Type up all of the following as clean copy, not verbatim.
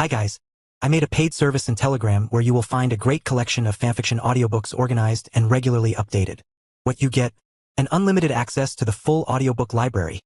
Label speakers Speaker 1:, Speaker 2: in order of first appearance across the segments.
Speaker 1: Hi guys. I made a paid service in Telegram where you will find a great collection of fanfiction audiobooks organized and regularly updated. What you get? An unlimited access to the full audiobook library.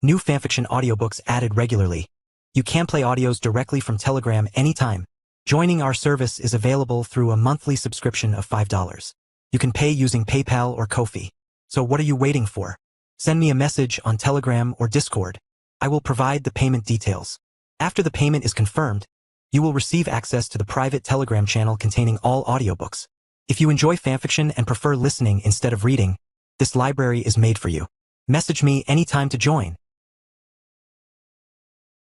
Speaker 1: New fanfiction audiobooks added regularly. You can play audios directly from Telegram anytime. Joining our service is available through a monthly subscription of $5. You can pay using PayPal or Ko-fi. So what are you waiting for? Send me a message on Telegram or Discord. I will provide the payment details. After the payment is confirmed, you will receive access to the private Telegram channel containing all audiobooks. If you enjoy fanfiction and prefer listening instead of reading, this library is made for you. Message me anytime to join.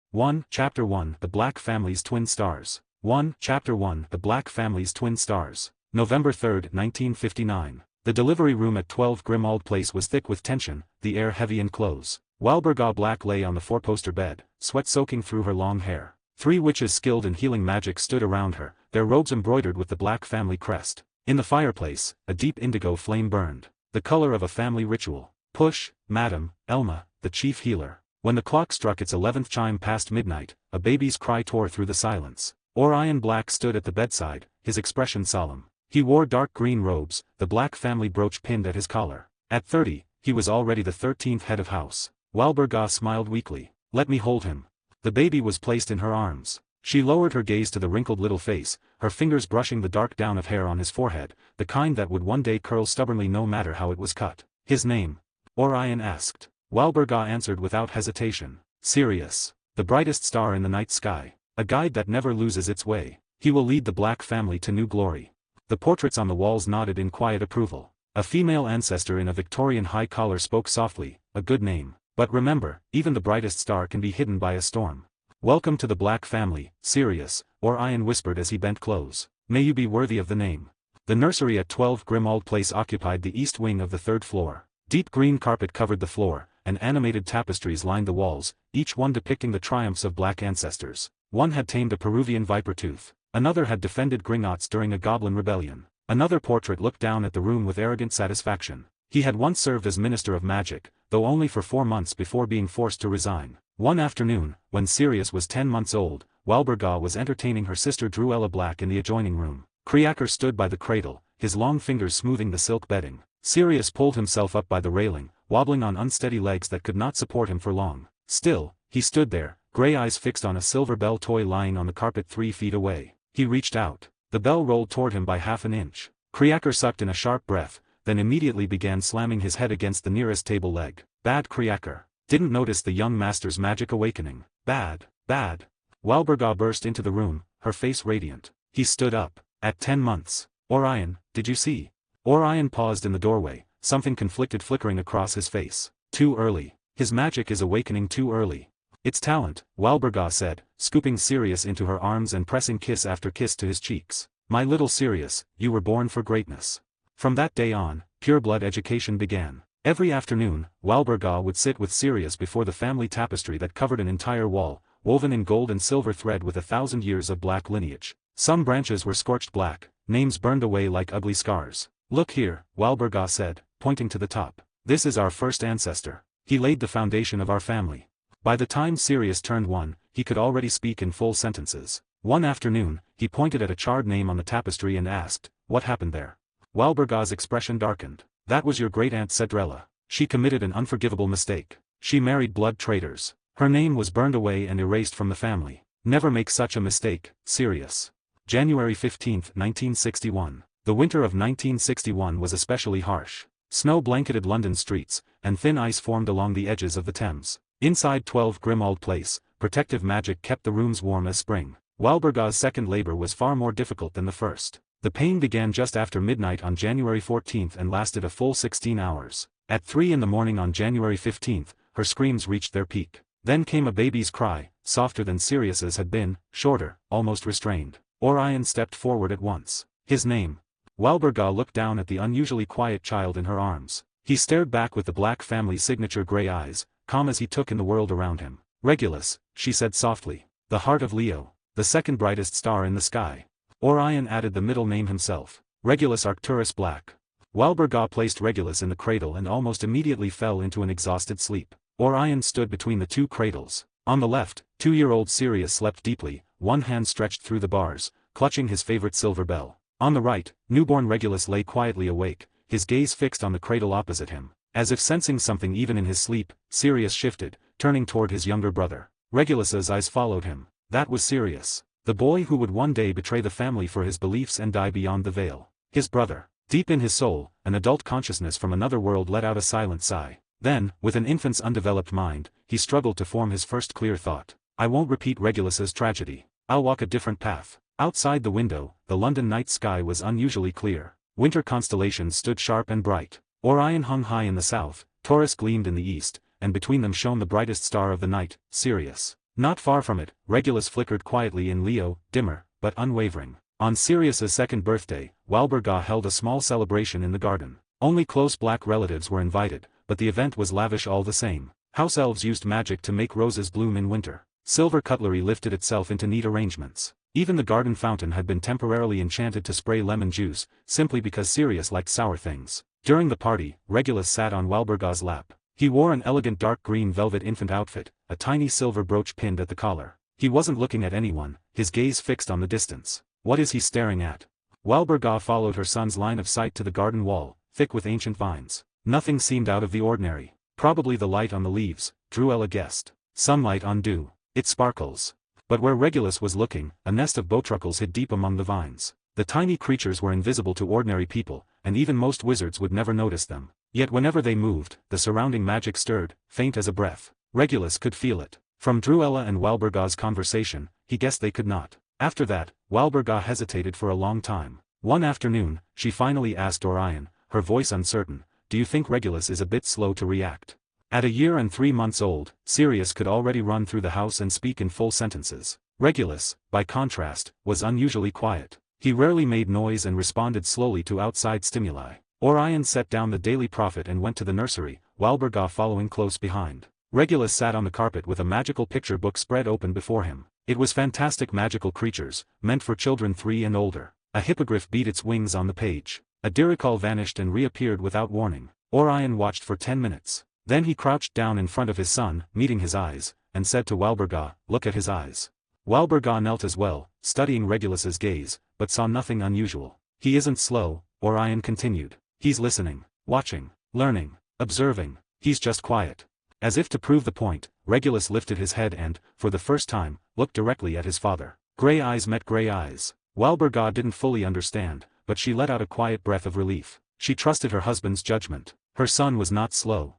Speaker 2: 1. Chapter 1 The Black Family's Twin Stars. 1. Chapter 1 The Black Family's Twin Stars. November 3, 1959. The delivery room at 12 Grimmauld Place was thick with tension, the air heavy in clothes. Walburga Black lay on the four-poster bed, sweat soaking through her long hair. 3 witches skilled in healing magic stood around her, their robes embroidered with the Black family crest. In the fireplace, a deep indigo flame burned, the color of a family ritual. Push, Madam, Elma, the chief healer. When the clock struck its 11th chime past midnight, a baby's cry tore through the silence. Orion Black stood at the bedside, his expression solemn. He wore dark green robes, the Black family brooch pinned at his collar. At 30, he was already the 13th head of house. Walburga smiled weakly. Let me hold him. The baby was placed in her arms. She lowered her gaze to the wrinkled little face, her fingers brushing the dark down of hair on his forehead, the kind that would one day curl stubbornly no matter how it was cut. His name? Orion asked. Walburga answered without hesitation. Sirius. The brightest star in the night sky. A guide that never loses its way. He will lead the Black family to new glory. The portraits on the walls nodded in quiet approval. A female ancestor in a Victorian high collar spoke softly, a good name. But remember, even the brightest star can be hidden by a storm. Welcome to the Black family, Sirius, Orion whispered as he bent close. May you be worthy of the name. The nursery at 12 Grimmauld Place occupied the east wing of the 3rd floor. Deep green carpet covered the floor, and animated tapestries lined the walls, each one depicting the triumphs of Black ancestors. One had tamed a Peruvian viper tooth. Another had defended Gringotts during a goblin rebellion. Another portrait looked down at the room with arrogant satisfaction. He had once served as Minister of Magic, though only for 4 months before being forced to resign. One afternoon, when Sirius was 10 months old, Walburga was entertaining her sister Druella Black in the adjoining room. Kriaker stood by the cradle, his long fingers smoothing the silk bedding. Sirius pulled himself up by the railing, wobbling on unsteady legs that could not support him for long. Still, he stood there, gray eyes fixed on a silver bell toy lying on the carpet 3 feet away. He reached out. The bell rolled toward him by half an inch. Kriaker sucked in a sharp breath, then immediately began slamming his head against the nearest table leg. Bad Kriaker. Didn't notice the young master's magic awakening. Bad, bad. Walburga burst into the room, her face radiant. He stood up. At 10 months. Orion, did you see? Orion paused in the doorway, something conflicted flickering across his face. Too early. His magic is awakening too early. It's talent, Walburga said, scooping Sirius into her arms and pressing kiss after kiss to his cheeks. My little Sirius, you were born for greatness. From that day on, pure-blood education began. Every afternoon, Walburga would sit with Sirius before the family tapestry that covered an entire wall, woven in gold and silver thread with 1,000 years of Black lineage. Some branches were scorched black, names burned away like ugly scars. Look here, Walburga said, pointing to the top. This is our first ancestor. He laid the foundation of our family. By the time Sirius turned 1, he could already speak in full sentences. One afternoon, he pointed at a charred name on the tapestry and asked, what happened there? Walburga's expression darkened. That was your great-aunt Cedrella. She committed an unforgivable mistake. She married blood traitors. Her name was burned away and erased from the family. Never make such a mistake, Sirius. January 15, 1961. The winter of 1961 was especially harsh. Snow blanketed London streets, and thin ice formed along the edges of the Thames. Inside 12 Grimmauld Place, protective magic kept the rooms warm as spring. Walburga's second labor was far more difficult than the first. The pain began just after midnight on January 14 and lasted a full 16 hours. At 3 in the morning on January 15, her screams reached their peak. Then came a baby's cry, softer than Sirius's had been, shorter, almost restrained. Orion stepped forward at once. His name. Walburga looked down at the unusually quiet child in her arms. He stared back with the Black family's signature gray eyes, calm as he took in the world around him. Regulus, she said softly. The heart of Leo. The second brightest star in the sky. Orion added the middle name himself. Regulus Arcturus Black. Walburga placed Regulus in the cradle and almost immediately fell into an exhausted sleep. Orion stood between the two cradles. On the left, 2-year-old Sirius slept deeply, one hand stretched through the bars, clutching his favorite silver bell. On the right, newborn Regulus lay quietly awake, his gaze fixed on the cradle opposite him. As if sensing something even in his sleep, Sirius shifted, turning toward his younger brother. Regulus's eyes followed him. That was Sirius, the boy who would one day betray the family for his beliefs and die beyond the veil. His brother. Deep in his soul, an adult consciousness from another world let out a silent sigh. Then, with an infant's undeveloped mind, he struggled to form his first clear thought. I won't repeat Regulus's tragedy. I'll walk a different path. Outside the window, the London night sky was unusually clear. Winter constellations stood sharp and bright. Orion hung high in the south, Taurus gleamed in the east, and between them shone the brightest star of the night, Sirius. Not far from it, Regulus flickered quietly in Leo, dimmer, but unwavering. On Sirius's second birthday, Walburga held a small celebration in the garden. Only close black relatives were invited, but the event was lavish all the same. House elves used magic to make roses bloom in winter. Silver cutlery lifted itself into neat arrangements. Even the garden fountain had been temporarily enchanted to spray lemon juice, simply because Sirius liked sour things. During the party, Regulus sat on Walburga's lap. He wore an elegant dark green velvet infant outfit, a tiny silver brooch pinned at the collar. He wasn't looking at anyone, his gaze fixed on the distance. What is he staring at? Walburga followed her son's line of sight to the garden wall, thick with ancient vines. Nothing seemed out of the ordinary. Probably the light on the leaves, Druella guessed. Sunlight on dew. It sparkles. But where Regulus was looking, a nest of bowtruckles hid deep among the vines. The tiny creatures were invisible to ordinary people, and even most wizards would never notice them. Yet whenever they moved, the surrounding magic stirred, faint as a breath. Regulus could feel it. From Druella and Walburga's conversation, he guessed they could not. After that, Walburga hesitated for a long time. One afternoon, she finally asked Orion, her voice uncertain, do you think Regulus is a bit slow to react? At 1 year and 3 months old, Sirius could already run through the house and speak in full sentences. Regulus, by contrast, was unusually quiet. He rarely made noise and responded slowly to outside stimuli. Orion set down the Daily Prophet and went to the nursery, Walburga following close behind. Regulus sat on the carpet with a magical picture book spread open before him. It was fantastic magical creatures, meant for children 3 and older. A hippogriff beat its wings on the page. A dirical vanished and reappeared without warning. Orion watched for 10 minutes. Then he crouched down in front of his son, meeting his eyes, and said to Walburga, look at his eyes. Walburga knelt as well, studying Regulus's gaze, but saw nothing unusual. He isn't slow, Orion continued. He's listening, watching, learning, observing. He's just quiet. As if to prove the point, Regulus lifted his head and, for the first time, looked directly at his father. Gray eyes met gray eyes. Walburga didn't fully understand, but she let out a quiet breath of relief. She trusted her husband's judgment. Her son was not slow.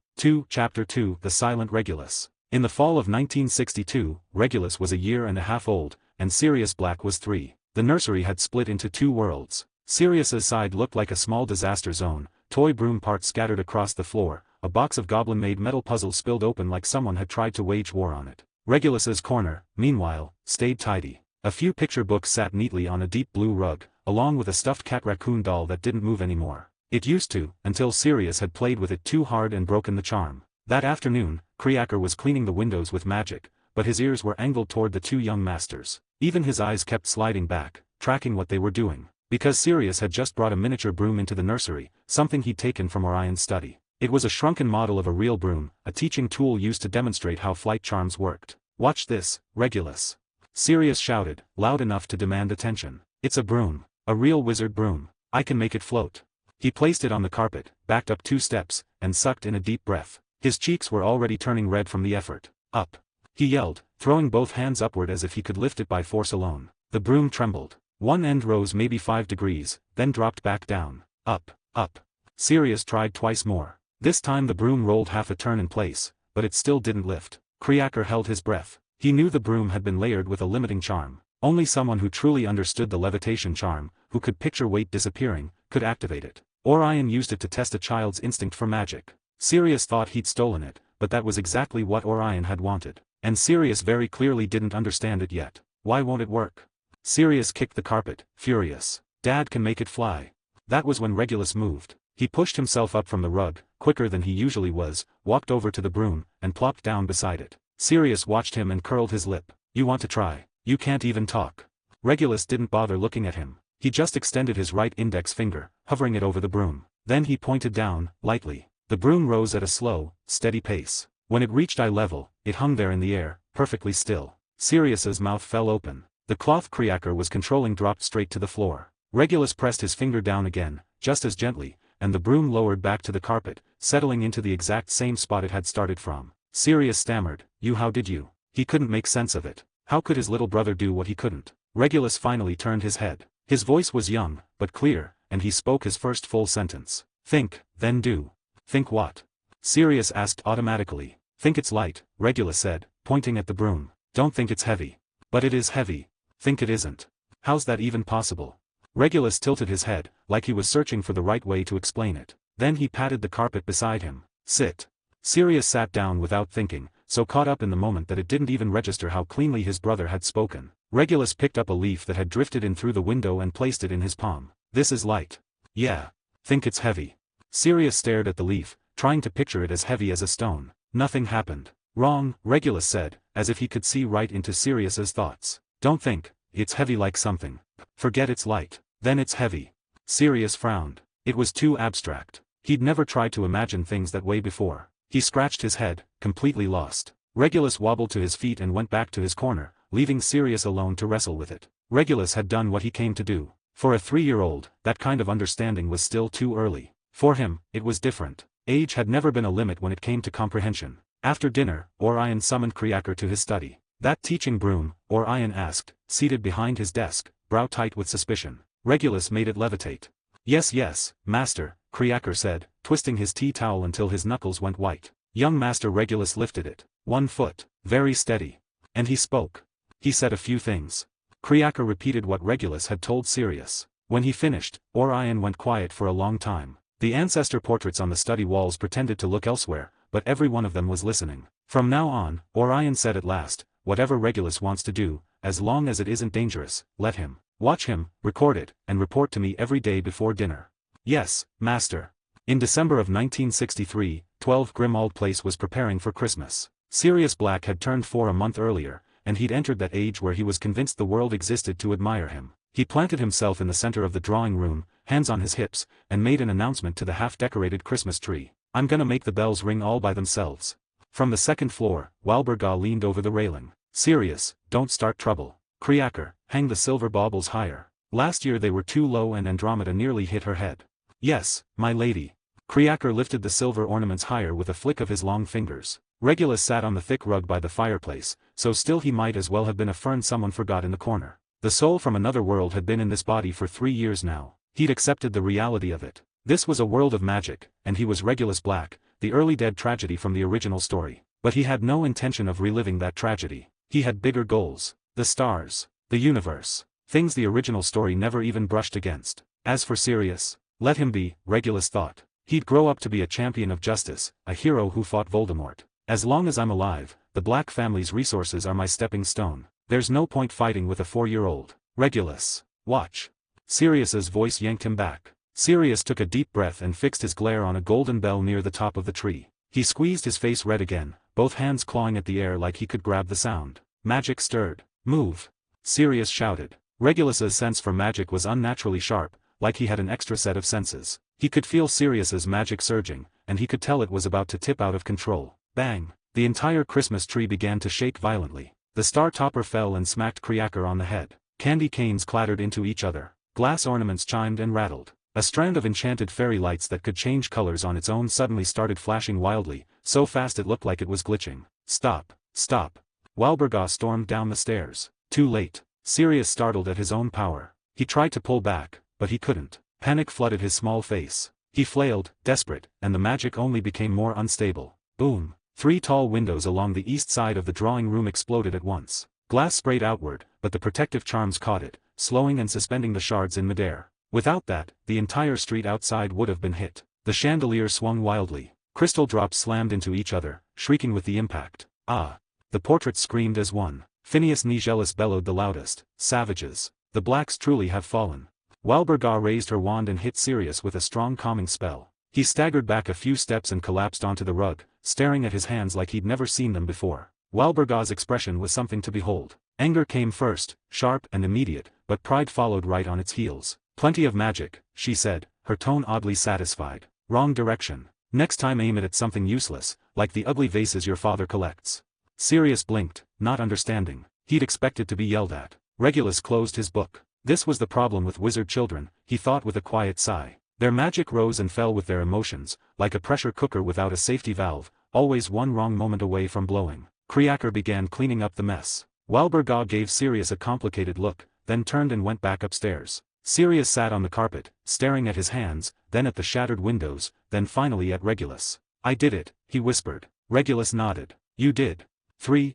Speaker 2: Chapter 2 The Silent Regulus. In the fall of 1962, Regulus was 1.5 years old, and Sirius Black was 3. The nursery had split into 2 worlds. Sirius's side looked like a small disaster zone, toy broom parts scattered across the floor, a box of goblin-made metal puzzles spilled open like someone had tried to wage war on it. Regulus's corner, meanwhile, stayed tidy. A few picture books sat neatly on a deep blue rug, along with a stuffed cat raccoon doll that didn't move anymore. It used to, until Sirius had played with it too hard and broken the charm. That afternoon, Creaker was cleaning the windows with magic, but his ears were angled toward the 2 young masters. Even his eyes kept sliding back, tracking what they were doing. Because Sirius had just brought a miniature broom into the nursery, something he'd taken from Orion's study. It was a shrunken model of a real broom, a teaching tool used to demonstrate how flight charms worked. Watch this, Regulus. Sirius shouted, loud enough to demand attention. It's a broom. A real wizard broom. I can make it float. He placed it on the carpet, backed up 2 steps, and sucked in a deep breath. His cheeks were already turning red from the effort. Up. He yelled, throwing both hands upward as if he could lift it by force alone. The broom trembled. One end rose maybe 5 degrees, then dropped back down. Up, up. Sirius tried twice more. This time the broom rolled half a turn in place, but it still didn't lift. Creaker held his breath. He knew the broom had been layered with a limiting charm. Only someone who truly understood the levitation charm, who could picture weight disappearing, could activate it. Orion used it to test a child's instinct for magic. Sirius thought he'd stolen it, but that was exactly what Orion had wanted. And Sirius very clearly didn't understand it yet. Why won't it work? Sirius kicked the carpet, furious. Dad can make it fly. That was when Regulus moved. He pushed himself up from the rug, quicker than he usually was, walked over to the broom, and plopped down beside it. Sirius watched him and curled his lip. You want to try? You can't even talk. Regulus didn't bother looking at him. He just extended his right index finger, hovering it over the broom. Then he pointed down, lightly. The broom rose at a slow, steady pace. When it reached eye level, it hung there in the air, perfectly still. Sirius's mouth fell open. The cloth Kriaker was controlling dropped straight to the floor. Regulus pressed his finger down again, just as gently, and the broom lowered back to the carpet, settling into the exact same spot it had started from. Sirius stammered, how did you? He couldn't make sense of it. How could his little brother do what he couldn't? Regulus finally turned his head. His voice was young, but clear, and he spoke his first full sentence. Think, then do. Think what? Sirius asked automatically. Think it's light, Regulus said, pointing at the broom. Don't think it's heavy. But it is heavy. Think it isn't. How's that even possible? Regulus tilted his head, like he was searching for the right way to explain it. Then he patted the carpet beside him. Sit. Sirius sat down without thinking, so caught up in the moment that it didn't even register how cleanly his brother had spoken. Regulus picked up a leaf that had drifted in through the window and placed it in his palm. This is light. Yeah. Think it's heavy. Sirius stared at the leaf, trying to picture it as heavy as a stone. Nothing happened. Wrong, Regulus said, as if he could see right into Sirius's thoughts. Don't think, it's heavy like something. Forget it's light. Then it's heavy. Sirius frowned. It was too abstract. He'd never tried to imagine things that way before. He scratched his head, completely lost. Regulus wobbled to his feet and went back to his corner, leaving Sirius alone to wrestle with it. Regulus had done what he came to do. For a 3-year-old, that kind of understanding was still too early. For him, it was different. Age had never been a limit when it came to comprehension. After dinner, Orion summoned Kriaker to his study. That teaching broom, Orion asked, seated behind his desk, brow tight with suspicion. Regulus made it levitate. Yes, master, Kriaker said, twisting his tea towel until his knuckles went white. Young Master Regulus lifted it. 1 foot. Very steady. And he spoke. He said a few things. Kriaker repeated what Regulus had told Sirius. When he finished, Orion went quiet for a long time. The ancestor portraits on the study walls pretended to look elsewhere, but every one of them was listening. From now on, Orion said at last, whatever Regulus wants to do, as long as it isn't dangerous, let him. Watch him, record it, and report to me every day before dinner. Yes, master. In December of 1963, 12 Grimmauld Place was preparing for Christmas. Sirius Black had turned 4 a month earlier, and he'd entered that age where he was convinced the world existed to admire him. He planted himself in the center of the drawing room, hands on his hips, and made an announcement to the half-decorated Christmas tree. I'm gonna make the bells ring all by themselves. From the 2nd floor, Walburga leaned over the railing. Sirius, don't start trouble. Kriaker, hang the silver baubles higher. Last year they were too low and Andromeda nearly hit her head. Yes, my lady. Kriaker lifted the silver ornaments higher with a flick of his long fingers. Regulus sat on the thick rug by the fireplace, so still he might as well have been a fern someone forgot in the corner. The soul from another world had been in this body for 3 years now. He'd accepted the reality of it. This was a world of magic, and he was Regulus Black, the early dead tragedy from the original story. But he had no intention of reliving that tragedy. He had bigger goals. The stars. The universe. Things the original story never even brushed against. As for Sirius, let him be, Regulus thought. He'd grow up to be a champion of justice, a hero who fought Voldemort. As long as I'm alive, the Black family's resources are my stepping stone. There's no point fighting with a 4-year-old. Regulus. Watch. Sirius's voice yanked him back. Sirius took a deep breath and fixed his glare on a golden bell near the top of the tree. He squeezed his face red again, both hands clawing at the air like he could grab the sound. Magic stirred. Move. Sirius shouted. Regulus's sense for magic was unnaturally sharp, like he had an extra set of senses. He could feel Sirius's magic surging, and he could tell it was about to tip out of control. Bang! The entire Christmas tree began to shake violently. The star topper fell and smacked Kriaker on the head. Candy canes clattered into each other. Glass ornaments chimed and rattled. A strand of enchanted fairy lights that could change colors on its own suddenly started flashing wildly, so fast it looked like it was glitching. Stop! Stop! Walburga stormed down the stairs. Too late. Sirius startled at his own power. He tried to pull back, but he couldn't. Panic flooded his small face. He flailed, desperate, and the magic only became more unstable. Boom! 3 tall windows along the east side of the drawing room exploded at once. Glass sprayed outward, but the protective charms caught it, slowing and suspending the shards in midair. Without that, the entire street outside would have been hit. The chandelier swung wildly. Crystal drops slammed into each other, shrieking with the impact. Ah! The portraits screamed as one. Phineas Nigellus bellowed the loudest. Savages. The Blacks truly have fallen. Walburga raised her wand and hit Sirius with a strong calming spell. He staggered back a few steps and collapsed onto the rug, staring at his hands like he'd never seen them before. Walburga's expression was something to behold. Anger came first, sharp and immediate, but pride followed right on its heels. Plenty of magic, she said, her tone oddly satisfied. Wrong direction. Next time aim it at something useless, like the ugly vases your father collects. Sirius blinked, not understanding. He'd expected to be yelled at. Regulus closed his book. This was the problem with wizard children, he thought with a quiet sigh. Their magic rose and fell with their emotions, like a pressure cooker without a safety valve, always one wrong moment away from blowing. Creaker began cleaning up the mess. Walburga gave Sirius a complicated look, then turned and went back upstairs. Sirius sat on the carpet, staring at his hands, then at the shattered windows, then finally at Regulus. "I did it," he whispered. Regulus nodded. "You did."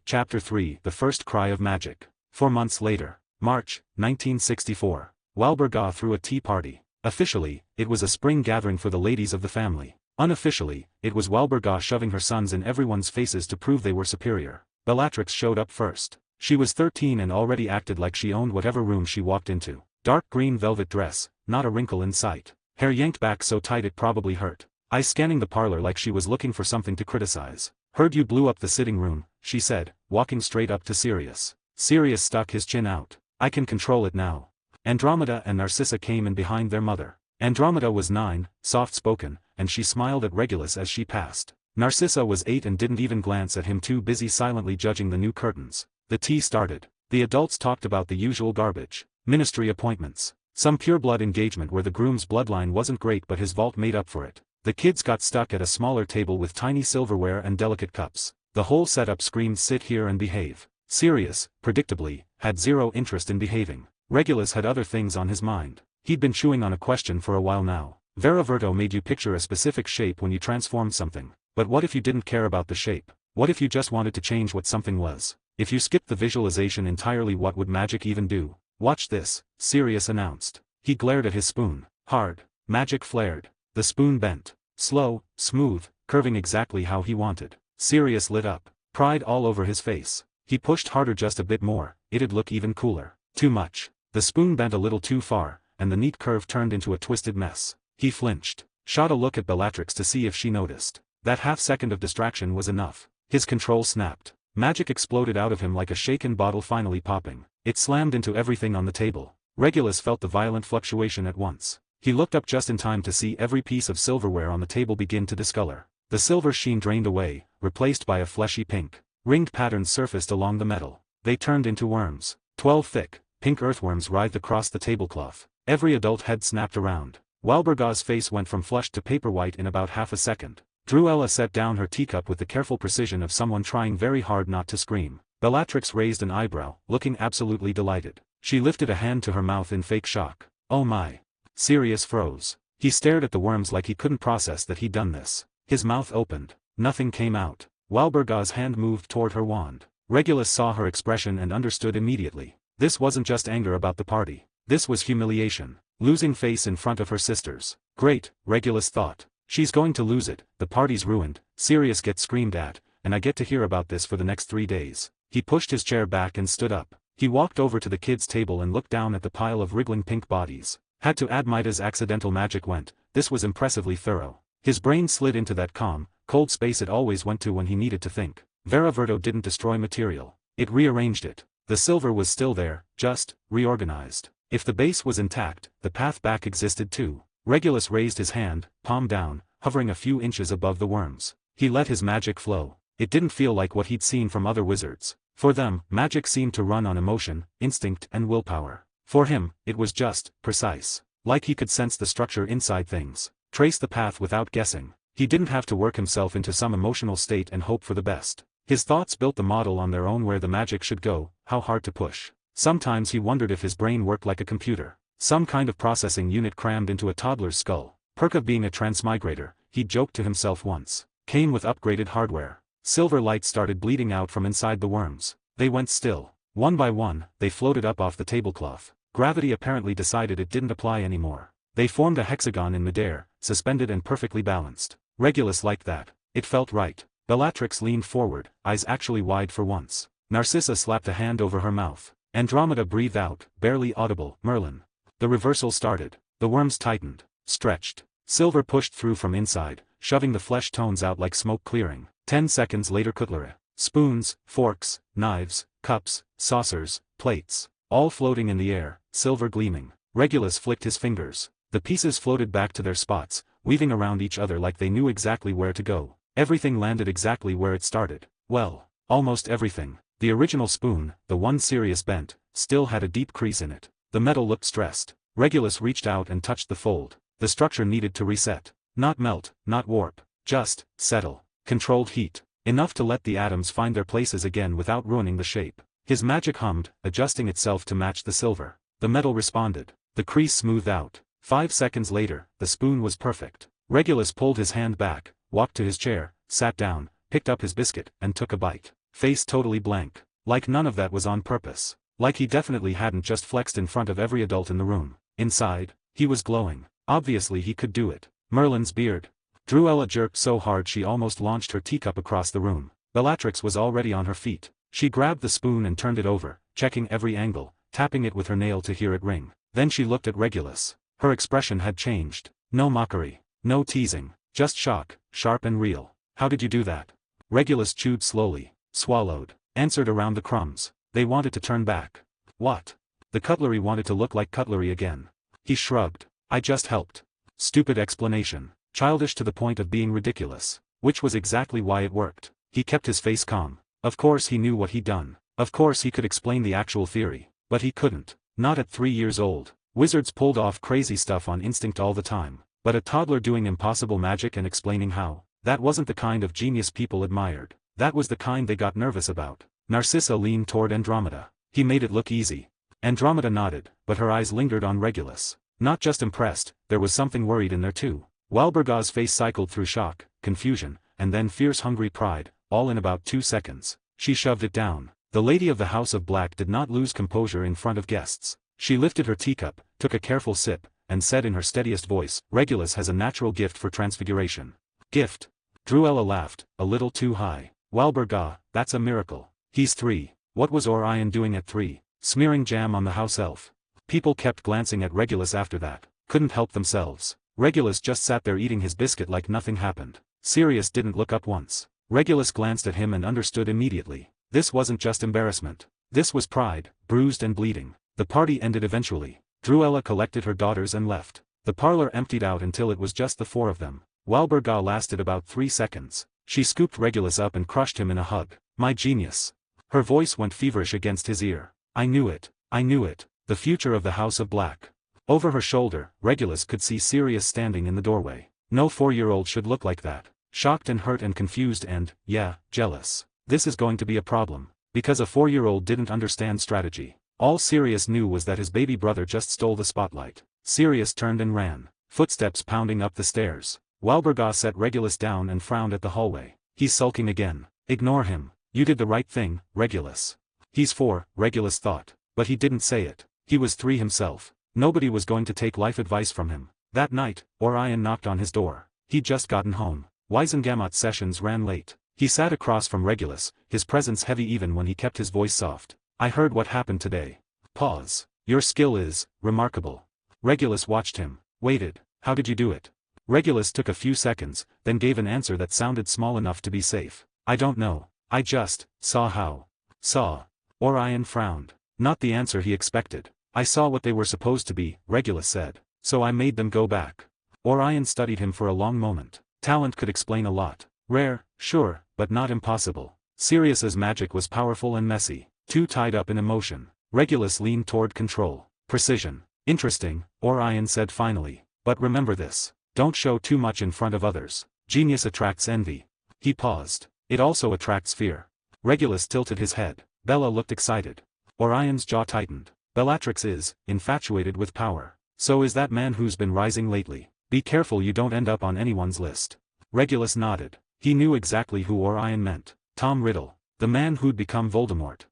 Speaker 2: Chapter 3 The First Cry of Magic. 4 months later. March, 1964. Walburga threw a tea party. Officially, it was a spring gathering for the ladies of the family. Unofficially, it was Walburga shoving her sons in everyone's faces to prove they were superior. Bellatrix showed up first. She was 13 and already acted like she owned whatever room she walked into. Dark green velvet dress, not a wrinkle in sight. Hair yanked back so tight it probably hurt. Eyes scanning the parlor like she was looking for something to criticize. "Heard you blew up the sitting room," she said, walking straight up to Sirius. Sirius stuck his chin out. "I can control it now." Andromeda and Narcissa came in behind their mother. Andromeda was 9, soft-spoken, and she smiled at Regulus as she passed. Narcissa was 8 and didn't even glance at him, too busy silently judging the new curtains. The tea started. The adults talked about the usual garbage. Ministry appointments. Some pureblood engagement where the groom's bloodline wasn't great but his vault made up for it. The kids got stuck at a smaller table with tiny silverware and delicate cups. The whole setup screamed sit here and behave. Sirius, predictably, had zero interest in behaving. Regulus had other things on his mind. He'd been chewing on a question for a while now. Veraverto made you picture a specific shape when you transformed something. But what if you didn't care about the shape? What if you just wanted to change what something was? If you skipped the visualization entirely, what would magic even do? "Watch this," Sirius announced. He glared at his spoon. Hard. Magic flared. The spoon bent. Slow, smooth, curving exactly how he wanted. Sirius lit up. Pride all over his face. He pushed harder, just a bit more, it'd look even cooler. Too much. The spoon bent a little too far, and the neat curve turned into a twisted mess. He flinched. Shot a look at Bellatrix to see if she noticed. That half-second of distraction was enough. His control snapped. Magic exploded out of him like a shaken bottle finally popping. It slammed into everything on the table. Regulus felt the violent fluctuation at once. He looked up just in time to see every piece of silverware on the table begin to discolor. The silver sheen drained away, replaced by a fleshy pink. Ringed patterns surfaced along the metal. They turned into worms. 12 thick, pink earthworms writhed across the tablecloth. Every adult head snapped around. Walburga's face went from flushed to paper white in about half a second. Druella set down her teacup with the careful precision of someone trying very hard not to scream. Bellatrix raised an eyebrow, looking absolutely delighted. She lifted a hand to her mouth in fake shock. "Oh my." Sirius froze. He stared at the worms like he couldn't process that he'd done this. His mouth opened. Nothing came out. Walburga's hand moved toward her wand. Regulus saw her expression and understood immediately. This wasn't just anger about the party. This was humiliation. Losing face in front of her sisters. Great, Regulus thought. She's going to lose it, the party's ruined, Sirius gets screamed at, and I get to hear about this for the next 3 days. He pushed his chair back and stood up. He walked over to the kids' table and looked down at the pile of wriggling pink bodies. Had to add Mida's accidental magic went, this was impressively thorough. His brain slid into that calm, cold space it always went to when he needed to think. Veraverto didn't destroy material. It rearranged it. The silver was still there, just reorganized. If the base was intact, the path back existed too. Regulus raised his hand, palm down, hovering a few inches above the worms. He let his magic flow. It didn't feel like what he'd seen from other wizards. For them, magic seemed to run on emotion, instinct and willpower. For him, it was just, precise. Like he could sense the structure inside things. Trace the path without guessing. He didn't have to work himself into some emotional state and hope for the best. His thoughts built the model on their own where the magic should go, how hard to push. Sometimes he wondered if his brain worked like a computer. Some kind of processing unit crammed into a toddler's skull. Perk of being a transmigrator, he joked to himself once. Came with upgraded hardware. Silver light started bleeding out from inside the worms. They went still. One by one, they floated up off the tablecloth. Gravity apparently decided it didn't apply anymore. They formed a hexagon in midair, suspended and perfectly balanced. Regulus liked that. It felt right. Bellatrix leaned forward, eyes actually wide for once. Narcissa slapped a hand over her mouth. Andromeda breathed out, barely audible, Merlin. The reversal started. The worms tightened, stretched. Silver pushed through from inside, shoving the flesh tones out like smoke clearing. 10 seconds later cutlery. Spoons, forks, knives, cups, saucers, plates. All floating in the air, silver gleaming. Regulus flicked his fingers. The pieces floated back to their spots, weaving around each other like they knew exactly where to go. Everything landed exactly where it started. Well, almost everything. The original spoon, the one Sirius bent, still had a deep crease in it. The metal looked stressed. Regulus reached out and touched the fold. The structure needed to reset. Not melt, not warp. Just settle. Controlled heat. Enough to let the atoms find their places again without ruining the shape. His magic hummed, adjusting itself to match the silver. The metal responded. The crease smoothed out. 5 seconds later, the spoon was perfect. Regulus pulled his hand back, walked to his chair, sat down, picked up his biscuit, and took a bite. Face totally blank. Like none of that was on purpose. Like he definitely hadn't just flexed in front of every adult in the room. Inside, he was glowing. Obviously he could do it. Merlin's beard. Druella jerked so hard she almost launched her teacup across the room. Bellatrix was already on her feet. She grabbed the spoon and turned it over, checking every angle, tapping it with her nail to hear it ring. Then she looked at Regulus. Her expression had changed. No mockery. No teasing. Just shock, sharp and real. How did you do that? Regulus chewed slowly, swallowed, answered around the crumbs. They wanted to turn back. What? The cutlery wanted to look like cutlery again. He shrugged. I just helped. Stupid explanation. Childish to the point of being ridiculous. Which was exactly why it worked. He kept his face calm. Of course he knew what he'd done. Of course he could explain the actual theory. But he couldn't. Not at 3 years old. Wizards pulled off crazy stuff on instinct all the time. But a toddler doing impossible magic and explaining how? That wasn't the kind of genius people admired. That was the kind they got nervous about. Narcissa leaned toward Andromeda. He made it look easy. Andromeda nodded, but her eyes lingered on Regulus. Not just impressed, there was something worried in there too. Walburga's face cycled through shock, confusion, and then fierce hungry pride, all in about 2 seconds. She shoved it down. The lady of the House of Black did not lose composure in front of guests. She lifted her teacup, took a careful sip, and said in her steadiest voice, Regulus has a natural gift for transfiguration. Gift? Druella laughed, a little too high. Walburga, that's a miracle. He's 3. What was Orion doing at 3? Smearing jam on the house elf. People kept glancing at Regulus after that. Couldn't help themselves. Regulus just sat there eating his biscuit like nothing happened. Sirius didn't look up once. Regulus glanced at him and understood immediately. This wasn't just embarrassment. This was pride, bruised and bleeding. The party ended eventually. Druella collected her daughters and left. The parlor emptied out until it was just the 4 of them. Walburga lasted about 3 seconds. She scooped Regulus up and crushed him in a hug. My genius. Her voice went feverish against his ear. I knew it. I knew it. The future of the House of Black. Over her shoulder, Regulus could see Sirius standing in the doorway. No 4-year-old should look like that. Shocked and hurt and confused and, yeah, jealous. This is going to be a problem. Because a 4-year-old didn't understand strategy. All Sirius knew was that his baby brother just stole the spotlight. Sirius turned and ran. Footsteps pounding up the stairs. Walburga set Regulus down and frowned at the hallway. He's sulking again. Ignore him. You did the right thing, Regulus. He's 4, Regulus thought. But he didn't say it. He was 3 himself. Nobody was going to take life advice from him. That night, Orion knocked on his door. He'd just gotten home. Wizengamot's sessions ran late. He sat across from Regulus, his presence heavy even when he kept his voice soft. I heard what happened today. Pause. Your skill is remarkable. Regulus watched him. Waited. How did you do it? Regulus took a few seconds, then gave an answer that sounded small enough to be safe. I don't know. I just saw how. Saw. Orion frowned. Not the answer he expected. I saw what they were supposed to be, Regulus said. So I made them go back. Orion studied him for a long moment. Talent could explain a lot. Rare, sure, but not impossible. Sirius's magic was powerful and messy. Too tied up in emotion. Regulus leaned toward control. Precision. Interesting, Orion said finally. But remember this. Don't show too much in front of others. Genius attracts envy. He paused. It also attracts fear. Regulus tilted his head. Bella looked excited. Orion's jaw tightened. Bellatrix is infatuated with power. So is that man who's been rising lately. Be careful you don't end up on anyone's list. Regulus nodded. He knew exactly who Orion meant. Tom Riddle. The man who'd become Voldemort.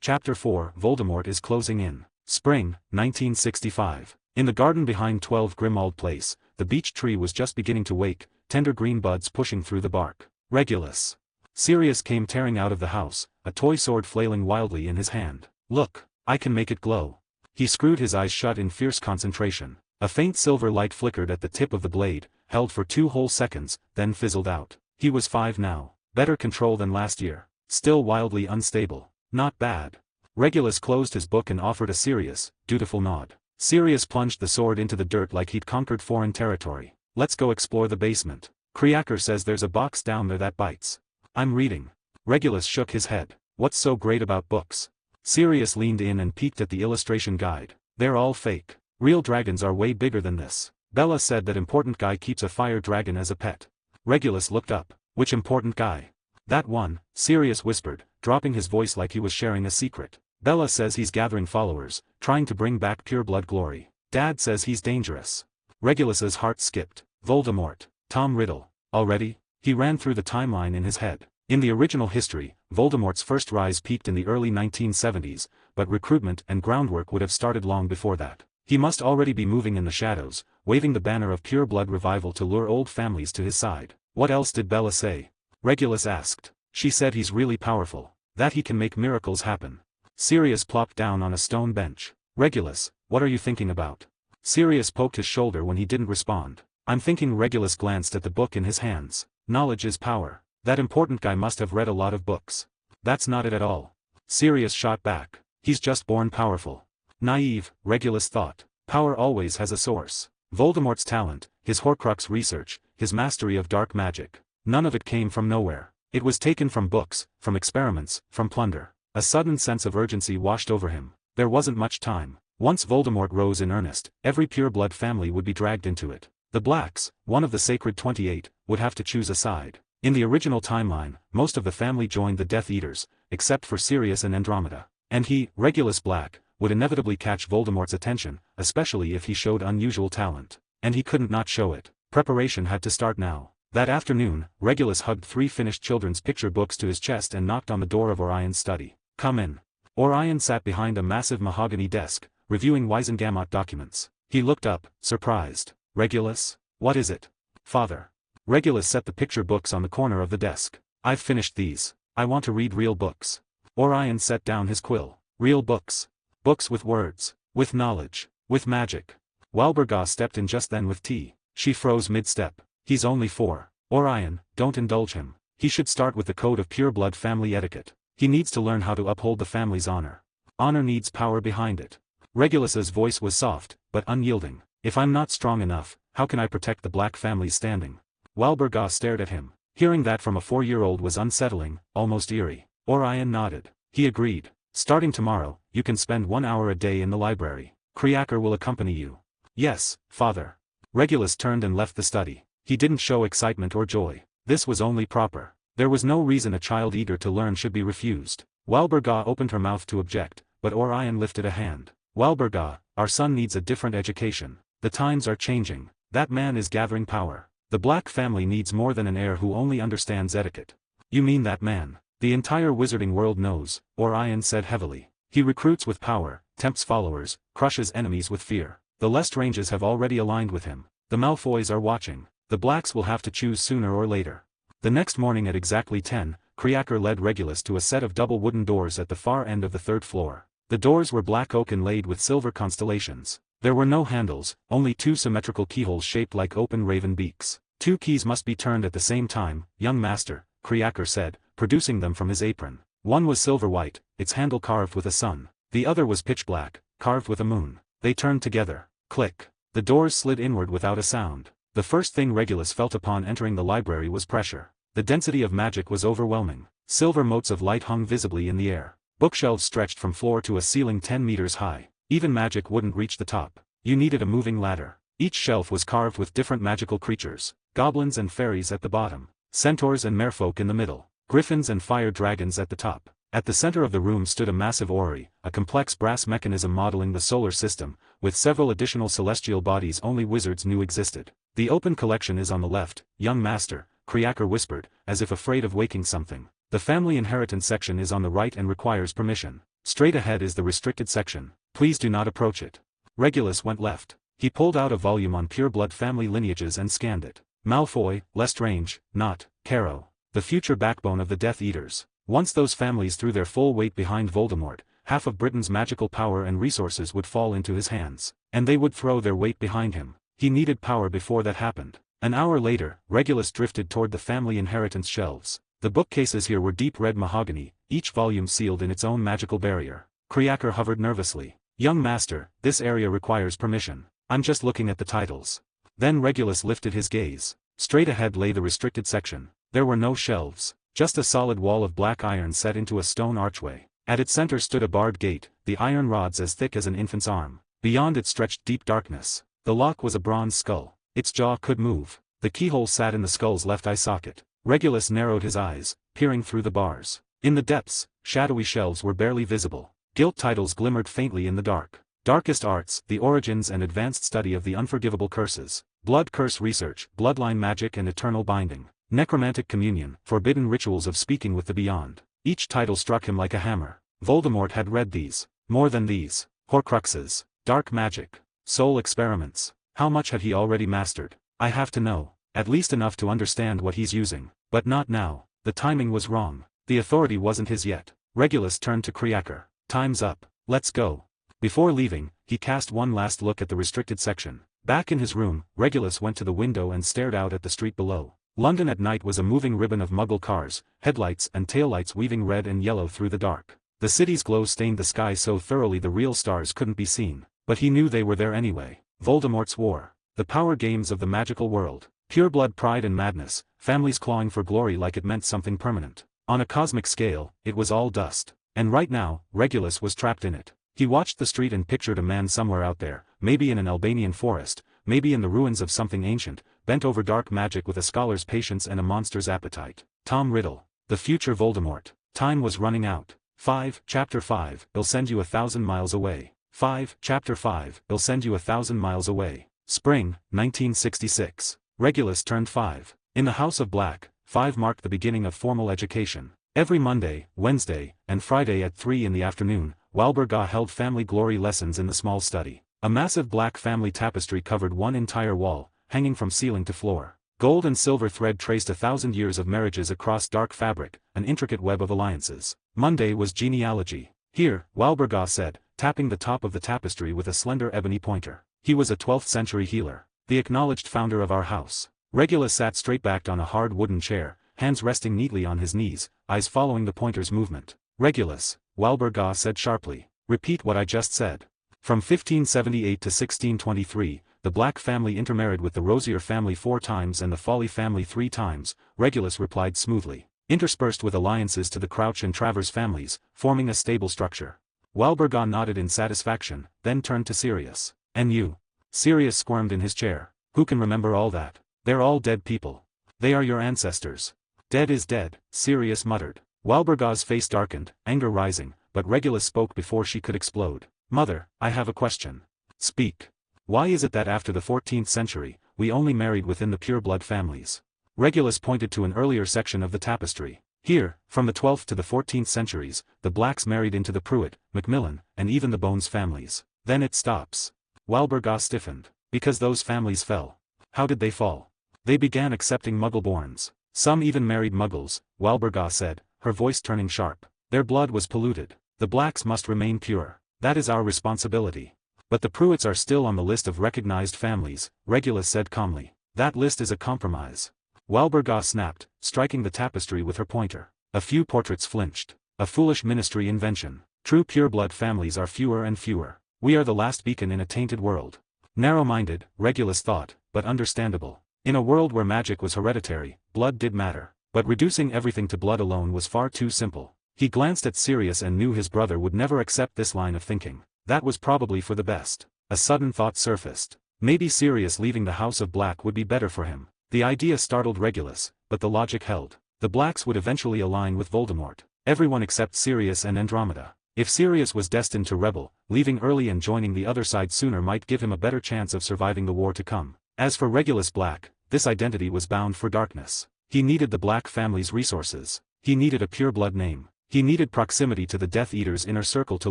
Speaker 2: Chapter 4 Voldemort is closing in. Spring, 1965. In the garden behind 12 Grimmauld Place, the beech tree was just beginning to wake, tender green buds pushing through the bark. Regulus. Sirius came tearing out of the house, a toy sword flailing wildly in his hand. Look, I can make it glow. He screwed his eyes shut in fierce concentration. A faint silver light flickered at the tip of the blade, held for 2 whole seconds, then fizzled out. He was 5 now. Better control than last year. Still wildly unstable. Not bad. Regulus closed his book and offered a serious, dutiful nod. Sirius plunged the sword into the dirt like he'd conquered foreign territory. Let's go explore the basement. Kriaker says there's a box down there that bites. I'm reading. Regulus shook his head. What's so great about books? Sirius leaned in and peeked at the illustration guide. They're all fake. Real dragons are way bigger than this. Bella said that important guy keeps a fire dragon as a pet. Regulus looked up. Which important guy? That one, Sirius whispered, dropping his voice like he was sharing a secret. Bella says he's gathering followers, trying to bring back pure blood glory. Dad says he's dangerous. Regulus's heart skipped. Voldemort. Tom Riddle. Already? He ran through the timeline in his head. In the original history, Voldemort's first rise peaked in the early 1970s, but recruitment and groundwork would have started long before that. He must already be moving in the shadows, waving the banner of pure blood revival to lure old families to his side. What else did Bella say? Regulus asked. She said he's really powerful, that he can make miracles happen. Sirius plopped down on a stone bench. Regulus, what are you thinking about? Sirius poked his shoulder when he didn't respond. I'm thinking. Regulus glanced at the book in his hands. Knowledge is power. That important guy must have read a lot of books. That's not it at all. Sirius shot back. He's just born powerful. Naive, Regulus thought. Power always has a source. Voldemort's talent, his Horcrux research, his mastery of dark magic. None of it came from nowhere. It was taken from books, from experiments, from plunder. A sudden sense of urgency washed over him. There wasn't much time. Once Voldemort rose in earnest, every pure-blood family would be dragged into it. The Blacks, one of the Sacred 28, would have to choose a side. In the original timeline, most of the family joined the Death Eaters, except for Sirius and Andromeda. And he, Regulus Black, would inevitably catch Voldemort's attention, especially if he showed unusual talent. And he couldn't not show it. Preparation had to start now. That afternoon, Regulus hugged 3 finished children's picture books to his chest and knocked on the door of Orion's study. Come in. Orion sat behind a massive mahogany desk, reviewing Wisengamot documents. He looked up, surprised. Regulus? What is it? Father. Regulus set the picture books on the corner of the desk. I've finished these. I want to read real books. Orion set down his quill. Real books. Books with words. With knowledge. With magic. Walburga stepped in just then with tea. She froze mid-step. He's only 4. Orion, don't indulge him. He should start with the code of pure blood family etiquette. He needs to learn how to uphold the family's honor. Honor needs power behind it. Regulus's voice was soft, but unyielding. If I'm not strong enough, how can I protect the Black family's standing? Walburga stared at him. Hearing that from a 4-year-old was unsettling, almost eerie. Orion nodded. He agreed. Starting tomorrow, you can spend 1 hour a day in the library. Kriaker will accompany you. Yes, father. Regulus turned and left the study. He didn't show excitement or joy. This was only proper. There was no reason a child eager to learn should be refused. Walburga opened her mouth to object, but Orion lifted a hand. Walburga, our son needs a different education. The times are changing. That man is gathering power. The Black family needs more than an heir who only understands etiquette. You mean that man? The entire wizarding world knows, Orion said heavily. He recruits with power, tempts followers, crushes enemies with fear. The Lestranges have already aligned with him. The Malfoys are watching. The Blacks will have to choose sooner or later. The next morning at exactly 10, Kriaker led Regulus to a set of double wooden doors at the far end of the 3rd floor. The doors were black oak inlaid with silver constellations. There were no handles, only 2 symmetrical keyholes shaped like open raven beaks. 2 keys must be turned at the same time, young master, Kriaker said, producing them from his apron. One was silver-white, its handle carved with a sun. The other was pitch black, carved with a moon. They turned together. Click. The doors slid inward without a sound. The first thing Regulus felt upon entering the library was pressure. The density of magic was overwhelming. Silver motes of light hung visibly in the air. Bookshelves stretched from floor to a ceiling 10 meters high. Even magic wouldn't reach the top. You needed a moving ladder. Each shelf was carved with different magical creatures. Goblins and fairies at the bottom. Centaurs and merfolk in the middle. Griffins and fire dragons at the top. At the center of the room stood a massive orrery, a complex brass mechanism modeling the solar system, with several additional celestial bodies only wizards knew existed. The open collection is on the left, young master, Kriaker whispered, as if afraid of waking something. The family inheritance section is on the right and requires permission. Straight ahead is the restricted section. Please do not approach it. Regulus went left. He pulled out a volume on pure blood family lineages and scanned it. Malfoy, Lestrange, Nott, Caro. The future backbone of the Death Eaters. Once those families threw their full weight behind Voldemort, half of Britain's magical power and resources would fall into his hands. And they would throw their weight behind him. He needed power before that happened. An hour later, Regulus drifted toward the family inheritance shelves. The bookcases here were deep red mahogany, each volume sealed in its own magical barrier. Kriaker hovered nervously. Young master, this area requires permission. I'm just looking at the titles. Then Regulus lifted his gaze. Straight ahead lay the restricted section. There were no shelves, just a solid wall of black iron set into a stone archway. At its center stood a barred gate, the iron rods as thick as an infant's arm. Beyond it stretched deep darkness. The lock was a bronze skull. Its jaw could move. The keyhole sat in the skull's left eye socket. Regulus narrowed his eyes, peering through the bars. In the depths, shadowy shelves were barely visible. Gilt titles glimmered faintly in the dark. Darkest Arts, the Origins and Advanced Study of the Unforgivable Curses. Blood Curse Research, Bloodline Magic and Eternal Binding. Necromantic Communion, Forbidden Rituals of Speaking with the Beyond. Each title struck him like a hammer. Voldemort had read these. More than these. Horcruxes. Dark Magic. Soul Experiments. How much had he already mastered? I have to know. At least enough to understand what he's using. But not now. The timing was wrong. The authority wasn't his yet. Regulus turned to Kriaker. Time's up. Let's go. Before leaving, he cast one last look at the restricted section. Back in his room, Regulus went to the window and stared out at the street below. London at night was a moving ribbon of Muggle cars, headlights and taillights weaving red and yellow through the dark. The city's glow stained the sky so thoroughly the real stars couldn't be seen. But he knew they were there anyway. Voldemort's war. The power games of the magical world. Pure blood pride and madness, families clawing for glory like it meant something permanent. On a cosmic scale, it was all dust. And right now, Regulus was trapped in it. He watched the street and pictured a man somewhere out there, maybe in an Albanian forest, maybe in the ruins of something ancient, bent over dark magic with a scholar's patience and a monster's appetite. Tom Riddle. The future Voldemort. Time was running out. 5. Chapter 5. I'll send you 1,000 miles away. 5. Chapter 5. I'll send you 1,000 miles away. Spring, 1966. Regulus turned 5. In the House of Black, 5 marked the beginning of formal education. Every Monday, Wednesday, and Friday at 3 in the afternoon, Walburga held family glory lessons in the small study. A massive black family tapestry covered one entire wall, hanging from ceiling to floor. Gold and silver thread traced 1,000 years of marriages across dark fabric, an intricate web of alliances. Monday was genealogy. Here, Walburga said, tapping the top of the tapestry with a slender ebony pointer. He was a 12th century healer. The acknowledged founder of our house. Regulus sat straight-backed on a hard wooden chair, hands resting neatly on his knees, eyes following the pointer's movement. Regulus, Walburga said sharply. Repeat what I just said. From 1578 to 1623, the Black family intermarried with the Rosier family 4 times and the Folly family 3 times, Regulus replied smoothly. Interspersed with alliances to the Crouch and Travers families, forming a stable structure. Walburga nodded in satisfaction, then turned to Sirius. And you? Sirius squirmed in his chair. Who can remember all that? They're all dead people. They are your ancestors. Dead is dead, Sirius muttered. Walburga's face darkened, anger rising, but Regulus spoke before she could explode. Mother, I have a question. Speak. Why is it that after the 14th century, we only married within the pure-blood families? Regulus pointed to an earlier section of the tapestry. Here, from the 12th to the 14th centuries, the Blacks married into the Pruitt, Macmillan, and even the Bones families. Then it stops. Walburga stiffened. Because those families fell. How did they fall? They began accepting Muggle-borns. Some even married Muggles, Walburga said, her voice turning sharp. Their blood was polluted. The Blacks must remain pure. That is our responsibility. But the Pruitts are still on the list of recognized families, Regulus said calmly. That list is a compromise. Walburga snapped, striking the tapestry with her pointer. A few portraits flinched. A foolish ministry invention. True pure-blood families are fewer and fewer. We are the last beacon in a tainted world. Narrow-minded, Regulus thought, but understandable. In a world where magic was hereditary, blood did matter. But reducing everything to blood alone was far too simple. He glanced at Sirius and knew his brother would never accept this line of thinking. That was probably for the best. A sudden thought surfaced. Maybe Sirius leaving the House of Black would be better for him. The idea startled Regulus, but the logic held. The Blacks would eventually align with Voldemort. Everyone except Sirius and Andromeda. If Sirius was destined to rebel, leaving early and joining the other side sooner might give him a better chance of surviving the war to come. As for Regulus Black, this identity was bound for darkness. He needed the Black family's resources. He needed a pure-blood name. He needed proximity to the Death Eater's inner circle to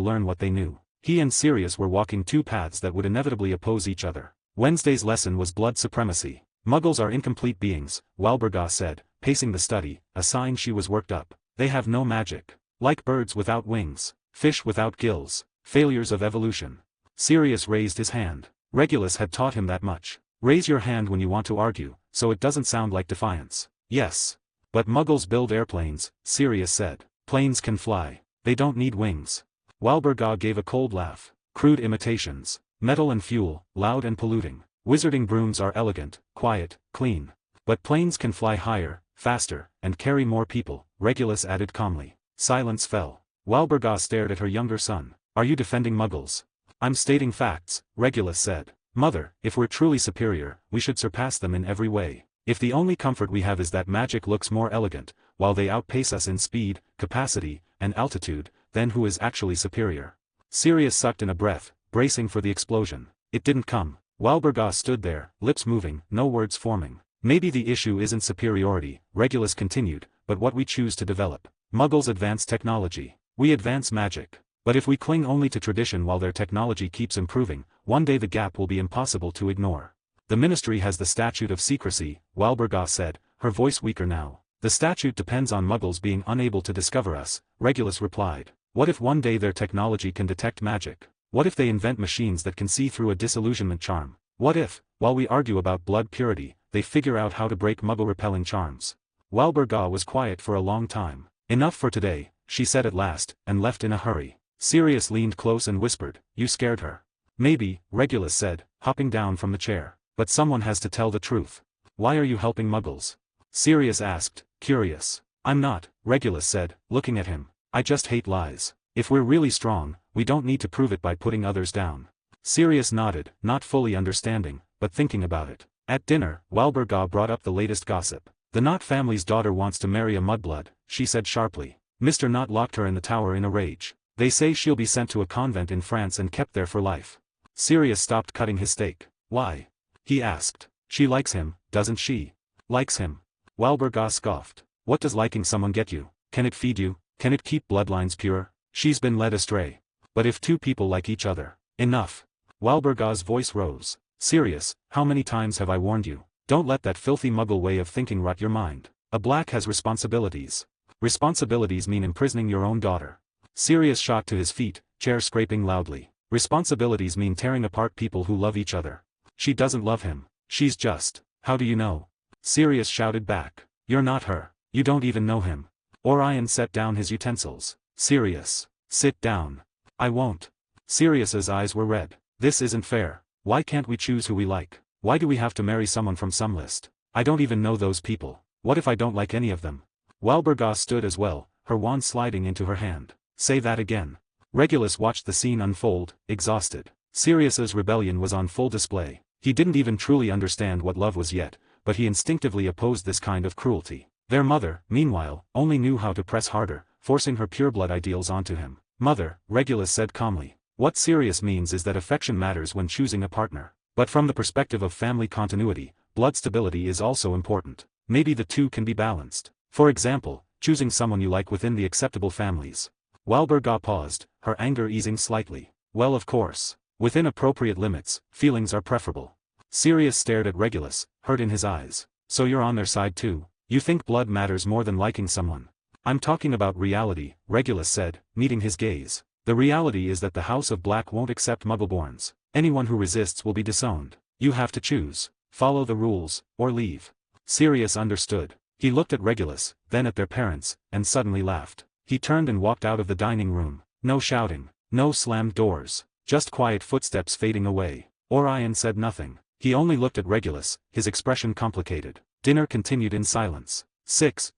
Speaker 2: learn what they knew. He and Sirius were walking 2 paths that would inevitably oppose each other. Wednesday's lesson was blood supremacy. Muggles are incomplete beings, Walburga said, pacing the study, a sign she was worked up. They have no magic. Like birds without wings, fish without gills, failures of evolution. Sirius raised his hand. Regulus had taught him that much. Raise your hand when you want to argue, so it doesn't sound like defiance. Yes. But Muggles build airplanes, Sirius said. Planes can fly. They don't need wings. Walburga gave a cold laugh. Crude imitations. Metal and fuel, loud and polluting. Wizarding brooms are elegant, quiet, clean. But planes can fly higher, faster, and carry more people, Regulus added calmly. Silence fell. Walburga stared at her younger son. Are you defending muggles? I'm stating facts, Regulus said. Mother, if we're truly superior, we should surpass them in every way. If the only comfort we have is that magic looks more elegant, while they outpace us in speed, capacity, and altitude, then who is actually superior? Sirius sucked in a breath, bracing for the explosion. It didn't come. Walburga stood there, lips moving, no words forming. Maybe the issue isn't superiority, Regulus continued, but what we choose to develop. Muggles advance technology. We advance magic. But if we cling only to tradition while their technology keeps improving, one day the gap will be impossible to ignore. The Ministry has the statute of secrecy, Walburga said, her voice weaker now. The statute depends on Muggles being unable to discover us, Regulus replied. What if one day their technology can detect magic? What if they invent machines that can see through a disillusionment charm? What if, while we argue about blood purity, they figure out how to break Muggle-repelling charms? Walburga was quiet for a long time. Enough for today, she said at last, and left in a hurry. Sirius leaned close and whispered, you scared her. Maybe, Regulus said, hopping down from the chair. But someone has to tell the truth. Why are you helping Muggles? Sirius asked, curious. I'm not, Regulus said, looking at him. I just hate lies. If we're really strong, we don't need to prove it by putting others down. Sirius nodded, not fully understanding, but thinking about it. At dinner, Walburga brought up the latest gossip. The Knott family's daughter wants to marry a mudblood, she said sharply. Mr. Knott locked her in the tower in a rage. They say she'll be sent to a convent in France and kept there for life. Sirius stopped cutting his steak. Why? He asked. She likes him, doesn't she? Likes him. Walburga scoffed. What does liking someone get you? Can it feed you? Can it keep bloodlines pure? She's been led astray. But if two people like each other. Enough. Walburga's voice rose. Sirius, how many times have I warned you? Don't let that filthy Muggle way of thinking rot your mind. A Black has responsibilities. Responsibilities mean imprisoning your own daughter. Sirius shot to his feet, chair scraping loudly. Responsibilities mean tearing apart people who love each other. She doesn't love him. She's just. How do you know? Sirius shouted back. You're not her. You don't even know him. Orion set down his utensils. Sirius. Sit down. I won't. Sirius's eyes were red. This isn't fair. Why can't we choose who we like? Why do we have to marry someone from some list? I don't even know those people. What if I don't like any of them? Walburga stood as well, her wand sliding into her hand. Say that again. Regulus watched the scene unfold, exhausted. Sirius's rebellion was on full display. He didn't even truly understand what love was yet, but he instinctively opposed this kind of cruelty. Their mother, meanwhile, only knew how to press harder, forcing her pureblood ideals onto him. Mother, Regulus said calmly. What Sirius means is that affection matters when choosing a partner. But from the perspective of family continuity, blood stability is also important. Maybe the two can be balanced. For example, choosing someone you like within the acceptable families. Walburga paused, her anger easing slightly. Well, of course. Within appropriate limits, feelings are preferable. Sirius stared at Regulus, hurt in his eyes. So you're on their side too? You think blood matters more than liking someone? I'm talking about reality, Regulus said, meeting his gaze. The reality is that the House of Black won't accept Muggleborns. Anyone who resists will be disowned. You have to choose. Follow the rules, or leave. Sirius understood. He looked at Regulus, then at their parents, and suddenly laughed. He turned and walked out of the dining room. No shouting. No slammed doors. Just quiet footsteps fading away. Orion said nothing. He only looked at Regulus, his expression complicated. Dinner continued in silence.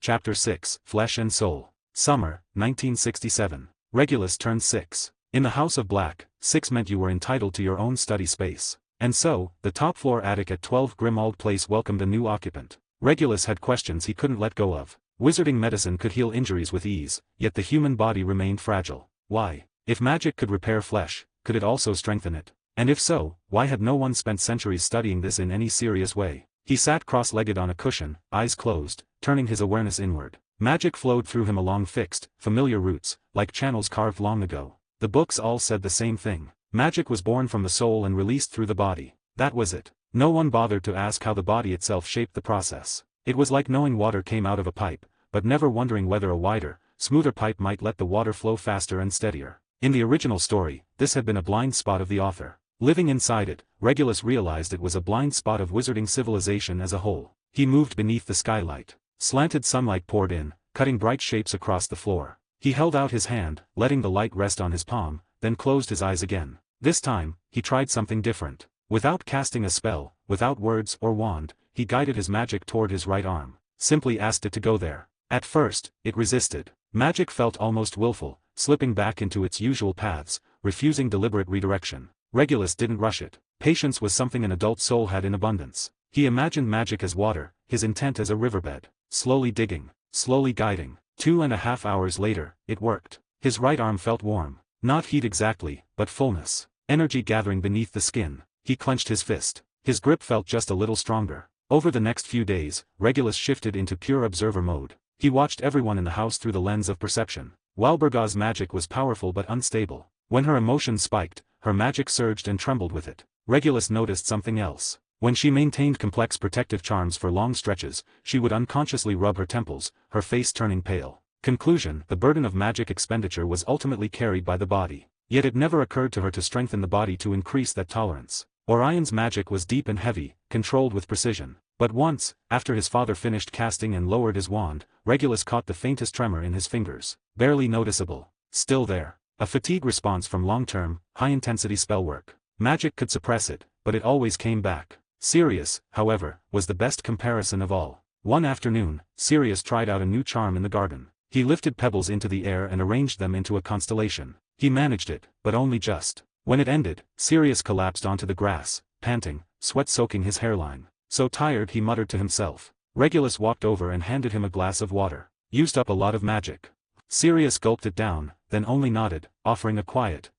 Speaker 2: Chapter 6, Flesh and Soul. Summer, 1967. Regulus turned 6. In the House of Black, 6 meant you were entitled to your own study space. And so, the top-floor attic at 12 Grimmauld Place welcomed a new occupant. Regulus had questions he couldn't let go of. Wizarding medicine could heal injuries with ease, yet the human body remained fragile. Why? If magic could repair flesh, could it also strengthen it? And if so, why had no one spent centuries studying this in any serious way? He sat cross-legged on a cushion, eyes closed, turning his awareness inward. Magic flowed through him along fixed, familiar routes, like channels carved long ago. The books all said the same thing. Magic was born from the soul and released through the body. That was it. No one bothered to ask how the body itself shaped the process. It was like knowing water came out of a pipe, but never wondering whether a wider, smoother pipe might let the water flow faster and steadier. In the original story, this had been a blind spot of the author. Living inside it, Regulus realized it was a blind spot of wizarding civilization as a whole. He moved beneath the skylight. Slanted sunlight poured in, cutting bright shapes across the floor. He held out his hand, letting the light rest on his palm, then closed his eyes again. This time, he tried something different. Without casting a spell, without words or wand, he guided his magic toward his right arm. Simply asked it to go there. At first, it resisted. Magic felt almost willful, slipping back into its usual paths, refusing deliberate redirection. Regulus didn't rush it. Patience was something an adult soul had in abundance. He imagined magic as water, his intent as a riverbed, slowly digging, slowly guiding. 2.5 hours later, it worked. His right arm felt warm. Not heat exactly, but fullness. Energy gathering beneath the skin. He clenched his fist. His grip felt just a little stronger. Over the next few days, Regulus shifted into pure observer mode. He watched everyone in the house through the lens of perception. Walburga's magic was powerful but unstable. When her emotions spiked, her magic surged and trembled with it. Regulus noticed something else. When she maintained complex protective charms for long stretches, she would unconsciously rub her temples, her face turning pale. Conclusion: the burden of magic expenditure was ultimately carried by the body. Yet it never occurred to her to strengthen the body to increase that tolerance. Orion's magic was deep and heavy, controlled with precision. But once, after his father finished casting and lowered his wand, Regulus caught the faintest tremor in his fingers. Barely noticeable. Still there. A fatigue response from long-term, high-intensity spellwork. Magic could suppress it, but it always came back. Sirius, however, was the best comparison of all. One afternoon, Sirius tried out a new charm in the garden. He lifted pebbles into the air and arranged them into a constellation. He managed it, but only just. When it ended, Sirius collapsed onto the grass, panting, sweat soaking his hairline. So tired he muttered to himself. Regulus walked over and handed him a glass of water. Used up a lot of magic. Sirius gulped it down, then only nodded, offering a quiet,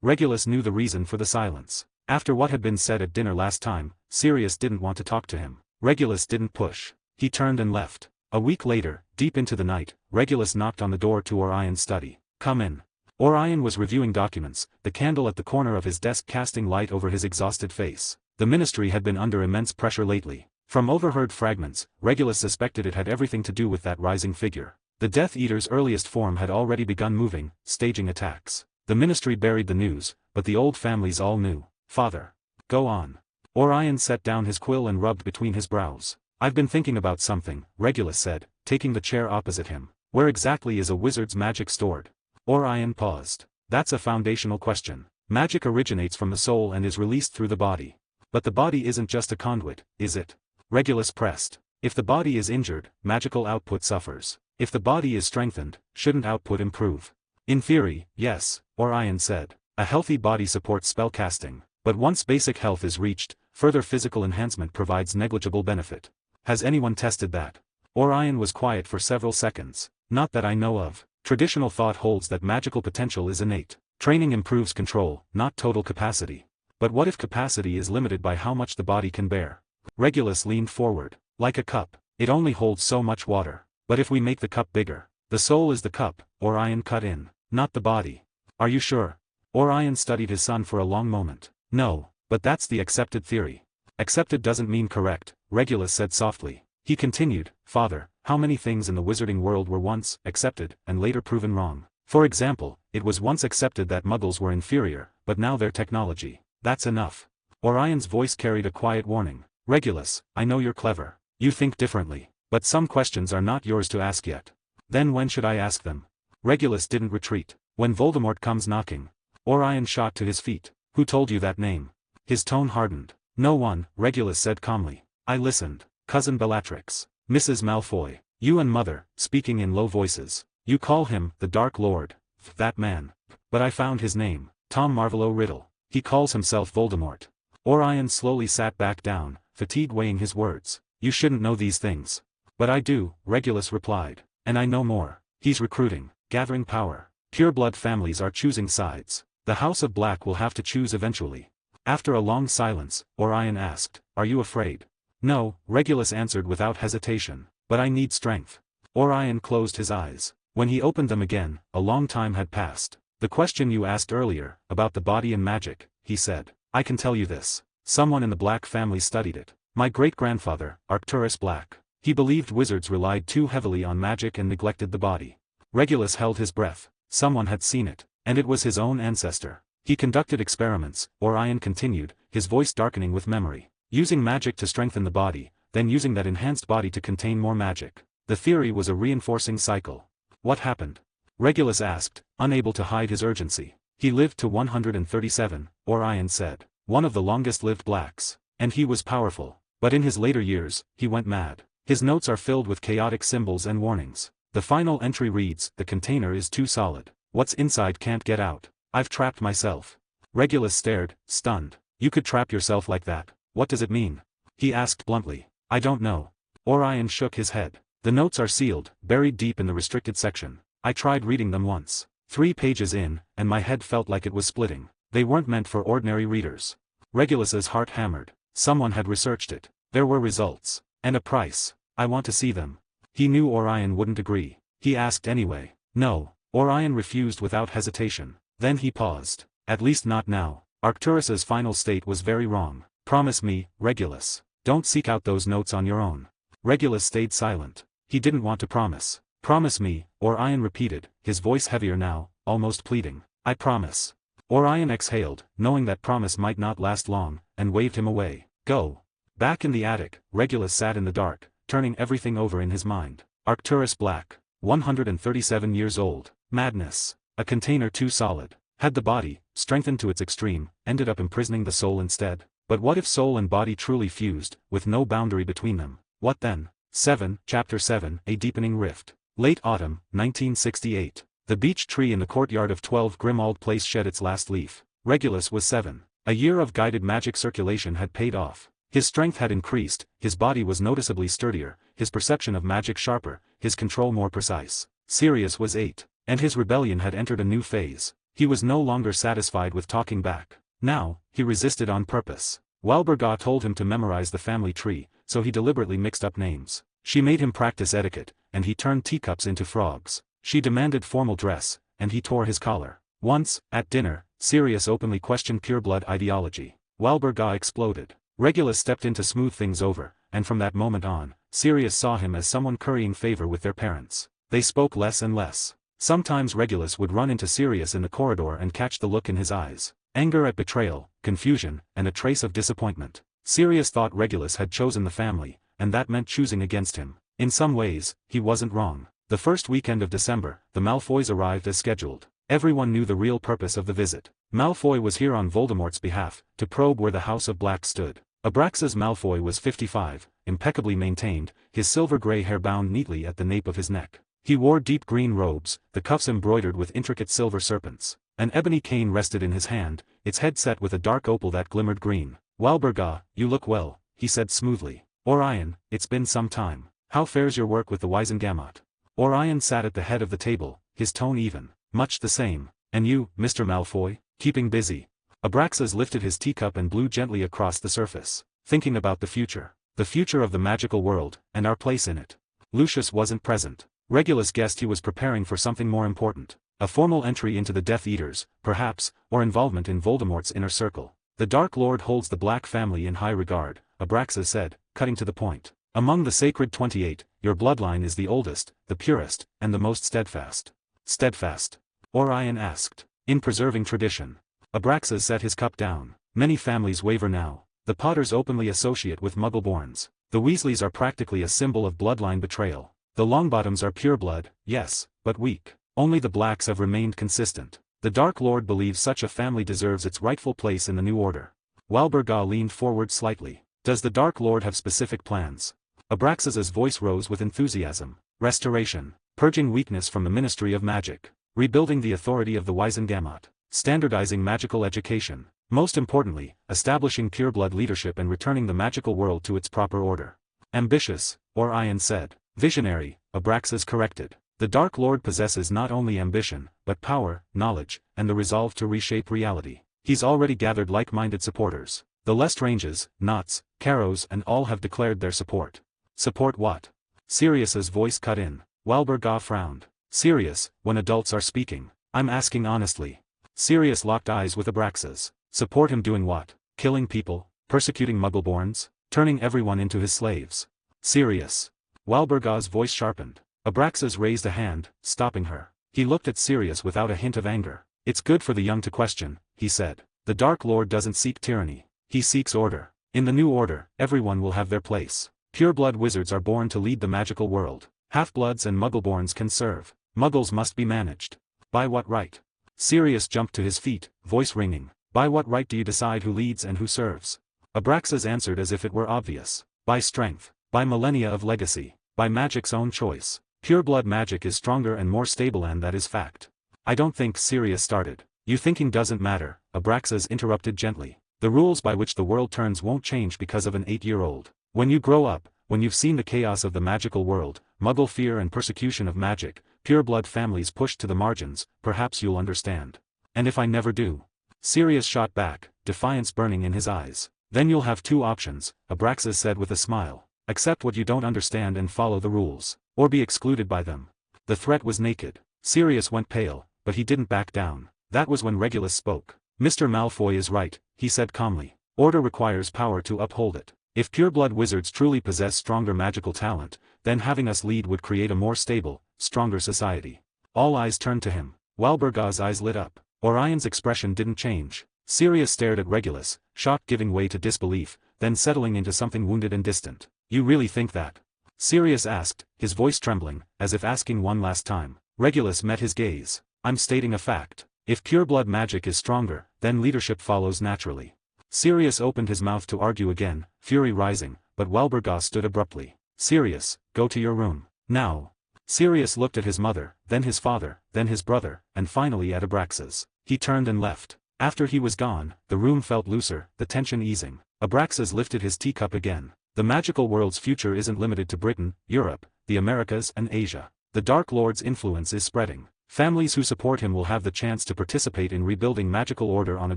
Speaker 2: Regulus knew the reason for the silence. After what had been said at dinner last time, Sirius didn't want to talk to him. Regulus didn't push. He turned and left. A week later, deep into the night, Regulus knocked on the door to Orion's study. "Come in." Orion was reviewing documents, the candle at the corner of his desk casting light over his exhausted face. The ministry had been under immense pressure lately. From overheard fragments, Regulus suspected it had everything to do with that rising figure. The Death Eater's earliest form had already begun moving, staging attacks. The ministry buried the news, but the old families all knew. "Father. Go on." Orion set down his quill and rubbed between his brows. "I've been thinking about something," Regulus said, taking the chair opposite him. "Where exactly is a wizard's magic stored?" Orion paused. "That's a foundational question. Magic originates from the soul and is released through the body. But the body isn't just a conduit, is it?" Regulus pressed. "If the body is injured, magical output suffers. If the body is strengthened, shouldn't output improve?" "In theory, yes," Orion said. "A healthy body supports spellcasting. But once basic health is reached, further physical enhancement provides negligible benefit. Has anyone tested that?" Orion was quiet for several seconds. "Not that I know of. Traditional thought holds that magical potential is innate. Training improves control, not total capacity. But what if capacity is limited by how much the body can bear?" Regulus leaned forward. "Like a cup. It only holds so much water. But if we make the cup bigger, the soul is the cup," Orion cut in. "Not the body." "Are you sure?" Orion studied his son for a long moment. "No, but that's the accepted theory." "Accepted doesn't mean correct," Regulus said softly. He continued, "Father, how many things in the wizarding world were once accepted and later proven wrong? For example, it was once accepted that Muggles were inferior, but now they're technology. That's enough." Orion's voice carried a quiet warning. "Regulus, I know you're clever. You think differently. But some questions are not yours to ask yet." "Then when should I ask them?" Regulus didn't retreat. "When Voldemort comes knocking." Orion shot to his feet. "Who told you that name?" His tone hardened. "No one," Regulus said calmly. "I listened. Cousin Bellatrix. Mrs. Malfoy. You and Mother, speaking in low voices. You call him, the Dark Lord. That man. But I found his name. Tom Marvolo Riddle. He calls himself Voldemort." Orion slowly sat back down, fatigue weighing his words. "You shouldn't know these things." "But I do," Regulus replied. "And I know more. He's recruiting, gathering power. Pureblood families are choosing sides. The House of Black will have to choose eventually." After a long silence, Orion asked, "Are you afraid?" "No," Regulus answered without hesitation. "But I need strength." Orion closed his eyes. When he opened them again, a long time had passed. "The question you asked earlier, about the body and magic," he said. "I can tell you this. Someone in the Black family studied it. My great-grandfather, Arcturus Black. He believed wizards relied too heavily on magic and neglected the body." Regulus held his breath. Someone had seen it, and it was his own ancestor. He conducted experiments, Orion continued, his voice darkening with memory. Using magic to strengthen the body, then using that enhanced body to contain more magic. The theory was a reinforcing cycle. "What happened?" Regulus asked, unable to hide his urgency. "He lived to 137, Orion said. One of the longest-lived Blacks. And he was powerful. But in his later years, he went mad. His notes are filled with chaotic symbols and warnings. The final entry reads, 'The container is too solid. What's inside can't get out. I've trapped myself. Regulus stared, stunned. You could trap yourself like that. What does it mean? He asked bluntly. I don't know. Orion shook his head. The notes are sealed, buried deep in the restricted section. I tried reading them once. 3 pages in, and my head felt like it was splitting. They weren't meant for ordinary readers. Regulus's heart hammered. Someone had researched it. There were results. And a price. I want to see them. He knew Orion wouldn't agree. He asked anyway. No. Orion refused without hesitation. Then he paused. At least not now. Arcturus's final state was very wrong. Promise me, Regulus. Don't seek out those notes on your own. Regulus stayed silent. He didn't want to promise. Promise me, Orion repeated, his voice heavier now, almost pleading. I promise. Orion exhaled, knowing that promise might not last long, and waved him away. Go. Back in the attic, Regulus sat in the dark, turning everything over in his mind. Arcturus Black. 137 years old. Madness. A container too solid. Had the body, strengthened to its extreme, ended up imprisoning the soul instead? But what if soul and body truly fused, with no boundary between them? What then? 7, Chapter 7, A Deepening Rift. Late autumn, 1968. The beech tree in the courtyard of 12 Grimmauld Place shed its last leaf. Regulus was 7. A year of guided magic circulation had paid off. His strength had increased, his body was noticeably sturdier, his perception of magic sharper, his control more precise. Sirius was 8. And his rebellion had entered a new phase. He was no longer satisfied with talking back. Now, he resisted on purpose. Walburga told him to memorize the family tree, so he deliberately mixed up names. She made him practice etiquette, and he turned teacups into frogs. She demanded formal dress, and he tore his collar. Once, at dinner, Sirius openly questioned pureblood ideology. Walburga exploded. Regulus stepped in to smooth things over, and from that moment on, Sirius saw him as someone currying favor with their parents. They spoke less and less. Sometimes Regulus would run into Sirius in the corridor and catch the look in his eyes. Anger at betrayal, confusion, and a trace of disappointment. Sirius thought Regulus had chosen the family, and that meant choosing against him. In some ways, he wasn't wrong. The first weekend of December, the Malfoys arrived as scheduled. Everyone knew the real purpose of the visit. Malfoy was here on Voldemort's behalf, to probe where the House of Black stood. Abraxas Malfoy was 55, impeccably maintained, his silver-gray hair bound neatly at the nape of his neck. He wore deep green robes, the cuffs embroidered with intricate silver serpents. An ebony cane rested in his hand, its head set with a dark opal that glimmered green. Walburga, you look well, he said smoothly. Orion, it's been some time. How fares your work with the Wizengamot? Orion sat at the head of the table, his tone even. Much the same. And you, Mr. Malfoy? Keeping busy. Abraxas lifted his teacup and blew gently across the surface. Thinking about the future. The future of the magical world, and our place in it. Lucius wasn't present. Regulus guessed he was preparing for something more important. A formal entry into the Death Eaters, perhaps, or involvement in Voldemort's inner circle. The Dark Lord holds the Black family in high regard, Abraxas said, cutting to the point. Among the Sacred 28, your bloodline is the oldest, the purest, and the most steadfast. Steadfast? Orion asked. In preserving tradition. Abraxas set his cup down. Many families waver now. The Potters openly associate with Muggleborns. The Weasleys are practically a symbol of bloodline betrayal. The Longbottoms are pureblood, yes, but weak. Only the Blacks have remained consistent. The Dark Lord believes such a family deserves its rightful place in the new order. Walburga leaned forward slightly. Does the Dark Lord have specific plans? Abraxas's voice rose with enthusiasm. Restoration. Purging weakness from the Ministry of Magic. Rebuilding the authority of the Wizengamot. Standardizing magical education. Most importantly, establishing pureblood leadership and returning the magical world to its proper order. Ambitious, Orion said. Visionary, Abraxas corrected. The Dark Lord possesses not only ambition, but power, knowledge, and the resolve to reshape reality. He's already gathered like-minded supporters. The Lestranges, Knots, Carrows and all have declared their support. Support what? Sirius's voice cut in. Walburga frowned. Sirius, when adults are speaking, I'm asking honestly. Sirius locked eyes with Abraxas. Support him doing what? Killing people? Persecuting Muggleborns? Turning everyone into his slaves? Sirius. Walburga's voice sharpened. Abraxas raised a hand, stopping her. He looked at Sirius without a hint of anger. It's good for the young to question, he said. The Dark Lord doesn't seek tyranny. He seeks order. In the new order, everyone will have their place. Pureblood wizards are born to lead the magical world. Half-bloods and Muggleborns can serve. Muggles must be managed. By what right? Sirius jumped to his feet, voice ringing. By what right do you decide who leads and who serves? Abraxas answered as if it were obvious. By strength. By millennia of legacy. By magic's own choice. Pureblood magic is stronger and more stable, and that is fact. I don't think Sirius started. You thinking doesn't matter, Abraxas interrupted gently. The rules by which the world turns won't change because of an 8-year-old. When you grow up, when you've seen the chaos of the magical world, Muggle fear and persecution of magic, pureblood families pushed to the margins, perhaps you'll understand. And if I never do? Sirius shot back, defiance burning in his eyes. Then you'll have 2 options, Abraxas said with a smile. Accept what you don't understand and follow the rules, or be excluded by them. The threat was naked. Sirius went pale, but he didn't back down. That was when Regulus spoke. Mr. Malfoy is right, he said calmly. Order requires power to uphold it. If pureblood wizards truly possess stronger magical talent, then having us lead would create a more stable, stronger society. All eyes turned to him. Walburga's eyes lit up. Orion's expression didn't change. Sirius stared at Regulus, shock giving way to disbelief, then settling into something wounded and distant. You really think that? Sirius asked, his voice trembling, as if asking one last time. Regulus met his gaze. I'm stating a fact. If pureblood magic is stronger, then leadership follows naturally. Sirius opened his mouth to argue again, fury rising, but Walburga stood abruptly. Sirius, go to your room. Now. Sirius looked at his mother, then his father, then his brother, and finally at Abraxas. He turned and left. After he was gone, the room felt looser, the tension easing. Abraxas lifted his teacup again. The magical world's future isn't limited to Britain, Europe, the Americas and Asia. The Dark Lord's influence is spreading. Families who support him will have the chance to participate in rebuilding magical order on a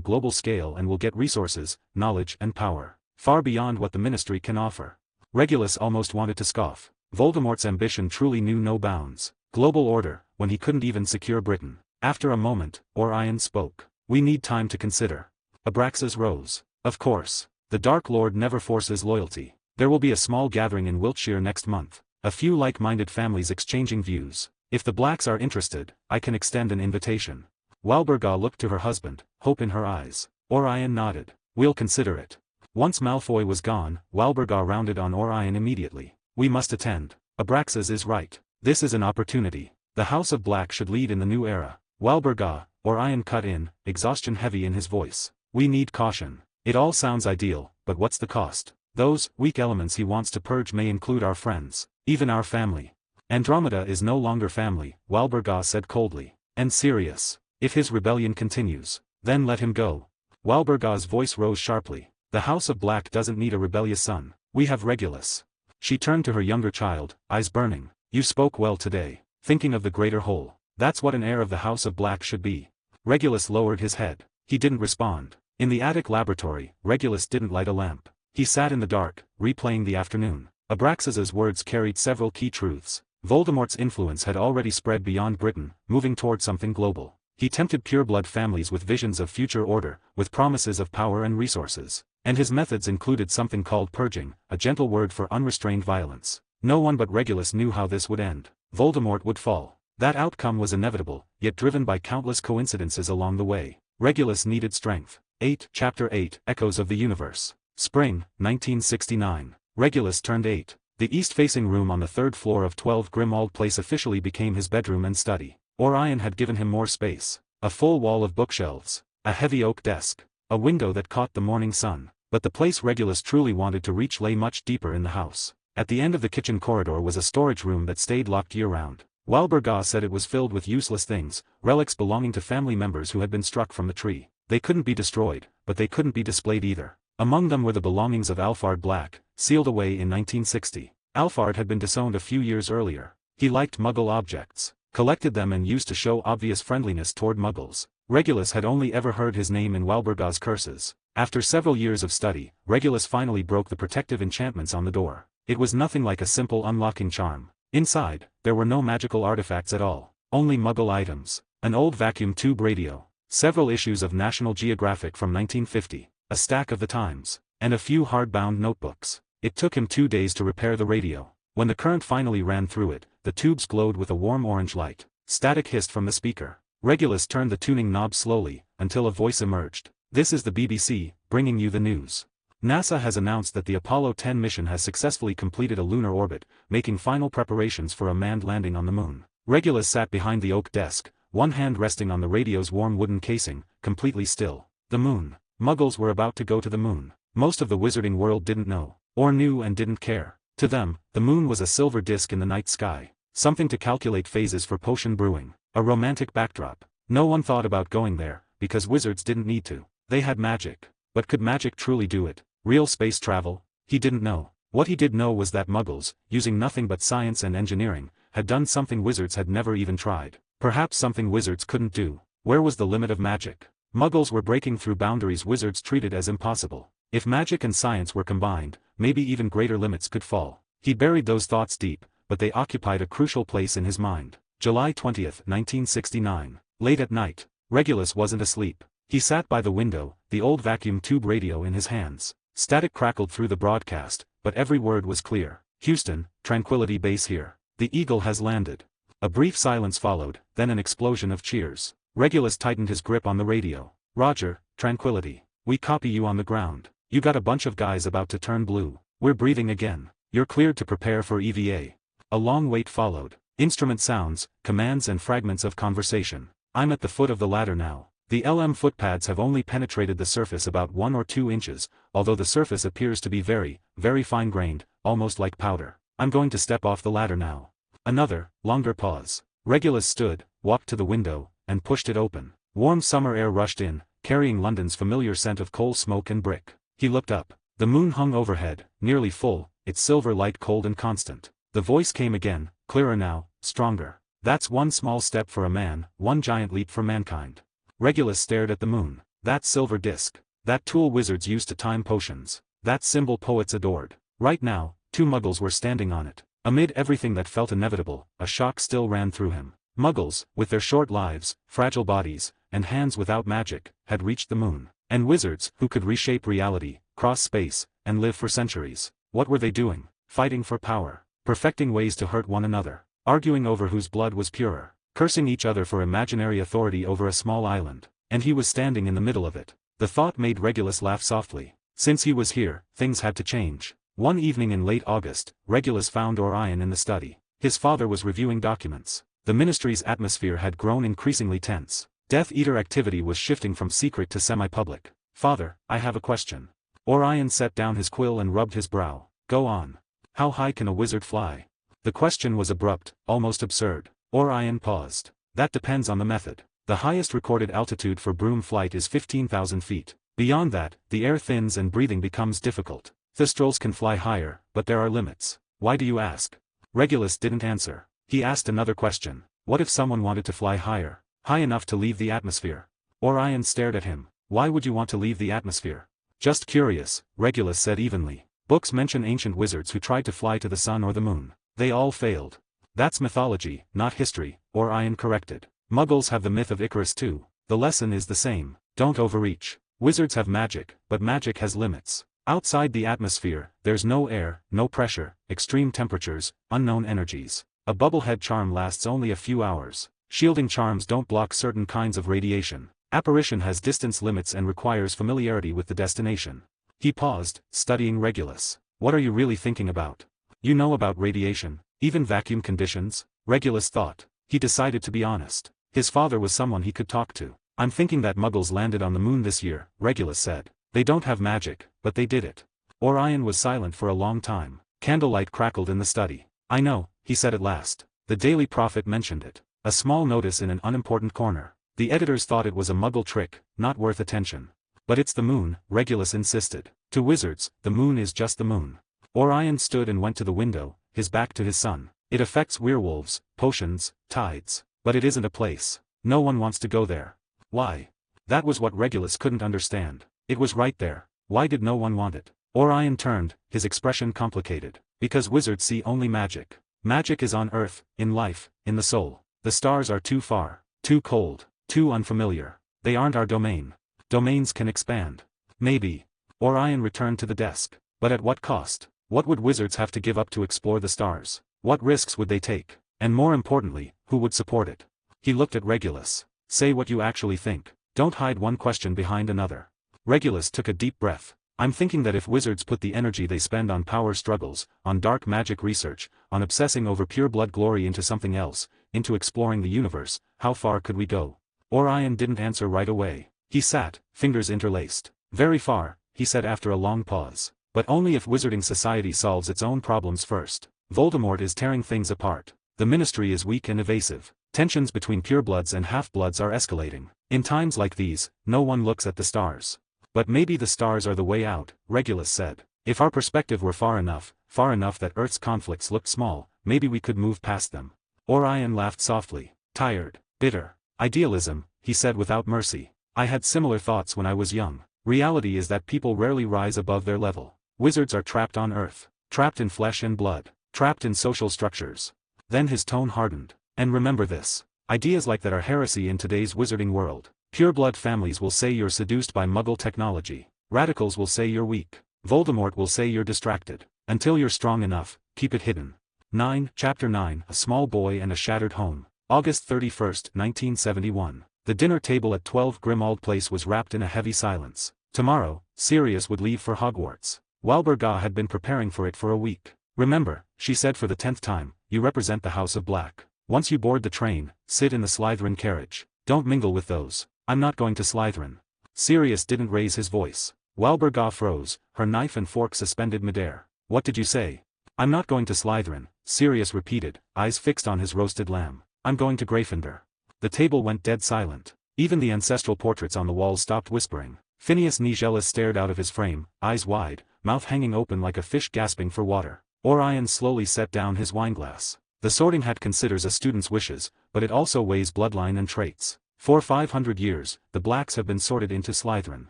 Speaker 2: global scale and will get resources, knowledge and power, far beyond what the Ministry can offer. Regulus almost wanted to scoff. Voldemort's ambition truly knew no bounds. Global order, when he couldn't even secure Britain. After a moment, Orion spoke. We need time to consider. Abraxas rose. Of course. The Dark Lord never forces loyalty. There will be a small gathering in Wiltshire next month. A few like-minded families exchanging views. If the Blacks are interested, I can extend an invitation. Walburga looked to her husband, hope in her eyes. Orion nodded. We'll consider it. Once Malfoy was gone, Walburga rounded on Orion immediately. We must attend. Abraxas is right. This is an opportunity. The House of Black should lead in the new era. Walburga, Orion cut in, exhaustion heavy in his voice. We need caution. It all sounds ideal, but what's the cost? Those weak elements he wants to purge may include our friends, even our family. Andromeda is no longer family, Walburga said coldly. And Sirius. If his rebellion continues, then let him go. Walburga's voice rose sharply. The House of Black doesn't need a rebellious son. We have Regulus. She turned to her younger child, eyes burning. You spoke well today, thinking of the greater whole. That's what an heir of the House of Black should be. Regulus lowered his head. He didn't respond. In the attic laboratory, Regulus didn't light a lamp. He sat in the dark, replaying the afternoon. Abraxas's words carried several key truths. Voldemort's influence had already spread beyond Britain, moving toward something global. He tempted pureblood families with visions of future order, with promises of power and resources. And his methods included something called purging, a gentle word for unrestrained violence. No one but Regulus knew how this would end. Voldemort would fall. That outcome was inevitable, yet driven by countless coincidences along the way. Regulus needed strength. 8. Chapter 8, Echoes of the Universe. Spring, 1969. Regulus turned 8. The east-facing room on the 3rd floor of 12 Grimmauld Place officially became his bedroom and study. Orion had given him more space. A full wall of bookshelves. A heavy oak desk. A window that caught the morning sun. But the place Regulus truly wanted to reach lay much deeper in the house. At the end of the kitchen corridor was a storage room that stayed locked year-round. Walburga said it was filled with useless things, relics belonging to family members who had been struck from the tree. They couldn't be destroyed, but they couldn't be displayed either. Among them were the belongings of Alphard Black, sealed away in 1960. Alphard had been disowned a few years earlier. He liked Muggle objects, collected them and used to show obvious friendliness toward Muggles. Regulus had only ever heard his name in Walburga's curses. After several years of study, Regulus finally broke the protective enchantments on the door. It was nothing like a simple unlocking charm. Inside, there were no magical artifacts at all. Only Muggle items. An old vacuum tube radio. Several issues of National Geographic from 1950. A stack of the Times. And a few hardbound notebooks. It took him 2 days to repair the radio. When the current finally ran through it, the tubes glowed with a warm orange light. Static hissed from the speaker. Regulus turned the tuning knob slowly, until a voice emerged. This is the BBC, bringing you the news. NASA has announced that the Apollo 10 mission has successfully completed a lunar orbit, making final preparations for a manned landing on the moon. Regulus sat behind the oak desk, one hand resting on the radio's warm wooden casing, completely still. The moon. Muggles were about to go to the moon. Most of the wizarding world didn't know, or knew and didn't care. To them, the moon was a silver disk in the night sky, something to calculate phases for potion brewing, a romantic backdrop. No one thought about going there, because wizards didn't need to. They had magic. But could magic truly do it? Real space travel? He didn't know. What he did know was that muggles, using nothing but science and engineering, had done something wizards had never even tried. Perhaps something wizards couldn't do. Where was the limit of magic? Muggles were breaking through boundaries wizards treated as impossible. If magic and science were combined, maybe even greater limits could fall. He buried those thoughts deep, but they occupied a crucial place in his mind. July 20, 1969. Late at night. Regulus wasn't asleep. He sat by the window, the old vacuum tube radio in his hands. Static crackled through the broadcast, but every word was clear. Houston, Tranquility Base here. The Eagle has landed. A brief silence followed, then an explosion of cheers. Regulus tightened his grip on the radio. Roger, Tranquility. We copy you on the ground. You got a bunch of guys about to turn blue. We're breathing again. You're cleared to prepare for EVA. A long wait followed. Instrument sounds, commands and fragments of conversation. I'm at the foot of the ladder now. The LM footpads have only penetrated the surface about 1 or 2 inches, although the surface appears to be very, very fine-grained, almost like powder. I'm going to step off the ladder now. Another, longer pause. Regulus stood, walked to the window, and pushed it open. Warm summer air rushed in, carrying London's familiar scent of coal smoke and brick. He looked up. The moon hung overhead, nearly full, its silver light cold and constant. The voice came again, clearer now, stronger. That's one small step for a man, one giant leap for mankind. Regulus stared at the moon. That silver disk. That tool wizards used to time potions. That symbol poets adored. Right now, 2 muggles were standing on it. Amid everything that felt inevitable, a shock still ran through him. Muggles, with their short lives, fragile bodies, and hands without magic, had reached the moon. And wizards, who could reshape reality, cross space, and live for centuries. What were they doing? Fighting for power. Perfecting ways to hurt one another. Arguing over whose blood was purer. Cursing each other for imaginary authority over a small island. And he was standing in the middle of it. The thought made Regulus laugh softly. Since he was here, things had to change. One evening in late August, Regulus found Orion in the study. His father was reviewing documents. The ministry's atmosphere had grown increasingly tense. Death Eater activity was shifting from secret to semi-public. Father, I have a question. Orion set down his quill and rubbed his brow. Go on. How high can a wizard fly? The question was abrupt, almost absurd. Orion paused. That depends on the method. The highest recorded altitude for broom flight is 15,000 feet. Beyond that, the air thins and breathing becomes difficult. Thestrals can fly higher, but there are limits. Why do you ask? Regulus didn't answer. He asked another question. What if someone wanted to fly higher? High enough to leave the atmosphere? Orion stared at him. Why would you want to leave the atmosphere? Just curious, Regulus said evenly. Books mention ancient wizards who tried to fly to the sun or the moon. They all failed. That's mythology, not history, Orion corrected. Muggles have the myth of Icarus too. The lesson is the same. Don't overreach. Wizards have magic, but magic has limits. Outside the atmosphere, there's no air, no pressure, extreme temperatures, unknown energies. A bubblehead charm lasts only a few hours. Shielding charms don't block certain kinds of radiation. Apparition has distance limits and requires familiarity with the destination. He paused, studying Regulus. What are you really thinking about? You know about radiation, even vacuum conditions? Regulus thought. He decided to be honest. His father was someone he could talk to. I'm thinking that muggles landed on the moon this year, Regulus said. They don't have magic, but they did it. Orion was silent for a long time. Candlelight crackled in the study. I know, he said at last. The Daily Prophet mentioned it. A small notice in an unimportant corner. The editors thought it was a muggle trick, not worth attention. But it's the moon, Regulus insisted. To wizards, the moon is just the moon. Orion stood and went to the window, his back to his son. It affects werewolves, potions, tides. But it isn't a place. No one wants to go there. Why? That was what Regulus couldn't understand. It was right there. Why did no one want it? Orion turned, his expression complicated. Because wizards see only magic. Magic is on Earth, in life, in the soul. The stars are too far, too cold, too unfamiliar. They aren't our domain. Domains can expand. Maybe. Orion returned to the desk. But at what cost? What would wizards have to give up to explore the stars? What risks would they take? And more importantly, who would support it? He looked at Regulus. Say what you actually think. Don't hide one question behind another. Regulus took a deep breath. I'm thinking that if wizards put the energy they spend on power struggles, on dark magic research, on obsessing over pure blood glory into something else, into exploring the universe, how far could we go? Orion didn't answer right away. He sat, fingers interlaced. Very far, he said after a long pause. But only if wizarding society solves its own problems first. Voldemort is tearing things apart. The ministry is weak and evasive. Tensions between purebloods and half-bloods are escalating. In times like these, no one looks at the stars. But maybe the stars are the way out, Regulus said. If our perspective were far enough that Earth's conflicts looked small, maybe we could move past them. Orion laughed softly. Tired, bitter. Idealism, he said without mercy. I had similar thoughts when I was young. Reality is that people rarely rise above their level. Wizards are trapped on Earth. Trapped in flesh and blood. Trapped in social structures. Then his tone hardened. And remember this. Ideas like that are heresy in today's wizarding world. Pureblood families will say you're seduced by Muggle technology. Radicals will say you're weak. Voldemort will say you're distracted. Until you're strong enough, keep it hidden. 9. Chapter 9. A Small Boy and a Shattered Home. August 31st, 1971. The dinner table at 12 Grimmauld Place was wrapped in a heavy silence. Tomorrow, Sirius would leave for Hogwarts. Walburga had been preparing for it for a week. Remember, she said for the 10th time, you represent the House of Black. Once you board the train, sit in the Slytherin carriage. Don't mingle with those. I'm not going to Slytherin. Sirius didn't raise his voice. Walburga froze, her knife and fork suspended midair. What did you say? I'm not going to Slytherin, Sirius repeated, eyes fixed on his roasted lamb. I'm going to Gryffindor. The table went dead silent. Even the ancestral portraits on the walls stopped whispering. Phineas Nigellus stared out of his frame, eyes wide, mouth hanging open like a fish gasping for water. Orion slowly set down his wineglass. The Sorting Hat considers a student's wishes, but it also weighs bloodline and traits. For 500 years, the Blacks have been sorted into Slytherin.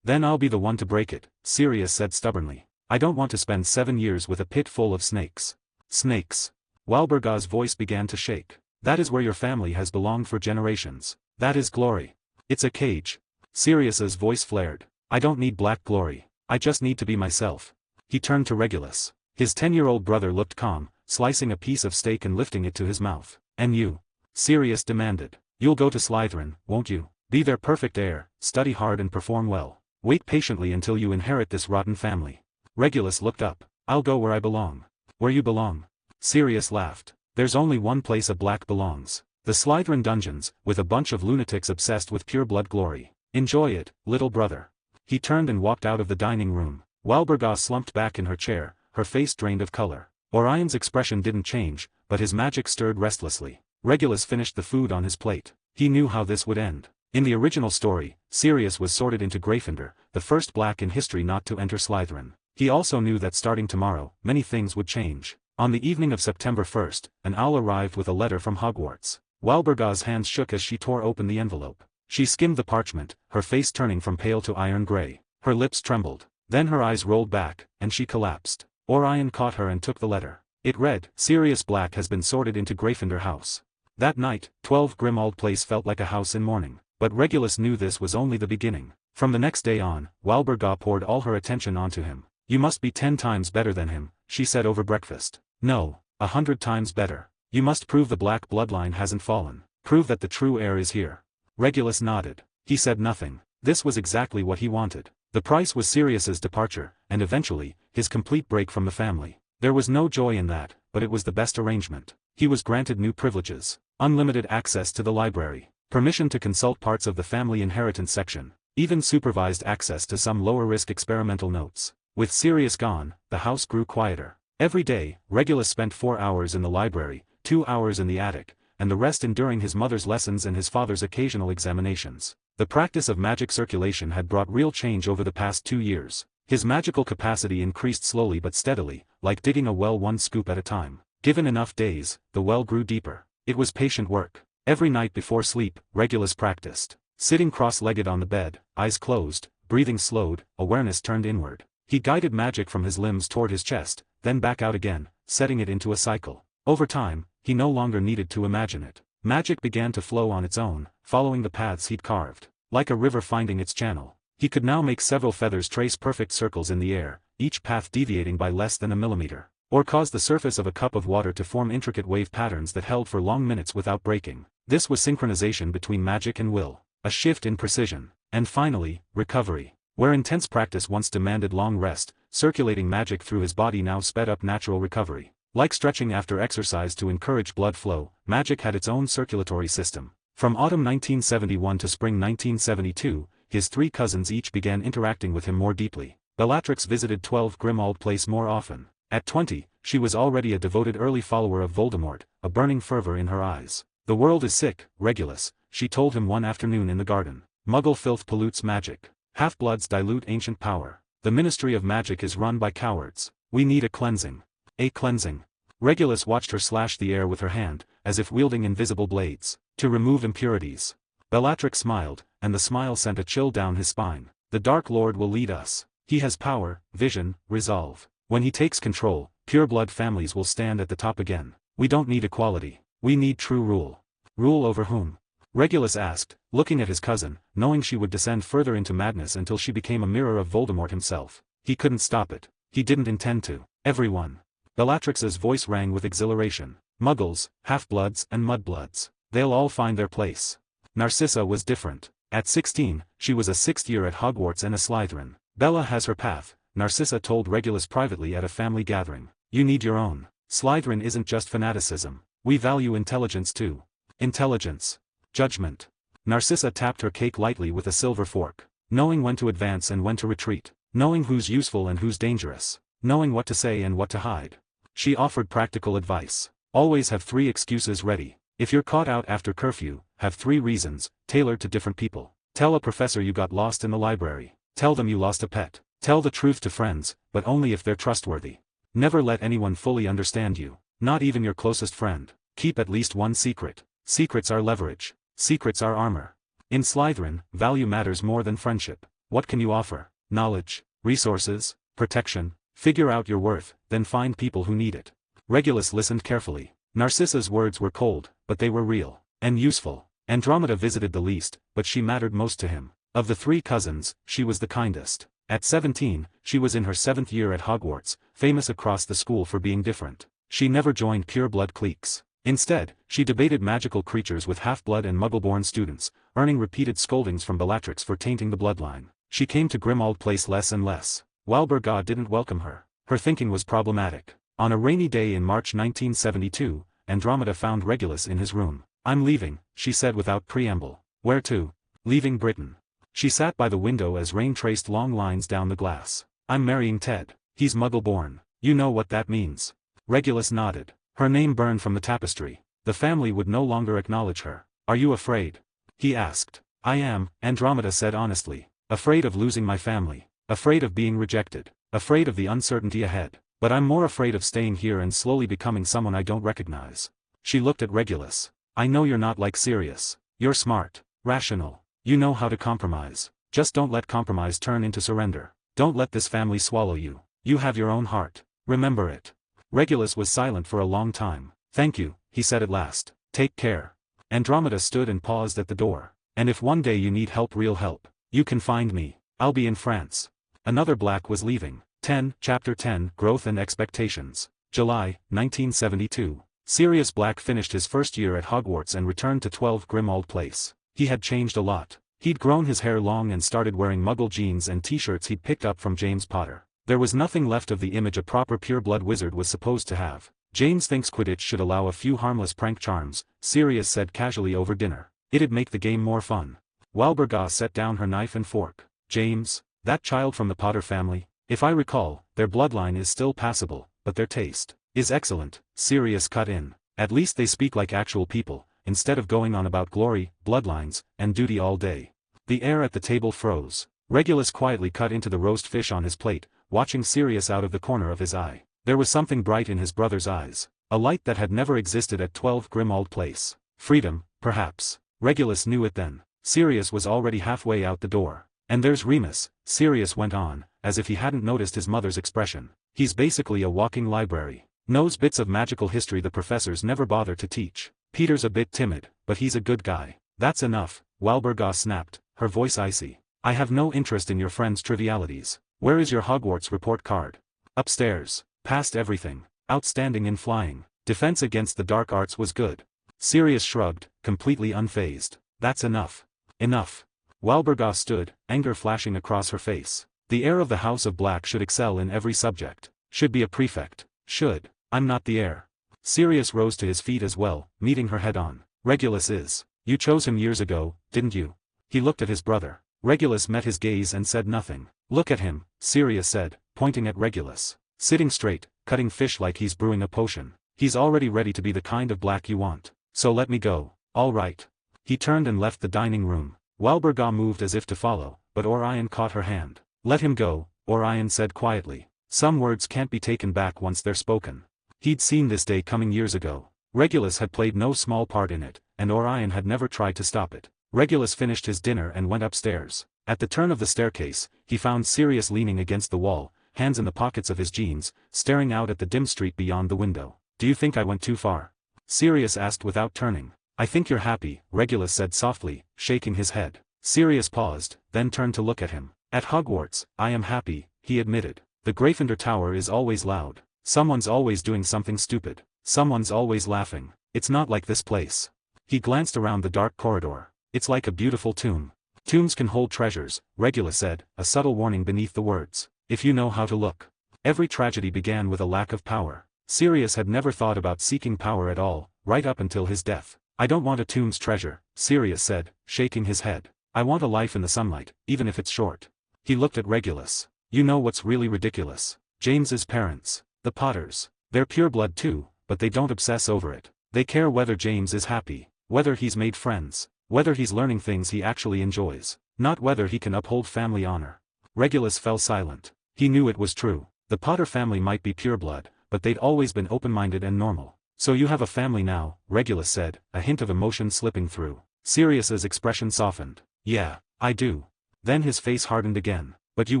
Speaker 2: Then I'll be the one to break it, Sirius said stubbornly. I don't want to spend 7 years with a pit full of snakes. Snakes. Walburga's voice began to shake. That is where your family has belonged for generations. That is glory. It's a cage. Sirius's voice flared. I don't need black glory. I just need to be myself. He turned to Regulus. His 10-year-old brother looked calm, slicing a piece of steak and lifting it to his mouth. And you? Sirius demanded. You'll go to Slytherin, won't you? Be their perfect heir, study hard and perform well. Wait patiently until you inherit this rotten family. Regulus looked up. I'll go where I belong. Where you belong? Sirius laughed. There's only one place a black belongs. The Slytherin dungeons, with a bunch of lunatics obsessed with pure blood glory. Enjoy it, little brother. He turned and walked out of the dining room. Walburga slumped back in her chair, her face drained of color. Orion's expression didn't change, but his magic stirred restlessly. Regulus finished the food on his plate. He knew how this would end. In the original story, Sirius was sorted into Gryffindor, the first black in history not to enter Slytherin. He also knew that starting tomorrow, many things would change. On the evening of September 1st, an owl arrived with a letter from Hogwarts. Walburga's hands shook as she tore open the envelope. She skimmed the parchment, her face turning from pale to iron gray. Her lips trembled. Then her eyes rolled back, and she collapsed. Orion caught her and took the letter. It read, Sirius Black has been sorted into Gryffindor House. That night, 12 Grimmauld Place felt like a house in mourning. But Regulus knew this was only the beginning. From the next day on, Walburga poured all her attention onto him. You must be 10 times better than him, she said over breakfast. No, 100 times better. You must prove the black bloodline hasn't fallen. Prove that the true heir is here. Regulus nodded. He said nothing. This was exactly what he wanted. The price was Sirius's departure, and eventually, his complete break from the family. There was no joy in that, but it was the best arrangement. He was granted new privileges. Unlimited access to the library. Permission to consult parts of the family inheritance section. Even supervised access to some lower-risk experimental notes. With Sirius gone, the house grew quieter. Every day, Regulus spent 4 hours in the library, 2 hours in the attic, and the rest enduring his mother's lessons and his father's occasional examinations. The practice of magic circulation had brought real change over the past 2 years. His magical capacity increased slowly but steadily, like digging a well one scoop at a time. Given enough days, the well grew deeper. It was patient work. Every night before sleep, Regulus practiced. Sitting cross-legged on the bed, eyes closed, breathing slowed, awareness turned inward. He guided magic from his limbs toward his chest, then back out again, setting it into a cycle. Over time, he no longer needed to imagine it. Magic began to flow on its own, following the paths he'd carved. Like a river finding its channel. He could now make several feathers trace perfect circles in the air, each path deviating by less than a millimeter. Or cause the surface of a cup of water to form intricate wave patterns that held for long minutes without breaking. This was synchronization between magic and will. A shift in precision. And finally, recovery. Where intense practice once demanded long rest, circulating magic through his body now sped up natural recovery. Like stretching after exercise to encourage blood flow, magic had its own circulatory system. From autumn 1971 to spring 1972, his 3 cousins each began interacting with him more deeply. Bellatrix visited 12 Grimmauld Place more often. At 20, she was already a devoted early follower of Voldemort, a burning fervor in her eyes. The world is sick, Regulus, she told him one afternoon in the garden. Muggle filth pollutes magic. Half-bloods dilute ancient power. The Ministry of Magic is run by cowards. We need a cleansing. A cleansing. Regulus watched her slash the air with her hand, as if wielding invisible blades, to remove impurities. Bellatrix smiled, and the smile sent a chill down his spine. The Dark Lord will lead us. He has power, vision, resolve. When he takes control, pure-blood families will stand at the top again. We don't need equality. We need true rule. Rule over whom? Regulus asked, looking at his cousin, knowing she would descend further into madness until she became a mirror of Voldemort himself. He couldn't stop it. He didn't intend to. Everyone. Bellatrix's voice rang with exhilaration. Muggles, half-bloods and mudbloods. They'll all find their place. Narcissa was different. At 16, she was a sixth year at Hogwarts and a Slytherin. Bella has her path, Narcissa told Regulus privately at a family gathering. You need your own. Slytherin isn't just fanaticism. We value intelligence too. Intelligence. Judgment. Narcissa tapped her cake lightly with a silver fork. Knowing when to advance and when to retreat. Knowing who's useful and who's dangerous. Knowing what to say and what to hide. She offered practical advice. Always have 3 excuses ready. If you're caught out after curfew, have 3 reasons, tailored to different people. Tell a professor you got lost in the library. Tell them you lost a pet. Tell the truth to friends, but only if they're trustworthy. Never let anyone fully understand you, not even your closest friend. Keep at least one secret. Secrets are leverage. Secrets are armor. In Slytherin, value matters more than friendship. What can you offer? Knowledge, resources, protection. Figure out your worth, then find people who need it. Regulus listened carefully. Narcissa's words were cold, but they were real. And useful. Andromeda visited the least, but she mattered most to him. Of the 3 cousins, she was the kindest. At 17, she was in her 7th year at Hogwarts, famous across the school for being different. She never joined pure-blood cliques. Instead, she debated magical creatures with half-blood and muggle-born students, earning repeated scoldings from Bellatrix for tainting the bloodline. She came to Grimmauld Place less and less. Walburga didn't welcome her. Her thinking was problematic. On a rainy day in March 1972, Andromeda found Regulus in his room. I'm leaving, she said without preamble. Where to? Leaving Britain. She sat by the window as rain traced long lines down the glass. I'm marrying Ted. He's muggle-born. You know what that means. Regulus nodded. Her name burned from the tapestry. The family would no longer acknowledge her. Are you afraid? He asked. I am, Andromeda said honestly. Afraid of losing my family. Afraid of being rejected. Afraid of the uncertainty ahead. But I'm more afraid of staying here and slowly becoming someone I don't recognize. She looked at Regulus. I know you're not like Sirius. You're smart. Rational. You know how to compromise. Just don't let compromise turn into surrender. Don't let this family swallow you. You have your own heart. Remember it. Regulus was silent for a long time. Thank you, he said at last. Take care. Andromeda stood and paused at the door. And if one day you need help, real help, you can find me. I'll be in France. Another Black was leaving. 10, Chapter 10, Growth and Expectations. July, 1972. Sirius Black finished his first year at Hogwarts and returned to 12 Grimmauld Place. He had changed a lot. He'd grown his hair long and started wearing muggle jeans and t-shirts he'd picked up from James Potter. There was nothing left of the image a proper pure-blood wizard was supposed to have. James thinks Quidditch should allow a few harmless prank charms, Sirius said casually over dinner. It'd make the game more fun. Walburga set down her knife and fork. James, that child from the Potter family, if I recall, their bloodline is still passable, but their taste is excellent, Sirius cut in. At least they speak like actual people, instead of going on about glory, bloodlines, and duty all day. The air at the table froze. Regulus quietly cut into the roast fish on his plate, watching Sirius out of the corner of his eye. There was something bright in his brother's eyes. A light that had never existed at 12 Grimmauld Place. Freedom, perhaps. Regulus knew it then. Sirius was already halfway out the door. And there's Remus, Sirius went on, as if he hadn't noticed his mother's expression. He's basically a walking library. Knows bits of magical history the professors never bother to teach. Peter's a bit timid, but he's a good guy. That's enough, Walburga snapped, her voice icy. I have no interest in your friend's trivialities. Where is your Hogwarts report card? Upstairs. Passed everything. Outstanding in flying. Defense against the dark arts was good. Sirius shrugged, completely unfazed. That's enough. Enough. Walburga stood, anger flashing across her face. The heir of the House of Black should excel in every subject. Should be a prefect. Should. I'm not the heir. Sirius rose to his feet as well, meeting her head on. Regulus is. You chose him years ago, didn't you? He looked at his brother. Regulus met his gaze and said nothing. Look at him, Sirius said, pointing at Regulus. Sitting straight, cutting fish like he's brewing a potion. He's already ready to be the kind of Black you want. So let me go. All right. He turned and left the dining room. Walburga moved as if to follow, but Orion caught her hand. Let him go, Orion said quietly. Some words can't be taken back once they're spoken. He'd seen this day coming years ago. Regulus had played no small part in it, and Orion had never tried to stop it. Regulus finished his dinner and went upstairs. At the turn of the staircase, he found Sirius leaning against the wall, hands in the pockets of his jeans, staring out at the dim street beyond the window. Do you think I went too far? Sirius asked without turning. I think you're happy, Regulus said softly, shaking his head. Sirius paused, then turned to look at him. At Hogwarts, I am happy, he admitted. The Gryffindor Tower is always loud. Someone's always doing something stupid. Someone's always laughing. It's not like this place. He glanced around the dark corridor. It's like a beautiful tomb. Tombs can hold treasures, Regulus said, a subtle warning beneath the words. If you know how to look. Every tragedy began with a lack of power. Sirius had never thought about seeking power at all, right up until his death. I don't want a tomb's treasure, Sirius said, shaking his head. I want a life in the sunlight, even if it's short. He looked at Regulus. You know what's really ridiculous? James's parents. The Potters. They're pureblood too, but they don't obsess over it. They care whether James is happy, whether he's made friends, whether he's learning things he actually enjoys, not whether he can uphold family honor. Regulus fell silent. He knew it was true. The Potter family might be pureblood, but they'd always been open-minded and normal. So you have a family now, Regulus said, a hint of emotion slipping through. Sirius's expression softened. Yeah, I do. Then his face hardened again. But you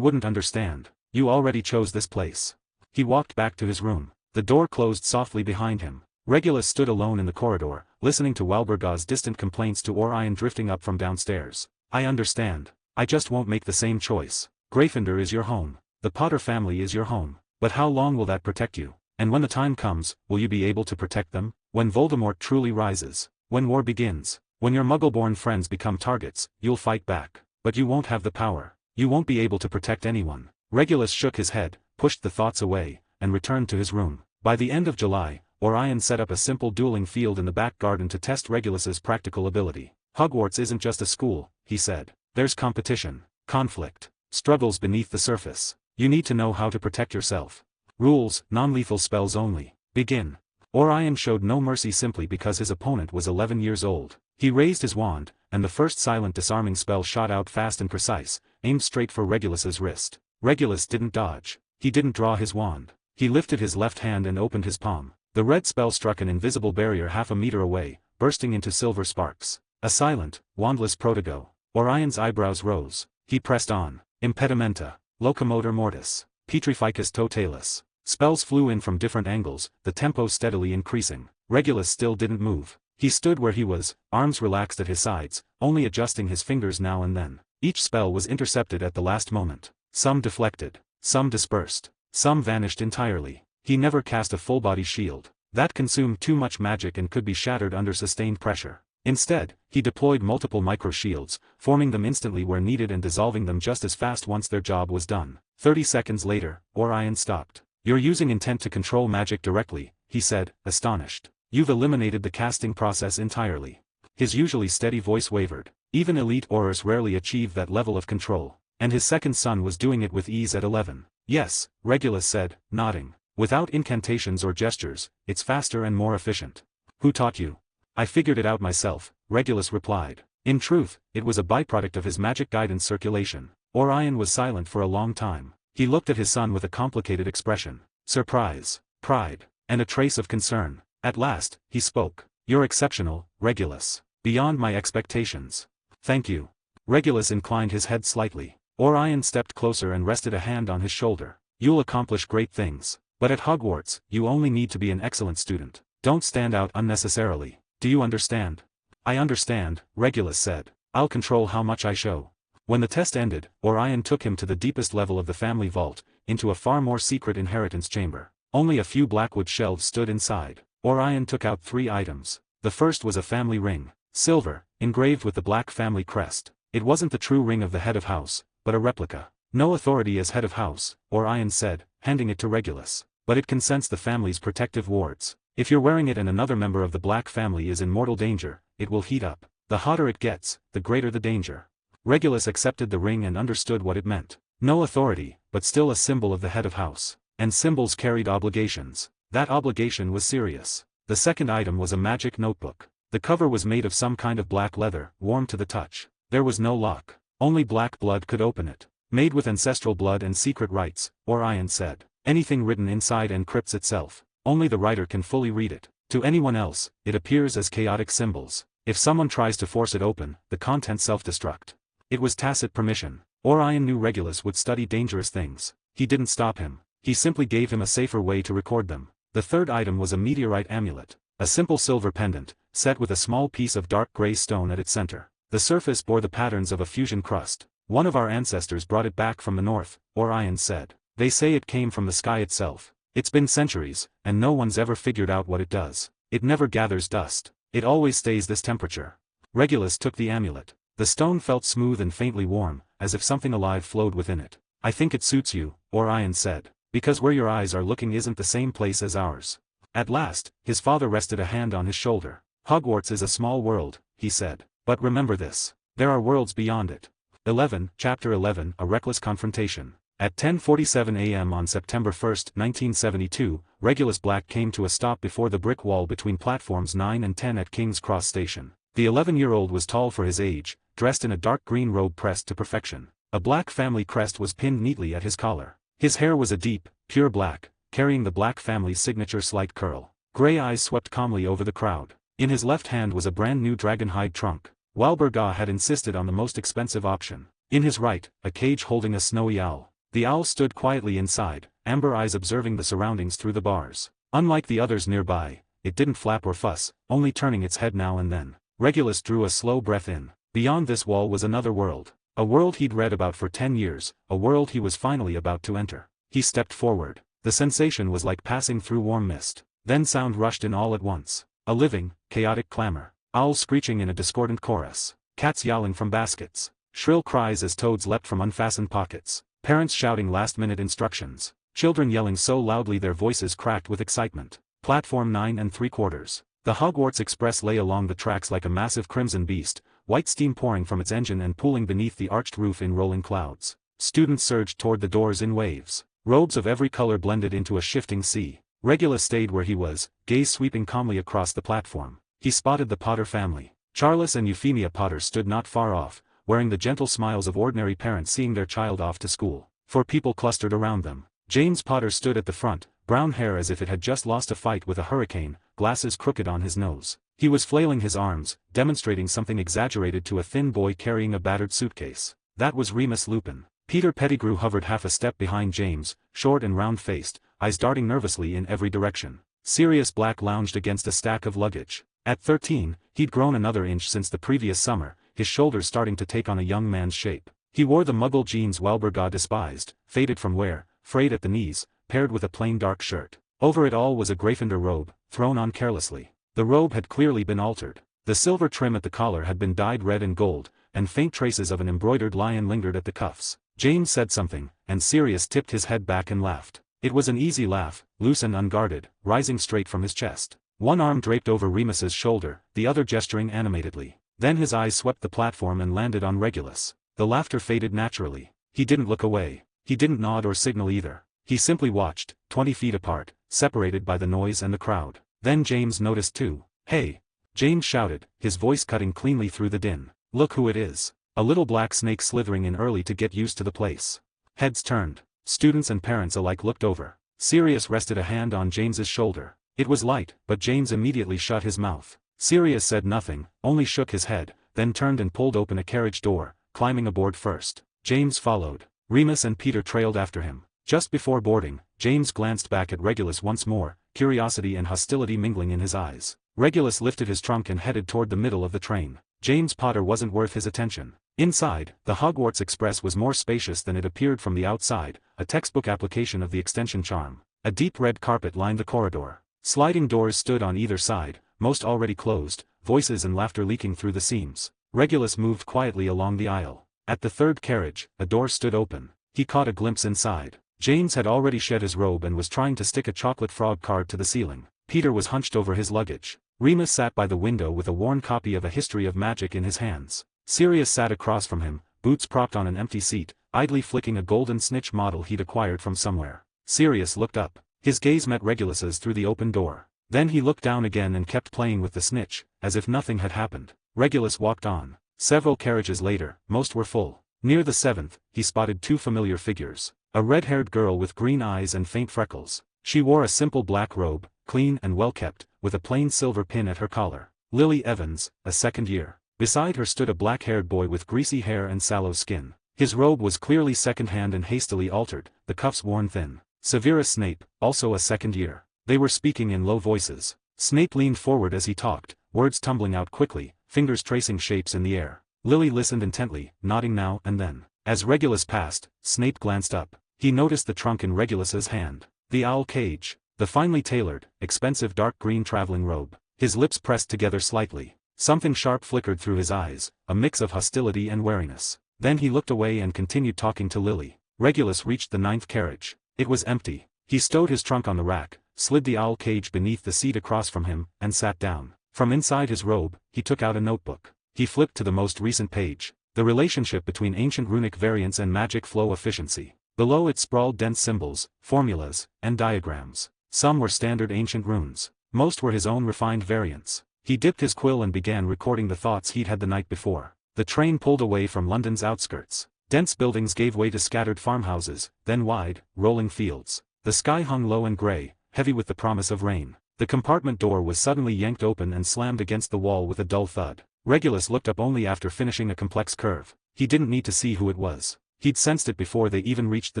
Speaker 2: wouldn't understand. You already chose this place. He walked back to his room. The door closed softly behind him. Regulus stood alone in the corridor, listening to Walburga's distant complaints to Orion drifting up from downstairs. I understand. I just won't make the same choice. Gryffindor is your home. The Potter family is your home. But how long will that protect you? And when the time comes, will you be able to protect them? When Voldemort truly rises? When war begins? When your Muggle-born friends become targets, you'll fight back. But you won't have the power. You won't be able to protect anyone. Regulus shook his head, pushed the thoughts away, and returned to his room. By the end of July, Orion set up a simple dueling field in the back garden to test Regulus's practical ability. Hogwarts isn't just a school, he said. There's competition, conflict, struggles beneath the surface. You need to know how to protect yourself. Rules, non-lethal spells only. Begin. Orion showed no mercy simply because his opponent was 11 years old. He raised his wand, and the first silent disarming spell shot out fast and precise, aimed straight for Regulus's wrist. Regulus didn't dodge. He didn't draw his wand. He lifted his left hand and opened his palm. The red spell struck an invisible barrier half a meter away, bursting into silver sparks. A silent, wandless prodigo. Orion's eyebrows rose. He pressed on. Impedimenta. Locomotor mortis. Petrificus totalis. Spells flew in from different angles, the tempo steadily increasing. Regulus still didn't move. He stood where he was, arms relaxed at his sides, only adjusting his fingers now and then. Each spell was intercepted at the last moment. Some deflected. Some dispersed. Some vanished entirely. He never cast a full-body shield. That consumed too much magic and could be shattered under sustained pressure. Instead, he deployed multiple micro-shields, forming them instantly where needed and dissolving them just as fast once their job was done. 30 seconds later, Orion stopped. You're using intent to control magic directly, he said, astonished. You've eliminated the casting process entirely. His usually steady voice wavered. Even elite aurors rarely achieve that level of control. And his second son was doing it with ease at 11. Yes, Regulus said, nodding. Without incantations or gestures, it's faster and more efficient. Who taught you? I figured it out myself, Regulus replied. In truth, it was a byproduct of his magic guidance circulation. Orion was silent for a long time. He looked at his son with a complicated expression. Surprise, pride, and a trace of concern. At last, he spoke. You're exceptional, Regulus. Beyond my expectations. Thank you. Regulus inclined his head slightly. Orion stepped closer and rested a hand on his shoulder. You'll accomplish great things. But at Hogwarts, you only need to be an excellent student. Don't stand out unnecessarily. Do you understand? I understand, Regulus said. I'll control how much I show. When the test ended, Orion took him to the deepest level of the family vault, into a far more secret inheritance chamber. Only a few blackwood shelves stood inside. Orion took out 3 items. The first was a family ring. Silver, engraved with the black family crest. It wasn't the true ring of the head of house, but a replica. No authority as head of house, Orion said, handing it to Regulus. But it can sense the family's protective wards. If you're wearing it and another member of the black family is in mortal danger, it will heat up. The hotter it gets, the greater the danger. Regulus accepted the ring and understood what it meant. No authority, but still a symbol of the head of house. And symbols carried obligations. That obligation was serious. The second item was a magic notebook. The cover was made of some kind of black leather, warm to the touch. There was no lock. Only black blood could open it. Made with ancestral blood and secret rites, Orion said. Anything written inside encrypts itself. Only the writer can fully read it. To anyone else, it appears as chaotic symbols. If someone tries to force it open, the contents self-destruct. It was tacit permission. Orion knew Regulus would study dangerous things. He didn't stop him. He simply gave him a safer way to record them. The third item was a meteorite amulet. A simple silver pendant, set with a small piece of dark gray stone at its center. The surface bore the patterns of a fusion crust. One of our ancestors brought it back from the north, Orion said. They say it came from the sky itself. It's been centuries, and no one's ever figured out what it does. It never gathers dust. It always stays this temperature. Regulus took the amulet. The stone felt smooth and faintly warm, as if something alive flowed within it. I think it suits you, Orion said, because where your eyes are looking isn't the same place as ours. At last, his father rested a hand on his shoulder. Hogwarts is a small world, he said. But remember this. There are worlds beyond it. 11, Chapter 11, A Reckless Confrontation. At 10:47 a.m. on September 1, 1972, Regulus Black came to a stop before the brick wall between platforms 9 and 10 at King's Cross Station. The 11-year-old was tall for his age, dressed in a dark green robe pressed to perfection. A black family crest was pinned neatly at his collar. His hair was a deep, pure black, carrying the Black family's signature slight curl. Gray eyes swept calmly over the crowd. In his left hand was a brand new dragonhide trunk. Walburga had insisted on the most expensive option. In his right, a cage holding a snowy owl. The owl stood quietly inside, amber eyes observing the surroundings through the bars. Unlike the others nearby, it didn't flap or fuss, only turning its head now and then. Regulus drew a slow breath in. Beyond this wall was another world. A world he'd read about for 10 years, a world he was finally about to enter. He stepped forward. The sensation was like passing through warm mist. Then sound rushed in all at once. A living, chaotic clamor. Owls screeching in a discordant chorus. Cats yowling from baskets. Shrill cries as toads leapt from unfastened pockets. Parents shouting last-minute instructions. Children yelling so loudly their voices cracked with excitement. Platform 9 3/4. The Hogwarts Express lay along the tracks like a massive crimson beast, white steam pouring from its engine and pooling beneath the arched roof in rolling clouds. Students surged toward the doors in waves. Robes of every color blended into a shifting sea. Regulus stayed where he was, gaze sweeping calmly across the platform. He spotted the Potter family. Charles and Euphemia Potter stood not far off, wearing the gentle smiles of ordinary parents seeing their child off to school. 4 people clustered around them. James Potter stood at the front, brown hair as if it had just lost a fight with a hurricane, glasses crooked on his nose. He was flailing his arms, demonstrating something exaggerated to a thin boy carrying a battered suitcase. That was Remus Lupin. Peter Pettigrew hovered half a step behind James, short and round-faced, eyes darting nervously in every direction. Sirius Black lounged against a stack of luggage. At 13, he'd grown another inch since the previous summer, his shoulders starting to take on a young man's shape. He wore the muggle jeans Walburga despised, faded from wear, frayed at the knees, paired with a plain dark shirt. Over it all was a Gryffindor robe, thrown on carelessly. The robe had clearly been altered. The silver trim at the collar had been dyed red and gold, and faint traces of an embroidered lion lingered at the cuffs. James said something, and Sirius tipped his head back and laughed. It was an easy laugh, loose and unguarded, rising straight from his chest. One arm draped over Remus's shoulder, the other gesturing animatedly. Then his eyes swept the platform and landed on Regulus. The laughter faded naturally. He didn't look away. He didn't nod or signal either. He simply watched, 20 feet apart, separated by the noise and the crowd. Then James noticed too. "Hey!" James shouted, his voice cutting cleanly through the din. "Look who it is." A little black snake slithering in early to get used to the place. Heads turned. Students and parents alike looked over. Sirius rested a hand on James's shoulder. It was light, but James immediately shut his mouth. Sirius said nothing, only shook his head, then turned and pulled open a carriage door, climbing aboard first. James followed. Remus and Peter trailed after him. Just before boarding, James glanced back at Regulus once more, curiosity and hostility mingling in his eyes. Regulus lifted his trunk and headed toward the middle of the train. James Potter wasn't worth his attention. Inside, the Hogwarts Express was more spacious than it appeared from the outside, a textbook application of the extension charm. A deep red carpet lined the corridor. Sliding doors stood on either side, most already closed, voices and laughter leaking through the seams. Regulus moved quietly along the aisle. At the third carriage, a door stood open. He caught a glimpse inside. James had already shed his robe and was trying to stick a chocolate frog card to the ceiling. Peter was hunched over his luggage. Remus sat by the window with a worn copy of A History of Magic in his hands. Sirius sat across from him, boots propped on an empty seat, idly flicking a golden snitch model he'd acquired from somewhere. Sirius looked up. His gaze met Regulus's through the open door. Then he looked down again and kept playing with the snitch, as if nothing had happened. Regulus walked on. Several carriages later, most were full. Near the seventh, he spotted two familiar figures. A red-haired girl with green eyes and faint freckles. She wore a simple black robe, clean and well-kept, with a plain silver pin at her collar. Lily Evans, a second year. Beside her stood a black-haired boy with greasy hair and sallow skin. His robe was clearly second-hand and hastily altered, the cuffs worn thin. Severus Snape, also a second year. They were speaking in low voices. Snape leaned forward as he talked, words tumbling out quickly, fingers tracing shapes in the air. Lily listened intently, nodding now and then. As Regulus passed, Snape glanced up. He noticed the trunk in Regulus's hand. The owl cage. The finely tailored, expensive dark green traveling robe. His lips pressed together slightly. Something sharp flickered through his eyes, a mix of hostility and wariness. Then he looked away and continued talking to Lily. Regulus reached the ninth carriage. It was empty. He stowed his trunk on the rack, slid the owl cage beneath the seat across from him, and sat down. From inside his robe, he took out a notebook. He flipped to the most recent page. The relationship between ancient runic variants and magic flow efficiency. Below it sprawled dense symbols, formulas, and diagrams. Some were standard ancient runes. Most were his own refined variants. He dipped his quill and began recording the thoughts he'd had the night before. The train pulled away from London's outskirts. Dense buildings gave way to scattered farmhouses, then wide, rolling fields. The sky hung low and grey, heavy with the promise of rain. The compartment door was suddenly yanked open and slammed against the wall with a dull thud. Regulus looked up only after finishing a complex curve. He didn't need to see who it was. He'd sensed it before they even reached the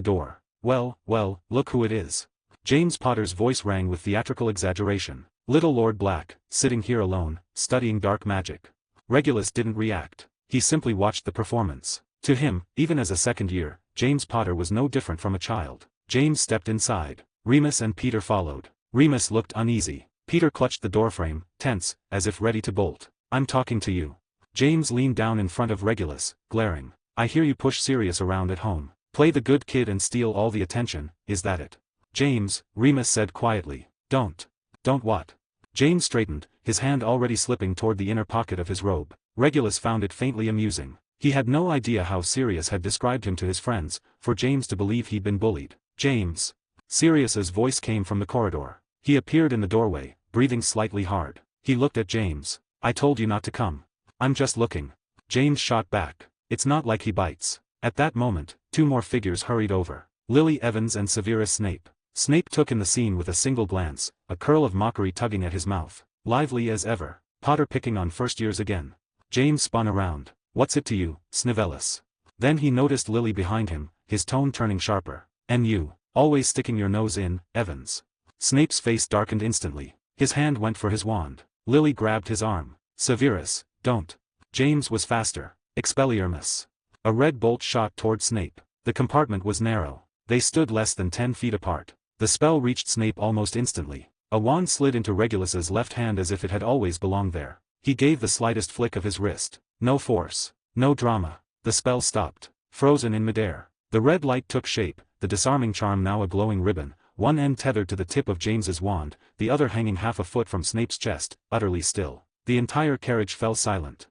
Speaker 2: door. Well, look who it is. James Potter's voice rang with theatrical exaggeration. Little Lord Black, sitting here alone, studying dark magic. Regulus didn't react. He simply watched the performance. To him, even as a second year, James Potter was no different from a child. James stepped inside. Remus and Peter followed. Remus looked uneasy. Peter clutched the doorframe, tense, as if ready to bolt. I'm talking to you. James leaned down in front of Regulus, glaring. I hear you push Sirius around at home. Play the good kid and steal all the attention, is that it? James, Remus said quietly. Don't what? James straightened, his hand already slipping toward the inner pocket of his robe. Regulus found it faintly amusing. He had no idea how Sirius had described him to his friends, for James to believe he'd been bullied. James. Sirius's voice came from the corridor. He appeared in the doorway, breathing slightly hard. He looked at James. I told you not to come. I'm just looking. James shot back. It's not like he bites. At that moment, two more figures hurried over. Lily Evans and Severus Snape. Snape took in the scene with a single glance, a curl of mockery tugging at his mouth. Lively as ever. Potter picking on first years again. James spun around. What's it to you, Snivellis? Then he noticed Lily behind him, his tone turning sharper. And you, always sticking your nose in, Evans. Snape's face darkened instantly. His hand went for his wand. Lily grabbed his arm. Severus, don't. James was faster. Expelliarmus. A red bolt shot toward Snape. The compartment was narrow. They stood less than 10 feet apart. The spell reached Snape almost instantly. A wand slid into Regulus's left hand as if it had always belonged there. He gave the slightest flick of his wrist. No force. No drama. The spell stopped. Frozen in midair. The red light took shape, the disarming charm now a glowing ribbon, one end tethered to the tip of James's wand, the other hanging half a foot from Snape's chest, utterly still. The entire carriage fell silent.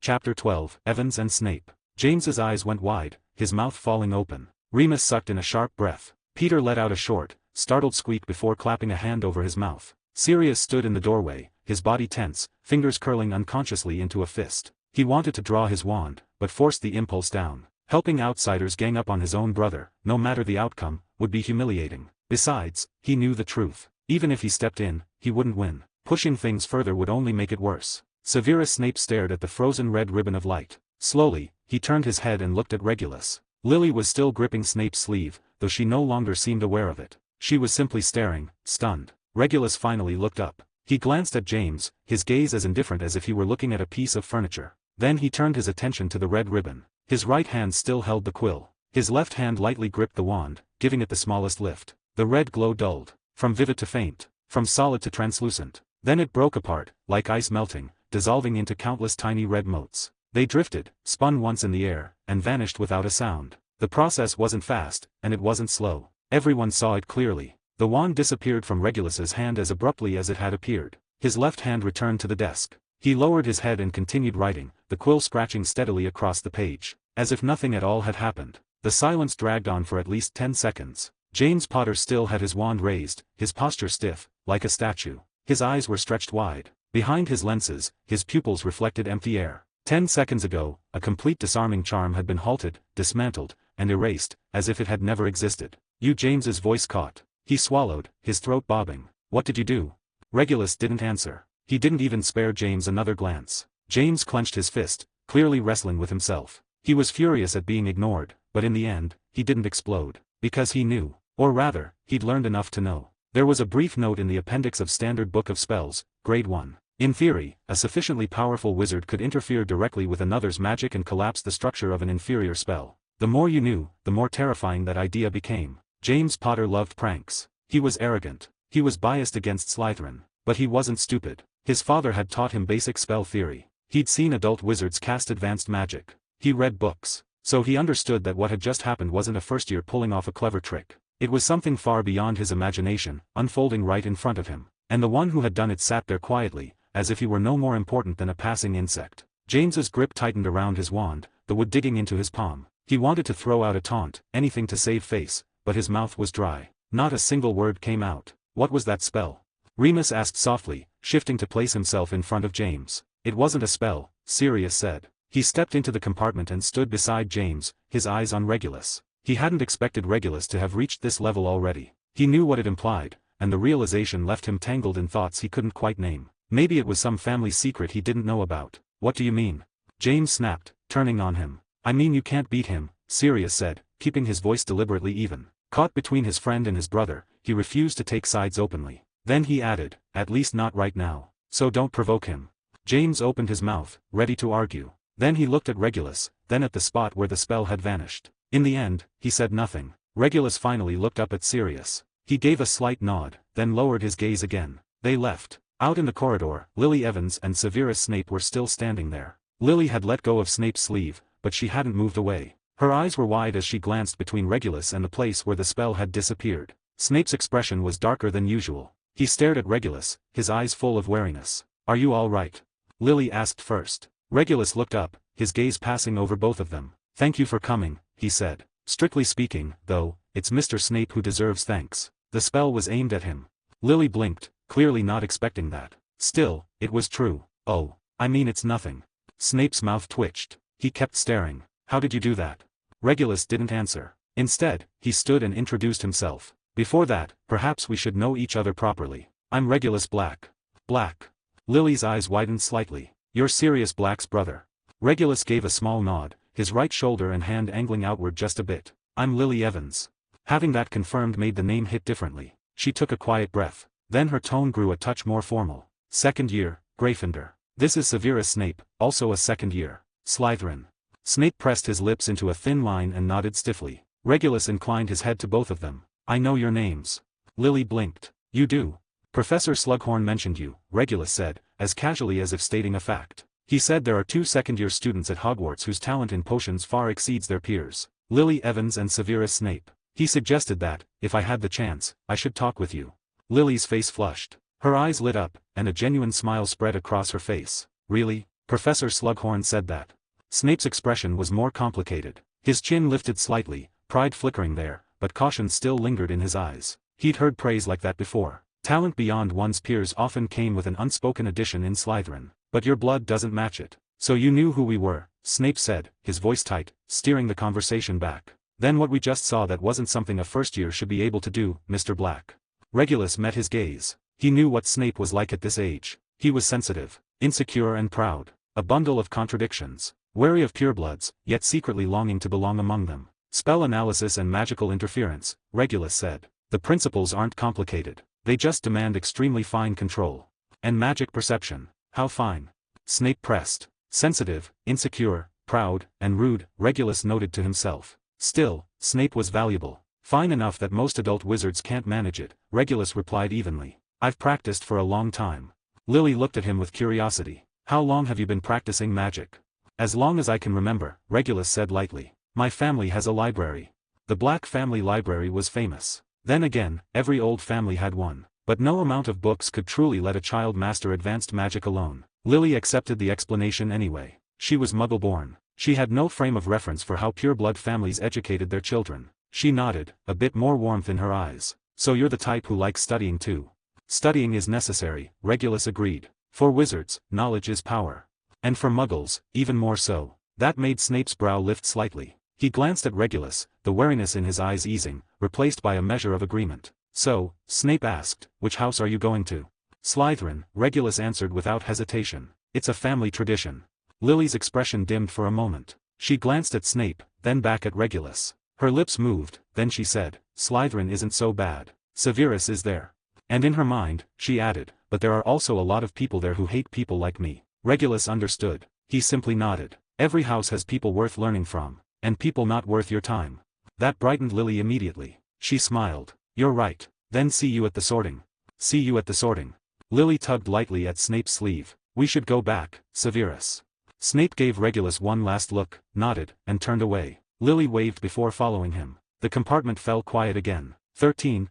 Speaker 2: Chapter 12, Evans and Snape. James's eyes went wide, his mouth falling open. Remus sucked in a sharp breath. Peter let out a short, startled squeak before clapping a hand over his mouth. Sirius stood in the doorway, his body tense, fingers curling unconsciously into a fist. He wanted to draw his wand, but forced the impulse down. Helping outsiders gang up on his own brother, no matter the outcome, would be humiliating. Besides, he knew the truth. Even if he stepped in, he wouldn't win. Pushing things further would only make it worse. Severus Snape stared at the frozen red ribbon of light. Slowly, he turned his head and looked at Regulus. Lily was still gripping Snape's sleeve, though she no longer seemed aware of it. She was simply staring, stunned. Regulus finally looked up. He glanced at James, his gaze as indifferent as if he were looking at a piece of furniture. Then he turned his attention to the red ribbon. His right hand still held the quill. His left hand lightly gripped the wand, giving it the smallest lift. The red glow dulled. From vivid to faint. From solid to translucent. Then it broke apart, like ice melting, dissolving into countless tiny red motes. They drifted, spun once in the air, and vanished without a sound. The process wasn't fast, and it wasn't slow. Everyone saw it clearly. The wand disappeared from Regulus's hand as abruptly as it had appeared. His left hand returned to the desk. He lowered his head and continued writing, the quill scratching steadily across the page. As if nothing at all had happened. The silence dragged on for at least 10 seconds. James Potter still had his wand raised, his posture stiff, like a statue. His eyes were stretched wide. Behind his lenses, his pupils reflected empty air. 10 seconds ago, a complete disarming charm had been halted, dismantled, and erased, as if it had never existed. You James's voice caught. He swallowed, his throat bobbing. What did you do? Regulus didn't answer. He didn't even spare James another glance. James clenched his fist, clearly wrestling with himself. He was furious at being ignored, but in the end, he didn't explode. Because he knew. Or rather, he'd learned enough to know. There was a brief note in the appendix of Standard Book of Spells, Grade 1. In theory, a sufficiently powerful wizard could interfere directly with another's magic and collapse the structure of an inferior spell. The more you knew, the more terrifying that idea became. James Potter loved pranks. He was arrogant. He was biased against Slytherin. But he wasn't stupid. His father had taught him basic spell theory. He'd seen adult wizards cast advanced magic. He read books. So he understood that what had just happened wasn't a first-year pulling off a clever trick. It was something far beyond his imagination, unfolding right in front of him. And the one who had done it sat there quietly, as if he were no more important than a passing insect. James's grip tightened around his wand, the wood digging into his palm. He wanted to throw out a taunt, anything to save face, but his mouth was dry. Not a single word came out. What was that spell? Remus asked softly, shifting to place himself in front of James. It wasn't a spell, Sirius said. He stepped into the compartment and stood beside James, his eyes on Regulus. He hadn't expected Regulus to have reached this level already. He knew what it implied, and the realization left him tangled in thoughts he couldn't quite name. Maybe it was some family secret he didn't know about. What do you mean? James snapped, turning on him. I mean you can't beat him, Sirius said, keeping his voice deliberately even. Caught between his friend and his brother, he refused to take sides openly. Then he added, at least not right now. So don't provoke him. James opened his mouth, ready to argue. Then he looked at Regulus, then at the spot where the spell had vanished. In the end, he said nothing. Regulus finally looked up at Sirius. He gave a slight nod, then lowered his gaze again. They left. Out in the corridor, Lily Evans and Severus Snape were still standing there. Lily had let go of Snape's sleeve, but she hadn't moved away. Her eyes were wide as she glanced between Regulus and the place where the spell had disappeared. Snape's expression was darker than usual. He stared at Regulus, his eyes full of wariness. Are you all right? Lily asked first. Regulus looked up, his gaze passing over both of them. Thank you for coming, he said. Strictly speaking, though, it's Mr. Snape who deserves thanks. The spell was aimed at him. Lily blinked, clearly not expecting that. Still, it was true. Oh, I mean it's nothing. Snape's mouth twitched. He kept staring. How did you do that? Regulus didn't answer. Instead, he stood and introduced himself. Before that, perhaps we should know each other properly. I'm Regulus Black. Black. Lily's eyes widened slightly. You're Sirius Black's brother. Regulus gave a small nod, his right shoulder and hand angling outward just a bit. I'm Lily Evans. Having that confirmed made the name hit differently. She took a quiet breath. Then her tone grew a touch more formal. Second year, Gryffindor. This is Severus Snape, also a second year. Slytherin. Snape pressed his lips into a thin line and nodded stiffly. Regulus inclined his head to both of them. I know your names. Lily blinked. You do. Professor Slughorn mentioned you, Regulus said, as casually as if stating a fact. He said there are 2 second-year students at Hogwarts whose talent in potions far exceeds their peers. Lily Evans and Severus Snape. He suggested that, if I had the chance, I should talk with you. Lily's face flushed. Her eyes lit up, and a genuine smile spread across her face. Really? Professor Slughorn said that. Snape's expression was more complicated. His chin lifted slightly, pride flickering there, but caution still lingered in his eyes. He'd heard praise like that before. Talent beyond one's peers often came with an unspoken addition in Slytherin. But your blood doesn't match it. So you knew who we were, Snape said, his voice tight, steering the conversation back. Then what we just saw that wasn't something a first year should be able to do, Mr. Black. Regulus met his gaze. He knew what Snape was like at this age. He was sensitive, insecure and proud. A bundle of contradictions. Wary of purebloods, yet secretly longing to belong among them. Spell analysis and magical interference, Regulus said. The principles aren't complicated. They just demand extremely fine control. And magic perception. How fine? Snape pressed. Sensitive, insecure, proud, and rude, Regulus noted to himself. Still, Snape was valuable. Fine enough that most adult wizards can't manage it, Regulus replied evenly. I've practiced for a long time. Lily looked at him with curiosity. How long have you been practicing magic? As long as I can remember, Regulus said lightly. My family has a library. The Black family library was famous. Then again, every old family had one. But no amount of books could truly let a child master advanced magic alone. Lily accepted the explanation anyway. She was Muggle-born. She had no frame of reference for how pureblood families educated their children. She nodded, a bit more warmth in her eyes. So you're the type who likes studying too. Studying is necessary, Regulus agreed. For wizards, knowledge is power. And for muggles, even more so. That made Snape's brow lift slightly. He glanced at Regulus, the wariness in his eyes easing, replaced by a measure of agreement. So, Snape asked, which house are you going to? Slytherin, Regulus answered without hesitation. It's a family tradition. Lily's expression dimmed for a moment. She glanced at Snape, then back at Regulus. Her lips moved, then she said, Slytherin isn't so bad. Severus is there. And in her mind, she added, but there are also a lot of people there who hate people like me. Regulus understood. He simply nodded. Every house has people worth learning from, and people not worth your time. That brightened Lily immediately. She smiled. You're right. Then see you at the sorting. See you at the sorting. Lily tugged lightly at Snape's sleeve. We should go back, Severus. Snape gave Regulus one last look, nodded, and turned away. Lily waved before following him. The compartment fell quiet again.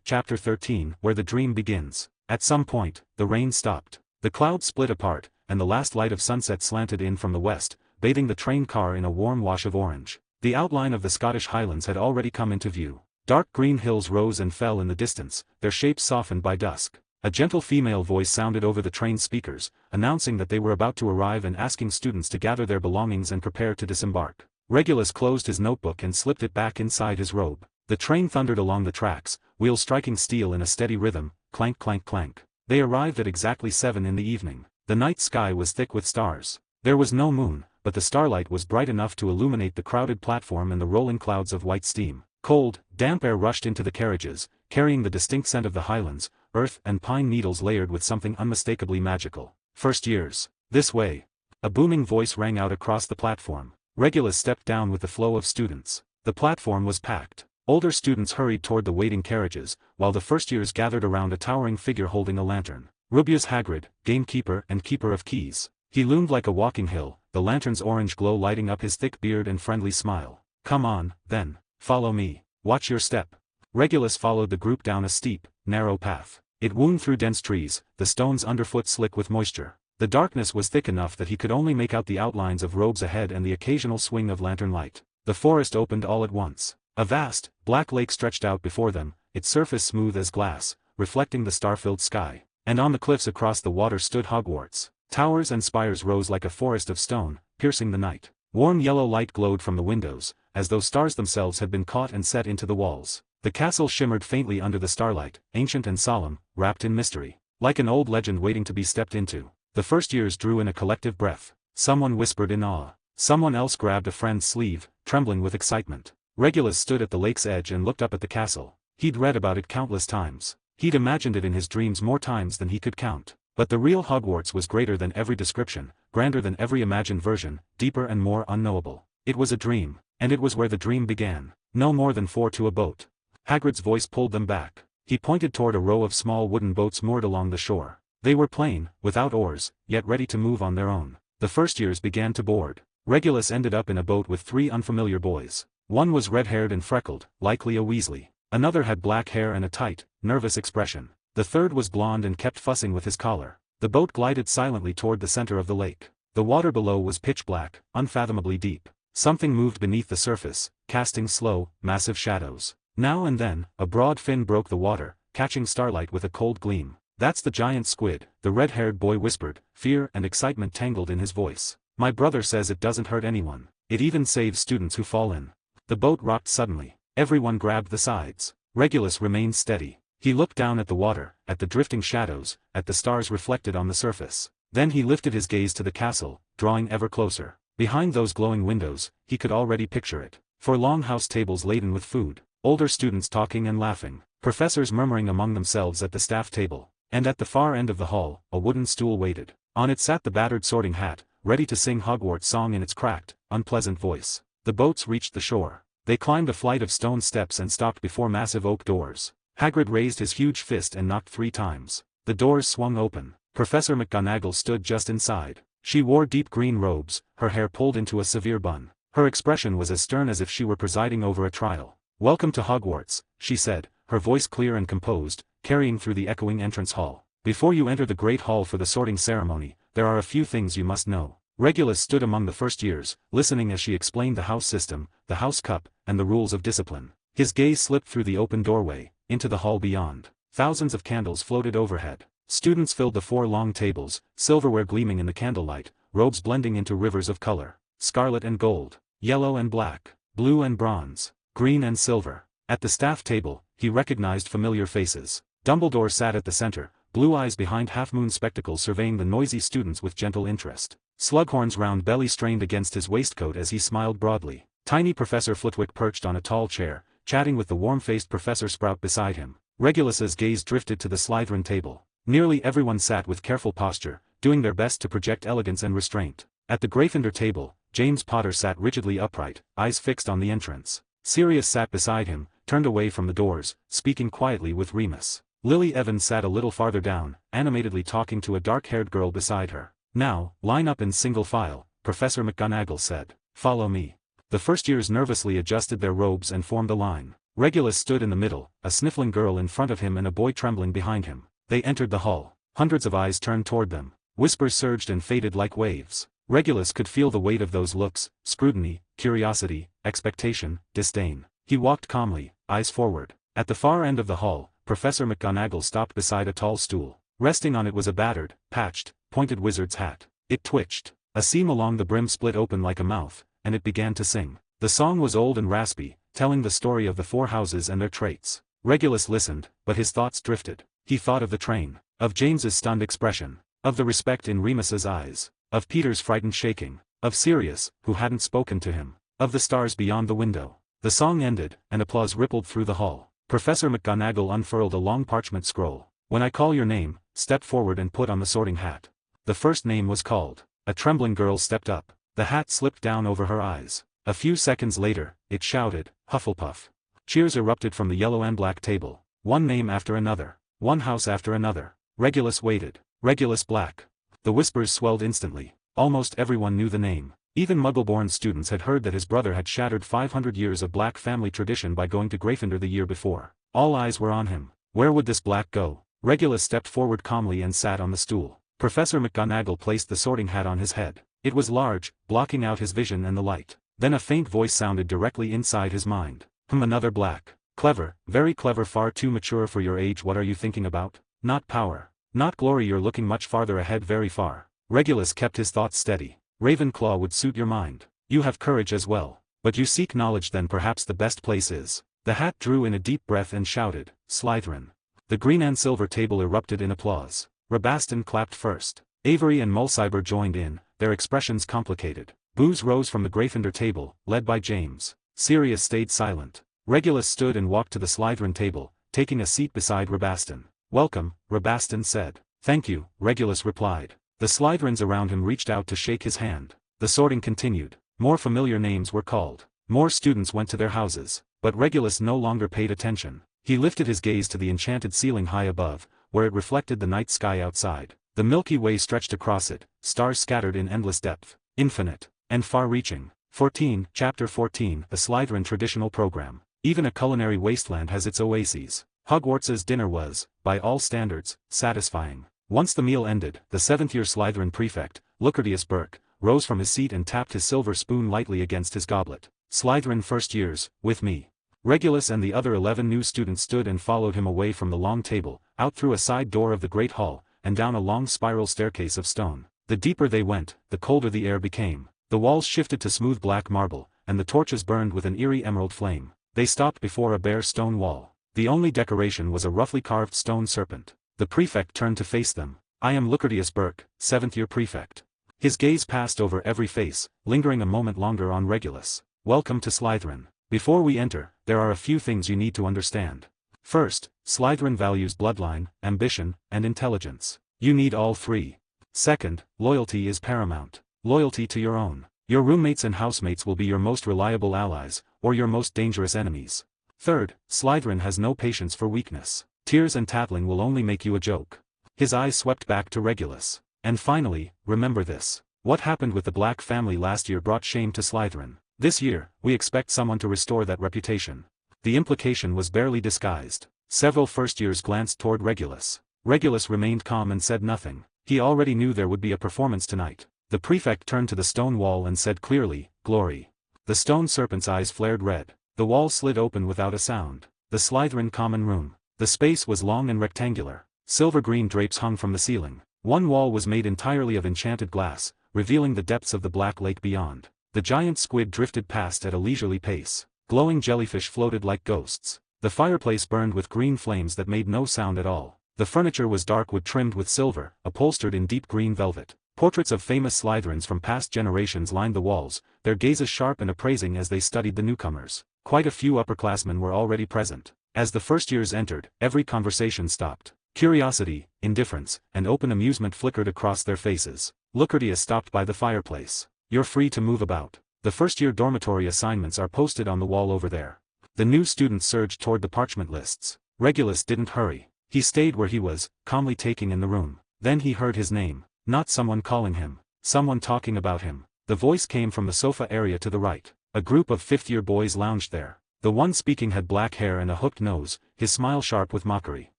Speaker 2: Chapter 13, Where the Dream Begins. At some point, the rain stopped. The clouds split apart, and the last light of sunset slanted in from the west, bathing the train car in a warm wash of orange. The outline of the Scottish Highlands had already come into view. Dark green hills rose and fell in the distance, their shapes softened by dusk. A gentle female voice sounded over the train speakers, announcing that they were about to arrive and asking students to gather their belongings and prepare to disembark. Regulus closed his notebook and slipped it back inside his robe. The train thundered along the tracks, wheels striking steel in a steady rhythm, clank clank clank. They arrived at exactly 7 in the evening. The night sky was thick with stars. There was no moon, but the starlight was bright enough to illuminate the crowded platform and the rolling clouds of white steam. Cold, damp air rushed into the carriages, carrying the distinct scent of the highlands, earth and pine needles layered with something unmistakably magical. First years. This way. A booming voice rang out across the platform. Regulus stepped down with the flow of students. The platform was packed. Older students hurried toward the waiting carriages, while the first years gathered around a towering figure holding a lantern. Rubius Hagrid, gamekeeper and keeper of keys. He loomed like a walking hill, the lantern's orange glow lighting up his thick beard and friendly smile. Come on, then. Follow me. Watch your step. Regulus followed the group down a steep, narrow path. It wound through dense trees, the stones underfoot slick with moisture. The darkness was thick enough that he could only make out the outlines of robes ahead and the occasional swing of lantern light. The forest opened all at once. A vast, black lake stretched out before them, its surface smooth as glass, reflecting the star-filled sky. And on the cliffs across the water stood Hogwarts. Towers and spires rose like a forest of stone, piercing the night. Warm yellow light glowed from the windows, as though stars themselves had been caught and set into the walls. The castle shimmered faintly under the starlight, ancient and solemn, wrapped in mystery. Like an old legend waiting to be stepped into. The first years drew in a collective breath. Someone whispered in awe. Someone else grabbed a friend's sleeve, trembling with excitement. Regulus stood at the lake's edge and looked up at the castle. He'd read about it countless times. He'd imagined it in his dreams more times than he could count. But the real Hogwarts was greater than every description, grander than every imagined version, deeper and more unknowable. It was a dream, and it was where the dream began. No more than 4 to a boat. Hagrid's voice pulled them back. He pointed toward a row of small wooden boats moored along the shore. They were plain, without oars, yet ready to move on their own. The first years began to board. Regulus ended up in a boat with 3 unfamiliar boys. One was red-haired and freckled, likely a Weasley. Another had black hair and a tight, nervous expression. The third was blonde and kept fussing with his collar. The boat glided silently toward the center of the lake. The water below was pitch black, unfathomably deep. Something moved beneath the surface, casting slow, massive shadows. Now and then, a broad fin broke the water, catching starlight with a cold gleam. That's the giant squid, the red-haired boy whispered, fear and excitement tangled in his voice. My brother says it doesn't hurt anyone. It even saves students who fall in. The boat rocked suddenly. Everyone grabbed the sides. Regulus remained steady. He looked down at the water, at the drifting shadows, at the stars reflected on the surface. Then he lifted his gaze to the castle, drawing ever closer. Behind those glowing windows, he could already picture it. 4 long house tables laden with food, older students talking and laughing, professors murmuring among themselves at the staff table. And at the far end of the hall, a wooden stool waited. On it sat the battered Sorting Hat, ready to sing Hogwarts song in its cracked, unpleasant voice. The boats reached the shore. They climbed a flight of stone steps and stopped before massive oak doors. Hagrid raised his huge fist and knocked 3 times. The doors swung open. Professor McGonagall stood just inside. She wore deep green robes, her hair pulled into a severe bun. Her expression was as stern as if she were presiding over a trial. Welcome to Hogwarts, she said, her voice clear and composed, carrying through the echoing entrance hall. Before you enter the great hall for the sorting ceremony, there are a few things you must know. Regulus stood among the first years, listening as she explained the house system, the house cup, and the rules of discipline. His gaze slipped through the open doorway, into the hall beyond. Thousands of candles floated overhead. Students filled the 4 long tables, silverware gleaming in the candlelight, robes blending into rivers of color, scarlet and gold, yellow and black, blue and bronze, green and silver. At the staff table, he recognized familiar faces. Dumbledore sat at the center, blue eyes behind half-moon spectacles surveying the noisy students with gentle interest. Slughorn's round belly strained against his waistcoat as he smiled broadly. Tiny Professor Flitwick perched on a tall chair, chatting with the warm-faced Professor Sprout beside him. Regulus's gaze drifted to the Slytherin table. Nearly everyone sat with careful posture, doing their best to project elegance and restraint. At the Gryffindor table, James Potter sat rigidly upright, eyes fixed on the entrance. Sirius sat beside him, turned away from the doors, speaking quietly with Remus. Lily Evans sat a little farther down, animatedly talking to a dark-haired girl beside her. "Now, line up in single file," Professor McGonagall said. "Follow me." The first-years nervously adjusted their robes and formed a line. Regulus stood in the middle, a sniffling girl in front of him and a boy trembling behind him. They entered the hall. Hundreds of eyes turned toward them. Whispers surged and faded like waves. Regulus could feel the weight of those looks: scrutiny, curiosity, expectation, disdain. He walked calmly, eyes forward. At the far end of the hall, Professor McGonagall stopped beside a tall stool. Resting on it was a battered, patched, pointed wizard's hat. It twitched. A seam along the brim split open like a mouth, and it began to sing. The song was old and raspy, telling the story of the 4 houses and their traits. Regulus listened, but his thoughts drifted. He thought of the train, of James's stunned expression, of the respect in Remus's eyes, of Peter's frightened shaking, of Sirius, who hadn't spoken to him, of the stars beyond the window. The song ended, and applause rippled through the hall. Professor McGonagall unfurled a long parchment scroll. "When I call your name, step forward and put on the sorting hat." The first name was called. A trembling girl stepped up. The hat slipped down over her eyes. A few seconds later, it shouted, "Hufflepuff." Cheers erupted from the yellow and black table. One name after another. One house after another. Regulus waited. Regulus Black. The whispers swelled instantly. Almost everyone knew the name. Even Muggle-born students had heard that his brother had shattered 500 years of Black family tradition by going to Gryffindor the year before. All eyes were on him. Where would this Black go? Regulus stepped forward calmly and sat on the stool. Professor McGonagall placed the sorting hat on his head. It was large, blocking out his vision and the light. Then a faint voice sounded directly inside his mind. Another Black. Clever, very clever, far too mature for your age. What are you thinking about? Not power. Not glory. You're looking much farther ahead, very far." Regulus kept his thoughts steady. "Ravenclaw would suit your mind. You have courage as well. But you seek knowledge, then perhaps the best place is." The hat drew in a deep breath and shouted, "Slytherin." The green and silver table erupted in applause. Rabaston clapped first. Avery and Mulciber joined in, their expressions complicated. Boos rose from the Gryffindor table, led by James. Sirius stayed silent. Regulus stood and walked to the Slytherin table, taking a seat beside Rabaston. "Welcome," Rabaston said. "Thank you," Regulus replied. The Slytherins around him reached out to shake his hand. The sorting continued. More familiar names were called. More students went to their houses. But Regulus no longer paid attention. He lifted his gaze to the enchanted ceiling high above, where it reflected the night sky outside. The Milky Way stretched across it, stars scattered in endless depth, infinite, and far-reaching. 14, Chapter 14, the Slytherin Traditional Program. Even a culinary wasteland has its oases. Hogwarts's dinner was, by all standards, satisfying. Once the meal ended, the 7th-year Slytherin prefect, Lucretius Burke, rose from his seat and tapped his silver spoon lightly against his goblet. "Slytherin first years, with me." Regulus and the other 11 new students stood and followed him away from the long table, out through a side door of the great hall, and down a long spiral staircase of stone. The deeper they went, the colder the air became. The walls shifted to smooth black marble, and the torches burned with an eerie emerald flame. They stopped before a bare stone wall. The only decoration was a roughly carved stone serpent. The prefect turned to face them. "I am Lucretius Burke, 7th-year prefect." His gaze passed over every face, lingering a moment longer on Regulus. "Welcome to Slytherin. Before we enter, there are a few things you need to understand. First, Slytherin values bloodline, ambition, and intelligence. You need all 3. Second, loyalty is paramount. Loyalty to your own. Your roommates and housemates will be your most reliable allies, or your most dangerous enemies. Third, Slytherin has no patience for weakness. Tears and tattling will only make you a joke." His eyes swept back to Regulus. "And finally, remember this. What happened with the Black family last year brought shame to Slytherin. This year, we expect someone to restore that reputation." The implication was barely disguised. Several first-years glanced toward Regulus. Regulus remained calm and said nothing. He already knew there would be a performance tonight. The prefect turned to the stone wall and said clearly, "Glory." The stone serpent's eyes flared red. The wall slid open without a sound. The Slytherin common room. The space was long and rectangular. Silver-green drapes hung from the ceiling. One wall was made entirely of enchanted glass, revealing the depths of the black lake beyond. The giant squid drifted past at a leisurely pace. Glowing jellyfish floated like ghosts. The fireplace burned with green flames that made no sound at all. The furniture was dark wood trimmed with silver, upholstered in deep green velvet. Portraits of famous Slytherins from past generations lined the walls, their gazes sharp and appraising as they studied the newcomers. Quite a few upperclassmen were already present. As the first years entered, every conversation stopped. Curiosity, indifference, and open amusement flickered across their faces. Lucretius stopped by the fireplace. "You're free to move about. The first-year dormitory assignments are posted on the wall over there." The new students surged toward the parchment lists. Regulus didn't hurry. He stayed where he was, calmly taking in the room. Then he heard his name. Not someone calling him. Someone talking about him. The voice came from the sofa area to the right. A group of fifth-year boys lounged there. The one speaking had black hair and a hooked nose, his smile sharp with mockery.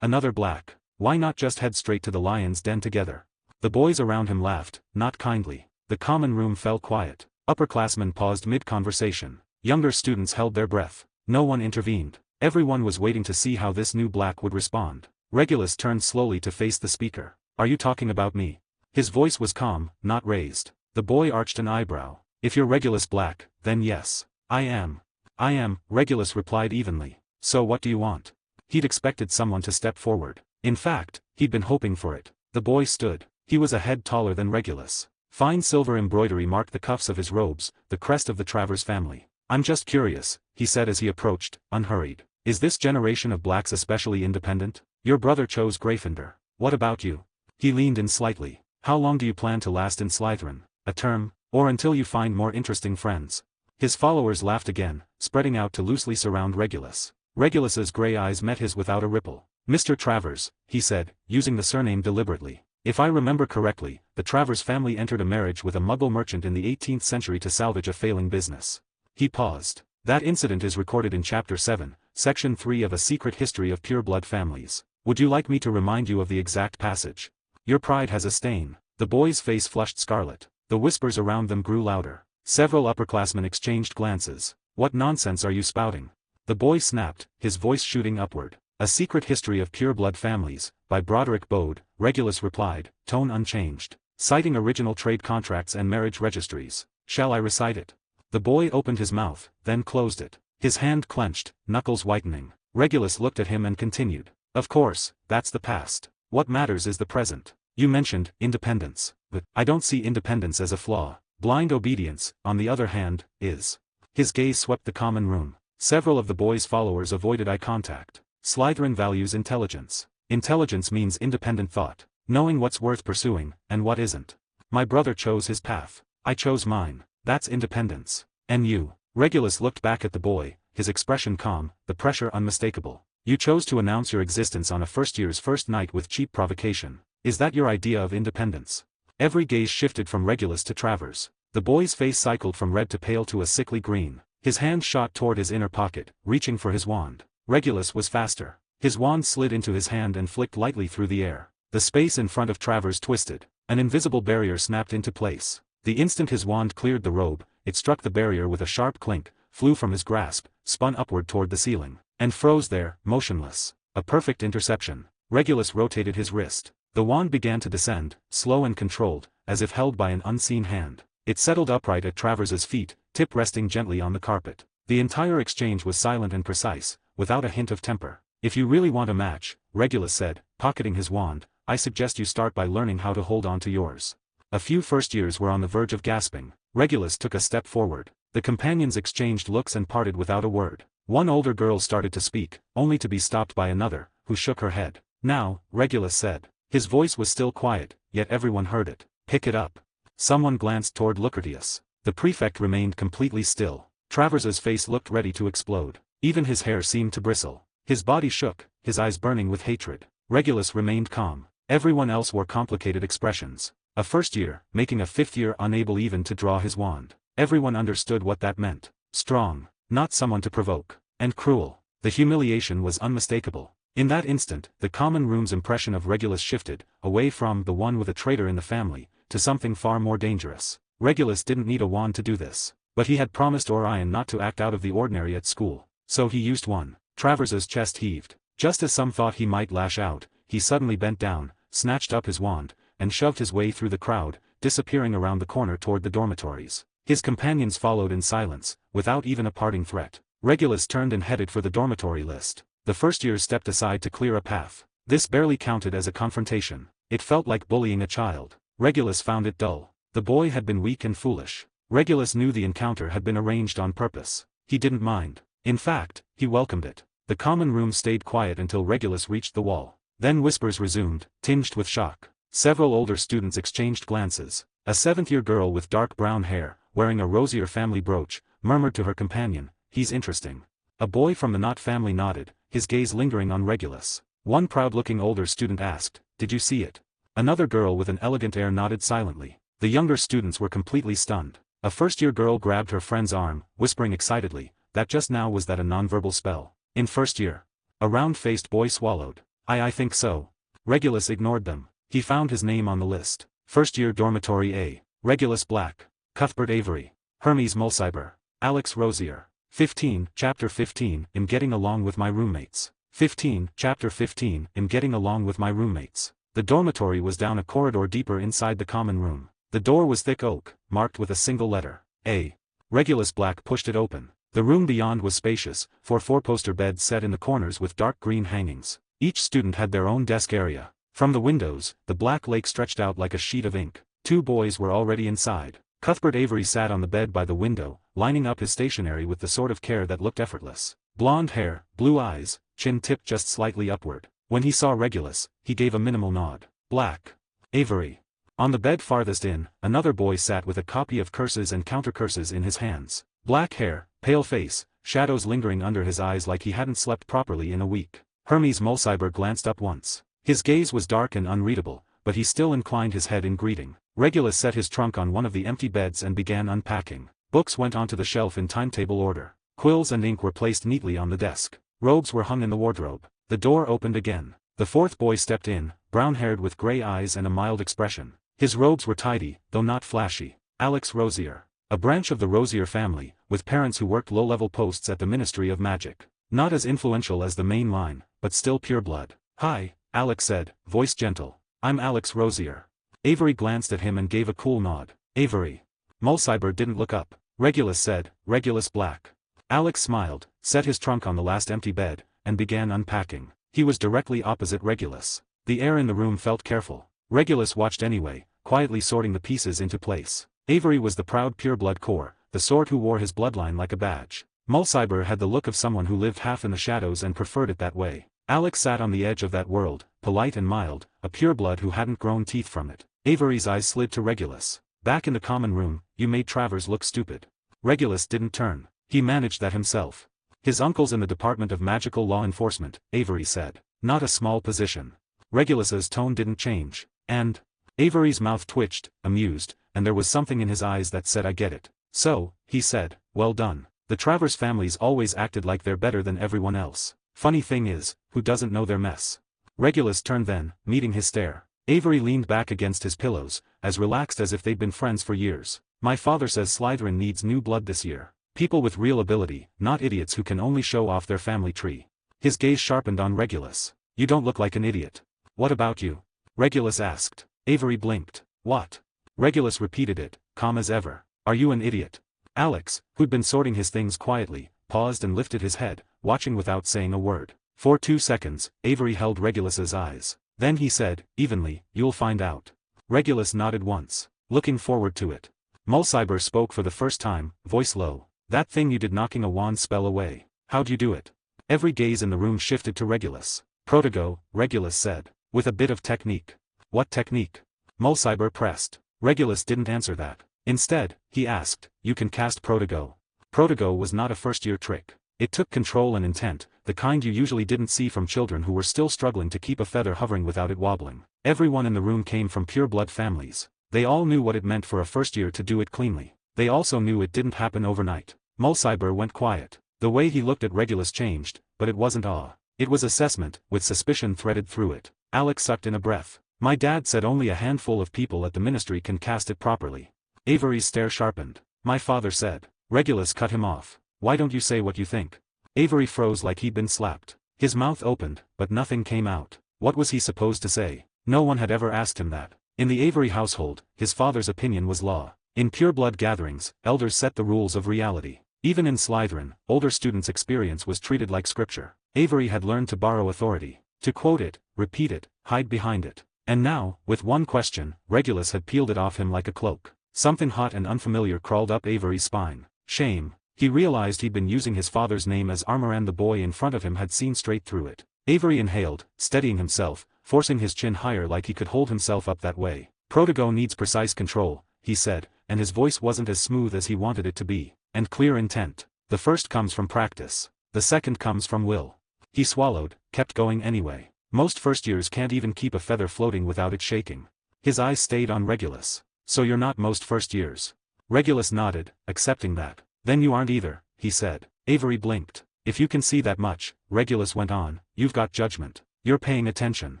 Speaker 2: Another black. Why not just head straight to the lion's den together? The boys around him laughed, not kindly. The common room fell quiet. Upperclassmen paused mid-conversation. Younger students held their breath. No one intervened. Everyone was waiting to see how this new black would respond. Regulus turned slowly to face the speaker. "Are you talking about me?" His voice was calm, not raised. The boy arched an eyebrow. "If you're Regulus Black, then yes. I am." "I am," Regulus replied evenly. "So what do you want?" He'd expected someone to step forward. In fact, he'd been hoping for it. The boy stood. He was a head taller than Regulus. Fine silver embroidery marked the cuffs of his robes, the crest of the Travers family. "I'm just curious," he said as he approached, unhurried. "Is this generation of blacks especially independent? Your brother chose Gryffindor. What about you?" He leaned in slightly. "How long do you plan to last in Slytherin? A term? Or until you find more interesting friends?" His followers laughed again, spreading out to loosely surround Regulus. Regulus's gray eyes met his without a ripple. "Mr. Travers," he said, using the surname deliberately. "If I remember correctly, the Travers family entered a marriage with a Muggle merchant in the 18th century to salvage a failing business." He paused. "That incident is recorded in Chapter 7, Section 3 of A Secret History of Pure-Blood Families. Would you like me to remind you of the exact passage? Your pride has a stain." The boy's face flushed scarlet. The whispers around them grew louder. Several upperclassmen exchanged glances. "What nonsense are you spouting?" The boy snapped, his voice shooting upward. "A Secret History of Pure-Blood Families, by Broderick Bode," Regulus replied, tone unchanged. "Citing original trade contracts and marriage registries. Shall I recite it?" The boy opened his mouth, then closed it. His hand clenched, knuckles whitening. Regulus looked at him and continued. "Of course, that's the past. What matters is the present. You mentioned independence. But I don't see independence as a flaw. Blind obedience, on the other hand, is." His gaze swept the common room. Several of the boy's followers avoided eye contact. "Slytherin values intelligence. Intelligence means independent thought, knowing what's worth pursuing, and what isn't. My brother chose his path. I chose mine. That's independence. And you?" Regulus looked back at the boy, his expression calm, the pressure unmistakable. "You chose to announce your existence on a first-year's first night with cheap provocation. Is that your idea of independence?" Every gaze shifted from Regulus to Travers. The boy's face cycled from red to pale to a sickly green. His hand shot toward his inner pocket, reaching for his wand. Regulus was faster. His wand slid into his hand and flicked lightly through the air. The space in front of Travers twisted. An invisible barrier snapped into place. The instant his wand cleared the robe, it struck the barrier with a sharp clink, flew from his grasp, spun upward toward the ceiling, and froze there, motionless. A perfect interception. Regulus rotated his wrist. The wand began to descend, slow and controlled, as if held by an unseen hand. It settled upright at Travers's feet, tip resting gently on the carpet. The entire exchange was silent and precise, without a hint of temper. "If you really want a match," Regulus said, pocketing his wand, "I suggest you start by learning how to hold on to yours." A few first-years were on the verge of gasping. Regulus took a step forward. The companions exchanged looks and parted without a word. One older girl started to speak, only to be stopped by another, who shook her head. "Now," Regulus said. His voice was still quiet, yet everyone heard it. "Pick it up." Someone glanced toward Lucretius. The prefect remained completely still. Travers's face looked ready to explode. Even his hair seemed to bristle. His body shook, his eyes burning with hatred. Regulus remained calm. Everyone else wore complicated expressions. A first year, making a fifth year unable even to draw his wand. Everyone understood what that meant. Strong, not someone to provoke. And cruel. The humiliation was unmistakable. In that instant, the common room's impression of Regulus shifted, away from the one with a traitor in the family, to something far more dangerous. Regulus didn't need a wand to do this. But he had promised Orion not to act out of the ordinary at school. So he used one. Travers's chest heaved. Just as some thought he might lash out, he suddenly bent down, snatched up his wand, and shoved his way through the crowd, disappearing around the corner toward the dormitories. His companions followed in silence, without even a parting threat. Regulus turned and headed for the dormitory list. The first years stepped aside to clear a path. This barely counted as a confrontation. It felt like bullying a child. Regulus found it dull. The boy had been weak and foolish. Regulus knew the encounter had been arranged on purpose. He didn't mind. In fact, he welcomed it. The common room stayed quiet until Regulus reached the wall. Then whispers resumed, tinged with shock. Several older students exchanged glances. A seventh-year girl with dark brown hair, wearing a rosier family brooch, murmured to her companion, "He's interesting." A boy from the Knot family nodded, his gaze lingering on Regulus. One proud-looking older student asked, "Did you see it?" Another girl with an elegant air nodded silently. The younger students were completely stunned. A first-year girl grabbed her friend's arm, whispering excitedly, "That just now was that a nonverbal spell? In first year?" A round-faced boy swallowed. I think so." Regulus ignored them. He found his name on the list. First year dormitory A. Regulus Black. Cuthbert Avery. Hermes Mulciber. Alex Rosier. 15, Chapter 15, In Getting Along with My Roommates. 15, Chapter 15, In Getting Along with My Roommates. The dormitory was down a corridor deeper inside the common room. The door was thick oak, marked with a single letter, A. Regulus Black pushed it open. The room beyond was spacious, four-poster beds set in the corners with dark green hangings. Each student had their own desk area. From the windows, the black lake stretched out like a sheet of ink. Two boys were already inside. Cuthbert Avery sat on the bed by the window, lining up his stationery with the sort of care that looked effortless. Blonde hair, blue eyes, chin tipped just slightly upward. When he saw Regulus, he gave a minimal nod. Black. Avery. On the bed farthest in, another boy sat with a copy of Curses and Counter-Curses in his hands. Black hair, pale face, shadows lingering under his eyes like he hadn't slept properly in a week. Hermes Mulciber glanced up once. His gaze was dark and unreadable, but he still inclined his head in greeting. Regulus set his trunk on one of the empty beds and began unpacking. Books went onto the shelf in timetable order. Quills and ink were placed neatly on the desk. Robes were hung in the wardrobe. The door opened again. The fourth boy stepped in, brown-haired with gray eyes and a mild expression. His robes were tidy, though not flashy. Alex Rosier. A branch of the Rosier family, with parents who worked low-level posts at the Ministry of Magic. Not as influential as the main line, but still pure blood. "Hi," Alex said, voice gentle. "I'm Alex Rosier." Avery glanced at him and gave a cool nod. "Avery." Mulciber didn't look up. Regulus said, "Regulus Black." Alex smiled, set his trunk on the last empty bed, and began unpacking. He was directly opposite Regulus. The air in the room felt careful. Regulus watched anyway, quietly sorting the pieces into place. Avery was the proud pureblood core, the sort who wore his bloodline like a badge. Mulciber had the look of someone who lived half in the shadows and preferred it that way. Alex sat on the edge of that world, polite and mild, a pureblood who hadn't grown teeth from it. Avery's eyes slid to Regulus. "Back in the common room, you made Travers look stupid." Regulus didn't turn. He managed that himself. "His uncle's in the Department of Magical Law Enforcement," Avery said. "Not a small position." Regulus's tone didn't change. "And?" Avery's mouth twitched, amused, and there was something in his eyes that said, "I get it." "So," he said, "well done. The Travers family's always acted like they're better than everyone else. Funny thing is, who doesn't know their mess?" Regulus turned then, meeting his stare. Avery leaned back against his pillows, as relaxed as if they'd been friends for years. "My father says Slytherin needs new blood this year. People with real ability, not idiots who can only show off their family tree." His gaze sharpened on Regulus. "You don't look like an idiot." "What about you?" Regulus asked. Avery blinked. "What?" Regulus repeated it, calm as ever. "Are you an idiot?" Alex, who'd been sorting his things quietly, paused and lifted his head, watching without saying a word. For 2 seconds, Avery held Regulus's eyes. Then he said, evenly, "You'll find out." Regulus nodded once. "Looking forward to it." Mulciber spoke for the first time, voice low. "That thing you did knocking a wand spell away. How'd you do it?" Every gaze in the room shifted to Regulus. "Prodigo," Regulus said. "With a bit of technique." "What technique?" Mulciber pressed. Regulus didn't answer that. Instead, he asked, "You can cast Prodigo." Prodigo was not a first-year trick. It took control and intent, the kind you usually didn't see from children who were still struggling to keep a feather hovering without it wobbling. Everyone in the room came from pure-blood families. They all knew what it meant for a first-year to do it cleanly. They also knew it didn't happen overnight. Mulciber went quiet. The way he looked at Regulus changed, but it wasn't awe. It was assessment, with suspicion threaded through it. Alex sucked in a breath. "My dad said only a handful of people at the ministry can cast it properly." Avery's stare sharpened. "My father said." Regulus cut him off. "Why don't you say what you think?" Avery froze like he'd been slapped. His mouth opened, but nothing came out. What was he supposed to say? No one had ever asked him that. In the Avery household, his father's opinion was law. In pureblood gatherings, elders set the rules of reality. Even in Slytherin, older students' experience was treated like scripture. Avery had learned to borrow authority, to quote it, repeat it, hide behind it. And now, with one question, Regulus had peeled it off him like a cloak. Something hot and unfamiliar crawled up Avery's spine. Shame. He realized he'd been using his father's name as armor and the boy in front of him had seen straight through it. Avery inhaled, steadying himself, forcing his chin higher like he could hold himself up that way. Prodigy needs precise control, he said, and his voice wasn't as smooth as he wanted it to be. And clear intent. The first comes from practice. The second comes from will. He swallowed, kept going anyway. Most first years can't even keep a feather floating without it shaking. His eyes stayed on Regulus. So you're not most first years. Regulus nodded, accepting that. Then you aren't either, he said. Avery blinked. If you can see that much, Regulus went on, you've got judgment. You're paying attention.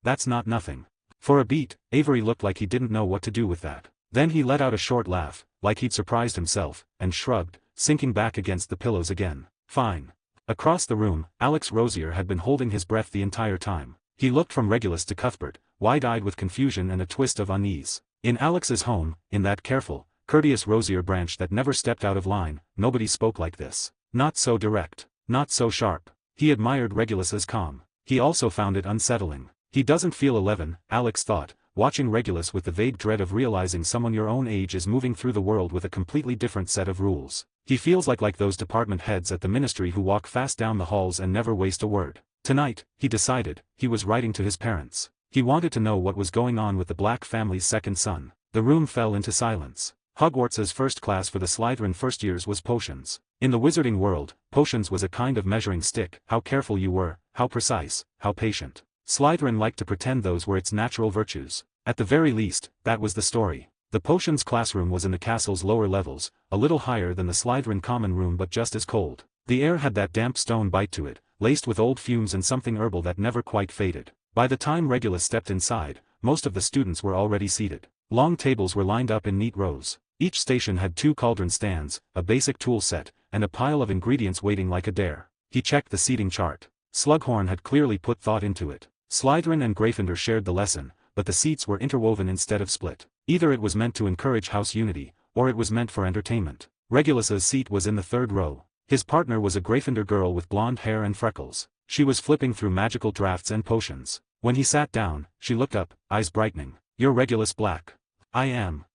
Speaker 2: That's not nothing. For a beat, Avery looked like he didn't know what to do with that. Then he let out a short laugh, like he'd surprised himself, and shrugged, sinking back against the pillows again. Fine. Across the room, Alex Rosier had been holding his breath the entire time. He looked from Regulus to Cuthbert, wide-eyed with confusion and a twist of unease. In Alex's home, in that careful, courteous Rosier branch that never stepped out of line, nobody spoke like this. Not so direct. Not so sharp. He admired Regulus's calm. He also found it unsettling. He doesn't feel 11, Alex thought, watching Regulus with the vague dread of realizing someone your own age is moving through the world with a completely different set of rules. He feels like those department heads at the ministry who walk fast down the halls and never waste a word. Tonight, he decided, he was writing to his parents. He wanted to know what was going on with the Black family's second son. The room fell into silence. Hogwarts's first class for the Slytherin first years was potions. In the wizarding world, potions was a kind of measuring stick, how careful you were, how precise, how patient. Slytherin liked to pretend those were its natural virtues. At the very least, that was the story. The potions classroom was in the castle's lower levels, a little higher than the Slytherin common room but just as cold. The air had that damp stone bite to it, laced with old fumes and something herbal that never quite faded. By the time Regulus stepped inside, most of the students were already seated. Long tables were lined up in neat rows. Each station had 2 cauldron stands, a basic tool set, and a pile of ingredients waiting like a dare. He checked the seating chart. Slughorn had clearly put thought into it. Slytherin and Gryffindor shared the lesson, but the seats were interwoven instead of split. Either it was meant to encourage house unity, or it was meant for entertainment. Regulus's seat was in the 3rd row. His partner was a Gryffindor girl with blonde hair and freckles. She was flipping through magical drafts and potions. When he sat down, she looked up, eyes brightening. You're Regulus Black. I'm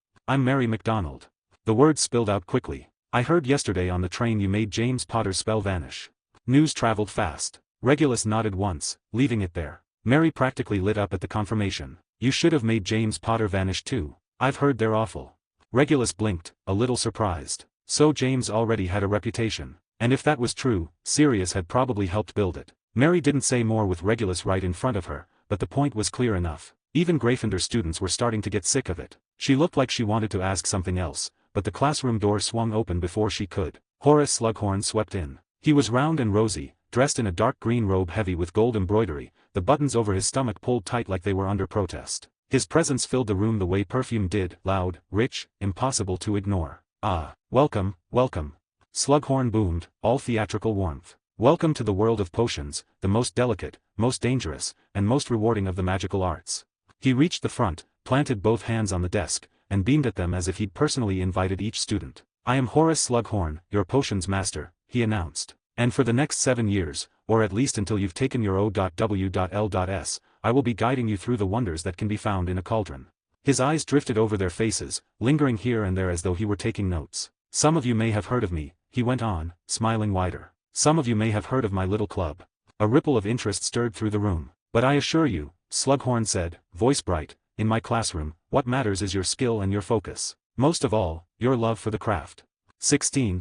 Speaker 2: Mary McDonald. The words spilled out quickly. I heard yesterday on the train you made James Potter's spell vanish. News traveled fast. Regulus nodded once, leaving it there. Mary practically lit up at the confirmation. You should have made James Potter vanish too. I've heard they're awful. Regulus blinked, a little surprised. So James already had a reputation. And if that was true, Sirius had probably helped build it. Mary didn't say more with Regulus right in front of her, but the point was clear enough. Even Gryffindor students were starting to get sick of it. She looked like she wanted to ask something else, but the classroom door swung open before she could. Horace Slughorn swept in. He was round and rosy, dressed in a dark green robe heavy with gold embroidery, the buttons over his stomach pulled tight like they were under protest. His presence filled the room the way perfume did, loud, rich, impossible to ignore. Ah, welcome, welcome. Slughorn boomed, all theatrical warmth. Welcome to the world of potions, the most delicate, most dangerous, and most rewarding of the magical arts. He reached the front, planted both hands on the desk, and beamed at them as if he'd personally invited each student. I am Horace Slughorn, your potions master, he announced. And for the next 7 years, or at least until you've taken your O.W.L.S., I will be guiding you through the wonders that can be found in a cauldron. His eyes drifted over their faces, lingering here and there as though he were taking notes. Some of you may have heard of me, he went on, smiling wider. Some of you may have heard of my little club. A ripple of interest stirred through the room. But I assure you, Slughorn said, voice bright, in my classroom, what matters is your skill and your focus. Most of all, your love for the craft.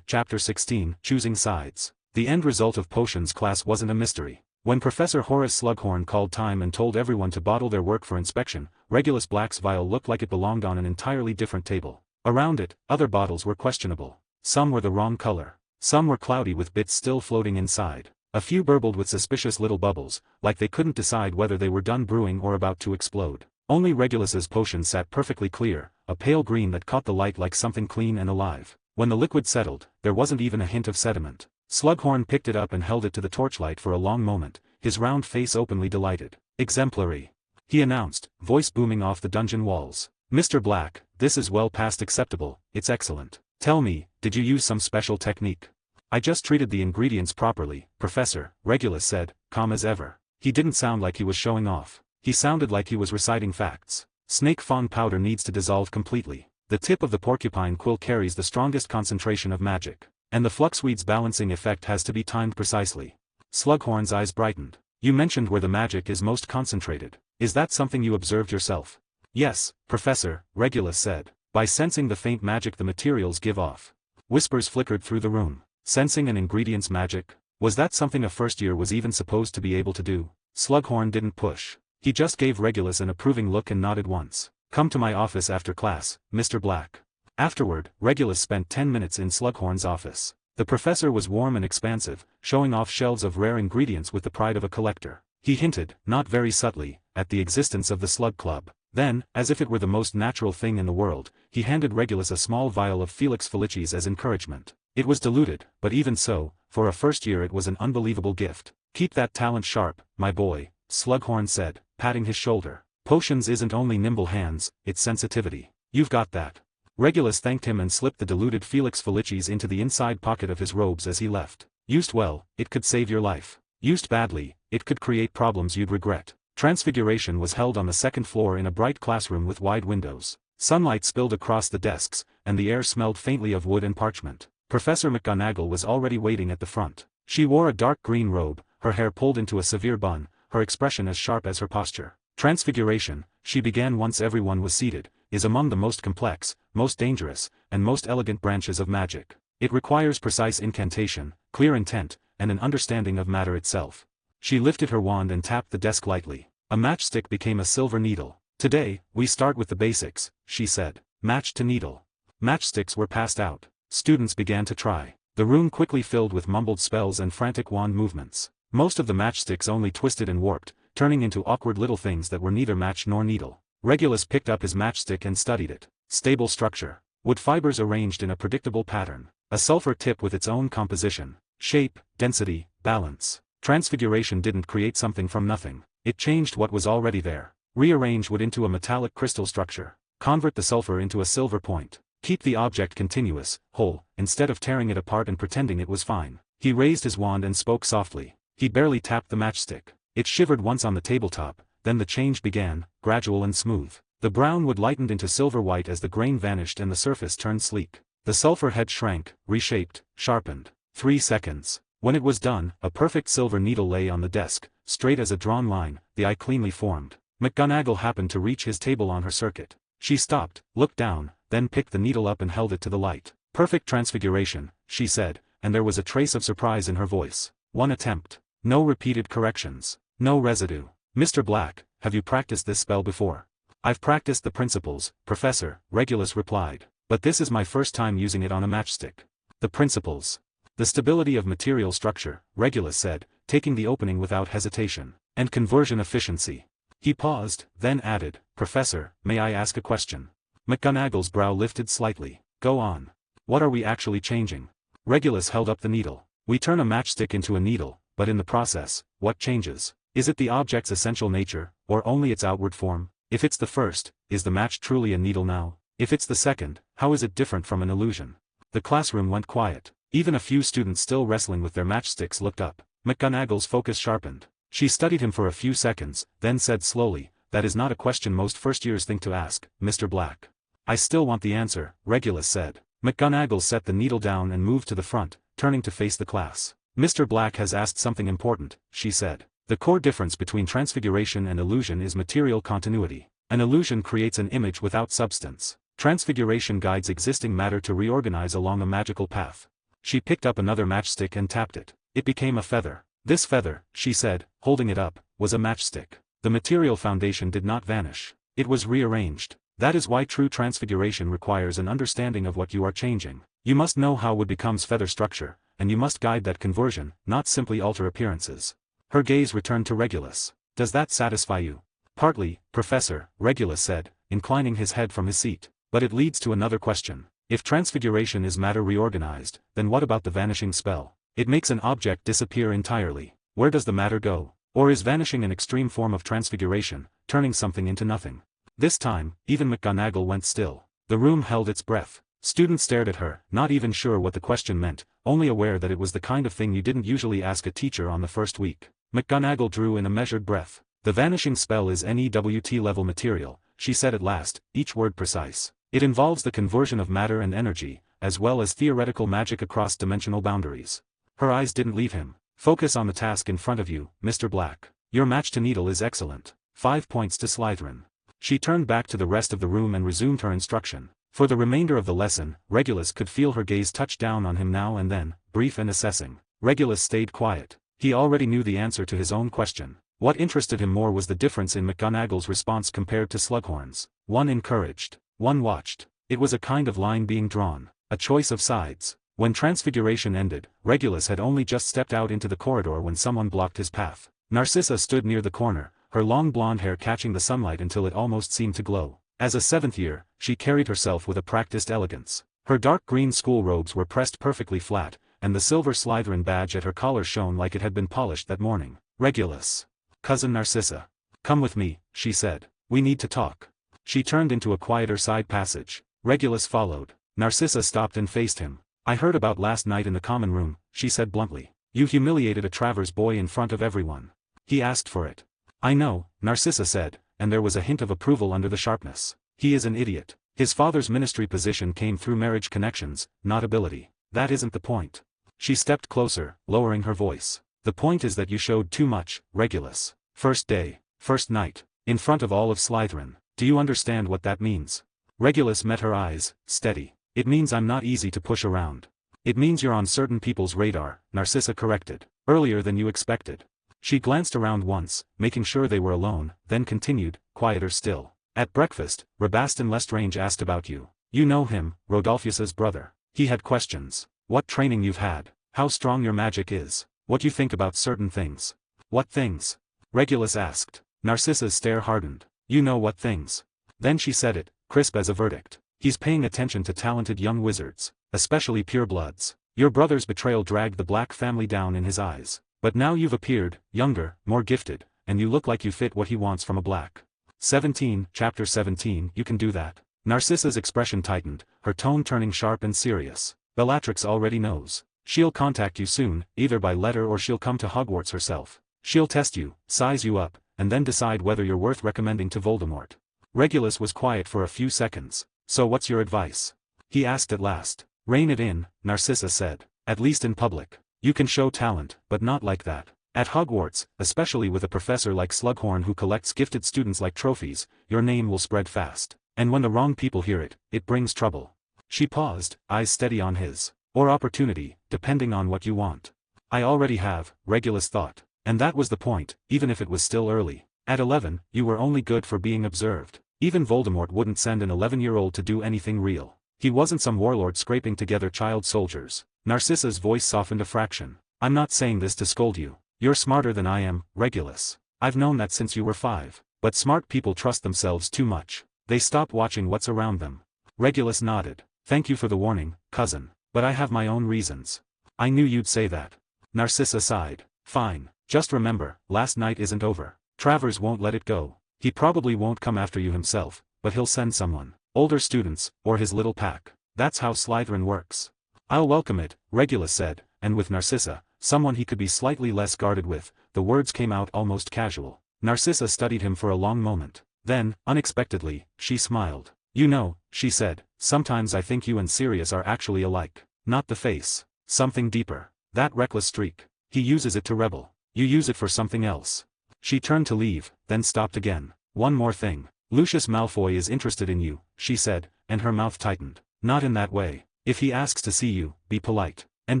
Speaker 2: Chapter 16, Choosing Sides. The end result of potions class wasn't a mystery. When Professor Horace Slughorn called time and told everyone to bottle their work for inspection, Regulus Black's vial looked like it belonged on an entirely different table. Around it, other bottles were questionable. Some were the wrong color. Some were cloudy with bits still floating inside. A few burbled with suspicious little bubbles, like they couldn't decide whether they were done brewing or about to explode. Only Regulus's potion sat perfectly clear, a pale green that caught the light like something clean and alive. When the liquid settled, there wasn't even a hint of sediment. Slughorn picked it up and held it to the torchlight for a long moment, his round face openly delighted. "Exemplary," he announced, voice booming off the dungeon walls. "Mr. Black, this is well past acceptable, it's excellent. Tell me, did you use some special technique?" "I just treated the ingredients properly, Professor," Regulus said, calm as ever. He didn't sound like he was showing off. He sounded like he was reciting facts. "Snake fawn powder needs to dissolve completely. The tip of the porcupine quill carries the strongest concentration of magic. And the fluxweed's balancing effect has to be timed precisely." Slughorn's eyes brightened. "You mentioned where the magic is most concentrated. Is that something you observed yourself?" "Yes, Professor," Regulus said. "By sensing the faint magic the materials give off." Whispers flickered through the room. Sensing an ingredient's magic? Was that something a first year was even supposed to be able to do? Slughorn didn't push. He just gave Regulus an approving look and nodded once. "Come to my office after class, Mr. Black." Afterward, Regulus spent 10 minutes in Slughorn's office. The professor was warm and expansive, showing off shelves of rare ingredients with the pride of a collector. He hinted, not very subtly, at the existence of the Slug Club. Then, as if it were the most natural thing in the world, he handed Regulus a small vial of Felix Felicis as encouragement. It was diluted, but even so, for a first year it was an unbelievable gift. "Keep that talent sharp, my boy," Slughorn said, patting his shoulder. "Potions isn't only nimble hands, it's sensitivity. You've got that." Regulus thanked him and slipped the diluted Felix Felicis into the inside pocket of his robes as he left. Used well, it could save your life. Used badly, it could create problems you'd regret. Transfiguration was held on the second floor in a bright classroom with wide windows. Sunlight spilled across the desks, and the air smelled faintly of wood and parchment. Professor McGonagall was already waiting at the front. She wore a dark green robe, her hair pulled into a severe bun, her expression as sharp as her posture. "Transfiguration," she began once everyone was seated, "is among the most complex, most dangerous, and most elegant branches of magic. It requires precise incantation, clear intent, and an understanding of matter itself." She lifted her wand and tapped the desk lightly. A matchstick became a silver needle. "Today, we start with the basics," she said. "Match to needle." Matchsticks were passed out. Students began to try. The room quickly filled with mumbled spells and frantic wand movements. Most of the matchsticks only twisted and warped, turning into awkward little things that were neither match nor needle. Regulus picked up his matchstick and studied it. Stable structure. Wood fibers arranged in a predictable pattern. A sulfur tip with its own composition. Shape, density, balance. Transfiguration didn't create something from nothing. It changed what was already there. Rearrange wood into a metallic crystal structure. Convert the sulfur into a silver point. Keep the object continuous, whole, instead of tearing it apart and pretending it was fine. He raised his wand and spoke softly. He barely tapped the matchstick. It shivered once on the tabletop, then the change began, gradual and smooth. The brown wood lightened into silver white as the grain vanished and the surface turned sleek. The sulfur head shrank, reshaped, sharpened. 3 seconds. When it was done, a perfect silver needle lay on the desk, straight as a drawn line, the eye cleanly formed. McGonagall happened to reach his table on her circuit. She stopped, looked down, then picked the needle up and held it to the light. "Perfect transfiguration," she said, and there was a trace of surprise in her voice. "One attempt. No repeated corrections. No residue. Mr. Black, have you practiced this spell before?" "I've practiced the principles, Professor," Regulus replied. "But this is my first time using it on a matchstick." "The principles." "The stability of material structure," Regulus said, taking the opening without hesitation. "And conversion efficiency." He paused, then added, "Professor, may I ask a question?" McGonagall's brow lifted slightly. "Go on. What are we actually changing?" Regulus held up the needle. "We turn a matchstick into a needle, but in the process, what changes? Is it the object's essential nature, or only its outward form? If it's the first, is the match truly a needle now? If it's the second, how is it different from an illusion?" The classroom went quiet. Even a few students still wrestling with their matchsticks looked up. McGonagall's focus sharpened. She studied him for a few seconds, then said slowly, "That is not a question most first-years think to ask, Mr. Black." "I still want the answer," Regulus said. McGonagall set the needle down and moved to the front, turning to face the class. "Mr. Black has asked something important," she said. "The core difference between transfiguration and illusion is material continuity. An illusion creates an image without substance. Transfiguration guides existing matter to reorganize along a magical path." She picked up another matchstick and tapped it. It became a feather. "This feather," she said, holding it up, "was a matchstick. The material foundation did not vanish. It was rearranged. That is why true transfiguration requires an understanding of what you are changing. You must know how wood becomes feather structure, and you must guide that conversion, not simply alter appearances." Her gaze returned to Regulus. "Does that satisfy you?" "Partly, Professor," Regulus said, inclining his head from his seat. "But it leads to another question. If transfiguration is matter reorganized, then what about the vanishing spell? It makes an object disappear entirely. Where does the matter go?" Or is vanishing an extreme form of transfiguration, turning something into nothing? This time, even McGonagall went still. The room held its breath. Students stared at her, not even sure what the question meant, only aware that it was the kind of thing you didn't usually ask a teacher on the first week. McGonagall drew in a measured breath. The vanishing spell is NEWT level material, she said at last, each word precise. It involves the conversion of matter and energy, as well as theoretical magic across dimensional boundaries. Her eyes didn't leave him. Focus on the task in front of you, Mr. Black. Your match to Needle is excellent. 5 points to Slytherin. She turned back to the rest of the room and resumed her instruction. For the remainder of the lesson, Regulus could feel her gaze touch down on him now and then, brief and assessing. Regulus stayed quiet. He already knew the answer to his own question. What interested him more was the difference in McGonagall's response compared to Slughorn's. One encouraged. One watched. It was a kind of line being drawn. A choice of sides. When Transfiguration ended, Regulus had only just stepped out into the corridor when someone blocked his path. Narcissa stood near the corner, her long blonde hair catching the sunlight until it almost seemed to glow. As a seventh year, she carried herself with a practiced elegance. Her dark green school robes were pressed perfectly flat, and the silver Slytherin badge at her collar shone like it had been polished that morning. Regulus. Cousin Narcissa. Come with me, she said. We need to talk. She turned into a quieter side passage. Regulus followed. Narcissa stopped and faced him. I heard about last night in the common room, she said bluntly. You humiliated a Travers boy in front of everyone. He asked for it. I know, Narcissa said, and there was a hint of approval under the sharpness. He is an idiot. His father's ministry position came through marriage connections, not ability. That isn't the point. She stepped closer, lowering her voice. The point is that you showed too much, Regulus. First day, first night, in front of all of Slytherin. Do you understand what that means? Regulus met her eyes, steady. It means I'm not easy to push around. It means you're on certain people's radar, Narcissa corrected. Earlier than you expected. She glanced around once, making sure they were alone, then continued, quieter still. At breakfast, Rabaston Lestrange asked about you. You know him, Rodolphus's brother. He had questions. What training you've had, how strong your magic is, what you think about certain things. What things? Regulus asked. Narcissa's stare hardened. You know what things. Then she said it, crisp as a verdict. He's paying attention to talented young wizards, especially purebloods. Your brother's betrayal dragged the Black family down in his eyes. But now you've appeared, younger, more gifted, and you look like you fit what he wants from a Black. 17, Chapter 17, you can do that. Narcissa's expression tightened, her tone turning sharp and serious. Bellatrix already knows. She'll contact you soon, either by letter or she'll come to Hogwarts herself. She'll test you, size you up, and then decide whether you're worth recommending to Voldemort. Regulus was quiet for a few seconds. So what's your advice? He asked at last. Rein it in, Narcissa said. At least in public. You can show talent, but not like that. At Hogwarts, especially with a professor like Slughorn who collects gifted students like trophies, your name will spread fast. And when the wrong people hear it, it brings trouble. She paused, eyes steady on his. Or opportunity, depending on what you want. I already have, Regulus thought. And that was the point, even if it was still early. At 11, you were only good for being observed. Even Voldemort wouldn't send an 11-year-old to do anything real. He wasn't some warlord scraping together child soldiers. Narcissa's voice softened a fraction. I'm not saying this to scold you. You're smarter than I am, Regulus. I've known that since you were 5. But smart people trust themselves too much. They stop watching what's around them. Regulus nodded. Thank you for the warning, cousin. But I have my own reasons. I knew you'd say that. Narcissa sighed. Fine. Just remember, last night isn't over. Travers won't let it go. He probably won't come after you himself, but he'll send someone. Older students, or his little pack. That's how Slytherin works. I'll welcome it, Regulus said, and with Narcissa, someone he could be slightly less guarded with, the words came out almost casual. Narcissa studied him for a long moment. Then, unexpectedly, she smiled. You know, she said, sometimes I think you and Sirius are actually alike. Not the face. Something deeper. That reckless streak. He uses it to rebel. You use it for something else. She turned to leave, then stopped again. One more thing. Lucius Malfoy is interested in you, she said, and her mouth tightened. Not in that way. If he asks to see you, be polite. And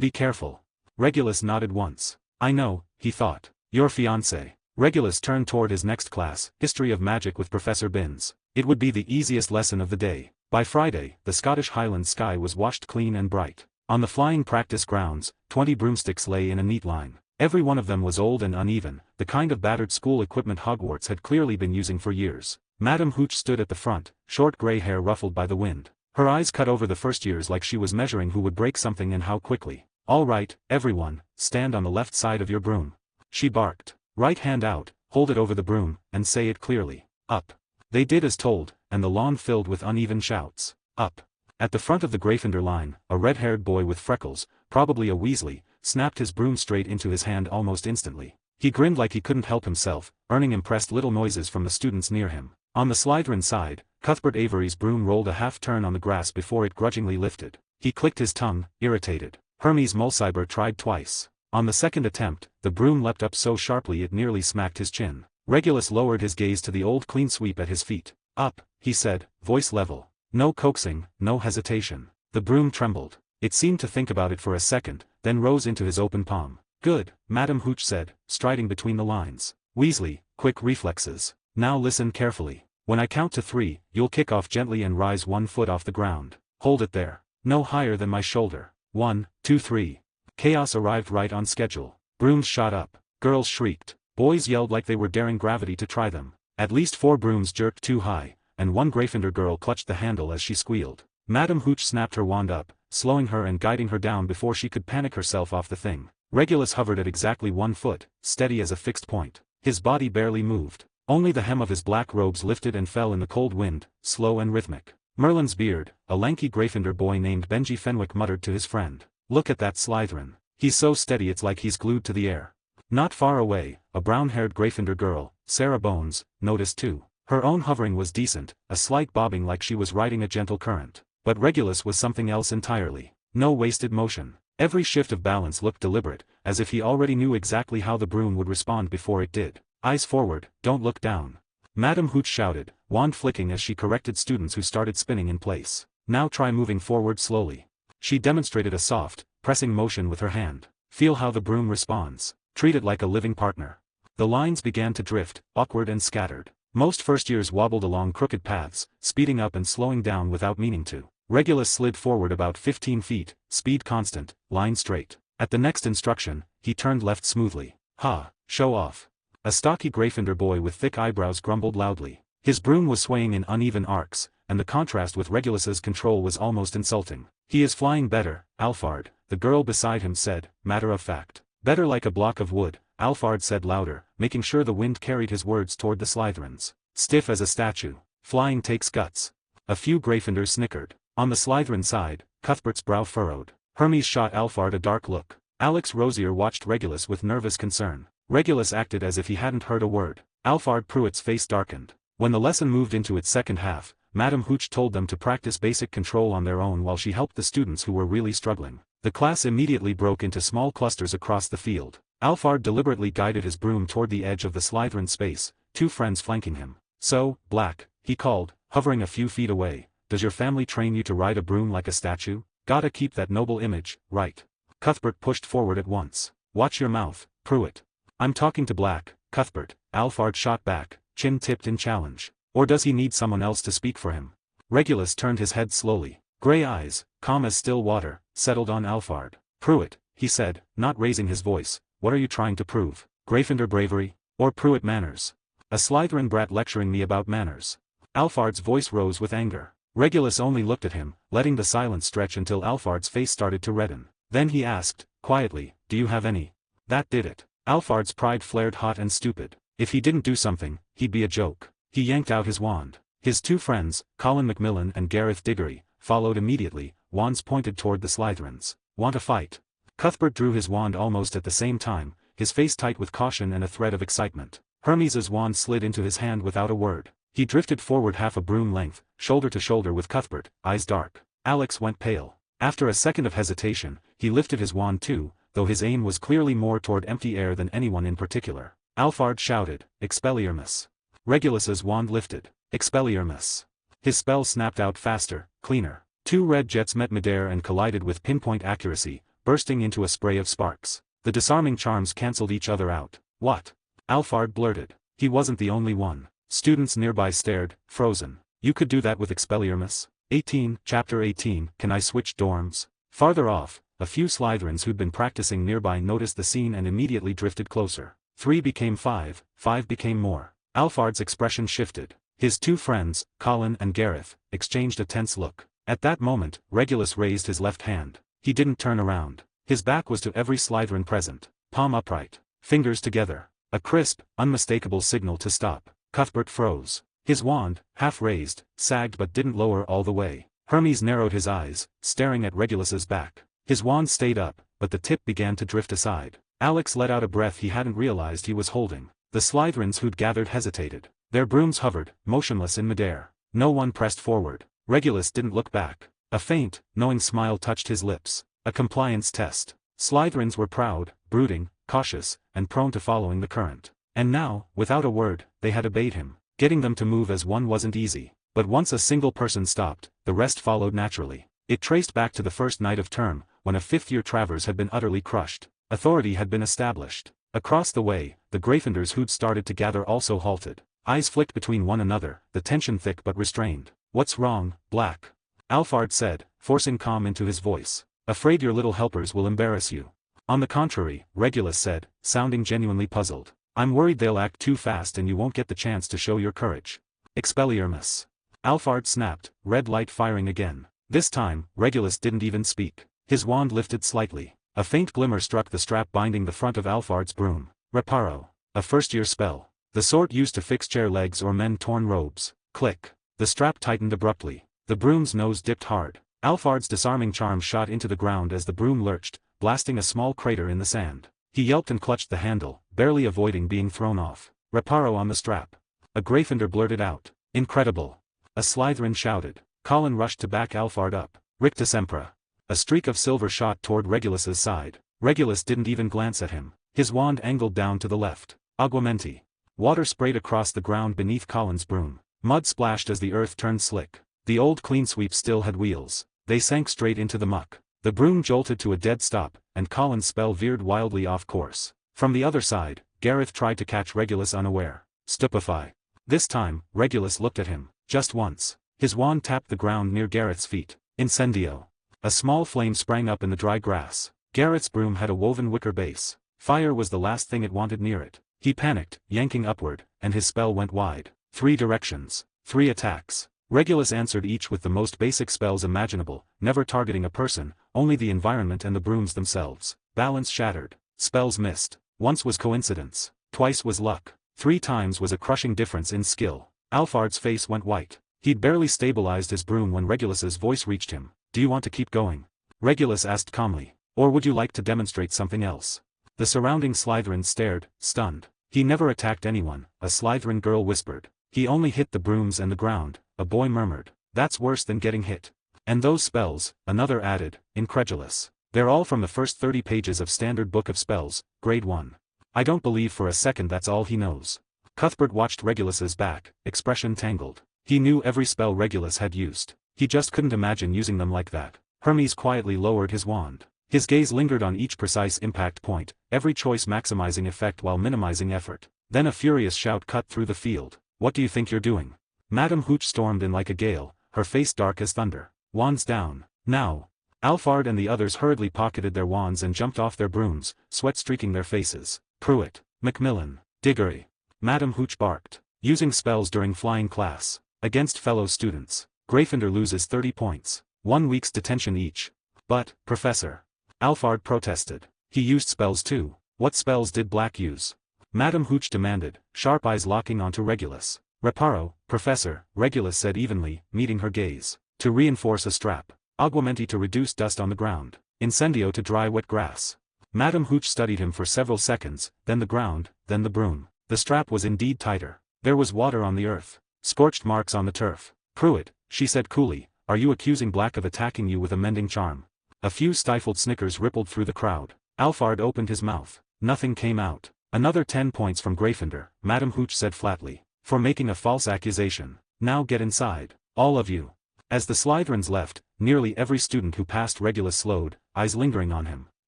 Speaker 2: be careful. Regulus nodded once. I know, he thought. Your fiancé. Regulus turned toward his next class, History of Magic with Professor Binns. It would be the easiest lesson of the day. By Friday, the Scottish Highland sky was washed clean and bright. On the flying practice grounds, 20 broomsticks lay in a neat line. Every one of them was old and uneven, the kind of battered school equipment Hogwarts had clearly been using for years. Madame Hooch stood at the front, short grey hair ruffled by the wind. Her eyes cut over the first years like she was measuring who would break something and how quickly. All right, everyone, stand on the left side of your broom. She barked. Right hand out, hold it over the broom, and say it clearly. Up. They did as told, and the lawn filled with uneven shouts. Up. At the front of the Gryffindor line, a red-haired boy with freckles, probably a Weasley, snapped his broom straight into his hand almost instantly. He grinned like he couldn't help himself, earning impressed little noises from the students near him. On the Slytherin side, Cuthbert Avery's broom rolled a half-turn on the grass before it grudgingly lifted. He clicked his tongue, irritated. Hermes Mulciber tried twice. On the second attempt, the broom leapt up so sharply it nearly smacked his chin. Regulus lowered his gaze to the old clean sweep at his feet. Up, he said, voice level. No coaxing, no hesitation. The broom trembled. It seemed to think about it for a second, then rose into his open palm. Good, Madam Hooch said, striding between the lines. Weasley, quick reflexes. Now listen carefully. When I count to 3, you'll kick off gently and rise 1 foot off the ground. Hold it there. No higher than my shoulder. 1, 2, 3. Chaos arrived right on schedule. Brooms shot up. Girls shrieked. Boys yelled like they were daring gravity to try them. At least 4 brooms jerked too high, and one Gryffindor girl clutched the handle as she squealed. Madam Hooch snapped her wand up, slowing her and guiding her down before she could panic herself off the thing. Regulus hovered at exactly 1 foot, steady as a fixed point. His body barely moved. Only the hem of his black robes lifted and fell in the cold wind, slow and rhythmic. Merlin's beard, a lanky Gryffindor boy named Benji Fenwick muttered to his friend. Look at that Slytherin. He's so steady it's like he's glued to the air. Not far away, a brown-haired Gryffindor girl, Sarah Bones, noticed too. Her own hovering was decent, a slight bobbing like she was riding a gentle current. But Regulus was something else entirely. No wasted motion. Every shift of balance looked deliberate, as if he already knew exactly how the broom would respond before it did. Eyes forward, don't look down. Madam Hooch shouted, wand flicking as she corrected students who started spinning in place. Now try moving forward slowly. She demonstrated a soft, pressing motion with her hand. Feel how the broom responds. Treat it like a living partner. The lines began to drift, awkward and scattered. Most first-years wobbled along crooked paths, speeding up and slowing down without meaning to. Regulus slid forward about 15 feet, speed constant, line straight. At the next instruction, he turned left smoothly. Ha, show off. A stocky Gryffindor boy with thick eyebrows grumbled loudly. His broom was swaying in uneven arcs, and the contrast with Regulus's control was almost insulting. He is flying better, Alphard, the girl beside him said, matter of fact. Better like a block of wood, Alphard said louder, making sure the wind carried his words toward the Slytherins. Stiff as a statue. Flying takes guts. A few Gryffindors snickered. On the Slytherin side, Cuthbert's brow furrowed. Hermes shot Alphard a dark look. Alex Rosier watched Regulus with nervous concern. Regulus acted as if he hadn't heard a word. Alphard Pruitt's face darkened. When the lesson moved into its second half, Madam Hooch told them to practice basic control on their own while she helped the students who were really struggling. The class immediately broke into small clusters across the field. Alphard deliberately guided his broom toward the edge of the Slytherin space, 2 friends flanking him. So, Black, he called, hovering a few feet away, does your family train you to ride a broom like a statue? Gotta keep that noble image, right? Cuthbert pushed forward at once. Watch your mouth, Pruitt. I'm talking to Black, Cuthbert, Alphard shot back, chin tipped in challenge. Or does he need someone else to speak for him? Regulus turned his head slowly. Gray eyes, calm as still water, settled on Alphard. Pruitt, he said, not raising his voice, what are you trying to prove? Gryffindor bravery? Or Pruitt manners? A Slytherin brat lecturing me about manners. Alphard's voice rose with anger. Regulus only looked at him, letting the silence stretch until Alphard's face started to redden. Then he asked, quietly, do you have any? That did it. Alphard's pride flared hot and stupid. If he didn't do something, he'd be a joke. He yanked out his wand. His 2 friends, Colin Macmillan and Gareth Diggory, followed immediately, wands pointed toward the Slytherins. Want to fight? Cuthbert drew his wand almost at the same time, his face tight with caution and a thread of excitement. Hermes's wand slid into his hand without a word. He drifted forward half a broom length, shoulder to shoulder with Cuthbert, eyes dark. Alex went pale. After a second of hesitation, he lifted his wand too, though his aim was clearly more toward empty air than anyone in particular. Alphard shouted, Expelliarmus. Regulus's wand lifted. Expelliarmus. His spell snapped out faster, cleaner. 2 red jets met midair and collided with pinpoint accuracy, bursting into a spray of sparks. The disarming charms cancelled each other out. What? Alphard blurted. He wasn't the only one. Students nearby stared, frozen. You could do that with Expelliarmus? 18, Chapter 18, Can I switch dorms? Farther off, a few Slytherins who'd been practicing nearby noticed the scene and immediately drifted closer. 3 became 5, 5 became more. Alphard's expression shifted. His 2 friends, Colin and Gareth, exchanged a tense look. At that moment, Regulus raised his left hand. He didn't turn around. His back was to every Slytherin present. Palm upright. Fingers together. A crisp, unmistakable signal to stop. Cuthbert froze. His wand, half raised, sagged but didn't lower all the way. Hermes narrowed his eyes, staring at Regulus's back. His wand stayed up, but the tip began to drift aside. Alex let out a breath he hadn't realized he was holding. The Slytherins who'd gathered hesitated. Their brooms hovered, motionless in midair. No one pressed forward. Regulus didn't look back. A faint, knowing smile touched his lips. A compliance test. Slytherins were proud, brooding, cautious, and prone to following the current. And now, without a word, they had obeyed him. Getting them to move as one wasn't easy. But once a single person stopped, the rest followed naturally. It traced back to the first night of term, when a fifth-year Travers had been utterly crushed. Authority had been established. Across the way, the Gryffindors who'd started to gather also halted. Eyes flicked between one another, the tension thick but restrained. "What's wrong, Black?" Alphard said, forcing calm into his voice. "Afraid your little helpers will embarrass you." "On the contrary," Regulus said, sounding genuinely puzzled. "I'm worried they'll act too fast and you won't get the chance to show your courage." "Expelliarmus." Alphard snapped, red light firing again. This time, Regulus didn't even speak. His wand lifted slightly. A faint glimmer struck the strap binding the front of Alphard's broom. Reparo. A first-year spell. The sort used to fix chair legs or mend torn robes. Click. The strap tightened abruptly. The broom's nose dipped hard. Alphard's disarming charm shot into the ground as the broom lurched, blasting a small crater in the sand. He yelped and clutched the handle, barely avoiding being thrown off. "Reparo on the strap." A Gryffindor blurted out. "Incredible." A Slytherin shouted. Colin rushed to back Alphard up. "Ricta Sempra." A streak of silver shot toward Regulus's side. Regulus didn't even glance at him. His wand angled down to the left. Aguamenti. Water sprayed across the ground beneath Colin's broom. Mud splashed as the earth turned slick. The old clean sweep still had wheels. They sank straight into the muck. The broom jolted to a dead stop, and Colin's spell veered wildly off course. From the other side, Gareth tried to catch Regulus unaware. "Stupefy." This time, Regulus looked at him, just once. His wand tapped the ground near Gareth's feet. "Incendio." A small flame sprang up in the dry grass. Gareth's broom had a woven wicker base. Fire was the last thing it wanted near it. He panicked, yanking upward, and his spell went wide. 3 directions. 3 attacks. Regulus answered each with the most basic spells imaginable, never targeting a person, only the environment and the brooms themselves. Balance shattered. Spells missed. Once was coincidence. Twice was luck. 3 times was a crushing difference in skill. Alphard's face went white. He'd barely stabilized his broom when Regulus's voice reached him. "Do you want to keep going?" Regulus asked calmly. "Or would you like to demonstrate something else?" The surrounding Slytherins stared, stunned. "He never attacked anyone," a Slytherin girl whispered. "He only hit the brooms and the ground," a boy murmured. "That's worse than getting hit." "And those spells," another added, incredulous. "They're all from the first 30 pages of Standard Book of Spells, Grade 1. I don't believe for a second that's all he knows." Cuthbert watched Regulus's back, expression tangled. He knew every spell Regulus had used. He just couldn't imagine using them like that. Hermes quietly lowered his wand. His gaze lingered on each precise impact point, every choice maximizing effect while minimizing effort. Then a furious shout cut through the field. "What do you think you're doing?" Madame Hooch stormed in like a gale, her face dark as thunder. "Wands down, now." Alphard and the others hurriedly pocketed their wands and jumped off their brooms, sweat streaking their faces. "Pruitt, Macmillan, Diggory." Madame Hooch barked. "Using spells during flying class. Against fellow students. Gryffindor loses 30 points. 1 week's detention each." "But, Professor." Alphard protested. "He used spells too." "What spells did Black use?" Madame Hooch demanded, sharp eyes locking onto Regulus. "Reparo, Professor," Regulus said evenly, meeting her gaze. "To reinforce a strap. Aguamenti to reduce dust on the ground. Incendio to dry wet grass." Madame Hooch studied him for several seconds, then the ground, then the broom. The strap was indeed tighter. There was water on the earth. Scorched marks on the turf. "Pruitt," she said coolly, "are you accusing Black of attacking you with a mending charm?" A few stifled snickers rippled through the crowd. Alphard opened his mouth. Nothing came out. "Another 10 points from Gryffindor," Madame Hooch said flatly. "For making a false accusation. Now get inside. All of you." As the Slytherins left, nearly every student who passed Regulus slowed, eyes lingering on him.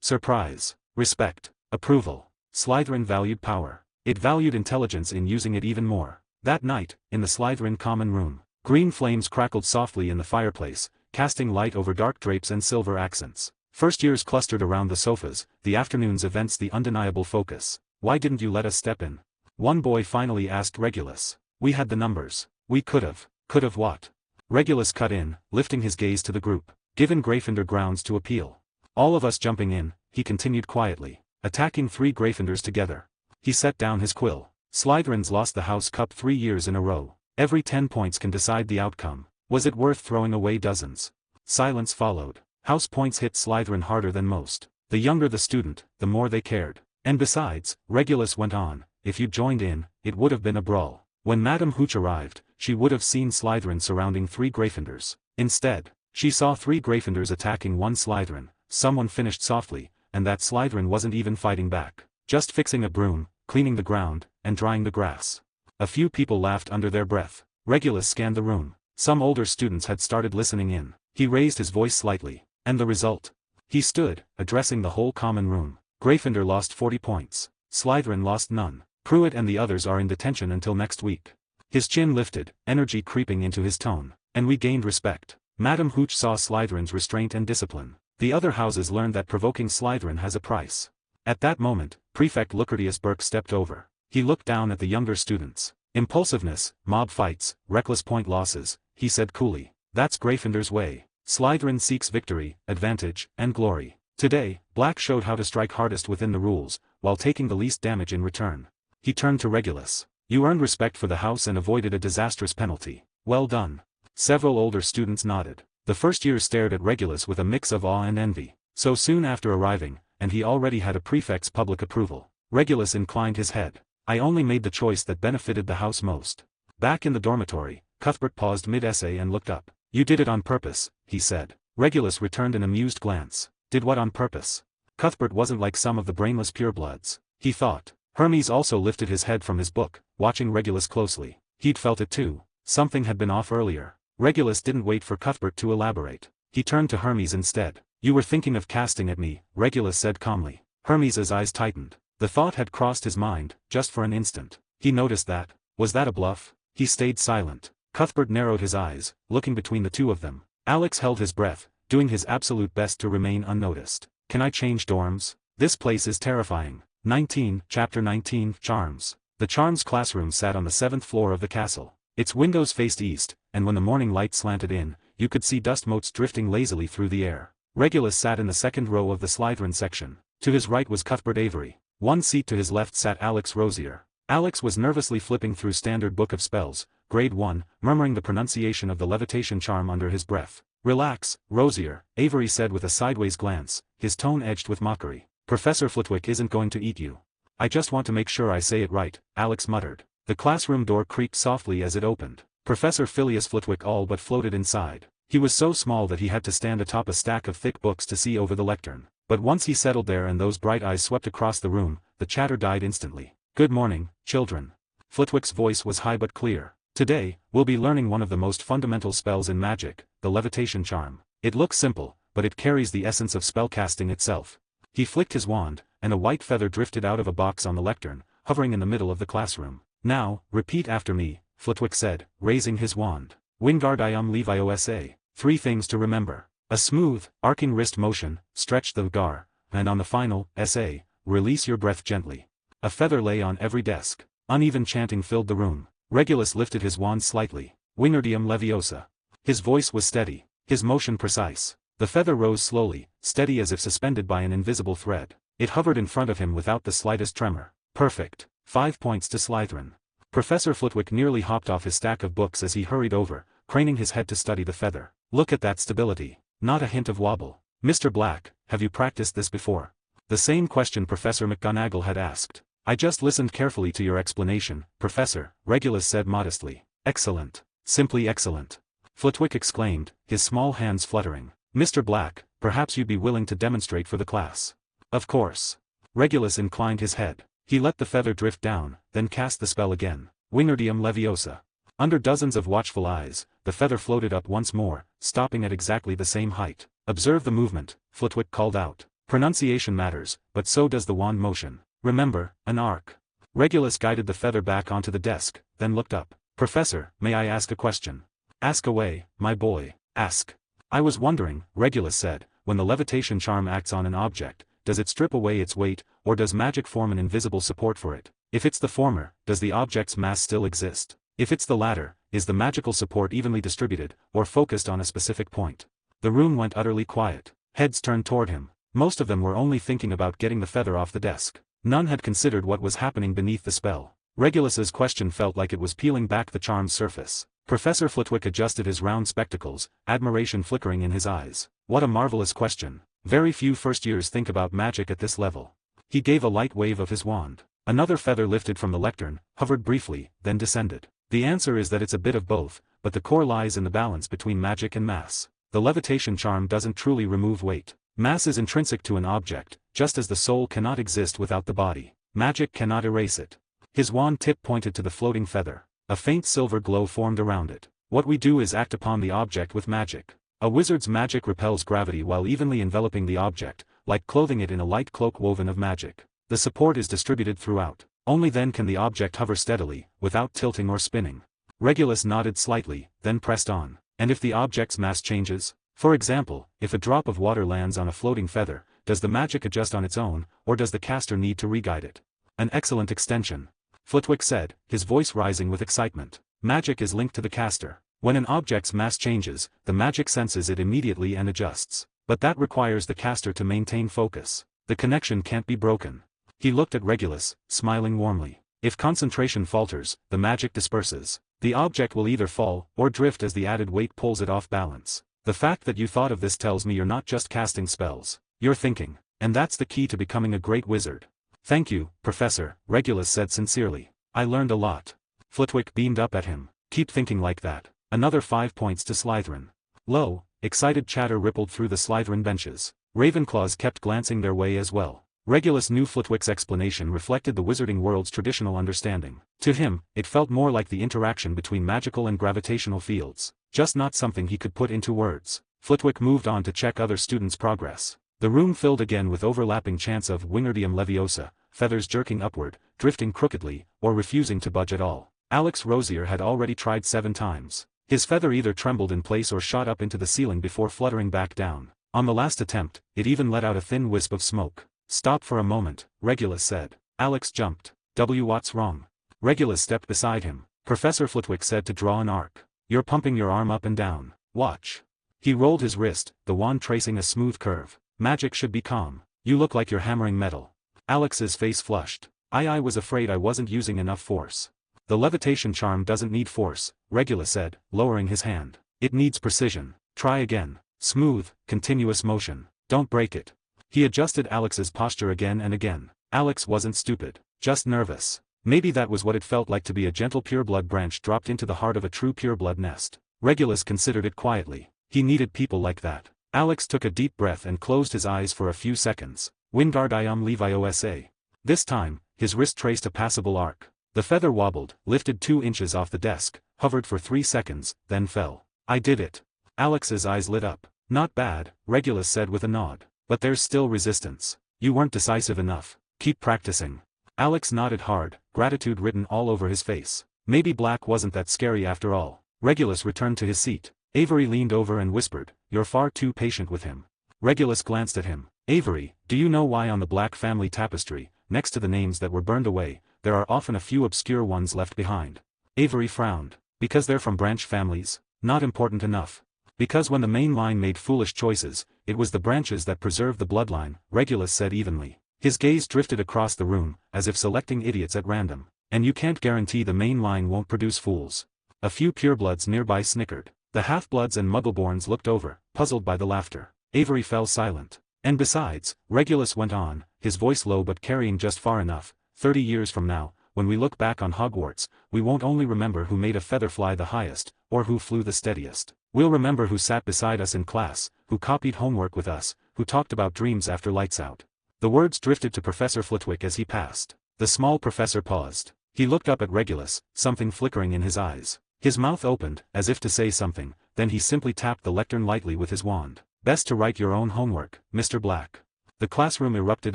Speaker 2: Surprise. Respect. Approval. Slytherin valued power. It valued intelligence in using it even more. That night, in the Slytherin common room, green flames crackled softly in the fireplace, casting light over dark drapes and silver accents. First years clustered around the sofas, the afternoon's events the undeniable focus. "Why didn't you let us step in?" One boy finally asked Regulus. "We had the numbers. We could've." "Could've what?" Regulus cut in, lifting his gaze to the group. "Given Gryffindor grounds to appeal. All of us jumping in," he continued quietly. "Attacking 3 Gryffindors together. He set down his quill. Slytherins lost the House Cup 3 years in a row. Every 10 points can decide the outcome. Was it worth throwing away dozens? Silence followed. House points hit Slytherin harder than most. The younger the student, the more they cared. And besides, Regulus went on, if you'd joined in, it would have been a brawl. When Madame Hooch arrived, she would have seen Slytherin surrounding 3 Gryffindors. Instead, she saw 3 Gryffindors attacking 1 Slytherin. Someone finished softly, and that Slytherin wasn't even fighting back. Just fixing a broom, cleaning the ground, and drying the grass. A few people laughed under their breath. Regulus scanned the room. Some older students had started listening in. He raised his voice slightly. And the result? He stood, addressing the whole common room. Gryffindor lost 40 points. Slytherin lost none. Pruitt and the others are in detention until next week. His chin lifted, energy creeping into his tone. And we gained respect. Madame Hooch saw Slytherin's restraint and discipline. The other houses learned that provoking Slytherin has a price. At that moment, Prefect Lucretius Burke stepped over. He looked down at the younger students. Impulsiveness, mob fights, reckless point losses, he said coolly. That's Gryffindor's way. Slytherin seeks victory, advantage, and glory. Today, Black showed how to strike hardest within the rules, while taking the least damage in return. He turned to Regulus. You earned respect for the house and avoided a disastrous penalty. Well done. Several older students nodded. The first years stared at Regulus with a mix of awe and envy. So soon after arriving, and he already had a prefect's public approval. Regulus inclined his head. I only made the choice that benefited the house most. Back in the dormitory, Cuthbert paused mid-essay and looked up. You did it on purpose, he said. Regulus returned an amused glance. Did what on purpose? Cuthbert wasn't like some of the brainless purebloods. He thought. Hermes also lifted his head from his book, watching Regulus closely. He'd felt it too. Something had been off earlier. Regulus didn't wait for Cuthbert to elaborate. He turned to Hermes instead. You were thinking of casting at me, Regulus said calmly. Hermes' eyes tightened. The thought had crossed his mind, just for an instant. He noticed that. Was that a bluff? He stayed silent. Cuthbert narrowed his eyes, looking between the two of them. Alex held his breath, doing his absolute best to remain unnoticed. Can I change dorms? This place is terrifying. 19, Chapter 19, Charms. The Charms classroom sat on the 7th floor of the castle. Its windows faced east, and when the morning light slanted in, you could see dust motes drifting lazily through the air. Regulus sat in the 2nd row of the Slytherin section. To his right was Cuthbert Avery. 1 seat to his left sat Alex Rosier. Alex was nervously flipping through Standard Book of Spells, Grade 1, murmuring the pronunciation of the levitation charm under his breath. Relax, Rosier, Avery said with a sideways glance, his tone edged with mockery. Professor Flitwick isn't going to eat you. I just want to make sure I say it right, Alex muttered. The classroom door creaked softly as it opened. Professor Phileas Flitwick all but floated inside. He was so small that he had to stand atop a stack of thick books to see over the lectern. But once he settled there and those bright eyes swept across the room, the chatter died instantly. Good morning, children. Flitwick's voice was high but clear. Today, we'll be learning one of the most fundamental spells in magic, the levitation charm. It looks simple, but it carries the essence of spellcasting itself. He flicked his wand, and a white feather drifted out of a box on the lectern, hovering in the middle of the classroom. Now, repeat after me, Flitwick said, raising his wand. Wingardium Leviosa. 3 things to remember. A smooth, arcing wrist motion, stretch the gar, and on the final, SA, release your breath gently. A feather lay on every desk. Uneven chanting filled the room. Regulus lifted his wand slightly. Wingardium Leviosa. His voice was steady, his motion precise. The feather rose slowly, steady as if suspended by an invisible thread. It hovered in front of him without the slightest tremor. Perfect. 5 points to Slytherin. Professor Flitwick nearly hopped off his stack of books as he hurried over, craning his head to study the feather. Look at that stability. Not a hint of wobble. Mr. Black, have you practiced this before? The same question Professor McGonagall had asked. I just listened carefully to your explanation, Professor, Regulus said modestly. Excellent. Simply excellent. Flitwick exclaimed, his small hands fluttering. Mr. Black, perhaps you'd be willing to demonstrate for the class. Of course. Regulus inclined his head. He let the feather drift down, then cast the spell again. Wingardium Leviosa. Under dozens of watchful eyes, the feather floated up once more, stopping at exactly the same height. Observe the movement, Flitwick called out. Pronunciation matters, but so does the wand motion. Remember, an arc. Regulus guided the feather back onto the desk, then looked up. Professor, may I ask a question? Ask away, my boy, ask. I was wondering, Regulus said, when the levitation charm acts on an object, does it strip away its weight, or does magic form an invisible support for it? If it's the former, does the object's mass still exist? If it's the latter, is the magical support evenly distributed, or focused on a specific point? The room went utterly quiet. Heads turned toward him. Most of them were only thinking about getting the feather off the desk. None had considered what was happening beneath the spell. Regulus's question felt like it was peeling back the charm's surface. Professor Flitwick adjusted his round spectacles, admiration flickering in his eyes. What a marvelous question. Very few first-years think about magic at this level. He gave a light wave of his wand. Another feather lifted from the lectern, hovered briefly, then descended. The answer is that it's a bit of both, but the core lies in the balance between magic and mass. The levitation charm doesn't truly remove weight. Mass is intrinsic to an object, just as the soul cannot exist without the body. Magic cannot erase it. His wand tip pointed to the floating feather. A faint silver glow formed around it. What we do is act upon the object with magic. A wizard's magic repels gravity while evenly enveloping the object, like clothing it in a light cloak woven of magic. The support is distributed throughout. Only then can the object hover steadily, without tilting or spinning. Regulus nodded slightly, then pressed on. And if the object's mass changes? For example, if a drop of water lands on a floating feather, does the magic adjust on its own, or does the caster need to re-guide it? An excellent extension. Flitwick said, his voice rising with excitement. Magic is linked to the caster. When an object's mass changes, the magic senses it immediately and adjusts. But that requires the caster to maintain focus. The connection can't be broken. He looked at Regulus, smiling warmly. If concentration falters, the magic disperses. The object will either fall, or drift as the added weight pulls it off balance. The fact that you thought of this tells me you're not just casting spells. You're thinking. And that's the key to becoming a great wizard. Thank you, Professor, Regulus said sincerely. I learned a lot. Flitwick beamed up at him. Keep thinking like that. Another 5 points to Slytherin. Lo, excited chatter rippled through the Slytherin benches. Ravenclaws kept glancing their way as well. Regulus knew Flitwick's explanation reflected the wizarding world's traditional understanding. To him, it felt more like the interaction between magical and gravitational fields. Just not something he could put into words. Flitwick moved on to check other students' progress. The room filled again with overlapping chants of Wingardium Leviosa, feathers jerking upward, drifting crookedly, or refusing to budge at all. Alex Rosier had already tried 7 times. His feather either trembled in place or shot up into the ceiling before fluttering back down. On the last attempt, it even let out a thin wisp of smoke. Stop for a moment, Regulus said. Alex jumped. What's wrong? Regulus stepped beside him. Professor Flitwick said to draw an arc. You're pumping your arm up and down. Watch. He rolled his wrist, the wand tracing a smooth curve. Magic should be calm. You look like you're hammering metal. Alex's face flushed. I was afraid I wasn't using enough force. The levitation charm doesn't need force, Regulus said, lowering his hand. It needs precision. Try again. Smooth, continuous motion. Don't break it. He adjusted Alex's posture again and again. Alex wasn't stupid, just nervous. Maybe that was what it felt like to be a gentle pureblood branch dropped into the heart of a true pureblood nest. Regulus considered it quietly. He needed people like that. Alex took a deep breath and closed his eyes for a few seconds. Wingardium Leviosa. This time, his wrist traced a passable arc. The feather wobbled, lifted 2 inches off the desk, hovered for 3 seconds, then fell. I did it. Alex's eyes lit up. Not bad, Regulus said with a nod. But there's still resistance. You weren't decisive enough. Keep practicing. Alex nodded hard, gratitude written all over his face. Maybe black wasn't that scary after all. Regulus returned to his seat. Avery leaned over and whispered, "You're far too patient with him." Regulus glanced at him. "Avery, do you know why on the Black family tapestry, next to the names that were burned away, there are often a few obscure ones left behind?" Avery frowned. "Because they're from branch families? Not important enough. Because when the main line made foolish choices, it was the branches that preserved the bloodline," Regulus said evenly. His gaze drifted across the room, as if selecting idiots at random. "And you can't guarantee the main line won't produce fools." A few purebloods nearby snickered. The half-bloods and muggleborns looked over, puzzled by the laughter. Avery fell silent. "And besides," Regulus went on, his voice low but carrying just far enough, 30 years from now, when we look back on Hogwarts, we won't only remember who made a feather fly the highest, or who flew the steadiest. We'll remember who sat beside us in class, who copied homework with us, who talked about dreams after lights out. The words drifted to Professor Flitwick as he passed. The small professor paused. He looked up at Regulus, something flickering in his eyes. His mouth opened, as if to say something, then he simply tapped the lectern lightly with his wand. "Best to write your own homework, Mr. Black." The classroom erupted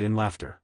Speaker 2: in laughter.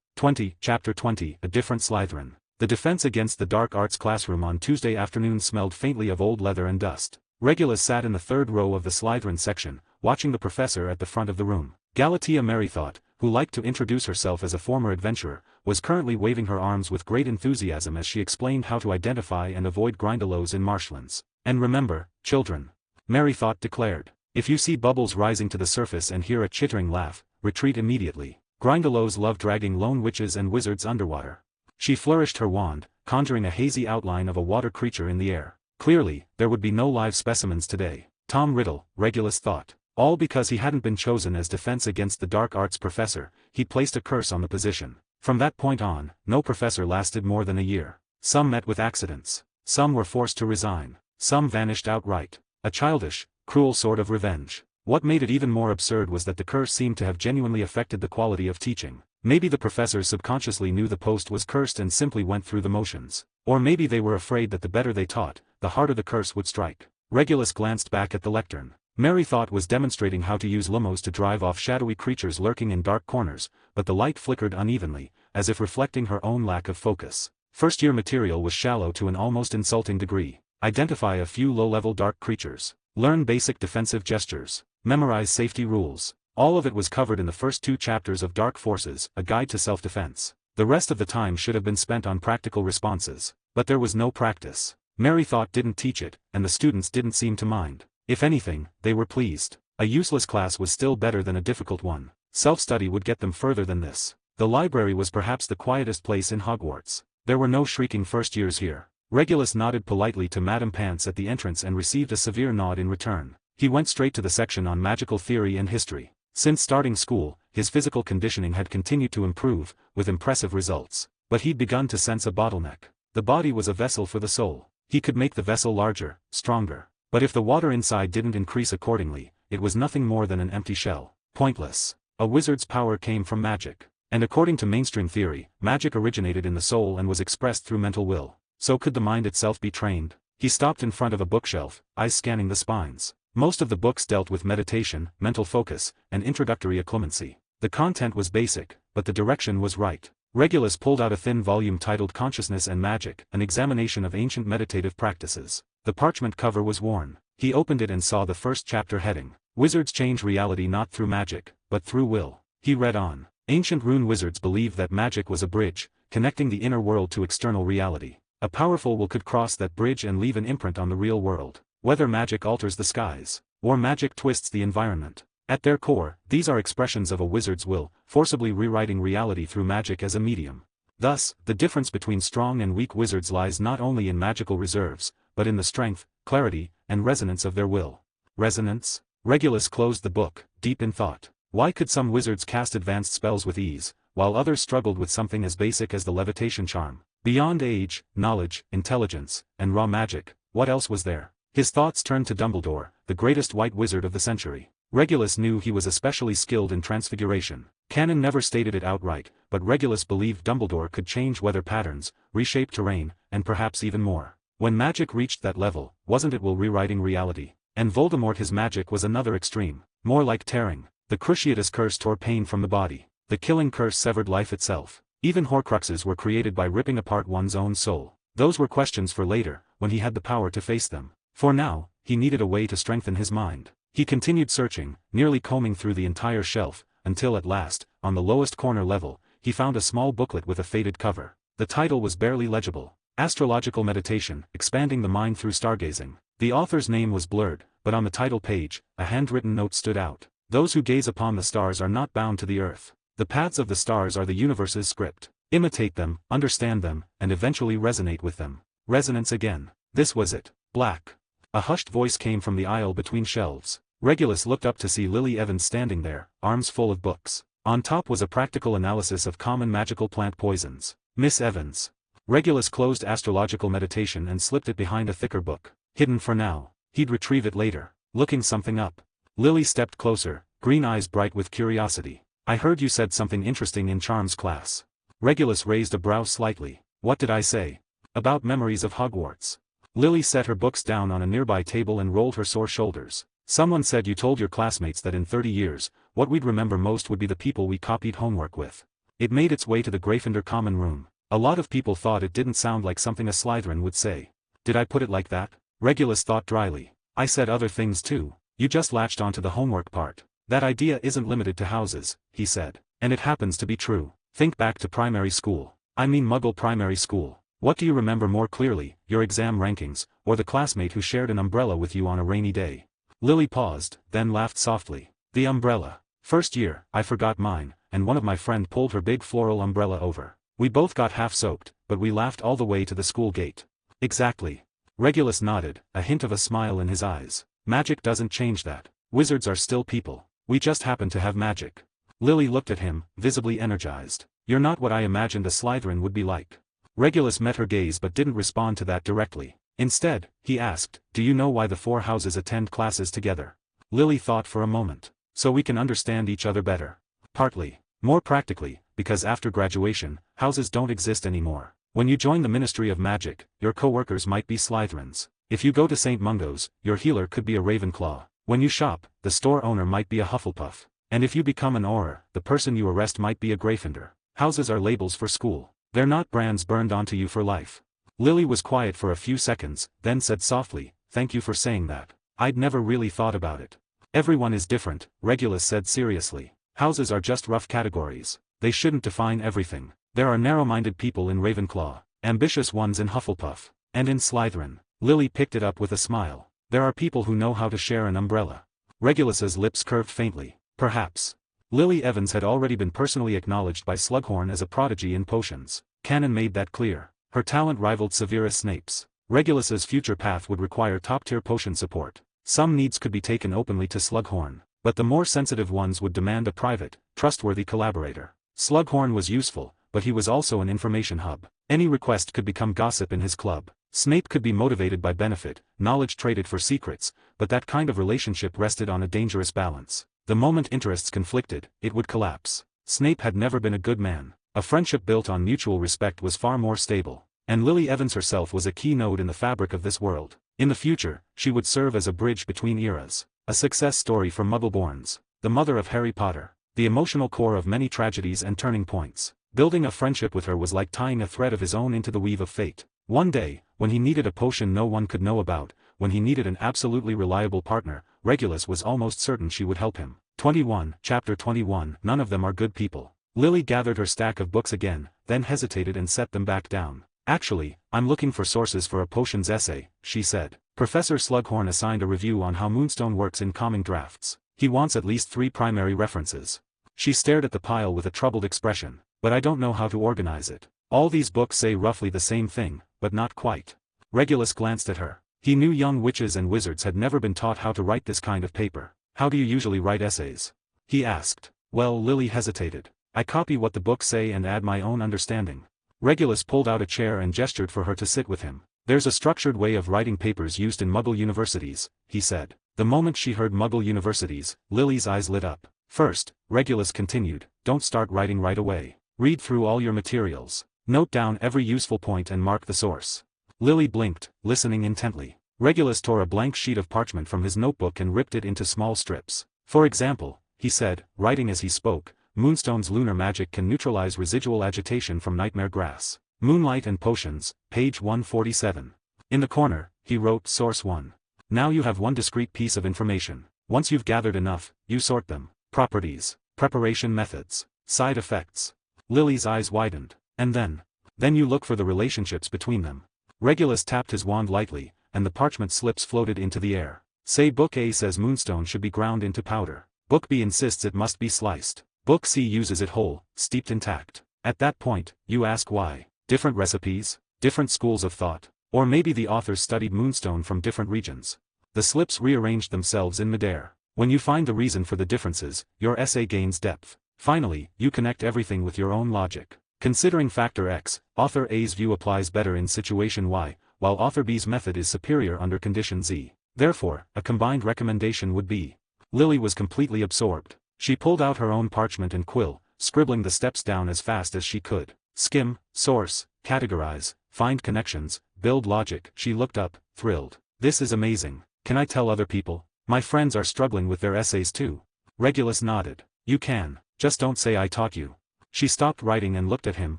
Speaker 2: Chapter 20, A Different Slytherin. The defense against the dark arts classroom on Tuesday afternoon smelled faintly of old leather and dust. Regulus sat in the 3rd row of the Slytherin section, watching the professor at the front of the room. Galatea Merrythought, who liked to introduce herself as a former adventurer, was currently waving her arms with great enthusiasm as she explained how to identify and avoid grindylows in marshlands. "And remember, children," Merrythought declared, "if you see bubbles rising to the surface and hear a chittering laugh, retreat immediately. Grindylows loved dragging lone witches and wizards underwater. She flourished her wand, conjuring a hazy outline of a water creature in the air. Clearly, there would be no live specimens today. Tom Riddle, Regulus thought. All because he hadn't been chosen as defense against the dark arts professor, he'd placed a curse on the position. From that point on, no professor lasted more than a year. Some met with accidents. Some were forced to resign. Some vanished outright. A childish, cruel sort of revenge. What made it even more absurd was that the curse seemed to have genuinely affected the quality of teaching. Maybe the professors subconsciously knew the post was cursed and simply went through the motions. Or maybe they were afraid that the better they taught, the harder the curse would strike. Regulus glanced back at the lectern. Mary thought was demonstrating how to use lumos to drive off shadowy creatures lurking in dark corners, but the light flickered unevenly, as if reflecting her own lack of focus. First-year material was shallow to an almost insulting degree. Identify a few low-level dark creatures. Learn basic defensive gestures. Memorize safety rules. All of it was covered in the first 2 chapters of Dark Forces, a guide to self-defense. The rest of the time should have been spent on practical responses. But there was no practice. Mary thought didn't teach it, and the students didn't seem to mind. If anything, they were pleased. A useless class was still better than a difficult one. Self-study would get them further than this. The library was perhaps the quietest place in Hogwarts. There were no shrieking first-years here. Regulus nodded politely to Madame Pants at the entrance and received a severe nod in return. He went straight to the section on magical theory and history. Since starting school, his physical conditioning had continued to improve, with impressive results. But he'd begun to sense a bottleneck. The body was a vessel for the soul. He could make the vessel larger, stronger. But if the water inside didn't increase accordingly, it was nothing more than an empty shell. Pointless. A wizard's power came from magic. And according to mainstream theory, magic originated in the soul and was expressed through mental will. So could the mind itself be trained? He stopped in front of a bookshelf, eyes scanning the spines. Most of the books dealt with meditation, mental focus, and introductory occlumency. The content was basic, but the direction was right. Regulus pulled out a thin volume titled Consciousness and Magic, an examination of ancient meditative practices. The parchment cover was worn. He opened it and saw the first chapter heading. Wizards change reality not through magic, but through will. He read on. Ancient rune wizards believed that magic was a bridge, connecting the inner world to external reality. A powerful will could cross that bridge and leave an imprint on the real world. Whether magic alters the skies, or magic twists the environment. At their core, these are expressions of a wizard's will, forcibly rewriting reality through magic as a medium. Thus, the difference between strong and weak wizards lies not only in magical reserves, but in the strength, clarity, and resonance of their will. Resonance? Regulus closed the book, deep in thought. Why could some wizards cast advanced spells with ease, while others struggled with something as basic as the levitation charm? Beyond age, knowledge, intelligence, and raw magic, what else was there? His thoughts turned to Dumbledore, the greatest white wizard of the century. Regulus knew he was especially skilled in Transfiguration. Canon never stated it outright, but Regulus believed Dumbledore could change weather patterns, reshape terrain, and perhaps even more. When magic reached that level, wasn't it will rewriting reality? And Voldemort, his magic was another extreme, more like tearing. The Cruciatus curse tore pain from the body. The killing curse severed life itself. Even Horcruxes were created by ripping apart one's own soul. Those were questions for later, when he had the power to face them. For now, he needed a way to strengthen his mind. He continued searching, nearly combing through the entire shelf, until at last, on the lowest corner level, he found a small booklet with a faded cover. The title was barely legible. Astrological Meditation, Expanding the Mind Through Stargazing. The author's name was blurred, but on the title page, a handwritten note stood out. Those who gaze upon the stars are not bound to the earth. The paths of the stars are the universe's script. Imitate them, understand them, and eventually resonate with them. Resonance again. This was it. Black. A hushed voice came from the aisle between shelves. Regulus looked up to see Lily Evans standing there, arms full of books. On top was a practical analysis of common magical plant poisons. Miss Evans. Regulus closed Astrological Meditation and slipped it behind a thicker book. Hidden for now. He'd retrieve it later. Looking something up. Lily stepped closer, green eyes bright with curiosity. I heard you said something interesting in Charms class. Regulus raised a brow slightly. What did I say? About memories of Hogwarts. Lily set her books down on a nearby table and rolled her sore shoulders. Someone said you told your classmates that in 30 years, what we'd remember most would be the people we copied homework with. It made its way to the Gryffindor common room. A lot of people thought it didn't sound like something a Slytherin would say. Did I put it like that? Regulus thought dryly. I said other things too. You just latched onto the homework part. That idea isn't limited to houses, he said. And it happens to be true. Think back to primary school. I mean Muggle primary school. What do you remember more clearly, your exam rankings, or the classmate who shared an umbrella with you on a rainy day? Lily paused, then laughed softly. The umbrella. First year, I forgot mine, and one of my friend pulled her big floral umbrella over. We both got half soaked, but we laughed all the way to the school gate. Exactly. Regulus nodded, a hint of a smile in his eyes. Magic doesn't change that. Wizards are still people. We just happen to have magic. Lily looked at him, visibly energized. You're not what I imagined a Slytherin would be like. Regulus met her gaze but didn't respond to that directly. Instead, he asked, do you know why the 4 houses attend classes together? Lily thought for a moment. So we can understand each other better. Partly. More practically, because after graduation, houses don't exist anymore. When you join the Ministry of Magic, your co-workers might be Slytherins. If you go to St. Mungo's, your healer could be a Ravenclaw. When you shop, the store owner might be a Hufflepuff. And if you become an Auror, the person you arrest might be a Gryffindor. Houses are labels for school. They're not brands burned onto you for life. Lily was quiet for a few seconds, then said softly, thank you for saying that. I'd never really thought about it. Everyone is different, Regulus said seriously. Houses are just rough categories. They shouldn't define everything. There are narrow-minded people in Ravenclaw, ambitious ones in Hufflepuff, and in Slytherin. Lily picked it up with a smile. There are people who know how to share an umbrella. Regulus's lips curved faintly. Perhaps. Lily Evans had already been personally acknowledged by Slughorn as a prodigy in potions. Canon made that clear. Her talent rivaled Severus Snape's. Regulus's future path would require top-tier potion support. Some needs could be taken openly to Slughorn, but the more sensitive ones would demand a private, trustworthy collaborator. Slughorn was useful, but he was also an information hub. Any request could become gossip in his club. Snape could be motivated by benefit, knowledge traded for secrets, but that kind of relationship rested on a dangerous balance. The moment interests conflicted, it would collapse. Snape had never been a good man. A friendship built on mutual respect was far more stable. And Lily Evans herself was a key node in the fabric of this world. In the future, she would serve as a bridge between eras. A success story for Muggleborns. The mother of Harry Potter. The emotional core of many tragedies and turning points. Building a friendship with her was like tying a thread of his own into the weave of fate. One day, when he needed a potion no one could know about, when he needed an absolutely reliable partner, Regulus was almost certain she would help him. 21, Chapter 21. None of them are good people. Lily gathered her stack of books again, then hesitated and set them back down. Actually, I'm looking for sources for a potions essay, she said. Professor Slughorn assigned a review on how Moonstone works in calming drafts. He wants at least 3 primary references. She stared at the pile with a troubled expression. But I don't know how to organize it. All these books say roughly the same thing, but not quite. Regulus glanced at her. He knew young witches and wizards had never been taught how to write this kind of paper. How do you usually write essays? He asked. Well, Lily hesitated. I copy what the books say and add my own understanding. Regulus pulled out a chair and gestured for her to sit with him. There's a structured way of writing papers used in Muggle universities, he said. The moment she heard Muggle universities, Lily's eyes lit up. First, Regulus continued, don't start writing right away. Read through all your materials. Note down every useful point and mark the source. Lily blinked, listening intently. Regulus tore a blank sheet of parchment from his notebook and ripped it into small strips. For example, he said, writing as he spoke, Moonstone's lunar magic can neutralize residual agitation from nightmare grass. Moonlight and Potions, page 147. In the corner, he wrote Source 1. Now you have one discrete piece of information. Once you've gathered enough, you sort them. Properties, preparation methods, side effects. Lily's eyes widened. And then you look for the relationships between them. Regulus tapped his wand lightly, and the parchment slips floated into the air. Say Book A says Moonstone should be ground into powder. Book B insists it must be sliced. Book C uses it whole, steeped intact. At that point, you ask why. Different recipes, different schools of thought, or maybe the authors studied Moonstone from different regions. The slips rearranged themselves in midair. When you find the reason for the differences, your essay gains depth. Finally, you connect everything with your own logic. Considering factor X, author A's view applies better in situation Y, while author B's method is superior under condition Z. Therefore, a combined recommendation would be. Lily was completely absorbed. She pulled out her own parchment and quill, scribbling the steps down as fast as she could. Skim, source, categorize, find connections, build logic. She looked up, thrilled. This is amazing. Can I tell other people? My friends are struggling with their essays too. Regulus nodded. You can. Just don't say I taught you. She stopped writing and looked at him,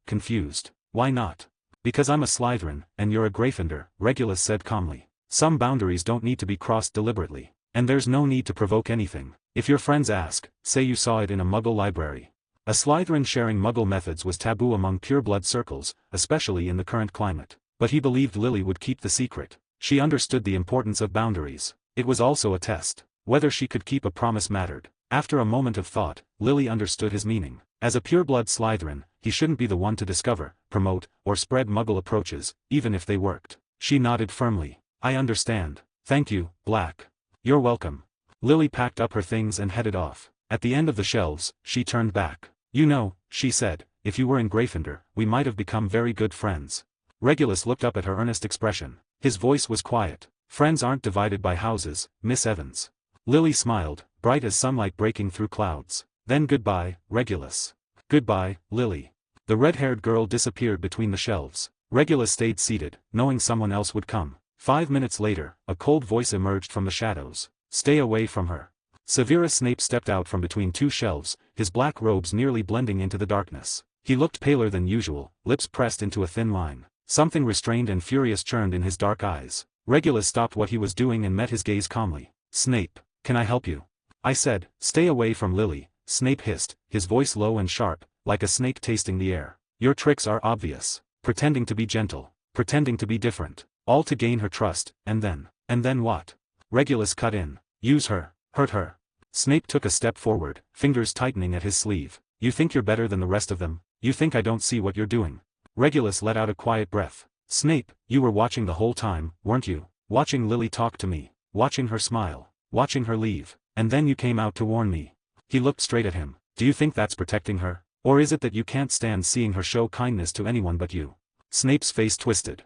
Speaker 2: confused. Why not? Because I'm a Slytherin, and you're a Gryffindor, Regulus said calmly. Some boundaries don't need to be crossed deliberately. And there's no need to provoke anything. If your friends ask, say you saw it in a Muggle library. A Slytherin sharing Muggle methods was taboo among pure-blood circles, especially in the current climate. But he believed Lily would keep the secret. She understood the importance of boundaries. It was also a test. Whether she could keep a promise mattered. After a moment of thought, Lily understood his meaning. As a pureblood Slytherin, he shouldn't be the one to discover, promote, or spread Muggle approaches, even if they worked. She nodded firmly. I understand. Thank you, Black. You're welcome. Lily packed up her things and headed off. At the end of the shelves, she turned back. You know, she said, if you were in Gryffindor, we might have become very good friends. Regulus looked up at her earnest expression. His voice was quiet. Friends aren't divided by houses, Miss Evans. Lily smiled, bright as sunlight breaking through clouds. Then goodbye, Regulus. Goodbye, Lily. The red-haired girl disappeared between the shelves. Regulus stayed seated, knowing someone else would come. 5 minutes later, a cold voice emerged from the shadows. Stay away from her. Severus Snape stepped out from between two shelves, his black robes nearly blending into the darkness. He looked paler than usual, lips pressed into a thin line. Something restrained and furious churned in his dark eyes. Regulus stopped what he was doing and met his gaze calmly. Snape, can I help you? I said, stay away from Lily, Snape hissed, his voice low and sharp, like a snake tasting the air. Your tricks are obvious. Pretending to be gentle, pretending to be different, all to gain her trust, and then what? Regulus cut in. Use her, hurt her. Snape took a step forward, fingers tightening at his sleeve. You think you're better than the rest of them? You think I don't see what you're doing? Regulus let out a quiet breath. Snape, you were watching the whole time, weren't you? Watching Lily talk to me, watching her smile, watching her leave, and then you came out to warn me. He looked straight at him. Do you think that's protecting her? Or is it that you can't stand seeing her show kindness to anyone but you? Snape's face twisted.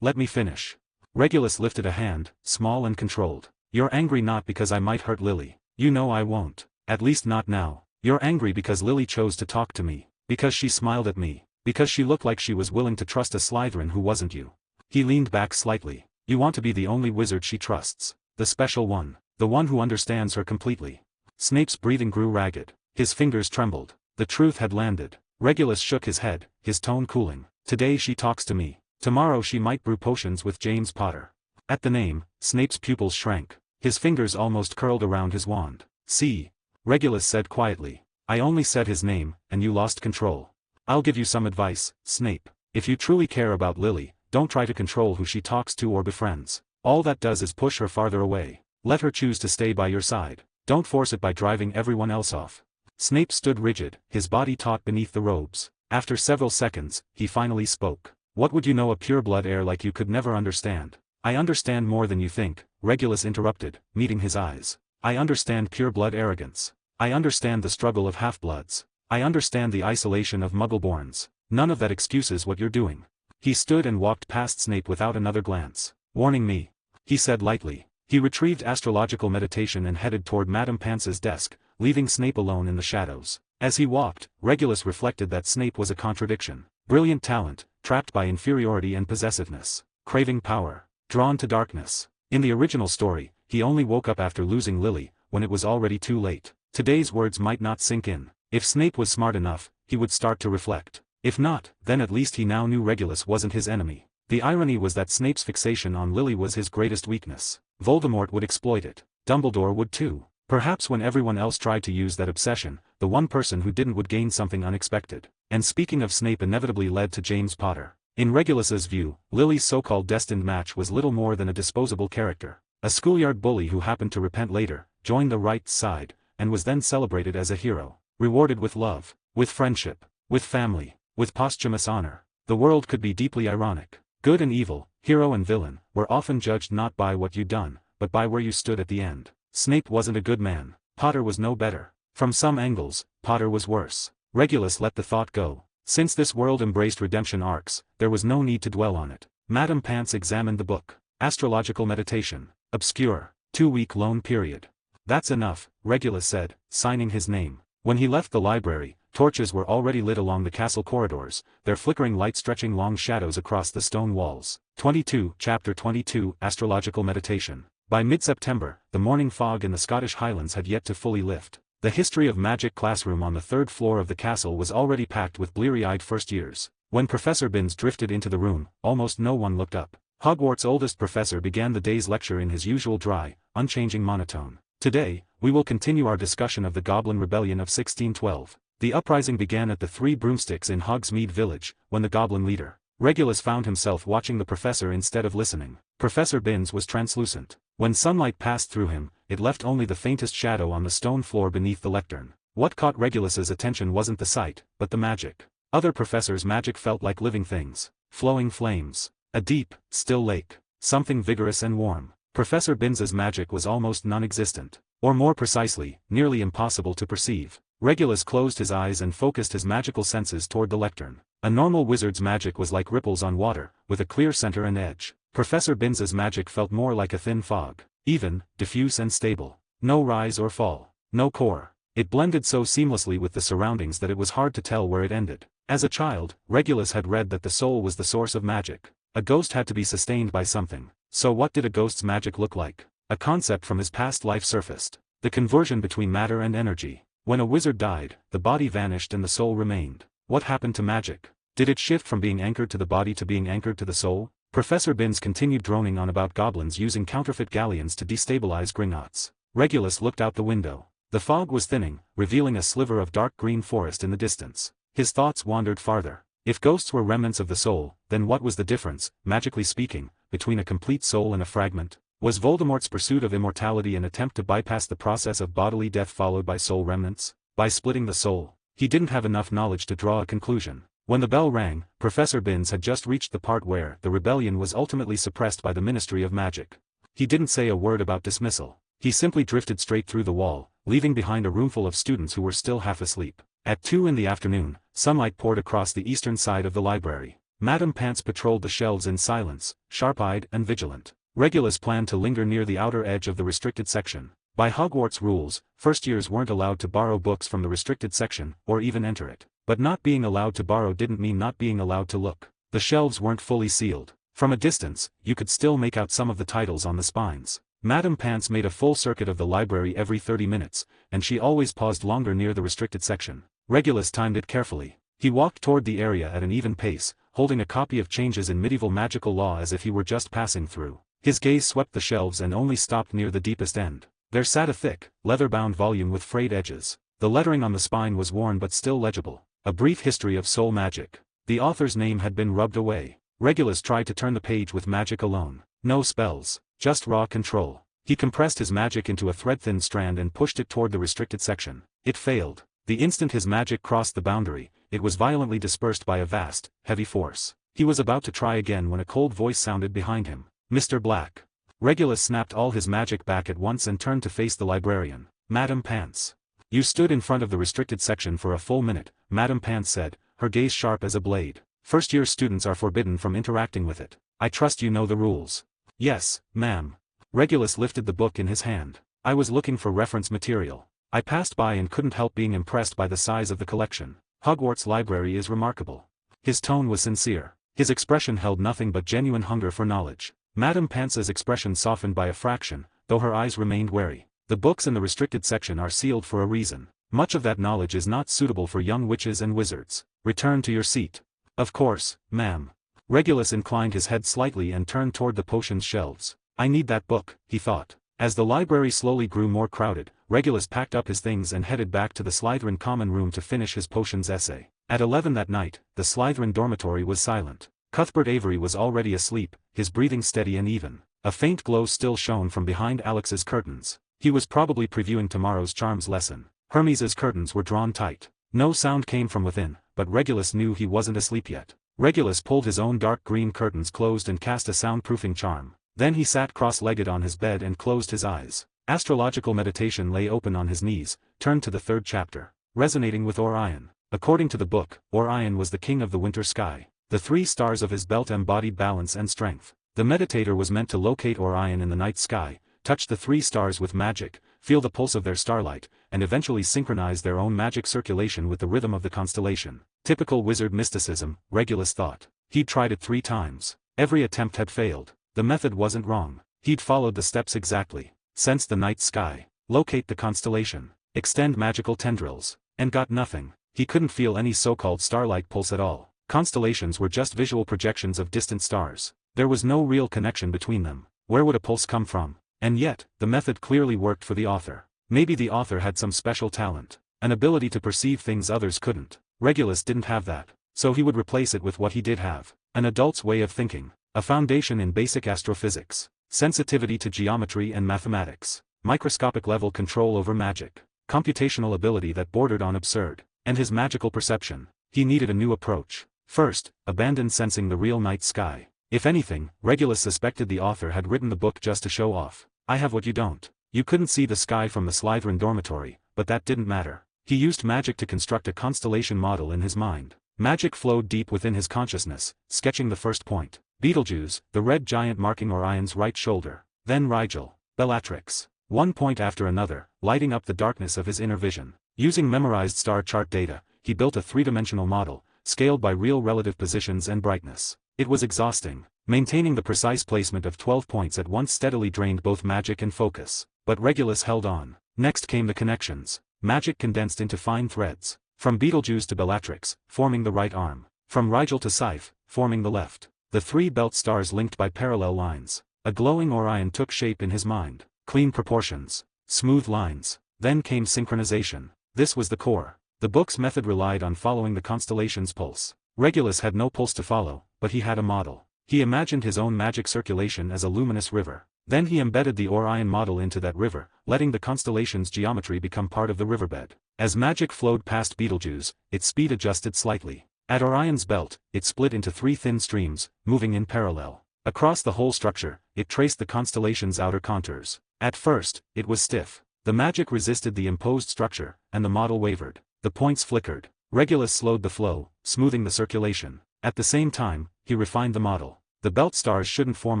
Speaker 2: Let me finish. Regulus lifted a hand, small and controlled. You're angry not because I might hurt Lily. You know I won't. At least not now. You're angry because Lily chose to talk to me. Because she smiled at me. Because she looked like she was willing to trust a Slytherin who wasn't you. He leaned back slightly. You want to be the only wizard she trusts. The special one. The one who understands her completely. Snape's breathing grew ragged. His fingers trembled. The truth had landed. Regulus shook his head, his tone cooling. Today she talks to me. Tomorrow she might brew potions with James Potter. At the name, Snape's pupils shrank. His fingers almost curled around his wand. See? Regulus said quietly. I only said his name, and you lost control. I'll give you some advice, Snape. If you truly care about Lily, don't try to control who she talks to or befriends. All that does is push her farther away. Let her choose to stay by your side. Don't force it by driving everyone else off. Snape stood rigid, his body taut beneath the robes. After several seconds, he finally spoke. What would you know a pureblood heir like you could never understand? I understand more than you think, Regulus interrupted, meeting his eyes. I understand pureblood arrogance. I understand the struggle of half-bloods. I understand the isolation of Muggleborns. None of that excuses what you're doing. He stood and walked past Snape without another glance. Warning me, he said lightly. He retrieved astrological meditation and headed toward Madame Pance's desk, leaving Snape alone in the shadows. As he walked, Regulus reflected that Snape was a contradiction. Brilliant talent, trapped by inferiority and possessiveness. Craving power. Drawn to darkness. In the original story, he only woke up after losing Lily, when it was already too late. Today's words might not sink in. If Snape was smart enough, he would start to reflect. If not, then at least he now knew Regulus wasn't his enemy. The irony was that Snape's fixation on Lily was his greatest weakness. Voldemort would exploit it. Dumbledore would too. Perhaps when everyone else tried to use that obsession, the one person who didn't would gain something unexpected. And speaking of Snape inevitably led to James Potter. In Regulus's view, Lily's so-called destined match was little more than a disposable character. A schoolyard bully who happened to repent later, joined the right side, and was then celebrated as a hero. Rewarded with love, with friendship, with family, with posthumous honor. The world could be deeply ironic. Good and evil, hero and villain, were often judged not by what you'd done, but by where you stood at the end. Snape wasn't a good man. Potter was no better. From some angles, Potter was worse. Regulus let the thought go. Since this world embraced redemption arcs, there was no need to dwell on it. Madame Pance examined the book. Astrological meditation. Obscure. 2-week loan period. That's enough, Regulus said, signing his name. When he left the library, torches were already lit along the castle corridors, their flickering light stretching long shadows across the stone walls. 22, Chapter 22, Astrological Meditation. By mid-September, the morning fog in the Scottish Highlands had yet to fully lift. The History of Magic classroom on the third floor of the castle was already packed with bleary-eyed first-years. When Professor Binns drifted into the room, almost no one looked up. Hogwarts' oldest professor began the day's lecture in his usual dry, unchanging monotone. Today, we will continue our discussion of the Goblin Rebellion of 1612. The uprising began at the Three Broomsticks in Hogsmeade Village, when the Goblin leader, Regulus, found himself watching the professor instead of listening. Professor Binns was translucent. When sunlight passed through him, it left only the faintest shadow on the stone floor beneath the lectern. What caught Regulus's attention wasn't the sight, but the magic. Other professors' magic felt like living things. Flowing flames. A deep, still lake. Something vigorous and warm. Professor Binns's magic was almost non-existent. Or more precisely, nearly impossible to perceive. Regulus closed his eyes and focused his magical senses toward the lectern. A normal wizard's magic was like ripples on water, with a clear center and edge. Professor Binns's magic felt more like a thin fog. Even, diffuse and stable. No rise or fall. No core. It blended so seamlessly with the surroundings that it was hard to tell where it ended. As a child, Regulus had read that the soul was the source of magic. A ghost had to be sustained by something. So what did a ghost's magic look like? A concept from his past life surfaced. The conversion between matter and energy. When a wizard died, the body vanished and the soul remained. What happened to magic? Did it shift from being anchored to the body to being anchored to the soul? Professor Binns continued droning on about goblins using counterfeit galleons to destabilize Gringotts. Regulus looked out the window. The fog was thinning, revealing a sliver of dark green forest in the distance. His thoughts wandered farther. If ghosts were remnants of the soul, then what was the difference, magically speaking, between a complete soul and a fragment? Was Voldemort's pursuit of immortality an attempt to bypass the process of bodily death followed by soul remnants? By splitting the soul? He didn't have enough knowledge to draw a conclusion. When the bell rang, Professor Binns had just reached the part where the rebellion was ultimately suppressed by the Ministry of Magic. He didn't say a word about dismissal. He simply drifted straight through the wall, leaving behind a roomful of students who were still half asleep. At 2 in the afternoon, sunlight poured across the eastern side of the library. Madame Pants patrolled the shelves in silence, sharp-eyed and vigilant. Regulus planned to linger near the outer edge of the restricted section. By Hogwarts rules, first-years weren't allowed to borrow books from the restricted section, or even enter it. But not being allowed to borrow didn't mean not being allowed to look. The shelves weren't fully sealed. From a distance, you could still make out some of the titles on the spines. Madame Pants made a full circuit of the library every 30 minutes, and she always paused longer near the restricted section. Regulus timed it carefully. He walked toward the area at an even pace, holding a copy of Changes in Medieval Magical Law as if he were just passing through. His gaze swept the shelves and only stopped near the deepest end. There sat a thick, leather-bound volume with frayed edges. The lettering on the spine was worn but still legible. A Brief History of Soul Magic. The author's name had been rubbed away. Regulus tried to turn the page with magic alone. No spells, just raw control. He compressed his magic into a thread-thin strand and pushed it toward the restricted section. It failed. The instant his magic crossed the boundary, it was violently dispersed by a vast, heavy force. He was about to try again when a cold voice sounded behind him. Mr. Black. Regulus snapped all his magic back at once and turned to face the librarian. Madame Pants. You stood in front of the restricted section for a full minute, Madame Pants said, her gaze sharp as a blade. First-year students are forbidden from interacting with it. I trust you know the rules. Yes, ma'am. Regulus lifted the book in his hand. I was looking for reference material. I passed by and couldn't help being impressed by the size of the collection. Hogwarts library is remarkable. His tone was sincere. His expression held nothing but genuine hunger for knowledge. Madame Pants's expression softened by a fraction, though her eyes remained wary. The books in the restricted section are sealed for a reason. Much of that knowledge is not suitable for young witches and wizards. Return to your seat. Of course, ma'am. Regulus inclined his head slightly and turned toward the potions shelves. I need that book, he thought. As the library slowly grew more crowded, Regulus packed up his things and headed back to the Slytherin common room to finish his potions essay. At 11 that night, the Slytherin dormitory was silent. Cuthbert Avery was already asleep, his breathing steady and even. A faint glow still shone from behind Alex's curtains. He was probably previewing tomorrow's charms lesson. Hermes's curtains were drawn tight. No sound came from within, but Regulus knew he wasn't asleep yet. Regulus pulled his own dark green curtains closed and cast a soundproofing charm. Then he sat cross-legged on his bed and closed his eyes. Astrological meditation lay open on his knees, turned to the 3rd chapter. Resonating with Orion. According to the book, Orion was the king of the winter sky. The 3 stars of his belt embodied balance and strength. The meditator was meant to locate Orion in the night sky, touch the 3 stars with magic, feel the pulse of their starlight, and eventually synchronize their own magic circulation with the rhythm of the constellation. Typical wizard mysticism, Regulus thought. He'd tried it 3 times. Every attempt had failed. The method wasn't wrong. He'd followed the steps exactly. Sense the night sky. Locate the constellation. Extend magical tendrils. And got nothing. He couldn't feel any so-called starlight pulse at all. Constellations were just visual projections of distant stars. There was no real connection between them. Where would a pulse come from? And yet, the method clearly worked for the author. Maybe the author had some special talent. An ability to perceive things others couldn't. Regulus didn't have that. So he would replace it with what he did have. An adult's way of thinking. A foundation in basic astrophysics. Sensitivity to geometry and mathematics. Microscopic level control over magic. computational ability that bordered on absurd, and his magical perception. He needed a new approach. First, abandon sensing the real night sky. If anything, Regulus suspected the author had written the book just to show off. I have what you don't. You couldn't see the sky from the Slytherin dormitory, but that didn't matter. He used magic to construct a constellation model in his mind. Magic flowed deep within his consciousness, sketching the first point. Betelgeuse, the red giant marking Orion's right shoulder. Then Rigel, Bellatrix. One point after another, lighting up the darkness of his inner vision. Using memorized star chart data, he built a three-dimensional model, scaled by real relative positions and brightness. It was exhausting. Maintaining the precise placement of 12 points at once steadily drained both magic and focus. But Regulus held on. Next came the connections. Magic condensed into fine threads. From Betelgeuse to Bellatrix, forming the right arm. From Rigel to Scythe, forming the left. The three belt stars linked by parallel lines. A glowing Orion took shape in his mind. Clean proportions. Smooth lines. Then came synchronization. This was the core. The book's method relied on following the constellation's pulse. Regulus had no pulse to follow, but he had a model. He imagined his own magic circulation as a luminous river. Then he embedded the Orion model into that river, letting the constellation's geometry become part of the riverbed. As magic flowed past Betelgeuse, its speed adjusted slightly. At Orion's belt, it split into three thin streams, moving in parallel. Across the whole structure, it traced the constellation's outer contours. At first, it was stiff. The magic resisted the imposed structure, and the model wavered. The points flickered. Regulus slowed the flow, smoothing the circulation. At the same time, he refined the model. The belt stars shouldn't form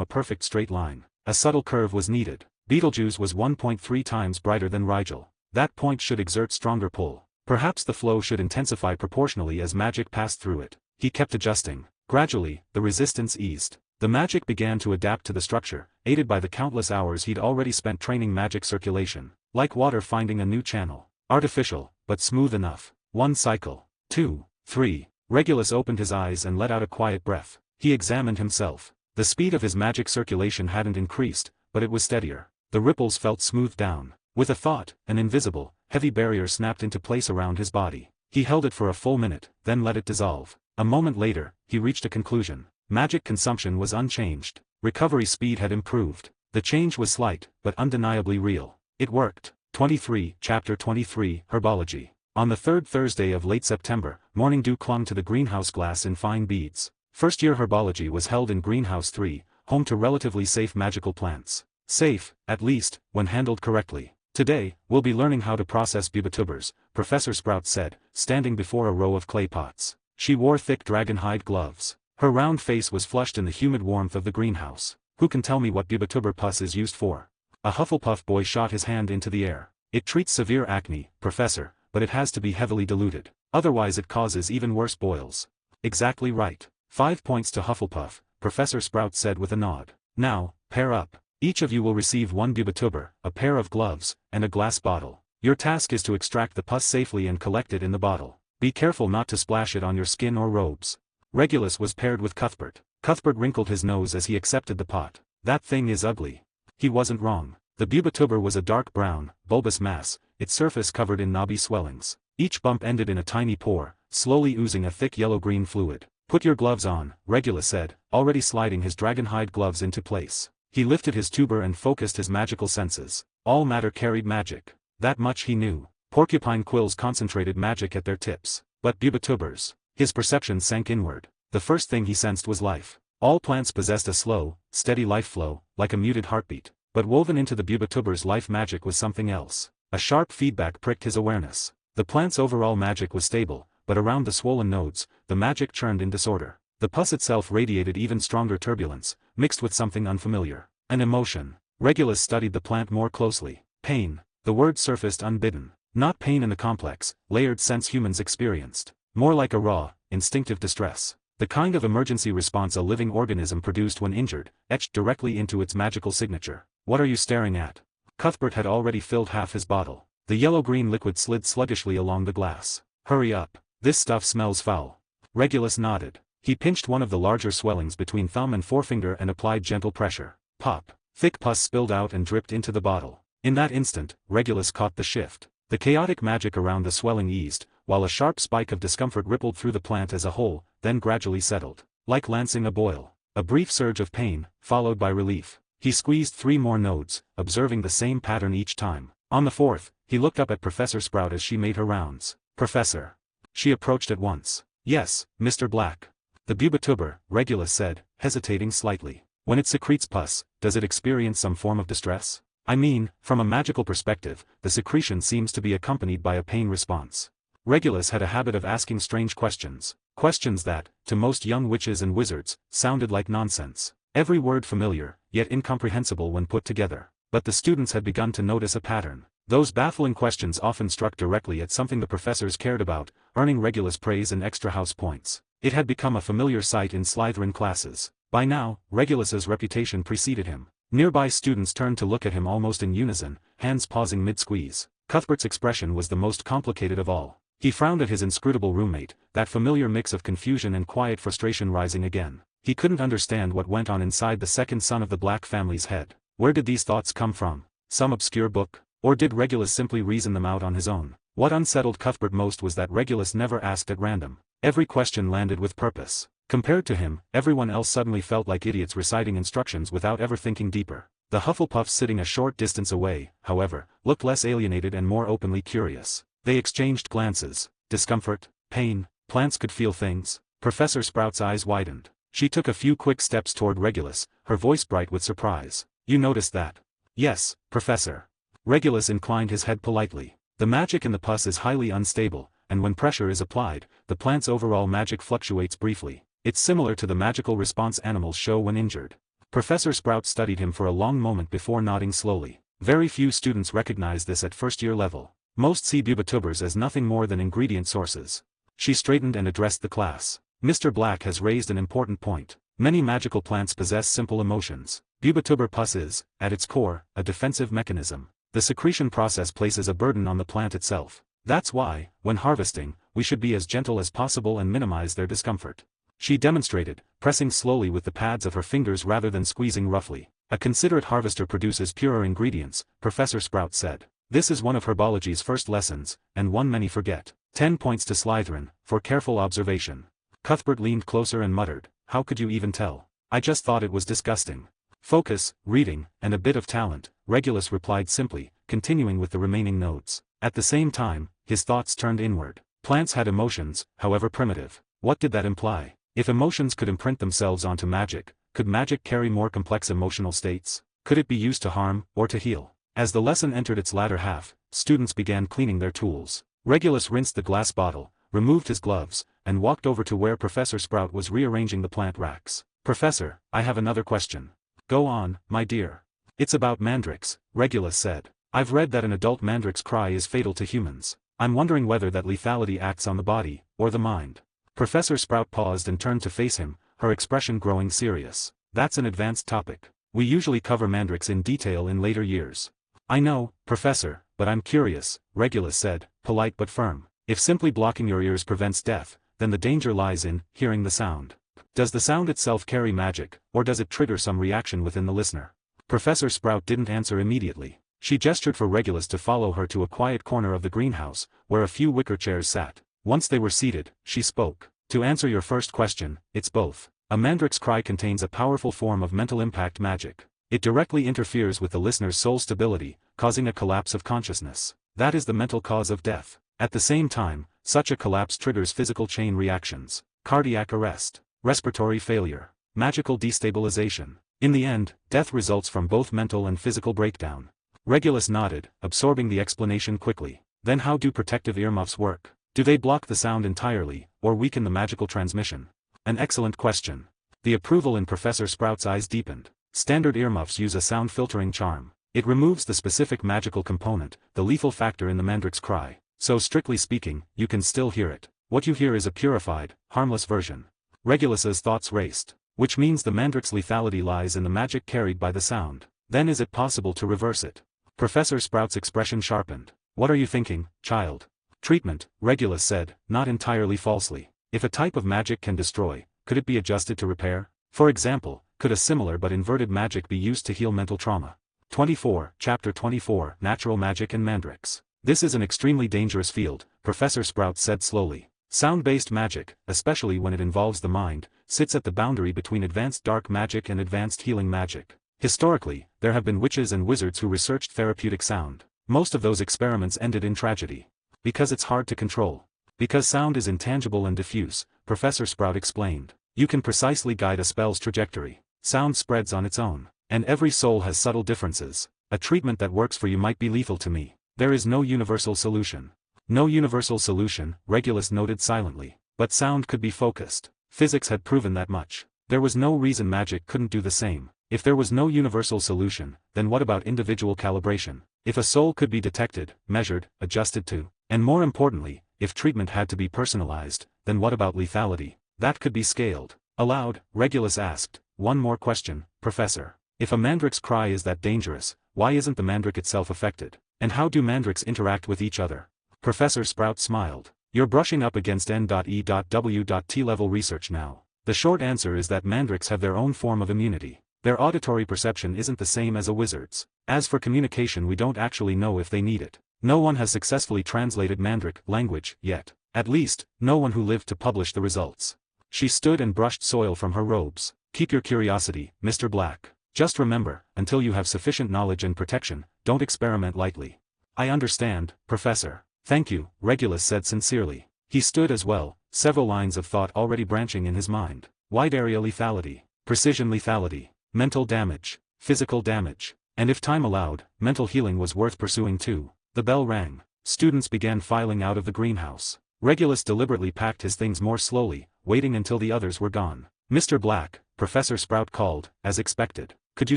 Speaker 2: a perfect straight line. A subtle curve was needed. Betelgeuse was 1.3 times brighter than Rigel. That point should exert stronger pull. Perhaps the flow should intensify proportionally as magic passed through it. He kept adjusting. Gradually, the resistance eased. The magic began to adapt to the structure, aided by the countless hours he'd already spent training magic circulation. Like water finding a new channel. Artificial, but smooth enough. 1 cycle. 2, 3. Regulus opened his eyes and let out a quiet breath. He examined himself. The speed of his magic circulation hadn't increased, but it was steadier. The ripples felt smoothed down. With a thought, an invisible, heavy barrier snapped into place around his body. He held it for a full minute, then let it dissolve. A moment later, he reached a conclusion. Magic consumption was unchanged. Recovery speed had improved. The change was slight, but undeniably real. It worked. 23, Chapter 23, Herbology. On the third Thursday of late September, morning dew clung to the greenhouse glass in fine beads. First-year herbology was held in Greenhouse 3, home to relatively safe magical plants. Safe, at least, when handled correctly. Today, we'll be learning how to process bubotubers, Professor Sprout said, standing before a row of clay pots. She wore thick dragon-hide gloves. Her round face was flushed in the humid warmth of the greenhouse. Who can tell me what bubotuber pus is used for? A Hufflepuff boy shot his hand into the air. It treats severe acne, Professor, but it has to be heavily diluted. Otherwise it causes even worse boils. Exactly right. 5 points to Hufflepuff, Professor Sprout said with a nod. Now, pair up. Each of you will receive 1 bubotuber, a pair of gloves, and a glass bottle. Your task is to extract the pus safely and collect it in the bottle. Be careful not to splash it on your skin or robes. Regulus was paired with Cuthbert. Cuthbert wrinkled his nose as he accepted the pot. That thing is ugly. He wasn't wrong. The bubotuber was a dark brown, bulbous mass, its surface covered in knobby swellings. Each bump ended in a tiny pore, slowly oozing a thick yellow-green fluid. Put your gloves on, Regulus said, already sliding his dragon-hide gloves into place. He lifted his tuber and focused his magical senses. All matter carried magic. That much he knew. Porcupine quills concentrated magic at their tips. But bubotubers. His perception sank inward. The first thing he sensed was life. All plants possessed a slow, steady life flow, like a muted heartbeat. But woven into the bubotuber's life magic was something else. A sharp feedback pricked his awareness. The plant's overall magic was stable, but around the swollen nodes, the magic churned in disorder. The pus itself radiated even stronger turbulence, mixed with something unfamiliar. An emotion. Regulus studied the plant more closely. Pain. The word surfaced unbidden. Not pain in the complex, layered sense humans experienced. More like a raw, instinctive distress. The kind of emergency response a living organism produced when injured, etched directly into its magical signature. What are you staring at? Cuthbert had already filled half his bottle. The yellow-green liquid slid sluggishly along the glass. Hurry up. This stuff smells foul. Regulus nodded. He pinched one of the larger swellings between thumb and forefinger and applied gentle pressure. Pop. Thick pus spilled out and dripped into the bottle. In that instant, Regulus caught the shift. The chaotic magic around the swelling eased, while a sharp spike of discomfort rippled through the plant as a whole, then gradually settled. Like lancing a boil. A brief surge of pain, followed by relief. He squeezed 3 more nodes, observing the same pattern each time. On the fourth, he looked up at Professor Sprout as she made her rounds. "Professor." She approached at once. "Yes, Mr. Black." "The bubituber," Regulus said, hesitating slightly. "When it secretes pus, does it experience some form of distress? I mean, from a magical perspective, the secretion seems to be accompanied by a pain response." Regulus had a habit of asking strange questions. Questions that, to most young witches and wizards, sounded like nonsense. Every word familiar, yet incomprehensible when put together. But the students had begun to notice a pattern. Those baffling questions often struck directly at something the professors cared about, earning Regulus praise and extra house points. It had become a familiar sight in Slytherin classes. By now, Regulus's reputation preceded him. Nearby students turned to look at him almost in unison, hands pausing mid-squeeze. Cuthbert's expression was the most complicated of all. He frowned at his inscrutable roommate, that familiar mix of confusion and quiet frustration rising again. He couldn't understand what went on inside the second son of the Black family's head. Where did these thoughts come from? Some obscure book? Or did Regulus simply reason them out on his own? What unsettled Cuthbert most was that Regulus never asked at random. Every question landed with purpose. Compared to him, everyone else suddenly felt like idiots reciting instructions without ever thinking deeper. The Hufflepuffs sitting a short distance away, however, looked less alienated and more openly curious. They exchanged glances. Discomfort, pain, plants could feel things. Professor Sprout's eyes widened. She took a few quick steps toward Regulus, her voice bright with surprise. "You noticed that?" "Yes, Professor." Regulus inclined his head politely. "The magic in the pus is highly unstable, and when pressure is applied, the plant's overall magic fluctuates briefly. It's similar to the magical response animals show when injured." Professor Sprout studied him for a long moment before nodding slowly. Very few students recognize this at first-year level. Most see bubitubers as nothing more than ingredient sources. She straightened and addressed the class. "Mr. Black has raised an important point. Many magical plants possess simple emotions. Bubituber pus is, at its core, a defensive mechanism. The secretion process places a burden on the plant itself. That's why, when harvesting, we should be as gentle as possible and minimize their discomfort." She demonstrated, pressing slowly with the pads of her fingers rather than squeezing roughly. "A considerate harvester produces purer ingredients," Professor Sprout said. "This is one of herbology's first lessons, and one many forget." 10 points to Slytherin, for careful observation. Cuthbert leaned closer and muttered, "How could you even tell? I just thought it was disgusting." "Focus, reading, and a bit of talent," Regulus replied simply, continuing with the remaining notes. At the same time, his thoughts turned inward. Plants had emotions, however primitive. What did that imply? If emotions could imprint themselves onto magic, could magic carry more complex emotional states? Could it be used to harm, or to heal? As the lesson entered its latter half, students began cleaning their tools. Regulus rinsed the glass bottle, removed his gloves, and walked over to where Professor Sprout was rearranging the plant racks. "Professor, I have another question." "Go on, my dear." "It's about Mandrix," Regulus said. "I've read that an adult Mandrix cry is fatal to humans. I'm wondering whether that lethality acts on the body, or the mind." Professor Sprout paused and turned to face him, her expression growing serious. "That's an advanced topic. We usually cover Mandrix in detail in later years." "I know, Professor, but I'm curious," Regulus said, polite but firm. "If simply blocking your ears prevents death, then the danger lies in hearing the sound. Does the sound itself carry magic, or does it trigger some reaction within the listener?" Professor Sprout didn't answer immediately. She gestured for Regulus to follow her to a quiet corner of the greenhouse, where a few wicker chairs sat. Once they were seated, she spoke. "To answer your first question, it's both. A Mandrix cry contains a powerful form of mental impact magic. It directly interferes with the listener's soul stability, causing a collapse of consciousness. That is the mental cause of death. At the same time, such a collapse triggers physical chain reactions, cardiac arrest, respiratory failure, magical destabilization. In the end, death results from both mental and physical breakdown." Regulus nodded, absorbing the explanation quickly. "Then how do protective earmuffs work? Do they block the sound entirely, or weaken the magical transmission?" "An excellent question." The approval in Professor Sprout's eyes deepened. Standard earmuffs use a sound filtering charm. It removes the specific magical component, the lethal factor in the Mandrix cry. So strictly speaking, you can still hear it. What you hear is a purified, harmless version. Regulus's thoughts raced. Which means the Mandrix lethality lies in the magic carried by the sound. Then is it possible to reverse it? Professor Sprout's expression sharpened. "What are you thinking, child?" "Treatment," Regulus said, not entirely falsely. "If a type of magic can destroy, could it be adjusted to repair? For example, could a similar but inverted magic be used to heal mental trauma?" 24, Chapter 24, Natural Magic and Mandrix. "This is an extremely dangerous field," Professor Sprout said slowly. "Sound-based magic, especially when it involves the mind, sits at the boundary between advanced dark magic and advanced healing magic. Historically, there have been witches and wizards who researched therapeutic sound. Most of those experiments ended in tragedy. Because it's hard to control. Because sound is intangible and diffuse, Professor Sprout explained. You can precisely guide a spell's trajectory. Sound spreads on its own. And every soul has subtle differences. A treatment that works for you might be lethal to me. There is no universal solution. No universal solution, Regulus noted silently. But sound could be focused. Physics had proven that much. There was no reason magic couldn't do the same. If there was no universal solution, then what about individual calibration? If a soul could be detected, measured, adjusted to, and more importantly, if treatment had to be personalized, then what about lethality? That could be scaled. Aloud, Regulus asked, one more question, Professor. If a Mandrix cry is that dangerous, why isn't the Mandrix itself affected? And how do Mandrix interact with each other? Professor Sprout smiled. You're brushing up against N.E.W.T level research now. The short answer is that Mandrix have their own form of immunity. Their auditory perception isn't the same as a wizard's. As for communication, we don't actually know if they need it. No one has successfully translated Mandrix language yet. At least, no one who lived to publish the results. She stood and brushed soil from her robes. Keep your curiosity, Mr. Black. Just remember, until you have sufficient knowledge and protection, don't experiment lightly. I understand, Professor. Thank you, Regulus said sincerely. He stood as well, several lines of thought already branching in his mind. Wide area lethality, precision lethality, mental damage, physical damage, and if time allowed, mental healing was worth pursuing too. The bell rang. Students began filing out of the greenhouse. Regulus deliberately packed his things more slowly, waiting until the others were gone. Mr. Black, Professor Sprout called, as expected. Could you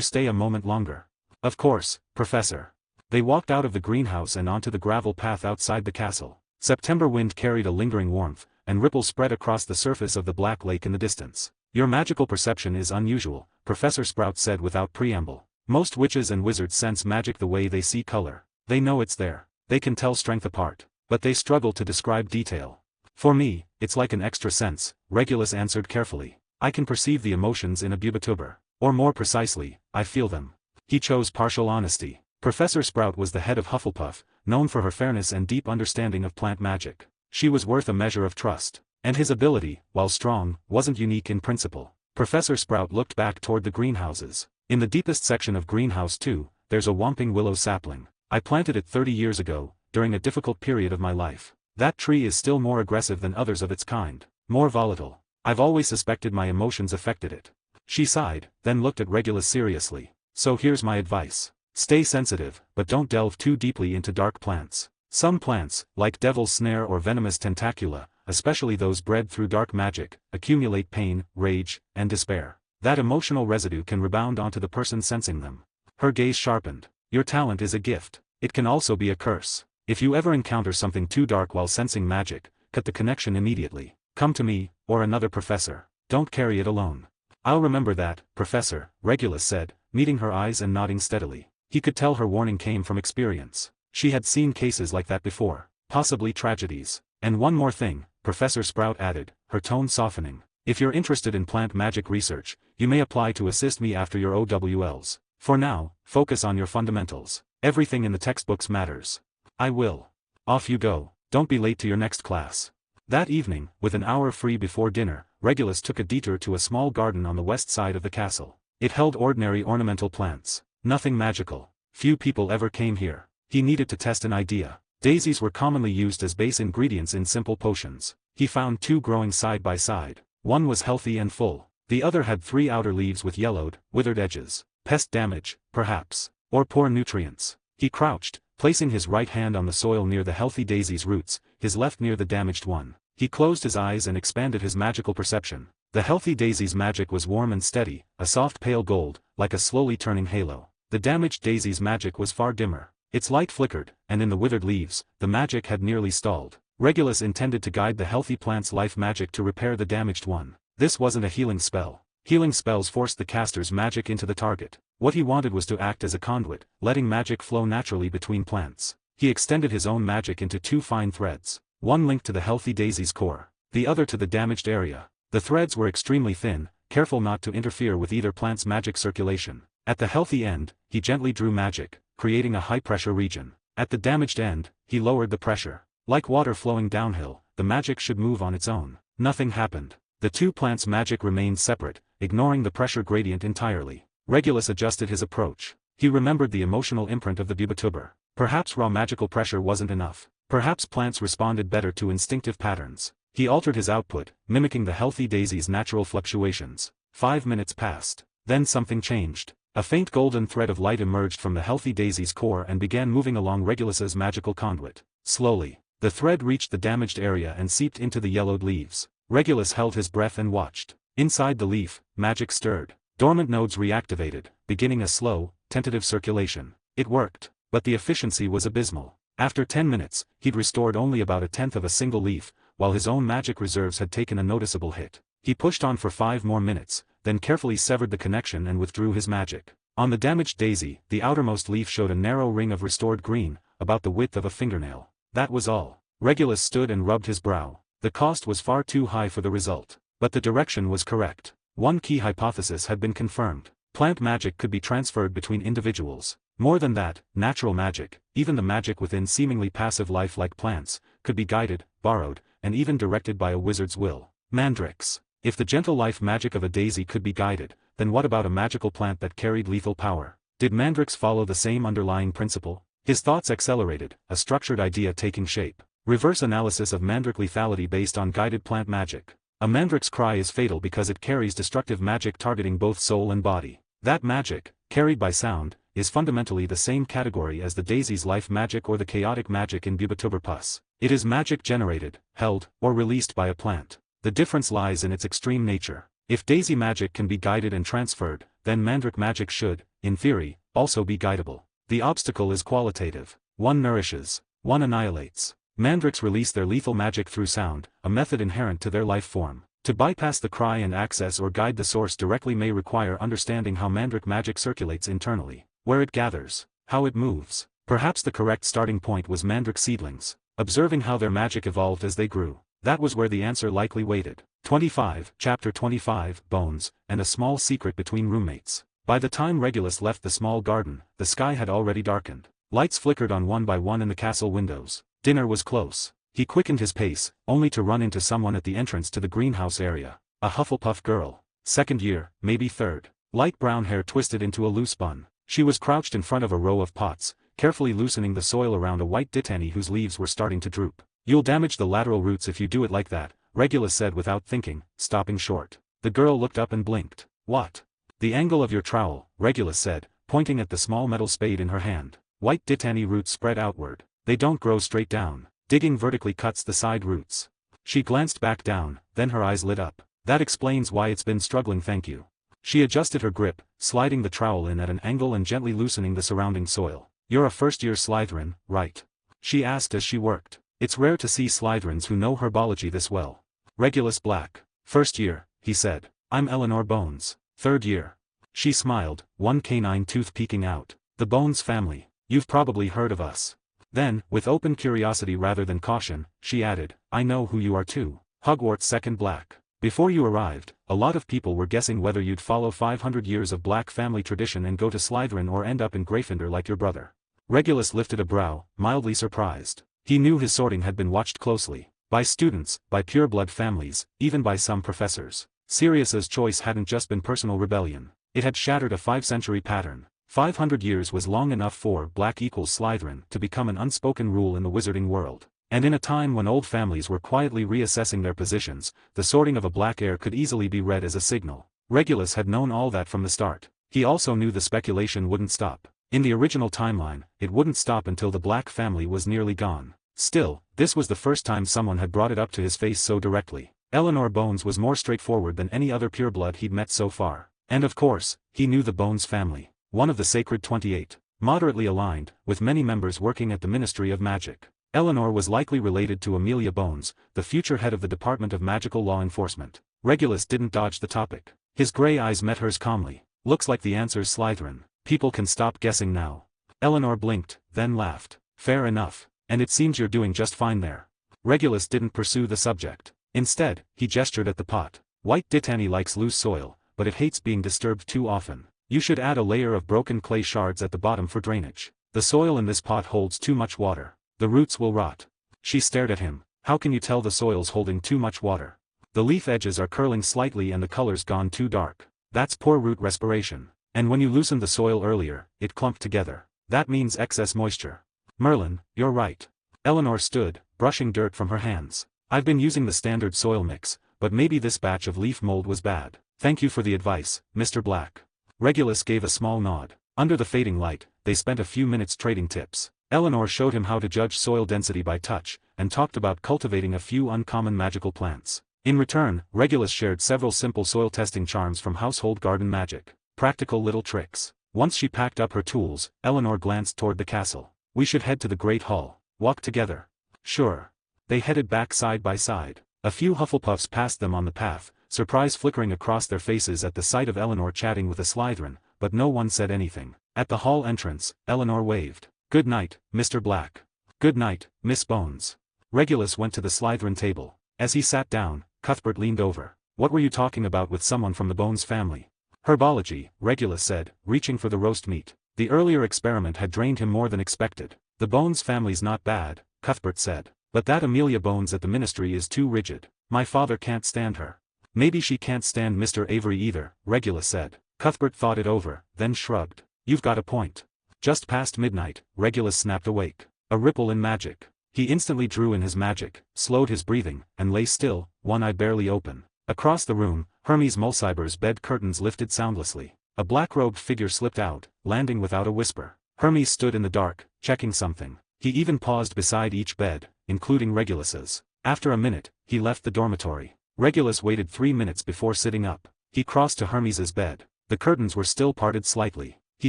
Speaker 2: stay a moment longer? Of course, Professor. They walked out of the greenhouse and onto the gravel path outside the castle. September wind carried a lingering warmth, and ripples spread across the surface of the black lake in the distance. Your magical perception is unusual, Professor Sprout said without preamble. Most witches and wizards sense magic the way they see color. They know it's there. They can tell strength apart. But they struggle to describe detail. For me, it's like an extra sense, Regulus answered carefully. I can perceive the emotions in a bubituber. Or more precisely, I feel them. He chose partial honesty. Professor Sprout was the head of Hufflepuff, known for her fairness and deep understanding of plant magic. She was worth a measure of trust. And his ability, while strong, wasn't unique in principle. Professor Sprout looked back toward the greenhouses. In the deepest section of Greenhouse 2, there's a whomping willow sapling. I planted it 30 years ago, during a difficult period of my life. That tree is still more aggressive than others of its kind, more volatile. I've always suspected my emotions affected it. She sighed, then looked at Regulus seriously. So here's my advice. Stay sensitive, but don't delve too deeply into dark plants. Some plants, like Devil's Snare or Venomous Tentacula, especially those bred through dark magic, accumulate pain, rage, and despair. That emotional residue can rebound onto the person sensing them. Her gaze sharpened. Your talent is a gift. It can also be a curse. If you ever encounter something too dark while sensing magic, cut the connection immediately. Come to me, or another professor. Don't carry it alone. I'll remember that, Professor, Regulus said, meeting her eyes and nodding steadily. He could tell her warning came from experience. She had seen cases like that before, possibly tragedies. And one more thing, Professor Sprout added, her tone softening. If you're interested in plant magic research, you may apply to assist me after your OWLs. For now, focus on your fundamentals. Everything in the textbooks matters. I will. Off you go. Don't be late to your next class. That evening, with an hour free before dinner, Regulus took a detour to a small garden on the west side of the castle. It held ordinary ornamental plants. Nothing magical. Few people ever came here. He needed to test an idea. Daisies were commonly used as base ingredients in simple potions. He found two growing side by side. One was healthy and full. The other had 3 outer leaves with yellowed, withered edges. Pest damage, perhaps. Or poor nutrients. He crouched, placing his right hand on the soil near the healthy daisy's roots, his left near the damaged one. He closed his eyes and expanded his magical perception. The healthy daisy's magic was warm and steady, a soft pale gold, like a slowly turning halo. The damaged daisy's magic was far dimmer. Its light flickered, and in the withered leaves, the magic had nearly stalled. Regulus intended to guide the healthy plant's life magic to repair the damaged one. This wasn't a healing spell. Healing spells forced the caster's magic into the target. What he wanted was to act as a conduit, letting magic flow naturally between plants. He extended his own magic into 2 fine threads. One linked to the healthy daisy's core, the other to the damaged area. The threads were extremely thin, careful not to interfere with either plant's magic circulation. At the healthy end, he gently drew magic, creating a high-pressure region. At the damaged end, he lowered the pressure. Like water flowing downhill, the magic should move on its own. Nothing happened. The 2 plants' magic remained separate, ignoring the pressure gradient entirely. Regulus adjusted his approach. He remembered the emotional imprint of the bubituber. Perhaps raw magical pressure wasn't enough. Perhaps plants responded better to instinctive patterns. He altered his output, mimicking the healthy daisy's natural fluctuations. 5 minutes passed. Then something changed. A faint golden thread of light emerged from the healthy daisy's core and began moving along Regulus's magical conduit. Slowly, the thread reached the damaged area and seeped into the yellowed leaves. Regulus held his breath and watched. Inside the leaf, magic stirred. Dormant nodes reactivated, beginning a slow, tentative circulation. It worked, but the efficiency was abysmal. After 10 minutes, he'd restored only about a tenth of a single leaf, while his own magic reserves had taken a noticeable hit. He pushed on for 5 more minutes, then carefully severed the connection and withdrew his magic. On the damaged daisy, the outermost leaf showed a narrow ring of restored green, about the width of a fingernail. That was all. Regulus stood and rubbed his brow. The cost was far too high for the result. But the direction was correct. One key hypothesis had been confirmed. Plant magic could be transferred between individuals. More than that, natural magic, even the magic within seemingly passive life like plants, could be guided, borrowed, and even directed by a wizard's will. Mandrix. If the gentle life magic of a daisy could be guided, then what about a magical plant that carried lethal power? Did Mandrix follow the same underlying principle? His thoughts accelerated, a structured idea taking shape. Reverse analysis of Mandrix lethality based on guided plant magic. A Mandrix cry is fatal because it carries destructive magic targeting both soul and body. That magic, carried by sound, is fundamentally the same category as the daisy's life magic or the chaotic magic in Bubotuberpus. It is magic generated, held, or released by a plant. The difference lies in its extreme nature. If daisy magic can be guided and transferred, then Mandrix magic should, in theory, also be guidable. The obstacle is qualitative. One nourishes, one annihilates. Mandrix release their lethal magic through sound, a method inherent to their life form. To bypass the cry and access or guide the source directly may require understanding how Mandrix magic circulates internally, where it gathers, how it moves. Perhaps the correct starting point was Mandrix seedlings, observing how their magic evolved as they grew. That was where the answer likely waited. 25, Chapter 25, Bones, and a Small Secret Between Roommates. By the time Regulus left the small garden, the sky had already darkened. Lights flickered on one by one in the castle windows. Dinner was close. He quickened his pace, only to run into someone at the entrance to the greenhouse area. A Hufflepuff girl. 2nd year, maybe 3rd. Light brown hair twisted into a loose bun. She was crouched in front of a row of pots, carefully loosening the soil around a white dittany whose leaves were starting to droop. "You'll damage the lateral roots if you do it like that," Regulus said without thinking, stopping short. The girl looked up and blinked. "What?" "The angle of your trowel," Regulus said, pointing at the small metal spade in her hand. White dittany roots spread outward. They don't grow straight down. Digging vertically cuts the side roots. She glanced back down, then her eyes lit up. "That explains why it's been struggling, thank you." She adjusted her grip, sliding the trowel in at an angle and gently loosening the surrounding soil. "You're a first-year Slytherin, right?" she asked as she worked. It's rare to see Slytherins who know herbology this well. Regulus Black. "First year," he said. "I'm Eleanor Bones. 3rd year." She smiled, one canine tooth peeking out. "The Bones family. You've probably heard of us." Then, with open curiosity rather than caution, she added, "I know who you are too. Hogwarts 2nd Black. Before you arrived, a lot of people were guessing whether you'd follow 500 years of Black family tradition and go to Slytherin or end up in Gryffindor like your brother." Regulus lifted a brow, mildly surprised. He knew his sorting had been watched closely. By students, by pureblood families, even by some professors. Sirius's choice hadn't just been personal rebellion. It had shattered a 5-century pattern. 500 years was long enough for Black equals Slytherin to become an unspoken rule in the wizarding world. And in a time when old families were quietly reassessing their positions, the sorting of a Black heir could easily be read as a signal. Regulus had known all that from the start. He also knew the speculation wouldn't stop. In the original timeline, it wouldn't stop until the Black family was nearly gone. Still, this was the first time someone had brought it up to his face so directly. Eleanor Bones was more straightforward than any other pureblood he'd met so far. And of course, he knew the Bones family. One of the Sacred 28. Moderately aligned, with many members working at the Ministry of Magic. Eleanor was likely related to Amelia Bones, the future head of the Department of Magical Law Enforcement. Regulus didn't dodge the topic. His gray eyes met hers calmly. "Looks like the answer's Slytherin. People can stop guessing now." Eleanor blinked, then laughed. "Fair enough. And it seems you're doing just fine there." Regulus didn't pursue the subject. Instead, he gestured at the pot. "White dittany likes loose soil, but it hates being disturbed too often. You should add a layer of broken clay shards at the bottom for drainage. The soil in this pot holds too much water. The roots will rot." She stared at him. "How can you tell the soil's holding too much water?" "The leaf edges are curling slightly and the color's gone too dark. That's poor root respiration. And when you loosened the soil earlier, it clumped together. That means excess moisture." Merlin, you're right. Eleanor stood, brushing dirt from her hands. I've been using the standard soil mix, but maybe this batch of leaf mold was bad. Thank you for the advice, Mr. Black. Regulus gave a small nod. Under the fading light, they spent a few minutes trading tips. Eleanor showed him how to judge soil density by touch, and talked about cultivating a few uncommon magical plants. In return, Regulus shared several simple soil testing charms from household garden magic. Practical little tricks. Once she packed up her tools, Eleanor glanced toward the castle. We should head to the Great Hall. Walk together. Sure. They headed back side by side. A few Hufflepuffs passed them on the path, surprise flickering across their faces at the sight of Eleanor chatting with a Slytherin, but no one said anything. At the hall entrance, Eleanor waved. Good night, Mr. Black. Good night, Miss Bones. Regulus went to the Slytherin table. As he sat down, Cuthbert leaned over. What were you talking about with someone from the Bones family? Herbology, Regulus said, reaching for the roast meat. The earlier experiment had drained him more than expected. The Bones family's not bad, Cuthbert said. But that Amelia Bones at the ministry is too rigid. My father can't stand her. Maybe she can't stand Mr. Avery either, Regulus said. Cuthbert thought it over, then shrugged. You've got a point. Just past midnight, Regulus snapped awake. A ripple in magic. He instantly drew in his magic, slowed his breathing, and lay still, one eye barely open. Across the room, Hermes Mulciber's bed curtains lifted soundlessly. A black-robed figure slipped out, landing without a whisper. Hermes stood in the dark, checking something. He even paused beside each bed, including Regulus's. After a minute, he left the dormitory. Regulus waited 3 minutes before sitting up. He crossed to Hermes's bed. The curtains were still parted slightly. He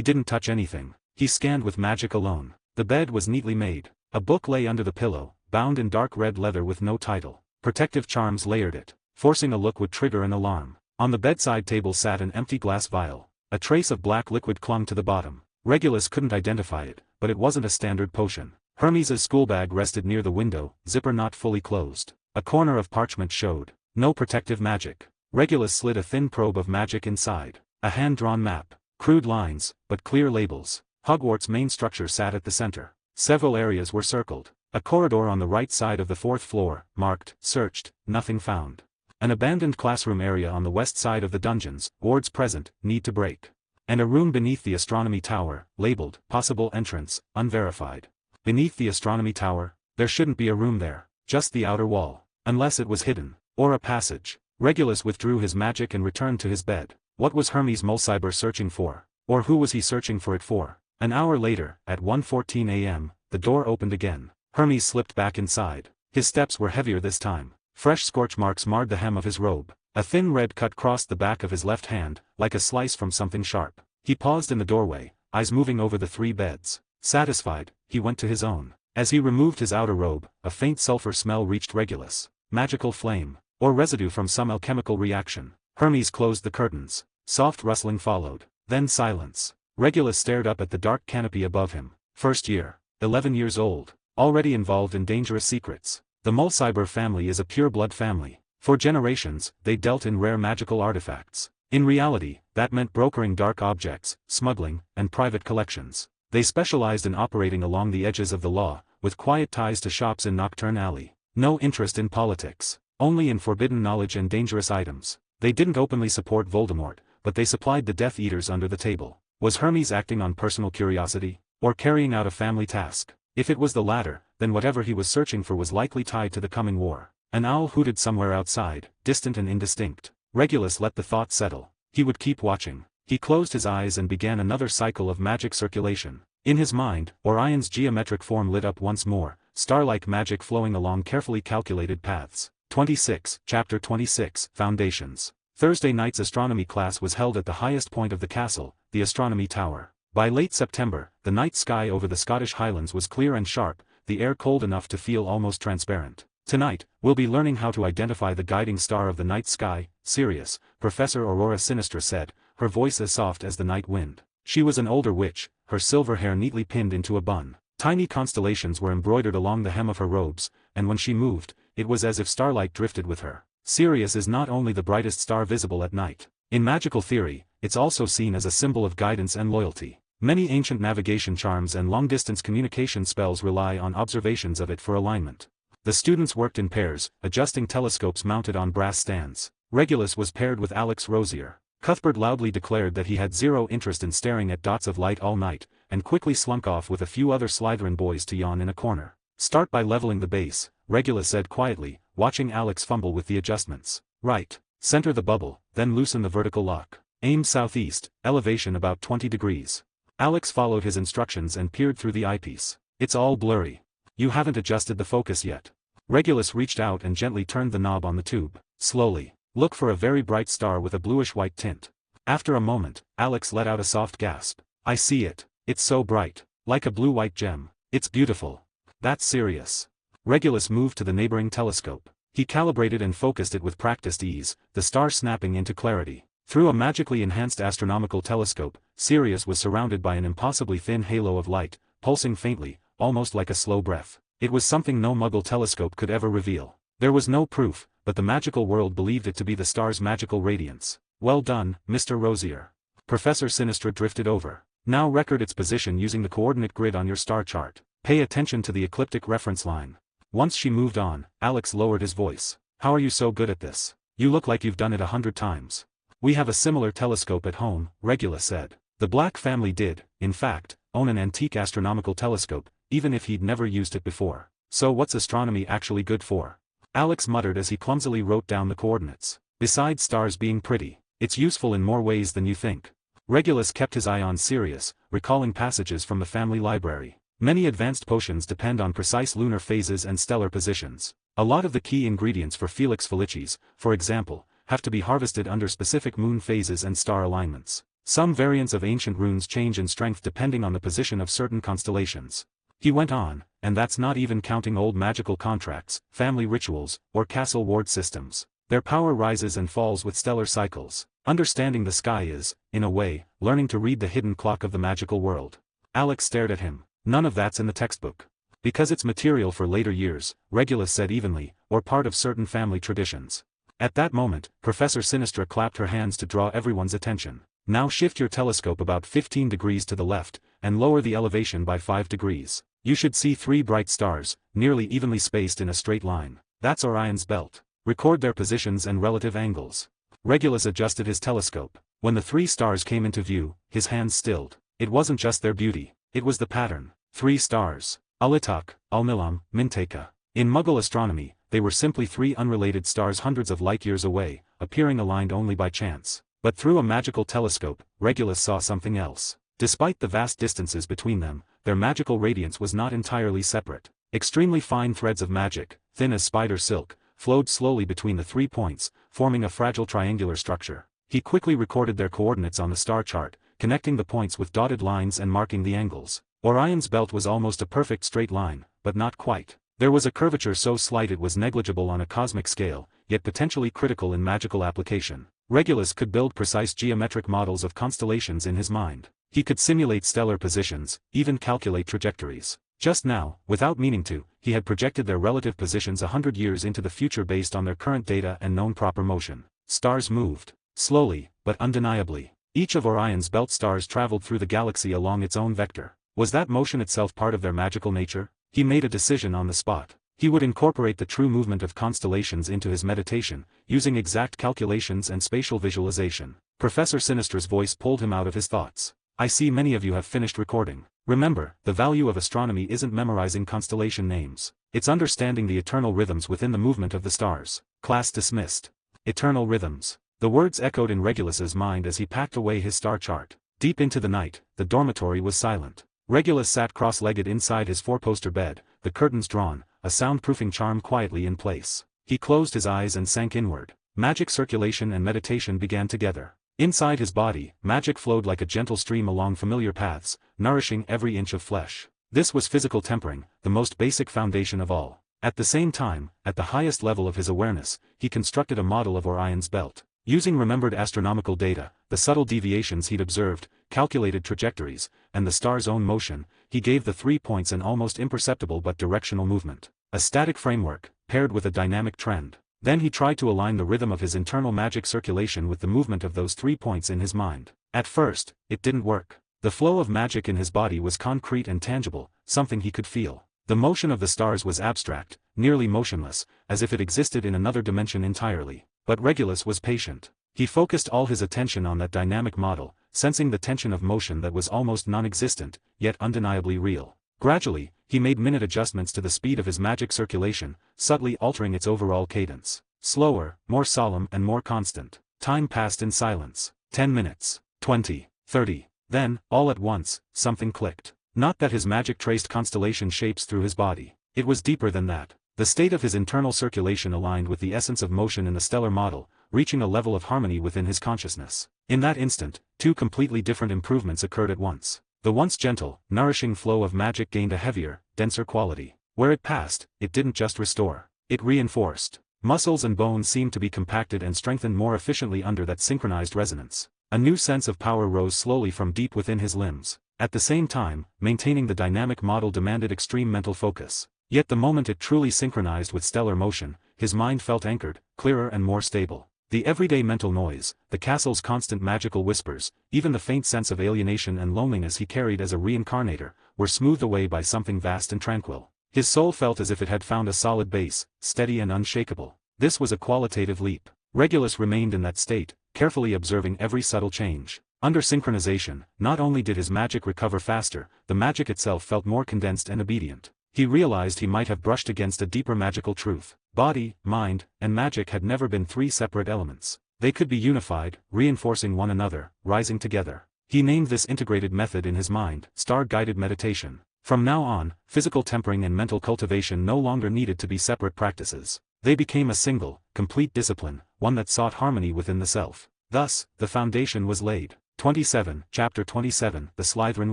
Speaker 2: didn't touch anything. He scanned with magic alone. The bed was neatly made. A book lay under the pillow, bound in dark red leather with no title. Protective charms layered it. Forcing a look would trigger an alarm. On the bedside table sat an empty glass vial. A trace of black liquid clung to the bottom. Regulus couldn't identify it, but it wasn't a standard potion. Hermes's schoolbag rested near the window, zipper not fully closed. A corner of parchment showed. No protective magic. Regulus slid a thin probe of magic inside. A hand-drawn map. Crude lines, but clear labels. Hogwarts' main structure sat at the center. Several areas were circled. A corridor on the right side of the 4th floor, marked, searched, nothing found. An abandoned classroom area on the west side of the dungeons, wards present, need to break. And a room beneath the astronomy tower, labeled, possible entrance, unverified. Beneath the astronomy tower, there shouldn't be a room there, just the outer wall. Unless it was hidden. Or a passage. Regulus withdrew his magic and returned to his bed. What was Hermes Mulciber searching for? Or who was he searching for it for? An hour later, at 1:14 a.m., the door opened again. Hermes slipped back inside. His steps were heavier this time. Fresh scorch marks marred the hem of his robe. A thin red cut crossed the back of his left hand, like a slice from something sharp. He paused in the doorway, eyes moving over the 3 beds. Satisfied, he went to his own. As he removed his outer robe, a faint sulfur smell reached Regulus. Magical flame. Or residue from some alchemical reaction. Hermes closed the curtains. Soft rustling followed. Then silence. Regulus stared up at the dark canopy above him. First year. 11 years old. Already involved in dangerous secrets. The Mulciber family is a pure-blood family. For generations, they dealt in rare magical artifacts. In reality, that meant brokering dark objects, smuggling, and private collections. They specialized in operating along the edges of the law, with quiet ties to shops in Nocturne Alley. No interest in politics. Only in forbidden knowledge and dangerous items. They didn't openly support Voldemort, but they supplied the Death Eaters under the table. Was Hermes acting on personal curiosity? Or carrying out a family task? If it was the latter, then whatever he was searching for was likely tied to the coming war. An owl hooted somewhere outside, distant and indistinct. Regulus let the thought settle. He would keep watching. He closed his eyes and began another cycle of magic circulation. In his mind, Orion's geometric form lit up once more, star-like magic flowing along carefully calculated paths. 26, Chapter 26, Foundations. Thursday night's astronomy class was held at the highest point of the castle, the astronomy tower. By late September, the night sky over the Scottish Highlands was clear and sharp, the air cold enough to feel almost transparent. Tonight, we'll be learning how to identify the guiding star of the night sky, Sirius, Professor Aurora Sinistra said, her voice as soft as the night wind. She was an older witch, her silver hair neatly pinned into a bun. Tiny constellations were embroidered along the hem of her robes, and when she moved, it was as if starlight drifted with her. Sirius is not only the brightest star visible at night. In magical theory, it's also seen as a symbol of guidance and loyalty. Many ancient navigation charms and long-distance communication spells rely on observations of it for alignment. The students worked in pairs, adjusting telescopes mounted on brass stands. Regulus was paired with Alex Rosier. Cuthbert loudly declared that he had zero interest in staring at dots of light all night, and quickly slunk off with a few other Slytherin boys to yawn in a corner. "Start by leveling the base," Regulus said quietly, watching Alex fumble with the adjustments. "Right. Center the bubble, then loosen the vertical lock. Aim southeast, elevation about 20 degrees. Alex followed his instructions and peered through the eyepiece. "It's all blurry. You haven't adjusted the focus yet." Regulus reached out and gently turned the knob on the tube. "Slowly. Look for a very bright star with a bluish-white tint." After a moment, Alex let out a soft gasp. "I see it. It's so bright. Like a blue-white gem. It's beautiful." "That's serious." Regulus moved to the neighboring telescope. He calibrated and focused it with practiced ease, the star snapping into clarity. Through a magically enhanced astronomical telescope, Sirius was surrounded by an impossibly thin halo of light, pulsing faintly, almost like a slow breath. It was something no Muggle telescope could ever reveal. There was no proof, but the magical world believed it to be the star's magical radiance. "Well done, Mr. Rosier." Professor Sinistra drifted over. "Now record its position using the coordinate grid on your star chart. Pay attention to the ecliptic reference line." Once she moved on, Alex lowered his voice. "How are you so good at this? You look like you've done it 100 times. "We have a similar telescope at home," Regulus said. The Black family did, in fact, own an antique astronomical telescope, even if he'd never used it before. "So what's astronomy actually good for?" Alex muttered as he clumsily wrote down the coordinates. "Besides stars being pretty, it's useful in more ways than you think." Regulus kept his eye on Sirius, recalling passages from the family library. Many advanced potions depend on precise lunar phases and stellar positions. A lot of the key ingredients for Felix Felicis, for example, have to be harvested under specific moon phases and star alignments. Some variants of ancient runes change in strength depending on the position of certain constellations. He went on, and that's not even counting old magical contracts, family rituals, or castle ward systems. Their power rises and falls with stellar cycles. Understanding the sky is, in a way, learning to read the hidden clock of the magical world. Alex stared at him. "None of that's in the textbook." "Because it's material for later years," Regulus said evenly, "or part of certain family traditions." At that moment, Professor Sinistra clapped her hands to draw everyone's attention. "Now shift your telescope about 15 degrees to the left, and lower the elevation by 5 degrees. You should see 3 bright stars, nearly evenly spaced in a straight line. That's Orion's belt. Record their positions and relative angles." Regulus adjusted his telescope. When the 3 stars came into view, his hands stilled. It wasn't just their beauty, it was the pattern. 3 stars. Alitak, Alnilam, Mintaka. In Muggle astronomy, they were simply 3 unrelated stars hundreds of light-years away, appearing aligned only by chance. But through a magical telescope, Regulus saw something else. Despite the vast distances between them, their magical radiance was not entirely separate. Extremely fine threads of magic, thin as spider silk, flowed slowly between the 3 points, forming a fragile triangular structure. He quickly recorded their coordinates on the star chart, connecting the points with dotted lines and marking the angles. Orion's belt was almost a perfect straight line, but not quite. There was a curvature so slight it was negligible on a cosmic scale, yet potentially critical in magical application. Regulus could build precise geometric models of constellations in his mind. He could simulate stellar positions, even calculate trajectories. Just now, without meaning to, he had projected their relative positions 100 years into the future based on their current data and known proper motion. Stars moved. Slowly, but undeniably. Each of Orion's belt stars traveled through the galaxy along its own vector. Was that motion itself part of their magical nature? He made a decision on the spot. He would incorporate the true movement of constellations into his meditation, using exact calculations and spatial visualization. Professor Sinistra's voice pulled him out of his thoughts. "I see many of you have finished recording. Remember, the value of astronomy isn't memorizing constellation names. It's understanding the eternal rhythms within the movement of the stars." Class dismissed. Eternal rhythms. The words echoed in Regulus's mind as he packed away his star chart. Deep into the night, the dormitory was silent. Regulus sat cross-legged inside his 4-poster bed, the curtains drawn, a soundproofing charm quietly in place. He closed his eyes and sank inward. Magic circulation and meditation began together. Inside his body, magic flowed like a gentle stream along familiar paths, nourishing every inch of flesh. This was physical tempering, the most basic foundation of all. At the same time, at the highest level of his awareness, he constructed a model of Orion's belt. Using remembered astronomical data, the subtle deviations he'd observed, calculated trajectories, and the star's own motion, he gave the 3 points an almost imperceptible but directional movement. A static framework, paired with a dynamic trend. Then he tried to align the rhythm of his internal magic circulation with the movement of those 3 points in his mind. At first, it didn't work. The flow of magic in his body was concrete and tangible, something he could feel. The motion of the stars was abstract, nearly motionless, as if it existed in another dimension entirely. But Regulus was patient. He focused all his attention on that dynamic model, sensing the tension of motion that was almost non-existent, yet undeniably real. Gradually, he made minute adjustments to the speed of his magic circulation, subtly altering its overall cadence. Slower, more solemn and more constant. Time passed in silence. 10 minutes. 20. 30. Then, all at once, something clicked. Not that his magic traced constellation shapes through his body. It was deeper than that. The state of his internal circulation aligned with the essence of motion in the stellar model, reaching a level of harmony within his consciousness. In that instant, two completely different improvements occurred at once. The once gentle, nourishing flow of magic gained a heavier, denser quality. Where it passed, it didn't just restore. It reinforced. Muscles and bones seemed to be compacted and strengthened more efficiently under that synchronized resonance. A new sense of power rose slowly from deep within his limbs. At the same time, maintaining the dynamic model demanded extreme mental focus. Yet the moment it truly synchronized with stellar motion, his mind felt anchored, clearer and more stable. The everyday mental noise, the castle's constant magical whispers, even the faint sense of alienation and loneliness he carried as a reincarnator, were smoothed away by something vast and tranquil. His soul felt as if it had found a solid base, steady and unshakable. This was a qualitative leap. Regulus remained in that state, carefully observing every subtle change. Under synchronization, not only did his magic recover faster, the magic itself felt more condensed and obedient. He realized he might have brushed against a deeper magical truth. Body, mind, and magic had never been three separate elements. They could be unified, reinforcing one another, rising together. He named this integrated method in his mind, star-guided meditation. From now on, physical tempering and mental cultivation no longer needed to be separate practices. They became a single, complete discipline, one that sought harmony within the self. Thus, the foundation was laid. 27. Chapter 27. The Slytherin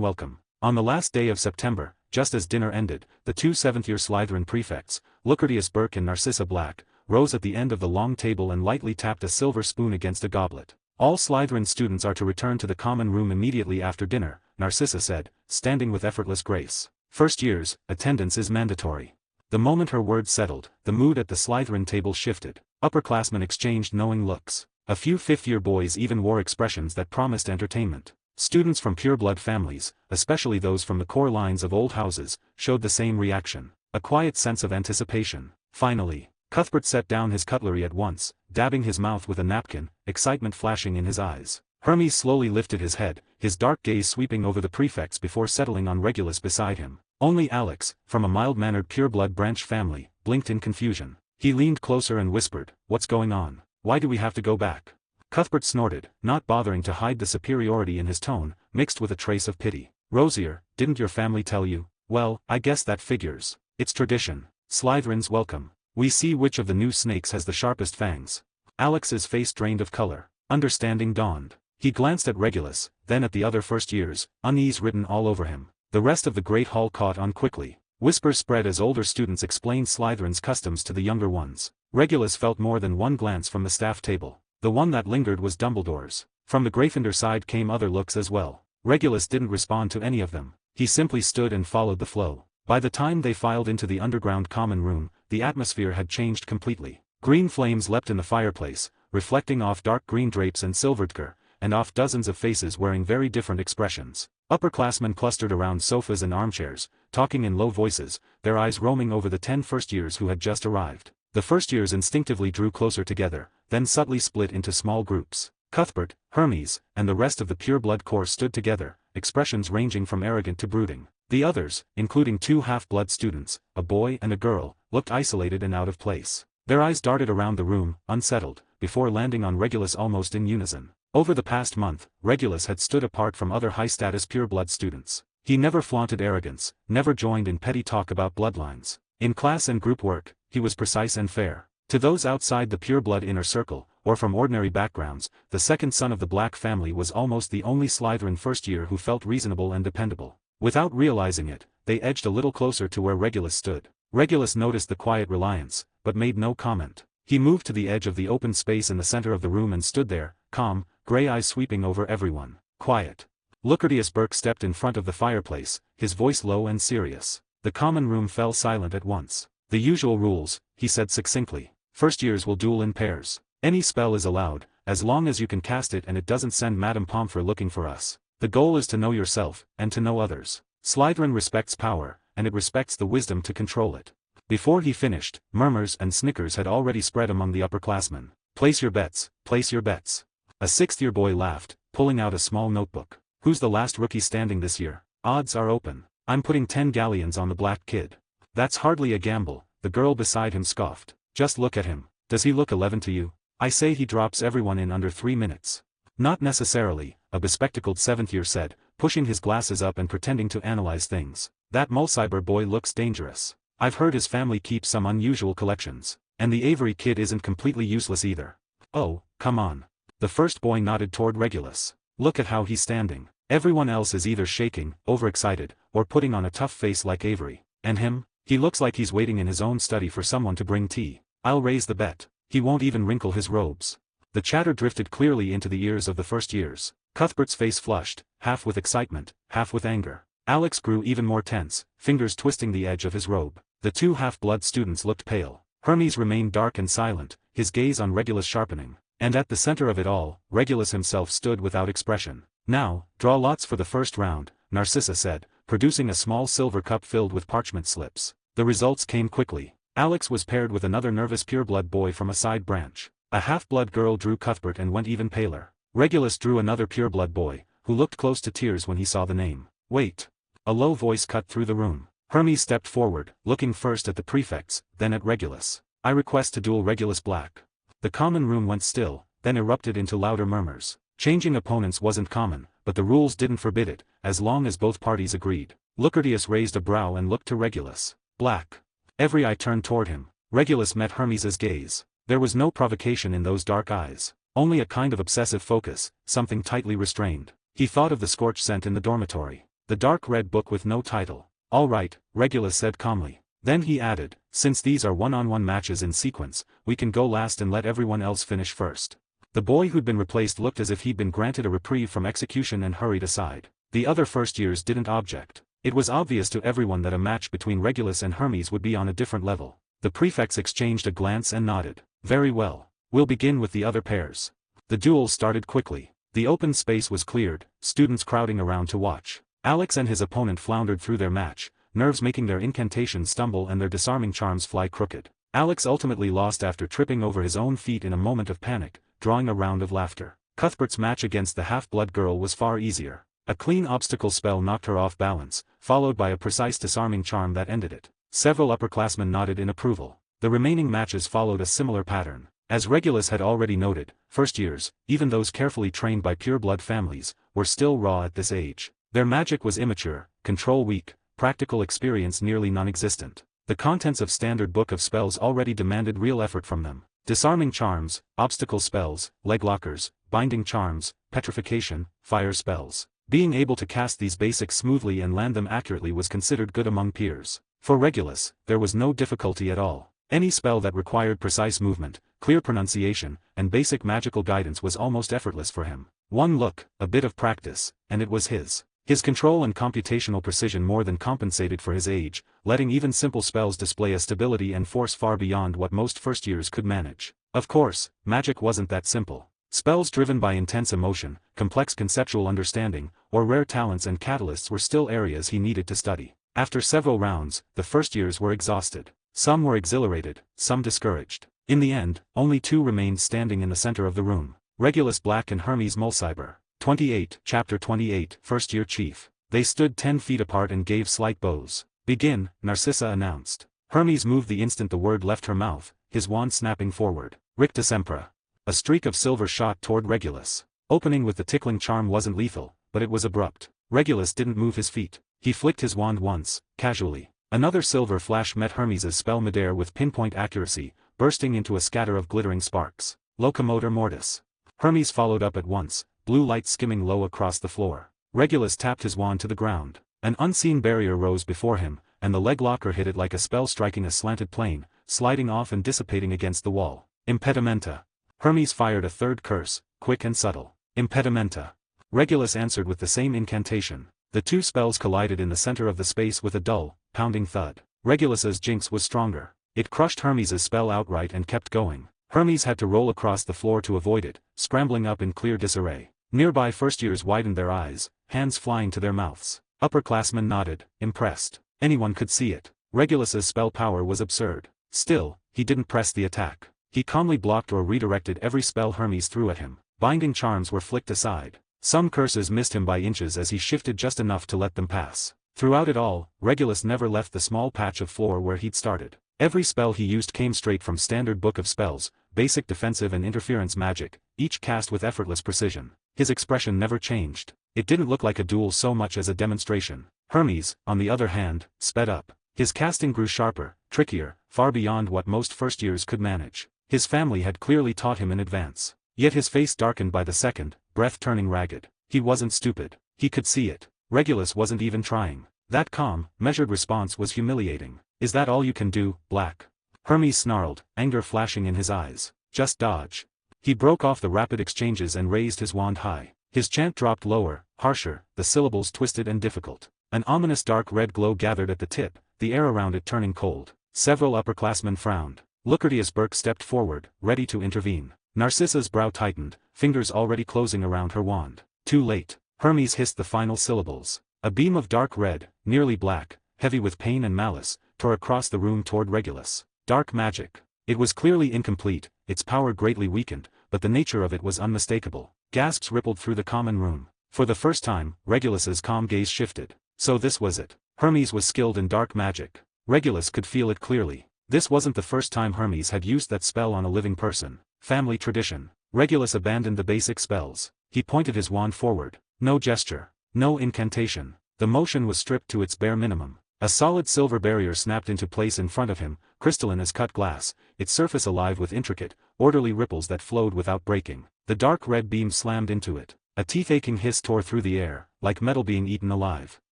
Speaker 2: Welcome. On the last day of September, just as dinner ended, the two seventh-year Slytherin prefects, Lucretius Burke and Narcissa Black, rose at the end of the long table and lightly tapped a silver spoon against a goblet. All Slytherin students are to return to the common room immediately after dinner, Narcissa said, standing with effortless grace. First years, attendance is mandatory. The moment her words settled, the mood at the Slytherin table shifted. Upperclassmen exchanged knowing looks. A few fifth-year boys even wore expressions that promised entertainment. Students from pure-blood families, especially those from the core lines of old houses, showed the same reaction. A quiet sense of anticipation. Finally, Cuthbert set down his cutlery at once, dabbing his mouth with a napkin, excitement flashing in his eyes. Hermes slowly lifted his head, his dark gaze sweeping over the prefects before settling on Regulus beside him. Only Alex, from a mild-mannered pure-blood branch family, blinked in confusion. He leaned closer and whispered, "What's going on? Why do we have to go back?" Cuthbert snorted, not bothering to hide the superiority in his tone, mixed with a trace of pity. "Rosier, didn't your family tell you?" "Well, I guess that figures. It's tradition. Slytherin's welcome. We see which of the new snakes has the sharpest fangs." Alex's face drained of color. Understanding dawned. He glanced at Regulus, then at the other first years, unease written all over him. The rest of the great hall caught on quickly. Whispers spread as older students explained Slytherin's customs to the younger ones. Regulus felt more than one glance from the staff table. The one that lingered was Dumbledore's. From the Gryffindor side came other looks as well. Regulus didn't respond to any of them. He simply stood and followed the flow. By the time they filed into the underground common room, the atmosphere had changed completely. Green flames leapt in the fireplace, reflecting off dark green drapes and silvered and off dozens of faces wearing very different expressions. Upperclassmen clustered around sofas and armchairs, talking in low voices, their eyes roaming over the 10 first years who had just arrived. The first years instinctively drew closer together, then subtly split into small groups. Cuthbert, Hermes, and the rest of the pure-blood corps stood together, expressions ranging from arrogant to brooding. The others, including two half-blood students, a boy and a girl, looked isolated and out of place. Their eyes darted around the room, unsettled, before landing on Regulus almost in unison. Over the past month, Regulus had stood apart from other high-status pure-blood students. He never flaunted arrogance, never joined in petty talk about bloodlines. In class and group work, he was precise and fair. To those outside the pure-blood inner circle, or from ordinary backgrounds, the second son of the Black family was almost the only Slytherin first year who felt reasonable and dependable. Without realizing it, they edged a little closer to where Regulus stood. Regulus noticed the quiet reliance, but made no comment. He moved to the edge of the open space in the center of the room and stood there, calm, gray eyes sweeping over everyone. Quiet. Lucretius Burke stepped in front of the fireplace, his voice low and serious. The common room fell silent at once. "The usual rules," he said succinctly. "First years will duel in pairs. Any spell is allowed, as long as you can cast it and it doesn't send Madame Pomfrey looking for us. The goal is to know yourself, and to know others. Slytherin respects power, and it respects the wisdom to control it." Before he finished, murmurs and snickers had already spread among the upperclassmen. "Place your bets, place your bets." A sixth-year boy laughed, pulling out a small notebook. Who's the last rookie standing this year? Odds are open. I'm putting 10 galleons on the black kid. That's hardly a gamble, the girl beside him scoffed. Just look at him. Does he look 11 to you? I say he drops everyone in under 3 minutes. Not necessarily, a bespectacled seventh-year said, pushing his glasses up and pretending to analyze things. That Mulciber boy looks dangerous. I've heard his family keeps some unusual collections. And the Avery kid isn't completely useless either. Oh, come on. The first boy nodded toward Regulus. Look at how he's standing. Everyone else is either shaking, overexcited, or putting on a tough face like Avery. And him? He looks like he's waiting in his own study for someone to bring tea. I'll raise the bet. He won't even wrinkle his robes. The chatter drifted clearly into the ears of the first years. Cuthbert's face flushed, half with excitement, half with anger. Alex grew even more tense, fingers twisting the edge of his robe. The two half-blood students looked pale. Hermes remained dark and silent, his gaze on Regulus sharpening. And at the center of it all, Regulus himself stood without expression. Now, draw lots for the first round, Narcissa said, producing a small silver cup filled with parchment slips. The results came quickly. Alex was paired with another nervous pureblood boy from a side branch. A half-blood girl drew Cuthbert and went even paler. Regulus drew another pureblood boy, who looked close to tears when he saw the name. Wait. A low voice cut through the room. Hermes stepped forward, looking first at the prefects, then at Regulus. I request to duel Regulus Black. The common room went still, then erupted into louder murmurs. Changing opponents wasn't common, but the rules didn't forbid it, as long as both parties agreed. Lucretius raised a brow and looked to Regulus. Black. Every eye turned toward him. Regulus met Hermes's gaze. There was no provocation in those dark eyes, only a kind of obsessive focus, something tightly restrained. He thought of the scorch scent in the dormitory. The dark red book with no title. All right, Regulus said calmly. Then he added, since these are one-on-one matches in sequence, we can go last and let everyone else finish first. The boy who'd been replaced looked as if he'd been granted a reprieve from execution and hurried aside. The other first years didn't object. It was obvious to everyone that a match between Regulus and Hermes would be on a different level. The prefects exchanged a glance and nodded. Very well. We'll begin with the other pairs. The duel started quickly. The open space was cleared, students crowding around to watch. Alex and his opponent floundered through their match, nerves making their incantations stumble and their disarming charms fly crooked. Alex ultimately lost after tripping over his own feet in a moment of panic, drawing a round of laughter. Cuthbert's match against the half-blood girl was far easier. A clean obstacle spell knocked her off balance, followed by a precise disarming charm that ended it. Several upperclassmen nodded in approval. The remaining matches followed a similar pattern. As Regulus had already noted, first years, even those carefully trained by pure-blood families, were still raw at this age. Their magic was immature, control weak, practical experience nearly non-existent. The contents of Standard Book of Spells already demanded real effort from them. Disarming charms, obstacle spells, leg lockers, binding charms, petrification, fire spells. Being able to cast these basics smoothly and land them accurately was considered good among peers. For Regulus, there was no difficulty at all. Any spell that required precise movement, clear pronunciation, and basic magical guidance was almost effortless for him. One look, a bit of practice, and it was his. His control and computational precision more than compensated for his age, letting even simple spells display a stability and force far beyond what most first years could manage. Of course, magic wasn't that simple. Spells driven by intense emotion, complex conceptual understanding, or rare talents and catalysts were still areas he needed to study. After several rounds, the first years were exhausted. Some were exhilarated, some discouraged. In the end, only two remained standing in the center of the room. Regulus Black and Hermes Mulciber. 28, Chapter 28, First Year Chief. They stood 10 feet apart and gave slight bows. Begin, Narcissa announced. Hermes moved the instant the word left her mouth, his wand snapping forward. Rictus Empra. A streak of silver shot toward Regulus. Opening with the tickling charm wasn't lethal, but it was abrupt. Regulus didn't move his feet. He flicked his wand once, casually. Another silver flash met Hermes's spell midair with pinpoint accuracy, bursting into a scatter of glittering sparks. Locomotor Mortis. Hermes followed up at once, blue light skimming low across the floor. Regulus tapped his wand to the ground. An unseen barrier rose before him, and the leg locker hit it like a spell striking a slanted plane, sliding off and dissipating against the wall. Impedimenta. Hermes fired a third curse, quick and subtle. Impedimenta. Regulus answered with the same incantation. The two spells collided in the center of the space with a dull, pounding thud. Regulus's jinx was stronger. It crushed Hermes's spell outright and kept going. Hermes had to roll across the floor to avoid it, scrambling up in clear disarray. Nearby first years widened their eyes, hands flying to their mouths. Upperclassmen nodded, impressed. Anyone could see it. Regulus's spell power was absurd. Still, he didn't press the attack. He calmly blocked or redirected every spell Hermes threw at him. binding charms were flicked aside. Some curses missed him by inches as he shifted just enough to let them pass. Throughout it all, Regulus never left the small patch of floor where he'd started. Every spell he used came straight from Standard Book of Spells, basic defensive and interference magic, each cast with effortless precision. His expression never changed. It didn't look like a duel so much as a demonstration. Hermes, on the other hand, sped up. His casting grew sharper, trickier, far beyond what most first-years could manage. His family had clearly taught him in advance. Yet his face darkened by the second, breath turning ragged. He wasn't stupid. He could see it. Regulus wasn't even trying. That calm, measured response was humiliating. "Is that all you can do, Black?" Hermes snarled, anger flashing in his eyes. "Just dodge." He broke off the rapid exchanges and raised his wand high. His chant dropped lower, harsher, the syllables twisted and difficult. An ominous dark red glow gathered at the tip, the air around it turning cold. Several upperclassmen frowned. Lucretius Burke stepped forward, ready to intervene. Narcissa's brow tightened, fingers already closing around her wand. Too late. Hermes hissed the final syllables. A beam of dark red, nearly black, heavy with pain and malice, tore across the room toward Regulus. Dark magic. It was clearly incomplete, its power greatly weakened, but the nature of it was unmistakable. Gasps rippled through the common room. For the first time, Regulus's calm gaze shifted. So this was it. Hermes was skilled in dark magic. Regulus could feel it clearly. This wasn't the first time Hermes had used that spell on a living person. Family tradition. Regulus abandoned the basic spells. He pointed his wand forward. No gesture. No incantation. The motion was stripped to its bare minimum. A solid silver barrier snapped into place in front of him, crystalline as cut glass, its surface alive with intricate, orderly ripples that flowed without breaking. The dark red beam slammed into it. A teeth-aching hiss tore through the air, like metal being eaten alive.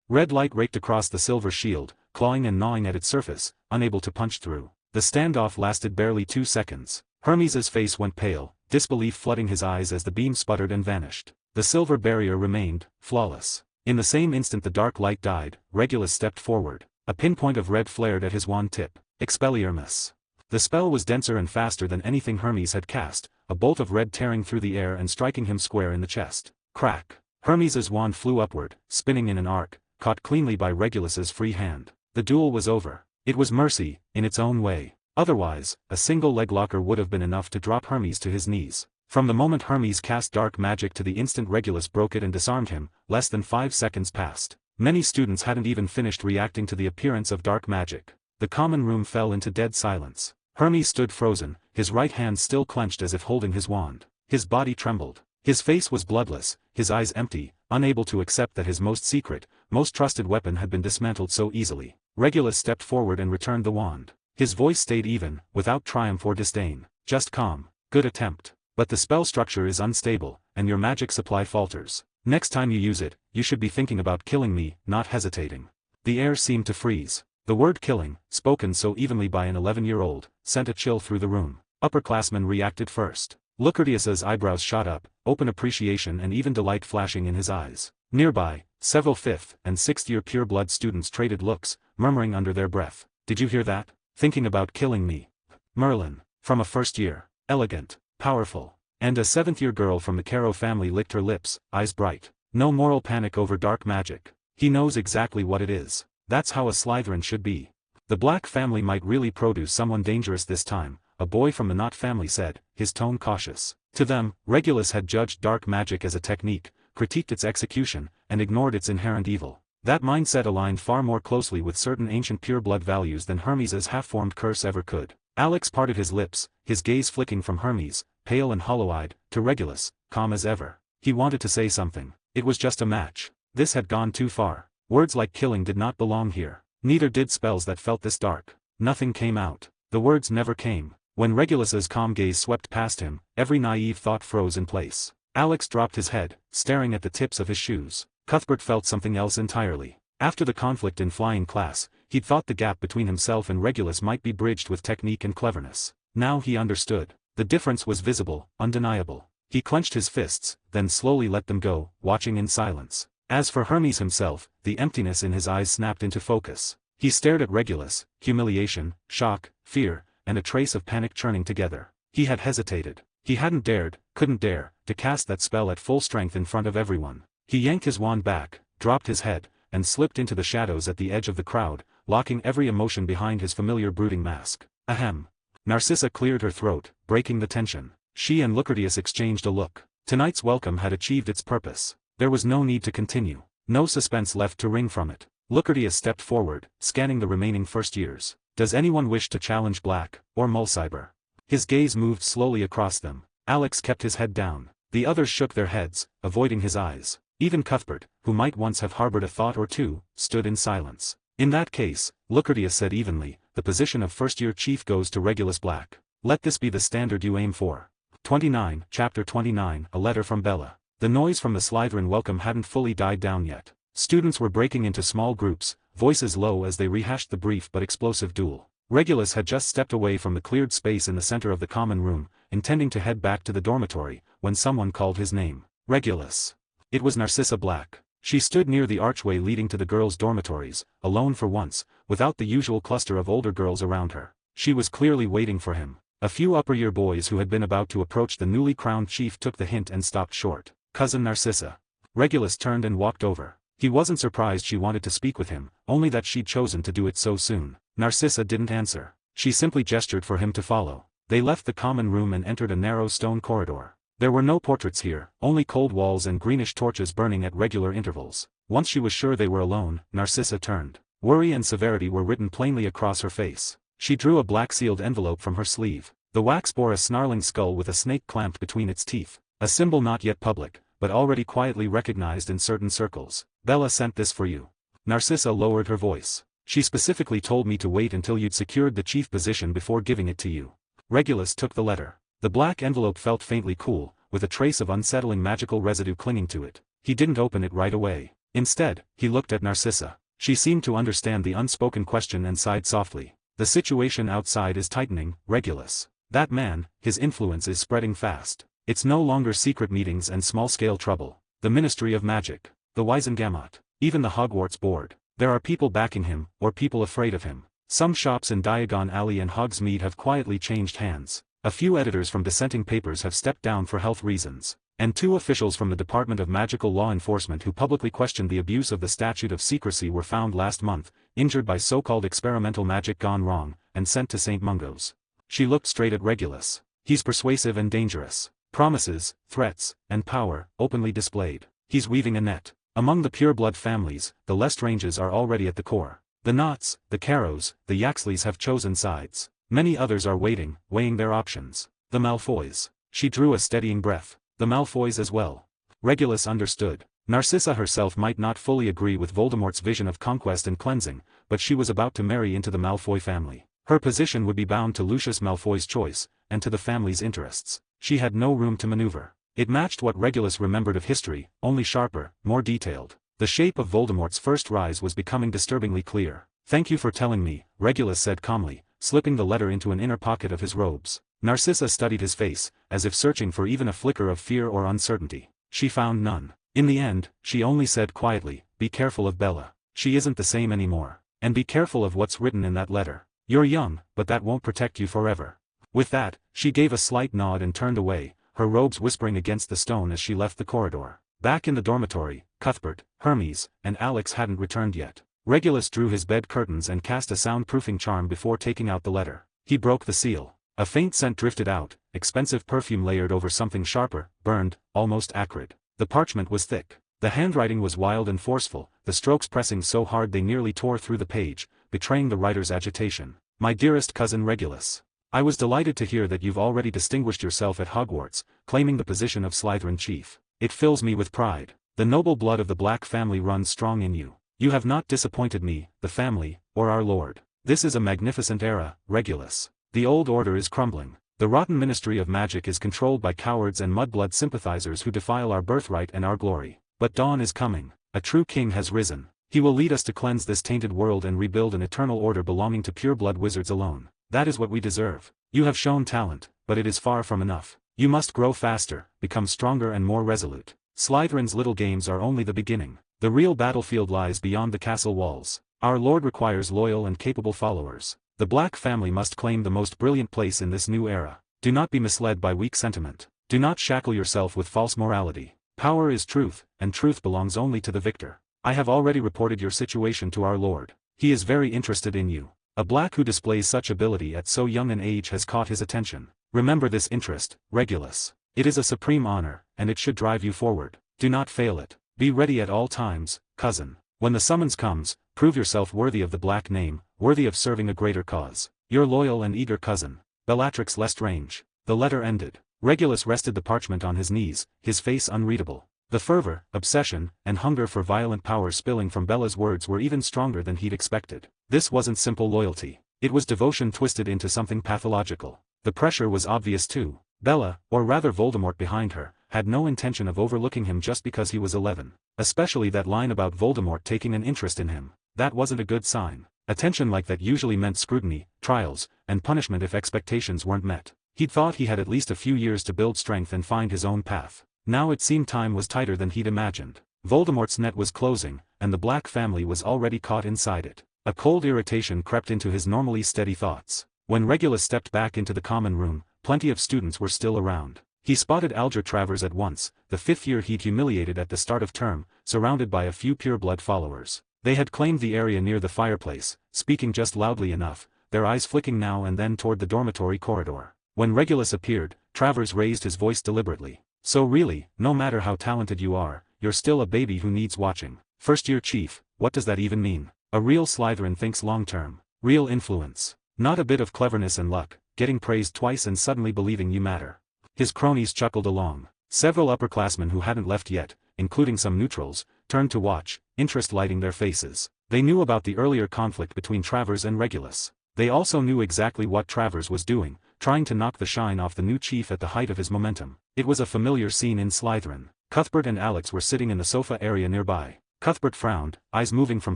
Speaker 2: Red light raked across the silver shield, clawing and gnawing at its surface, unable to punch through. The standoff lasted barely 2 seconds. Hermes's face went pale, disbelief flooding his eyes as the beam sputtered and vanished. The silver barrier remained, flawless. In the same instant the dark light died, Regulus stepped forward. A pinpoint of red flared at his wand tip. Expelliarmus. The spell was denser and faster than anything Hermes had cast, a bolt of red tearing through the air and striking him square in the chest. Crack. Hermes's wand flew upward, spinning in an arc, caught cleanly by Regulus's free hand. The duel was over. It was mercy, in its own way. Otherwise, a single leg locker would have been enough to drop Hermes to his knees. From the moment Hermes cast dark magic to the instant Regulus broke it and disarmed him, less than 5 seconds passed. Many students hadn't even finished reacting to the appearance of dark magic. The common room fell into dead silence. Hermes stood frozen, his right hand still clenched as if holding his wand. His body trembled. His face was bloodless, his eyes empty, unable to accept that his most secret, most trusted weapon had been dismantled so easily. Regulus stepped forward and returned the wand. His voice stayed even, without triumph or disdain. Just calm. Good attempt. But the spell structure is unstable, and your magic supply falters. Next time you use it, you should be thinking about killing me, not hesitating. The air seemed to freeze. The word killing, spoken so evenly by an 11-year-old, sent a chill through the room. Upperclassmen reacted first. Lucretius's eyebrows shot up, open appreciation and even delight flashing in his eyes. Nearby, several 5th and 6th-year pure-blood students traded looks, murmuring under their breath. "Did you hear that? Thinking about killing me." Merlin, from a first-year. Elegant. Powerful. And a 7th-year girl from the Caro family licked her lips, eyes bright. No moral panic over dark magic. He knows exactly what it is. That's how a Slytherin should be. The Black family might really produce someone dangerous this time, a boy from the Knot family said, his tone cautious. To them, Regulus had judged dark magic as a technique, critiqued its execution, and ignored its inherent evil. That mindset aligned far more closely with certain ancient pure-blood values than Hermes's half-formed curse ever could. Alex parted his lips, his gaze flicking from Hermes, pale and hollow-eyed, to Regulus, calm as ever. He wanted to say something. It was just a match. This had gone too far. Words like killing did not belong here. Neither did spells that felt this dark. Nothing came out. The words never came. When Regulus's calm gaze swept past him, every naive thought froze in place. Alex dropped his head, staring at the tips of his shoes. Cuthbert felt something else entirely. After the conflict in flying class, he'd thought the gap between himself and Regulus might be bridged with technique and cleverness. Now he understood. The difference was visible, undeniable. He clenched his fists, then slowly let them go, watching in silence. As for Hermes himself, the emptiness in his eyes snapped into focus. He stared at Regulus, humiliation, shock, fear, and a trace of panic churning together. He had hesitated. He hadn't dared, couldn't dare, to cast that spell at full strength in front of everyone. He yanked his wand back, dropped his head, and slipped into the shadows at the edge of the crowd, locking every emotion behind his familiar brooding mask. Ahem. Narcissa cleared her throat, breaking the tension. She and Lucretius exchanged a look. Tonight's welcome had achieved its purpose. There was no need to continue. No suspense left to wring from it. Lucardius stepped forward, scanning the remaining first years. Does anyone wish to challenge Black, or Mulciber? His gaze moved slowly across them. Alex kept his head down. The others shook their heads, avoiding his eyes. Even Cuthbert, who might once have harbored a thought or two, stood in silence. In that case, Lucardius said evenly, the position of first-year chief goes to Regulus Black. Let this be the standard you aim for. 29, Chapter 29, A Letter from Bella. The noise from the Slytherin welcome hadn't fully died down yet. Students were breaking into small groups, voices low as they rehashed the brief but explosive duel. Regulus had just stepped away from the cleared space in the center of the common room, intending to head back to the dormitory, when someone called his name. Regulus. It was Narcissa Black. She stood near the archway leading to the girls' dormitories, alone for once, without the usual cluster of older girls around her. She was clearly waiting for him. A few upper-year boys who had been about to approach the newly crowned chief took the hint and stopped short. Cousin Narcissa. Regulus turned and walked over. He wasn't surprised she wanted to speak with him, only that she'd chosen to do it so soon. Narcissa didn't answer. She simply gestured for him to follow. They left the common room and entered a narrow stone corridor. There were no portraits here, only cold walls and greenish torches burning at regular intervals. Once she was sure they were alone, Narcissa turned. Worry and severity were written plainly across her face. She drew a black sealed envelope from her sleeve. The wax bore a snarling skull with a snake clamped between its teeth, a symbol not yet public, but already quietly recognized in certain circles. Bella sent this for you. Narcissa lowered her voice. She specifically told me to wait until you'd secured the chief position before giving it to you. Regulus took the letter. The black envelope felt faintly cool, with a trace of unsettling magical residue clinging to it. He didn't open it right away. Instead, he looked at Narcissa. She seemed to understand the unspoken question and sighed softly. The situation outside is tightening, Regulus. That man, his influence is spreading fast. It's no longer secret meetings and small-scale trouble. The Ministry of Magic, the Wizengamot, even the Hogwarts board. There are people backing him, or people afraid of him. Some shops in Diagon Alley and Hogsmeade have quietly changed hands. A few editors from dissenting papers have stepped down for health reasons. And 2 officials from the Department of Magical Law Enforcement who publicly questioned the abuse of the Statute of Secrecy were found last month, injured by so-called experimental magic gone wrong, and sent to St. Mungo's. She looked straight at Regulus. He's persuasive and dangerous. Promises, threats, and power, openly displayed. He's weaving a net. Among the pureblood families, the Lestranges are already at the core. The Knotts, the Carrows, the Yaxleys have chosen sides. Many others are waiting, weighing their options. The Malfoys. She drew a steadying breath. The Malfoys as well. Regulus understood. Narcissa herself might not fully agree with Voldemort's vision of conquest and cleansing, but she was about to marry into the Malfoy family. Her position would be bound to Lucius Malfoy's choice, and to the family's interests. She had no room to maneuver. It matched what Regulus remembered of history, only sharper, more detailed. The shape of Voldemort's first rise was becoming disturbingly clear. Thank you for telling me, Regulus said calmly, slipping the letter into an inner pocket of his robes. Narcissa studied his face, as if searching for even a flicker of fear or uncertainty. She found none. In the end, she only said quietly, be careful of Bella. She isn't the same anymore. And be careful of what's written in that letter. You're young, but that won't protect you forever. With that, she gave a slight nod and turned away, her robes whispering against the stone as she left the corridor. Back in the dormitory, Cuthbert, Hermes, and Alex hadn't returned yet. Regulus drew his bed curtains and cast a soundproofing charm before taking out the letter. He broke the seal. A faint scent drifted out, expensive perfume layered over something sharper, burned, almost acrid. The parchment was thick. The handwriting was wild and forceful, the strokes pressing so hard they nearly tore through the page, betraying the writer's agitation. My dearest cousin Regulus. I was delighted to hear that you've already distinguished yourself at Hogwarts, claiming the position of Slytherin chief. It fills me with pride. The noble blood of the Black family runs strong in you. You have not disappointed me, the family, or our lord. This is a magnificent era, Regulus. The old order is crumbling. The rotten Ministry of Magic is controlled by cowards and mudblood sympathizers who defile our birthright and our glory. But dawn is coming. A true king has risen. He will lead us to cleanse this tainted world and rebuild an eternal order belonging to pureblood wizards alone. That is what we deserve. You have shown talent, but it is far from enough. You must grow faster, become stronger and more resolute. Slytherin's little games are only the beginning. The real battlefield lies beyond the castle walls. Our lord requires loyal and capable followers. The Black family must claim the most brilliant place in this new era. Do not be misled by weak sentiment. Do not shackle yourself with false morality. Power is truth, and truth belongs only to the victor. I have already reported your situation to our lord. He is very interested in you. A Black who displays such ability at so young an age has caught his attention. Remember this interest, Regulus. It is a supreme honor, and it should drive you forward. Do not fail it. Be ready at all times, cousin. When the summons comes, prove yourself worthy of the black name, worthy of serving a greater cause. Your loyal and eager cousin, Bellatrix Lestrange. The letter ended. Regulus rested the parchment on his knees, his face unreadable. The fervor, obsession, and hunger for violent power spilling from Bella's words were even stronger than he'd expected. This wasn't simple loyalty. It was devotion twisted into something pathological. The pressure was obvious too. Bella, or rather Voldemort behind her, had no intention of overlooking him just because he was 11. Especially that line about Voldemort taking an interest in him. That wasn't a good sign. Attention like that usually meant scrutiny, trials, and punishment if expectations weren't met. He'd thought he had at least a few years to build strength and find his own path. Now it seemed time was tighter than he'd imagined. Voldemort's net was closing, and the Black family was already caught inside it. A cold irritation crept into his normally steady thoughts. When Regulus stepped back into the common room, plenty of students were still around. He spotted Alger Travers at once, the 5th year he'd humiliated at the start of term, surrounded by a few pureblood followers. They had claimed the area near the fireplace, speaking just loudly enough, their eyes flicking now and then toward the dormitory corridor. When Regulus appeared, Travers raised his voice deliberately. So really, no matter how talented you are, you're still a baby who needs watching. First-year chief, what does that even mean? A real Slytherin thinks long-term. Real influence. Not a bit of cleverness and luck, getting praised twice and suddenly believing you matter. His cronies chuckled along. Several upperclassmen who hadn't left yet, including some neutrals, turned to watch, interest lighting their faces. They knew about the earlier conflict between Travers and Regulus. They also knew exactly what Travers was doing, trying to knock the shine off the new chief at the height of his momentum. It was a familiar scene in Slytherin. Cuthbert and Alex were sitting in the sofa area nearby. Cuthbert frowned, eyes moving from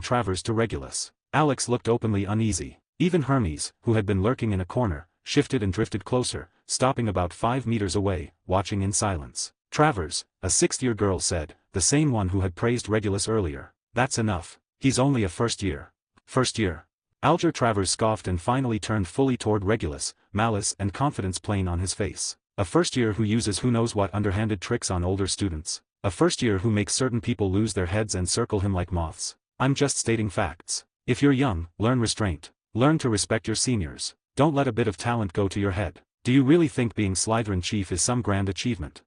Speaker 2: Travers to Regulus. Alex looked openly uneasy. Even Hermes, who had been lurking in a corner, shifted and drifted closer, stopping about 5 meters away, watching in silence. Travers, a 6th-year girl said, the same one who had praised Regulus earlier. That's enough. He's only a first year. First year. Alger Travers scoffed and finally turned fully toward Regulus, malice and confidence plain on his face. A first year who uses who knows what underhanded tricks on older students. A first year who makes certain people lose their heads and circle him like moths. I'm just stating facts. If you're young, learn restraint. Learn to respect your seniors. Don't let a bit of talent go to your head. Do you really think being Slytherin chief is some grand achievement?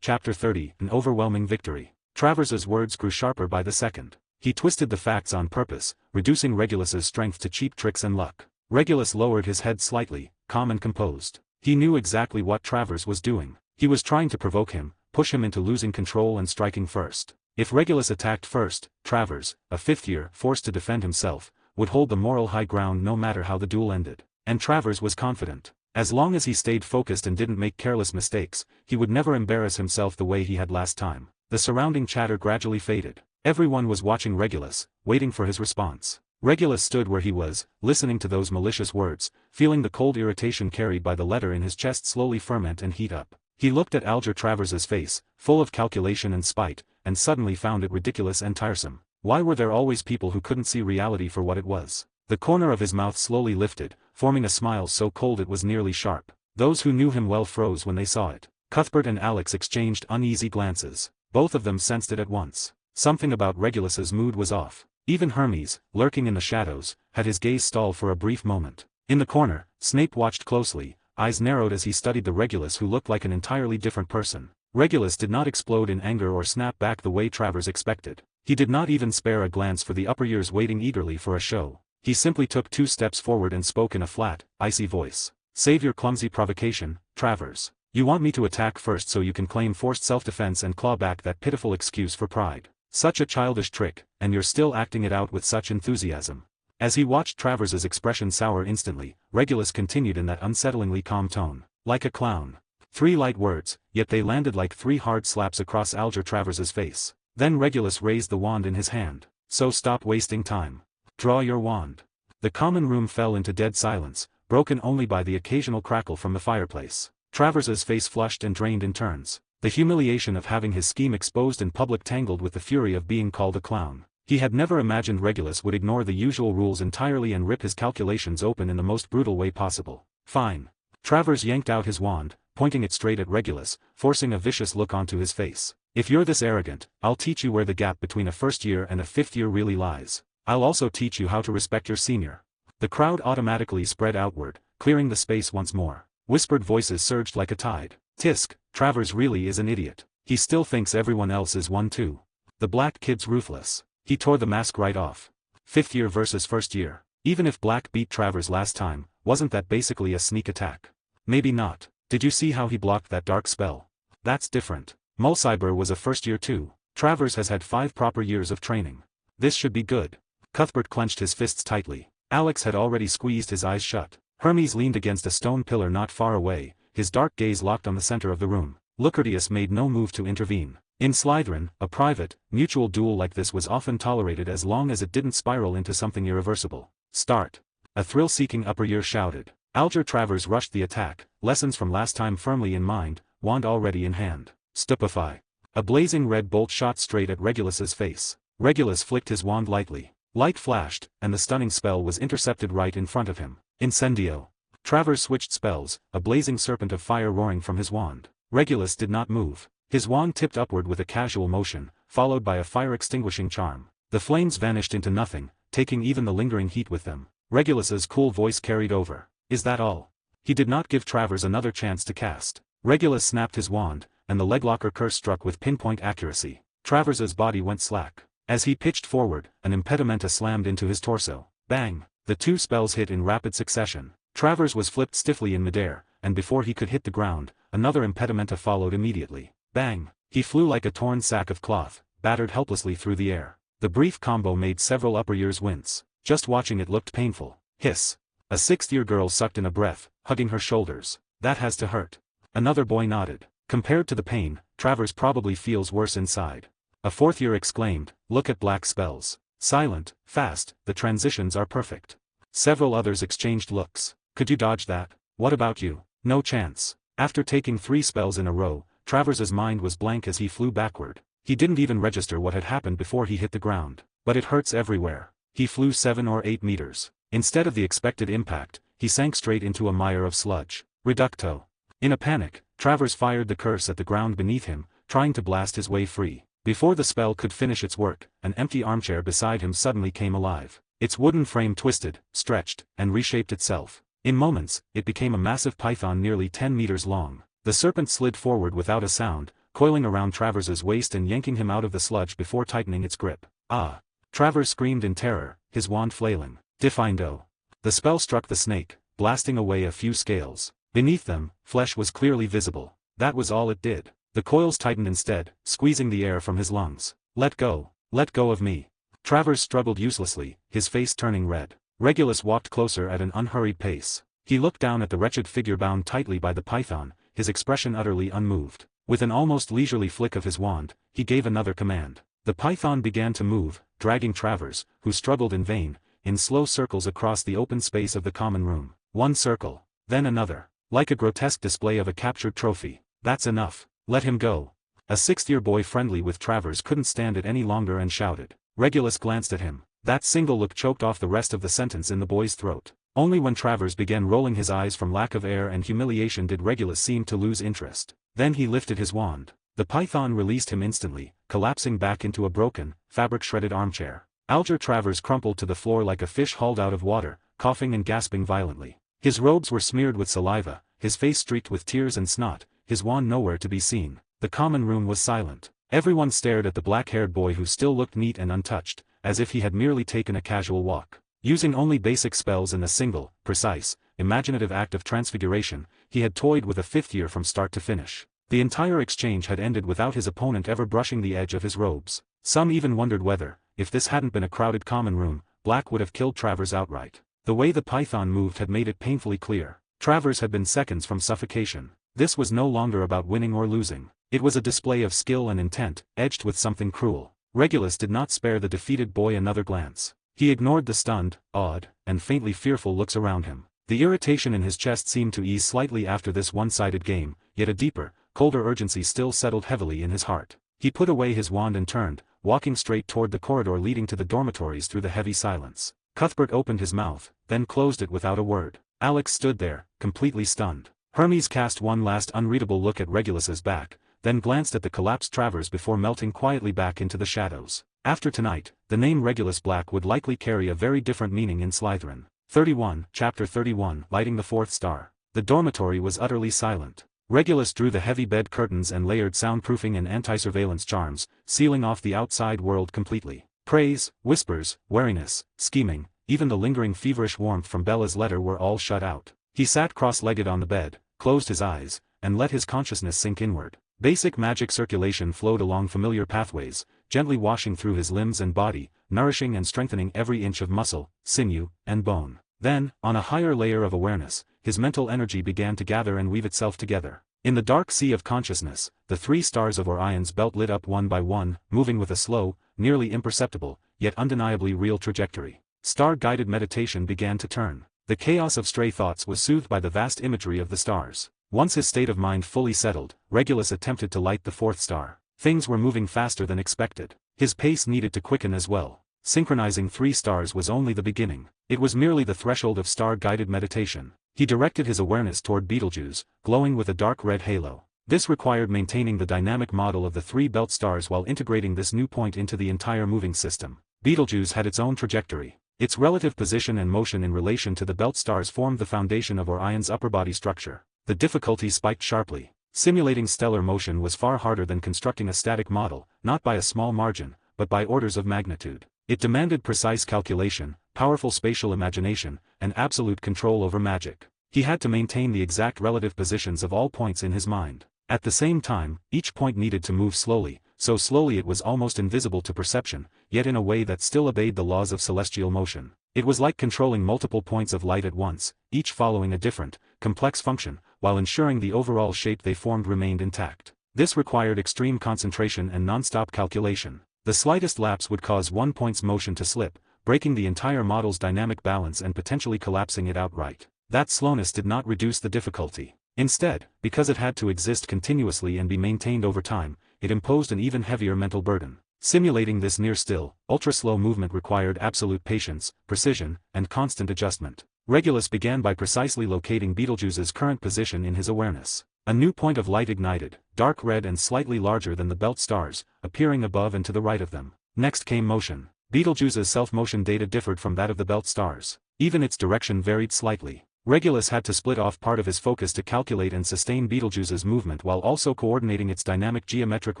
Speaker 2: Chapter 30, an overwhelming victory. Travers's words grew sharper by the second. He twisted the facts on purpose, reducing Regulus's strength to cheap tricks and luck. Regulus lowered his head slightly, calm and composed. He knew exactly what Travers was doing. He was trying to provoke him, push him into losing control and striking first. If Regulus attacked first, Travers, a 5th year forced to defend himself, would hold the moral high ground no matter how the duel ended. And Travers was confident. As long as he stayed focused and didn't make careless mistakes, he would never embarrass himself the way he had last time. The surrounding chatter gradually faded. Everyone was watching Regulus, waiting for his response. Regulus stood where he was, listening to those malicious words, feeling the cold irritation carried by the letter in his chest slowly ferment and heat up. He looked at Alger Travers's face, full of calculation and spite, and suddenly found it ridiculous and tiresome. Why were there always people who couldn't see reality for what it was? The corner of his mouth slowly lifted, forming a smile so cold it was nearly sharp. Those who knew him well froze when they saw it. Cuthbert and Alex exchanged uneasy glances. Both of them sensed it at once. Something about Regulus's mood was off. Even Hermes, lurking in the shadows, had his gaze stall for a brief moment. In the corner, Snape watched closely, eyes narrowed as he studied the Regulus who looked like an entirely different person. Regulus did not explode in anger or snap back the way Travers expected. He did not even spare a glance for the upper years waiting eagerly for a show. He simply took 2 steps forward and spoke in a flat, icy voice. Save your clumsy provocation, Travers. You want me to attack first so you can claim forced self-defense and claw back that pitiful excuse for pride. Such a childish trick, and you're still acting it out with such enthusiasm. As he watched Travers's expression sour instantly, Regulus continued in that unsettlingly calm tone. Like a clown. 3 light words, yet they landed like 3 hard slaps across Alger Travers's face. Then Regulus raised the wand in his hand. So stop wasting time. Draw your wand. The common room fell into dead silence, broken only by the occasional crackle from the fireplace. Travers's face flushed and drained in turns. The humiliation of having his scheme exposed in public tangled with the fury of being called a clown. He had never imagined Regulus would ignore the usual rules entirely and rip his calculations open in the most brutal way possible. Fine. Travers yanked out his wand, pointing it straight at Regulus, forcing a vicious look onto his face. If you're this arrogant, I'll teach you where the gap between a first year and a 5th year really lies. I'll also teach you how to respect your senior. The crowd automatically spread outward, clearing the space once more. Whispered voices surged like a tide. Tisk, Travers really is an idiot. He still thinks everyone else is one too. The black kid's ruthless. He tore the mask right off. 5th year versus 1st year. Even if Black beat Travers last time, wasn't that basically a sneak attack? Maybe not. Did you see how he blocked that dark spell? That's different. Mulciber was a 1st year too. Travers has had 5 proper years of training. This should be good. Cuthbert clenched his fists tightly. Alex had already squeezed his eyes shut. Hermes leaned against a stone pillar not far away, his dark gaze locked on the center of the room. Lucretius made no move to intervene. In Slytherin, a private, mutual duel like this was often tolerated as long as it didn't spiral into something irreversible. Start. A thrill-seeking upper year shouted. Alger Travers rushed the attack, lessons from last time firmly in mind, wand already in hand. Stupefy. A blazing red bolt shot straight at Regulus's face. Regulus flicked his wand lightly. Light flashed, and the stunning spell was intercepted right in front of him. Incendio. Travers switched spells, a blazing serpent of fire roaring from his wand. Regulus did not move. His wand tipped upward with a casual motion, followed by a fire-extinguishing charm. The flames vanished into nothing, taking even the lingering heat with them. Regulus's cool voice carried over. Is that all? He did not give Travers another chance to cast. Regulus snapped his wand, and the leglocker curse struck with pinpoint accuracy. Travers's body went slack. As he pitched forward, an impedimenta slammed into his torso. Bang! The 2 spells hit in rapid succession. Travers was flipped stiffly in midair, and before he could hit the ground, another impedimenta followed immediately. Bang! He flew like a torn sack of cloth, battered helplessly through the air. The brief combo made several upper years wince. Just watching it looked painful. Hiss. A 6th-year girl sucked in a breath, hugging her shoulders. That has to hurt. Another boy nodded. Compared to the pain, Travers probably feels worse inside. A 4th-year exclaimed, look at Black spells. Silent, fast, the transitions are perfect. Several others exchanged looks. Could you dodge that? What about you? No chance. After taking 3 spells in a row, Travers's mind was blank as he flew backward. He didn't even register what had happened before he hit the ground. But it hurts everywhere. He flew 7 or 8 meters. Instead of the expected impact, he sank straight into a mire of sludge. Reducto. In a panic, Travers fired the curse at the ground beneath him, trying to blast his way free. Before the spell could finish its work, an empty armchair beside him suddenly came alive. Its wooden frame twisted, stretched, and reshaped itself. In moments, it became a massive python nearly 10 meters long. The serpent slid forward without a sound, coiling around Travers's waist and yanking him out of the sludge before tightening its grip. Ah! Travers screamed in terror, his wand flailing. Defindo. The spell struck the snake, blasting away a few scales. Beneath them, flesh was clearly visible. That was all it did. The coils tightened instead, squeezing the air from his lungs. Let go of me. Travers struggled uselessly, his face turning red. Regulus walked closer at an unhurried pace. He looked down at the wretched figure bound tightly by the python, his expression utterly unmoved. With an almost leisurely flick of his wand, he gave another command. The python began to move, dragging Travers, who struggled in vain, in slow circles across the open space of the common room. One circle, then another, like a grotesque display of a captured trophy. That's enough. Let him go. A 6th-year boy friendly with Travers couldn't stand it any longer and shouted. Regulus glanced at him. That single look choked off the rest of the sentence in the boy's throat. Only when Travers began rolling his eyes from lack of air and humiliation did Regulus seem to lose interest. Then he lifted his wand. The python released him instantly, collapsing back into a broken, fabric-shredded armchair. Alger Travers crumpled to the floor like a fish hauled out of water, coughing and gasping violently. His robes were smeared with saliva, his face streaked with tears and snot, his wand nowhere to be seen. The common room was silent. Everyone stared at the black-haired boy who still looked neat and untouched, as if he had merely taken a casual walk. Using only basic spells in a single, precise, imaginative act of transfiguration, he had toyed with a 5th year from start to finish. The entire exchange had ended without his opponent ever brushing the edge of his robes. Some even wondered whether, if this hadn't been a crowded common room, Black would have killed Travers outright. The way the python moved had made it painfully clear. Travers had been seconds from suffocation. This was no longer about winning or losing. It was a display of skill and intent, edged with something cruel. Regulus did not spare the defeated boy another glance. He ignored the stunned, awed, and faintly fearful looks around him. The irritation in his chest seemed to ease slightly after this one-sided game, yet a deeper, colder urgency still settled heavily in his heart. He put away his wand and turned, walking straight toward the corridor leading to the dormitories through the heavy silence. Cuthbert opened his mouth, then closed it without a word. Alex stood there, completely stunned. Hermes cast one last unreadable look at Regulus's back, then glanced at the collapsed Travers before melting quietly back into the shadows. After tonight, the name Regulus Black would likely carry a very different meaning in Slytherin. 31, Chapter 31, Lighting the 4th Star. The dormitory was utterly silent. Regulus drew the heavy bed curtains and layered soundproofing and anti-surveillance charms, sealing off the outside world completely. Praise, whispers, wariness, scheming, even the lingering feverish warmth from Bella's letter were all shut out. He sat cross-legged on the bed, closed his eyes, and let his consciousness sink inward. Basic magic circulation flowed along familiar pathways, gently washing through his limbs and body, nourishing and strengthening every inch of muscle, sinew, and bone. Then, on a higher layer of awareness, his mental energy began to gather and weave itself together. In the dark sea of consciousness, the 3 stars of Orion's belt lit up one by one, moving with a slow, nearly imperceptible, yet undeniably real trajectory. Star-guided meditation began to turn. The chaos of stray thoughts was soothed by the vast imagery of the stars. Once his state of mind fully settled, Regulus attempted to light the 4th star. Things were moving faster than expected. His pace needed to quicken as well. Synchronizing 3 stars was only the beginning. It was merely the threshold of star-guided meditation. He directed his awareness toward Betelgeuse, glowing with a dark red halo. This required maintaining the dynamic model of the 3 belt stars while integrating this new point into the entire moving system. Betelgeuse had its own trajectory. Its relative position and motion in relation to the belt stars formed the foundation of Orion's upper body structure. The difficulty spiked sharply. Simulating stellar motion was far harder than constructing a static model, not by a small margin, but by orders of magnitude. It demanded precise calculation, powerful spatial imagination, and absolute control over magic. He had to maintain the exact relative positions of all points in his mind. At the same time, each point needed to move slowly, so slowly it was almost invisible to perception, yet in a way that still obeyed the laws of celestial motion. It was like controlling multiple points of light at once, each following a different, complex function, while ensuring the overall shape they formed remained intact. This required extreme concentration and non-stop calculation. The slightest lapse would cause one point's motion to slip, breaking the entire model's dynamic balance and potentially collapsing it outright. That slowness did not reduce the difficulty. Instead, because it had to exist continuously and be maintained over time, it imposed an even heavier mental burden. Simulating this near-still, ultra-slow movement required absolute patience, precision, and constant adjustment. Regulus began by precisely locating Betelgeuse's current position in his awareness. A new point of light ignited, dark red and slightly larger than the belt stars, appearing above and to the right of them. Next came motion. Betelgeuse's self-motion data differed from that of the belt stars. Even its direction varied slightly. Regulus had to split off part of his focus to calculate and sustain Betelgeuse's movement while also coordinating its dynamic geometric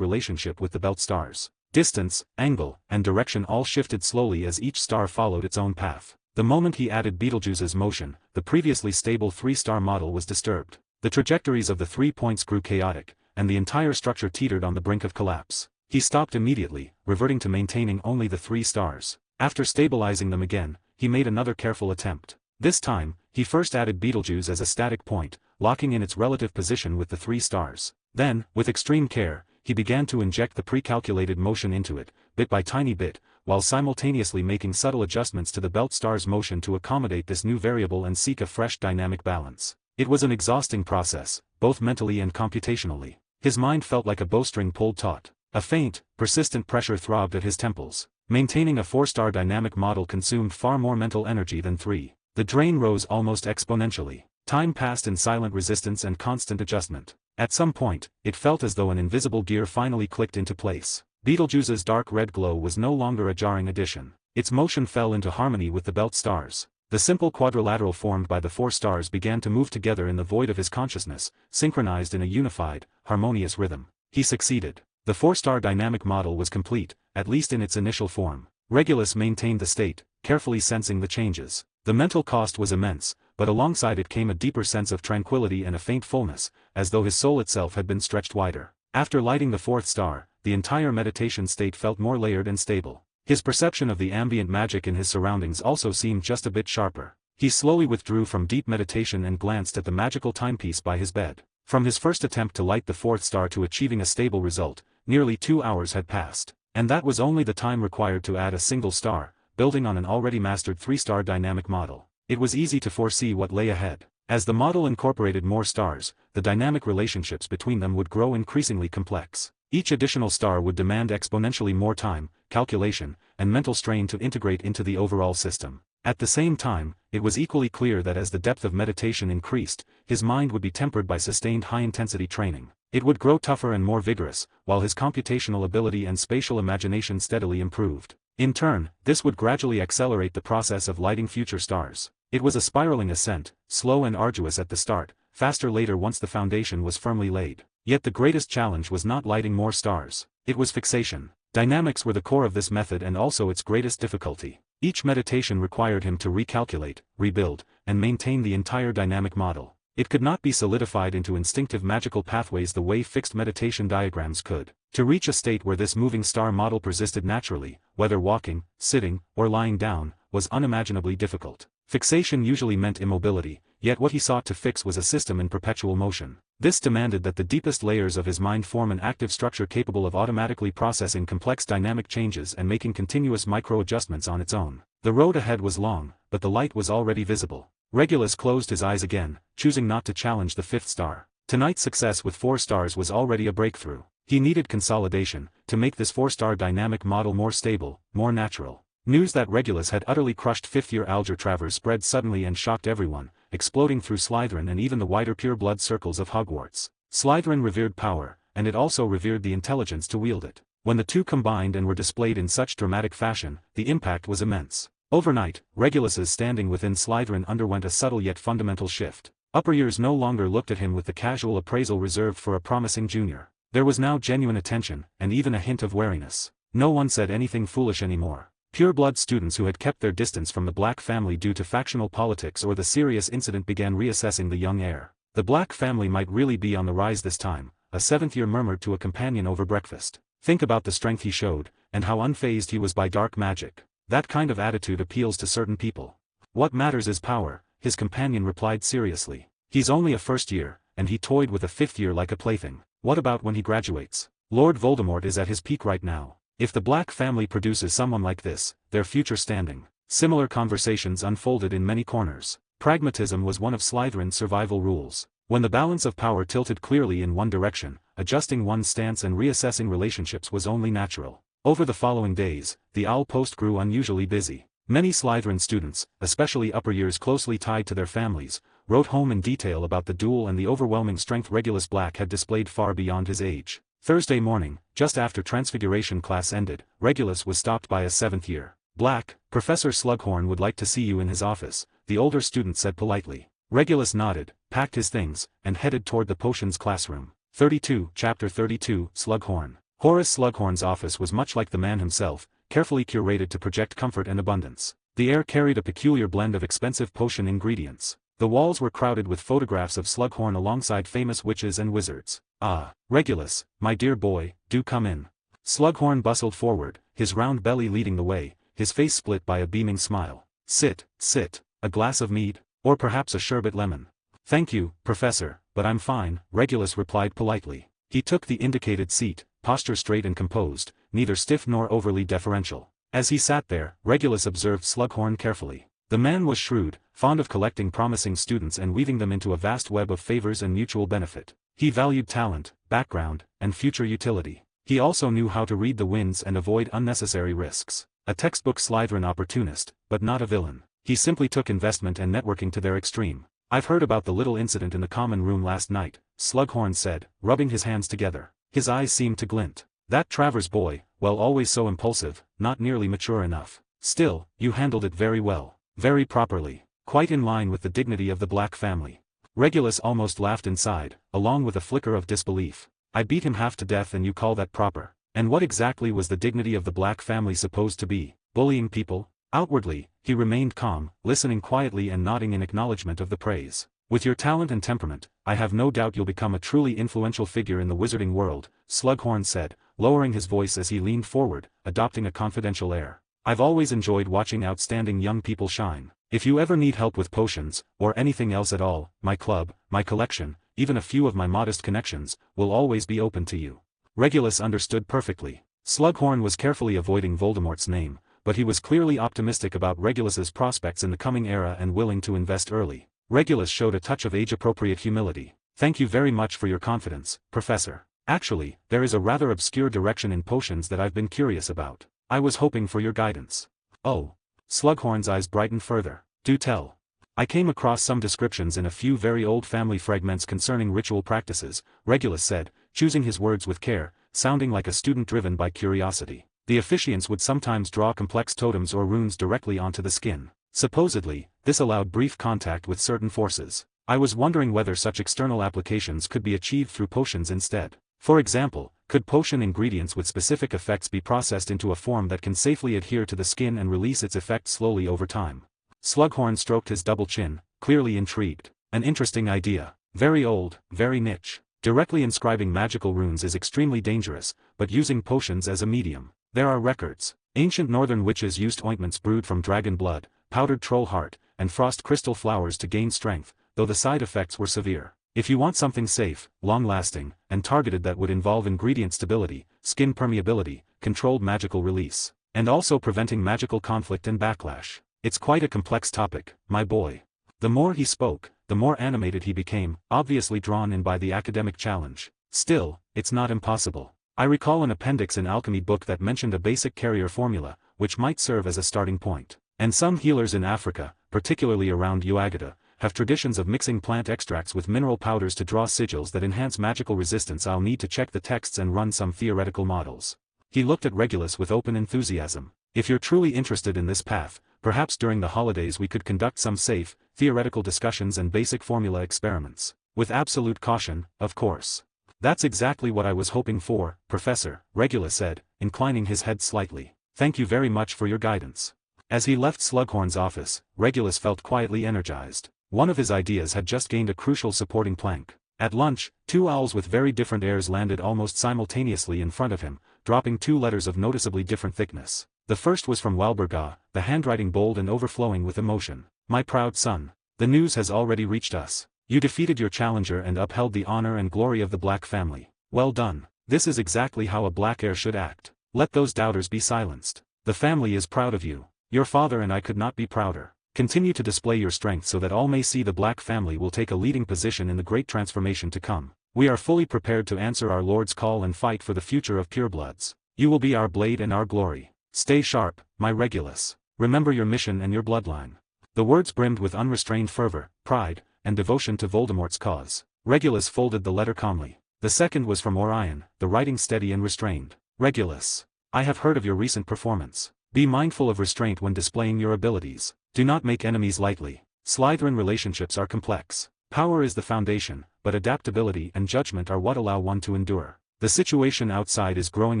Speaker 2: relationship with the belt stars. Distance, angle, and direction all shifted slowly as each star followed its own path. The moment he added Betelgeuse's motion, the previously stable 3-star model was disturbed. The trajectories of the 3 points grew chaotic, and the entire structure teetered on the brink of collapse. He stopped immediately, reverting to maintaining only the 3 stars. After stabilizing them again, he made another careful attempt. This time, he first added Betelgeuse as a static point, locking in its relative position with the 3 stars. Then, with extreme care, he began to inject the pre-calculated motion into it, bit by tiny bit, while simultaneously making subtle adjustments to the belt star's motion to accommodate this new variable and seek a fresh dynamic balance. It was an exhausting process, both mentally and computationally. His mind felt like a bowstring pulled taut. A faint, persistent pressure throbbed at his temples. Maintaining a 4-star dynamic model consumed far more mental energy than 3. The drain rose almost exponentially. Time passed in silent resistance and constant adjustment. At some point, it felt as though an invisible gear finally clicked into place. Betelgeuse's dark red glow was no longer a jarring addition. Its motion fell into harmony with the belt stars. The simple quadrilateral formed by the 4 stars began to move together in the void of his consciousness, synchronized in a unified, harmonious rhythm. He succeeded. The 4-star dynamic model was complete, at least in its initial form. Regulus maintained the state, carefully sensing the changes. The mental cost was immense, but alongside it came a deeper sense of tranquility and a faint fullness, as though his soul itself had been stretched wider. After lighting the 4th star, the entire meditation state felt more layered and stable. His perception of the ambient magic in his surroundings also seemed just a bit sharper. He slowly withdrew from deep meditation and glanced at the magical timepiece by his bed. From his first attempt to light the 4th star to achieving a stable result, nearly 2 hours had passed. And that was only the time required to add a single star, building on an already mastered 3-star dynamic model. It was easy to foresee what lay ahead. As the model incorporated more stars, the dynamic relationships between them would grow increasingly complex. Each additional star would demand exponentially more time, calculation, and mental strain to integrate into the overall system. At the same time, it was equally clear that as the depth of meditation increased, his mind would be tempered by sustained high-intensity training. It would grow tougher and more vigorous, while his computational ability and spatial imagination steadily improved. In turn, this would gradually accelerate the process of lighting future stars. It was a spiraling ascent, slow and arduous at the start, faster later once the foundation was firmly laid. Yet the greatest challenge was not lighting more stars. It was fixation. Dynamics were the core of this method and also its greatest difficulty. Each meditation required him to recalculate, rebuild, and maintain the entire dynamic model. It could not be solidified into instinctive magical pathways the way fixed meditation diagrams could. To reach a state where this moving star model persisted naturally, whether walking, sitting, or lying down, was unimaginably difficult. Fixation usually meant immobility, yet what he sought to fix was a system in perpetual motion. This demanded that the deepest layers of his mind form an active structure capable of automatically processing complex dynamic changes and making continuous micro-adjustments on its own. The road ahead was long, but the light was already visible. Regulus closed his eyes again, choosing not to challenge the fifth star. Tonight's success with 4 stars was already a breakthrough. He needed consolidation, to make this 4-star dynamic model more stable, more natural. News that Regulus had utterly crushed fifth-year Alger Travers spread suddenly and shocked everyone, exploding through Slytherin and even the wider pure-blood circles of Hogwarts. Slytherin revered power, and it also revered the intelligence to wield it. When the two combined and were displayed in such dramatic fashion, the impact was immense. Overnight, Regulus's standing within Slytherin underwent a subtle yet fundamental shift. Upper years no longer looked at him with the casual appraisal reserved for a promising junior. There was now genuine attention, and even a hint of wariness. No one said anything foolish anymore. Pure-blood students who had kept their distance from the Black family due to factional politics or the serious incident began reassessing the young heir. The Black family might really be on the rise this time, a 7th-year murmured to a companion over breakfast. Think about the strength he showed, and how unfazed he was by dark magic. That kind of attitude appeals to certain people. What matters is power, his companion replied seriously. He's only a first year, and he toyed with a 5th year like a plaything. What about when he graduates? Lord Voldemort is at his peak right now. If the Black family produces someone like this, their future standing. Similar conversations unfolded in many corners. Pragmatism was one of Slytherin's survival rules. When the balance of power tilted clearly in one direction, adjusting one's stance and reassessing relationships was only natural. Over the following days, the Owl Post grew unusually busy. Many Slytherin students, especially upper years closely tied to their families, wrote home in detail about the duel and the overwhelming strength Regulus Black had displayed far beyond his age. Thursday morning, just after Transfiguration class ended, Regulus was stopped by a 7th year. Black, Professor Slughorn would like to see you in his office, the older student said politely. Regulus nodded, packed his things, and headed toward the potions classroom. 32, Chapter 32, Slughorn. Horace Slughorn's office was much like the man himself, carefully curated to project comfort and abundance. The air carried a peculiar blend of expensive potion ingredients. The walls were crowded with photographs of Slughorn alongside famous witches and wizards. Ah, Regulus, my dear boy, do come in. Slughorn bustled forward, his round belly leading the way, his face split by a beaming smile. Sit, sit, a glass of mead, or perhaps a sherbet lemon. Thank you, Professor, but I'm fine, Regulus replied politely. He took the indicated seat, posture straight and composed, neither stiff nor overly deferential. As he sat there, Regulus observed Slughorn carefully. The man was shrewd, fond of collecting promising students and weaving them into a vast web of favors and mutual benefit. He valued talent, background, and future utility. He also knew how to read the winds and avoid unnecessary risks. A textbook Slytherin opportunist, but not a villain. He simply took investment and networking to their extreme. I've heard about the little incident in the common room last night, Slughorn said, rubbing his hands together. His eyes seemed to glint. That Travers boy, well, always so impulsive, not nearly mature enough. Still, you handled it very well. Very properly. Quite in line with the dignity of the Black family. Regulus almost laughed inside, along with a flicker of disbelief. I beat him half to death and you call that proper? And what exactly was the dignity of the Black family supposed to be? Bullying people? Outwardly, he remained calm, listening quietly and nodding in acknowledgement of the praise. With your talent and temperament, I have no doubt you'll become a truly influential figure in the wizarding world, Slughorn said, lowering his voice as he leaned forward, adopting a confidential air. I've always enjoyed watching outstanding young people shine. If you ever need help with potions, or anything else at all, my club, my collection, even a few of my modest connections, will always be open to you. Regulus understood perfectly. Slughorn was carefully avoiding Voldemort's name, but he was clearly optimistic about Regulus's prospects in the coming era and willing to invest early. Regulus showed a touch of age-appropriate humility. Thank you very much for your confidence, Professor. Actually, there is a rather obscure direction in potions that I've been curious about. I was hoping for your guidance. Oh. Slughorn's eyes brightened further. Do tell. I came across some descriptions in a few very old family fragments concerning ritual practices, Regulus said, choosing his words with care, sounding like a student driven by curiosity. The officiants would sometimes draw complex totems or runes directly onto the skin. Supposedly, this allowed brief contact with certain forces. I was wondering whether such external applications could be achieved through potions instead. For example, could potion ingredients with specific effects be processed into a form that can safely adhere to the skin and release its effects slowly over time? Slughorn stroked his double chin, clearly intrigued. An interesting idea. Very old, very niche. Directly inscribing magical runes is extremely dangerous, but using potions as a medium. There are records. Ancient northern witches used ointments brewed from dragon blood, powdered troll heart, and frost crystal flowers to gain strength, though the side effects were severe. If you want something safe, long-lasting, and targeted that would involve ingredient stability, skin permeability, controlled magical release, and also preventing magical conflict and backlash, it's quite a complex topic, my boy. The more he spoke, the more animated he became, obviously drawn in by the academic challenge. Still, it's not impossible. I recall an appendix in alchemy book that mentioned a basic carrier formula, which might serve as a starting point. And some healers in Africa, particularly around Uagata, have traditions of mixing plant extracts with mineral powders to draw sigils that enhance magical resistance. I'll need to check the texts and run some theoretical models. He looked at Regulus with open enthusiasm. If you're truly interested in this path, perhaps during the holidays we could conduct some safe, theoretical discussions and basic formula experiments. With absolute caution, of course. That's exactly what I was hoping for, Professor, Regulus said, inclining his head slightly. Thank you very much for your guidance. As he left Slughorn's office, Regulus felt quietly energized. One of his ideas had just gained a crucial supporting plank. At lunch, two owls with very different airs landed almost simultaneously in front of him, dropping two letters of noticeably different thickness. The first was from Walburga, the handwriting bold and overflowing with emotion. My proud son. The news has already reached us. You defeated your challenger and upheld the honor and glory of the Black family. Well done. This is exactly how a Black heir should act. Let those doubters be silenced. The family is proud of you. Your father and I could not be prouder. Continue to display your strength so that all may see the Black family will take a leading position in the great transformation to come. We are fully prepared to answer our Lord's call and fight for the future of purebloods. You will be our blade and our glory. Stay sharp, my Regulus. Remember your mission and your bloodline. The words brimmed with unrestrained fervor, pride, and devotion to Voldemort's cause. Regulus folded the letter calmly. The second was from Orion, the writing steady and restrained. Regulus. I have heard of your recent performance. Be mindful of restraint when displaying your abilities. Do not make enemies lightly. Slytherin relationships are complex. Power is the foundation, but adaptability and judgment are what allow one to endure. The situation outside is growing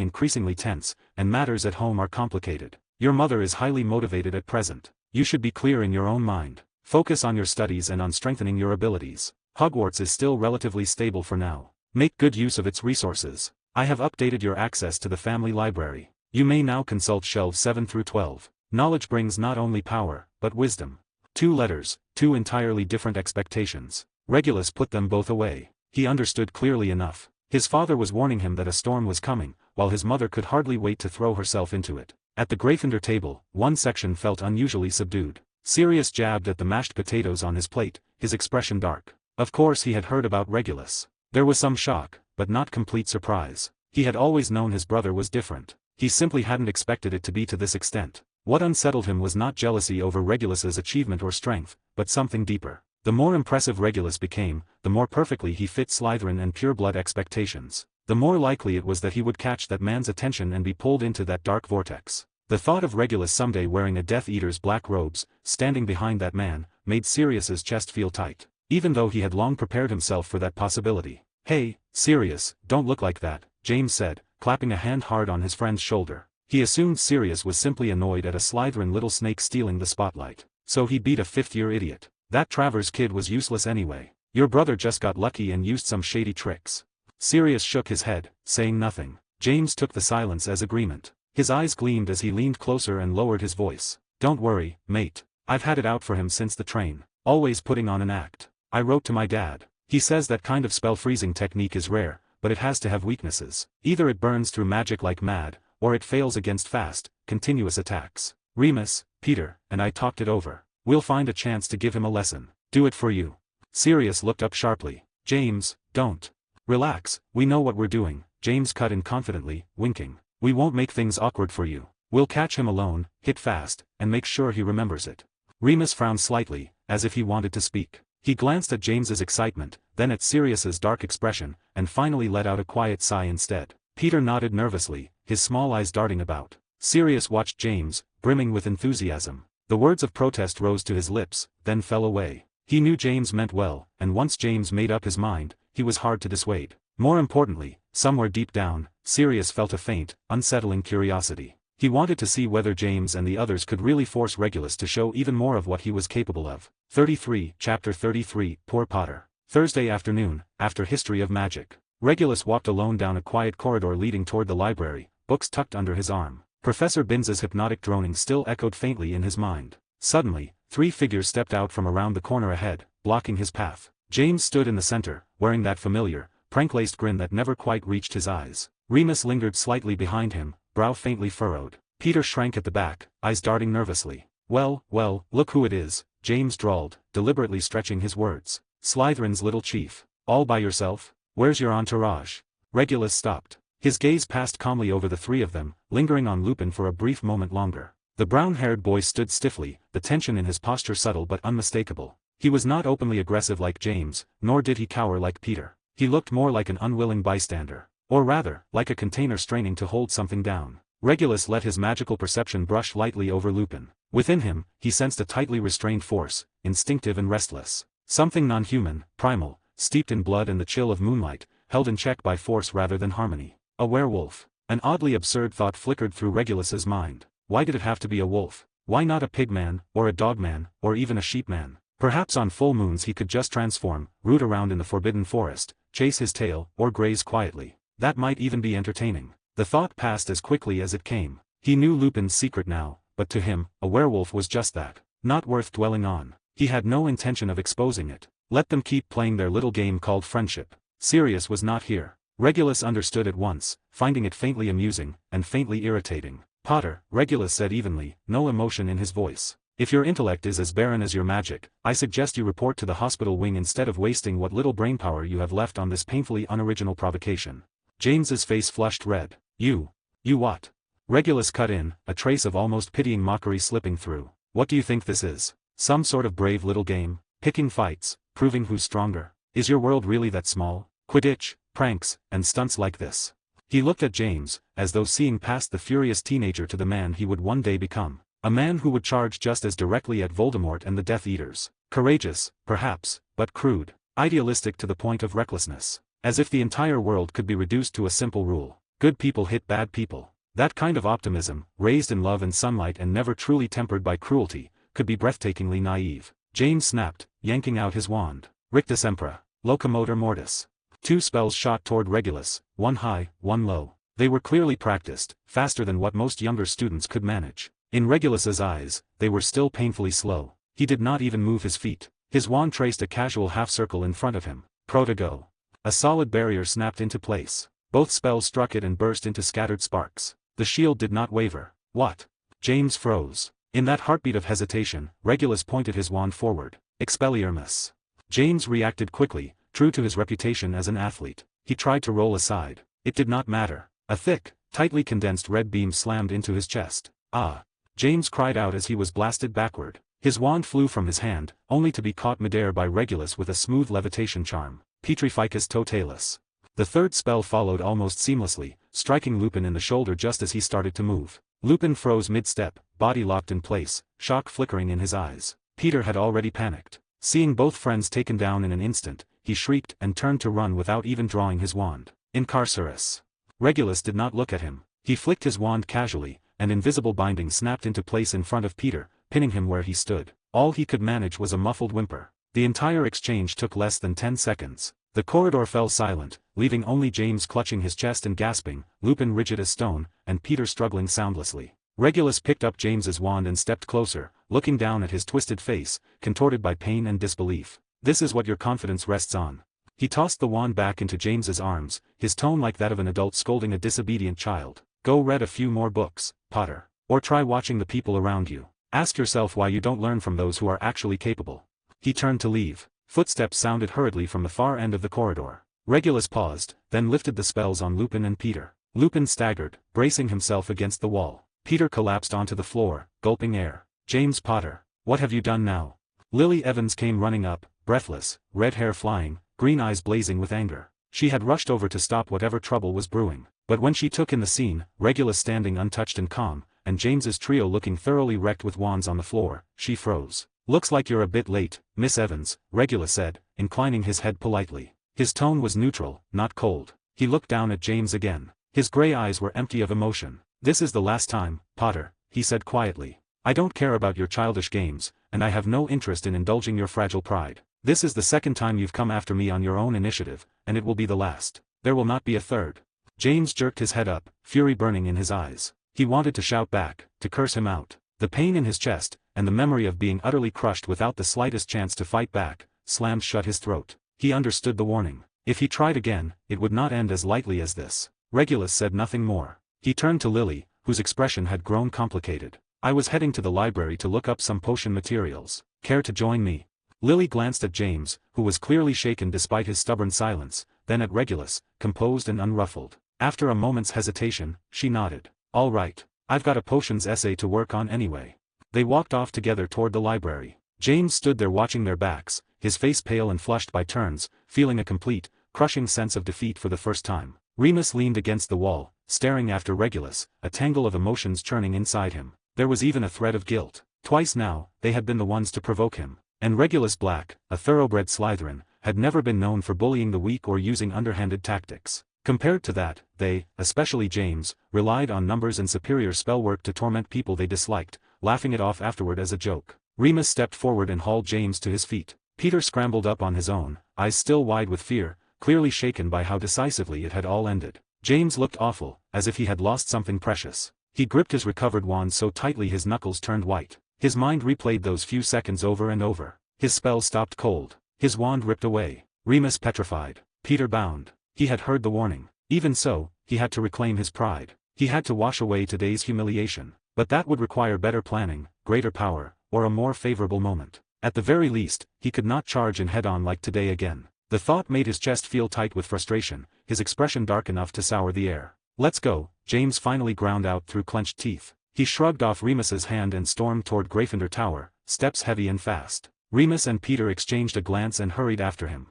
Speaker 2: increasingly tense, and matters at home are complicated. Your mother is highly motivated at present. You should be clear in your own mind. Focus on your studies and on strengthening your abilities. Hogwarts is still relatively stable for now. Make good use of its resources. I have updated your access to the family library. You may now consult shelves 7 through 12. Knowledge brings not only power, but wisdom. 2 letters, 2 entirely different expectations. Regulus put them both away. He understood clearly enough. His father was warning him that a storm was coming, while his mother could hardly wait to throw herself into it. At the Gryffindor table, one section felt unusually subdued. Sirius jabbed at the mashed potatoes on his plate, his expression dark. Of course he had heard about Regulus. There was some shock, but not complete surprise. He had always known his brother was different. He simply hadn't expected it to be to this extent. What unsettled him was not jealousy over Regulus's achievement or strength, but something deeper. The more impressive Regulus became, the more perfectly he fit Slytherin and pureblood expectations. The more likely it was that he would catch that man's attention and be pulled into that dark vortex. The thought of Regulus someday wearing a Death Eater's black robes, standing behind that man, made Sirius's chest feel tight, even though he had long prepared himself for that possibility. Hey, Sirius, don't look like that, James said, clapping a hand hard on his friend's shoulder. He assumed Sirius was simply annoyed at a Slytherin little snake stealing the spotlight. So he beat a fifth-year idiot. That Travers kid was useless anyway. Your brother just got lucky and used some shady tricks. Sirius shook his head, saying nothing. James took the silence as agreement. His eyes gleamed as he leaned closer and lowered his voice. Don't worry, mate. I've had it out for him since the train. Always putting on an act. I wrote to my dad. He says that kind of spell freezing technique is rare, but it has to have weaknesses. Either it burns through magic like mad, or it fails against fast, continuous attacks. Remus, Peter, and I talked it over. We'll find a chance to give him a lesson. Do it for you. Sirius looked up sharply. James, don't. Relax, we know what we're doing, James cut in confidently, winking. We won't make things awkward for you. We'll catch him alone, hit fast, and make sure he remembers it. Remus frowned slightly, as if he wanted to speak. He glanced at James's excitement, then at Sirius's dark expression, and finally let out a quiet sigh instead. Peter nodded nervously, his small eyes darting about. Sirius watched James, brimming with enthusiasm. The words of protest rose to his lips, then fell away. He knew James meant well, and once James made up his mind, he was hard to dissuade. More importantly, somewhere deep down, Sirius felt a faint, unsettling curiosity. He wanted to see whether James and the others could really force Regulus to show even more of what he was capable of. 33, Chapter 33, Poor Potter. Thursday afternoon, after History of Magic. Regulus walked alone down a quiet corridor leading toward the library, books tucked under his arm. Professor Binz's hypnotic droning still echoed faintly in his mind. Suddenly, 3 figures stepped out from around the corner ahead, blocking his path. James stood in the center, wearing that familiar, prank-laced grin that never quite reached his eyes. Remus lingered slightly behind him, brow faintly furrowed. Peter shrank at the back, eyes darting nervously. Well, look who it is, James drawled, deliberately stretching his words. Slytherin's little chief. All by yourself? Where's your entourage? Regulus stopped. His gaze passed calmly over the 3 of them, lingering on Lupin for a brief moment longer. The brown-haired boy stood stiffly, the tension in his posture subtle but unmistakable. He was not openly aggressive like James, nor did he cower like Peter. He looked more like an unwilling bystander. Or rather, like a container straining to hold something down. Regulus let his magical perception brush lightly over Lupin. Within him, he sensed a tightly restrained force, instinctive and restless. Something non-human, primal, steeped in blood and the chill of moonlight, held in check by force rather than harmony. A werewolf. An oddly absurd thought flickered through Regulus's mind. Why did it have to be a wolf? Why not a pigman, or a dogman, or even a sheepman? Perhaps on full moons he could just transform, root around in the forbidden forest, chase his tail, or graze quietly. That might even be entertaining. The thought passed as quickly as it came. He knew Lupin's secret now, but to him, a werewolf was just that. Not worth dwelling on. He had no intention of exposing it. Let them keep playing their little game called friendship. Sirius was not here. Regulus understood at once, finding it faintly amusing, and faintly irritating. Potter, Regulus said evenly, no emotion in his voice. If your intellect is as barren as your magic, I suggest you report to the hospital wing instead of wasting what little brainpower you have left on this painfully unoriginal provocation. James's face flushed red. You what? Regulus cut in, a trace of almost pitying mockery slipping through. What do you think this is? Some sort of brave little game? Picking fights, proving who's stronger? Is your world really that small? Quidditch, pranks, and stunts like this. He looked at James, as though seeing past the furious teenager to the man he would one day become. A man who would charge just as directly at Voldemort and the Death Eaters. Courageous, perhaps, but crude. Idealistic to the point of recklessness. As if the entire world could be reduced to a simple rule. Good people hit bad people. That kind of optimism, raised in love and sunlight and never truly tempered by cruelty, could be breathtakingly naive. James snapped, yanking out his wand. Rictus Empra. Locomotor Mortis. 2 spells shot toward Regulus, one high, one low. They were clearly practiced, faster than what most younger students could manage. In Regulus's eyes, they were still painfully slow. He did not even move his feet. His wand traced a casual half-circle in front of him. Prodigy. A solid barrier snapped into place. Both spells struck it and burst into scattered sparks. The shield did not waver. What? James froze. In that heartbeat of hesitation, Regulus pointed his wand forward. Expelliarmus. James reacted quickly, true to his reputation as an athlete. He tried to roll aside. It did not matter. A thick, tightly condensed red beam slammed into his chest. Ah! James cried out as he was blasted backward. His wand flew from his hand, only to be caught midair by Regulus with a smooth levitation charm. Petrificus Totalis. The third spell followed almost seamlessly, striking Lupin in the shoulder just as he started to move. Lupin froze mid-step, body locked in place, shock flickering in his eyes. Peter had already panicked. Seeing both friends taken down in an instant, he shrieked and turned to run without even drawing his wand. Incarcerus. Regulus did not look at him. He flicked his wand casually, and invisible binding snapped into place in front of Peter, pinning him where he stood. All he could manage was a muffled whimper. The entire exchange took less than 10 seconds. The corridor fell silent, leaving only James clutching his chest and gasping, Lupin rigid as stone, and Peter struggling soundlessly. Regulus picked up James's wand and stepped closer, looking down at his twisted face, contorted by pain and disbelief. This is what your confidence rests on. He tossed the wand back into James's arms, his tone like that of an adult scolding a disobedient child. Go read a few more books, Potter. Or try watching the people around you. Ask yourself why you don't learn from those who are actually capable. He turned to leave. Footsteps sounded hurriedly from the far end of the corridor. Regulus paused, then lifted the spells on Lupin and Peter. Lupin staggered, bracing himself against the wall. Peter collapsed onto the floor, gulping air. James Potter, what have you done now? Lily Evans came running up, breathless, red hair flying, green eyes blazing with anger. She had rushed over to stop whatever trouble was brewing. But when she took in the scene, Regulus standing untouched and calm, and James's trio looking thoroughly wrecked with wands on the floor, she froze. "Looks like you're a bit late, Miss Evans," Regulus said, inclining his head politely. His tone was neutral, not cold. He looked down at James again. His grey eyes were empty of emotion. "This is the last time, Potter," he said quietly. "I don't care about your childish games, and I have no interest in indulging your fragile pride. This is the second time you've come after me on your own initiative, and it will be the last. There will not be a third." James jerked his head up, fury burning in his eyes. He wanted to shout back, to curse him out. The pain in his chest, and the memory of being utterly crushed without the slightest chance to fight back, slammed shut his throat. He understood the warning. If he tried again, it would not end as lightly as this. Regulus said nothing more. He turned to Lily, whose expression had grown complicated. "I was heading to the library to look up some potion materials. Care to join me?" Lily glanced at James, who was clearly shaken despite his stubborn silence, then at Regulus, composed and unruffled. After a moment's hesitation, she nodded. "All right. I've got a potions essay to work on anyway." They walked off together toward the library. James stood there watching their backs, his face pale and flushed by turns, feeling a complete, crushing sense of defeat for the first time. Remus leaned against the wall, staring after Regulus, a tangle of emotions churning inside him. There was even a thread of guilt. Twice now, they had been the ones to provoke him. And Regulus Black, a thoroughbred Slytherin, had never been known for bullying the weak or using underhanded tactics. Compared to that, they, especially James, relied on numbers and superior spell work to torment people they disliked, laughing it off afterward as a joke. Remus stepped forward and hauled James to his feet. Peter scrambled up on his own, eyes still wide with fear, clearly shaken by how decisively it had all ended. James looked awful, as if he had lost something precious. He gripped his recovered wand so tightly his knuckles turned white. His mind replayed those few seconds over and over. His spell stopped cold. His wand ripped away. Remus petrified. Peter bound. He had heard the warning. Even so, he had to reclaim his pride. He had to wash away today's humiliation. But that would require better planning, greater power, or a more favorable moment. At the very least, he could not charge in head-on like today again. The thought made his chest feel tight with frustration, his expression dark enough to sour the air. "Let's go," James finally ground out through clenched teeth. He shrugged off Remus's hand and stormed toward Gryffindor Tower, steps heavy and fast. Remus and Peter exchanged a glance and hurried after him.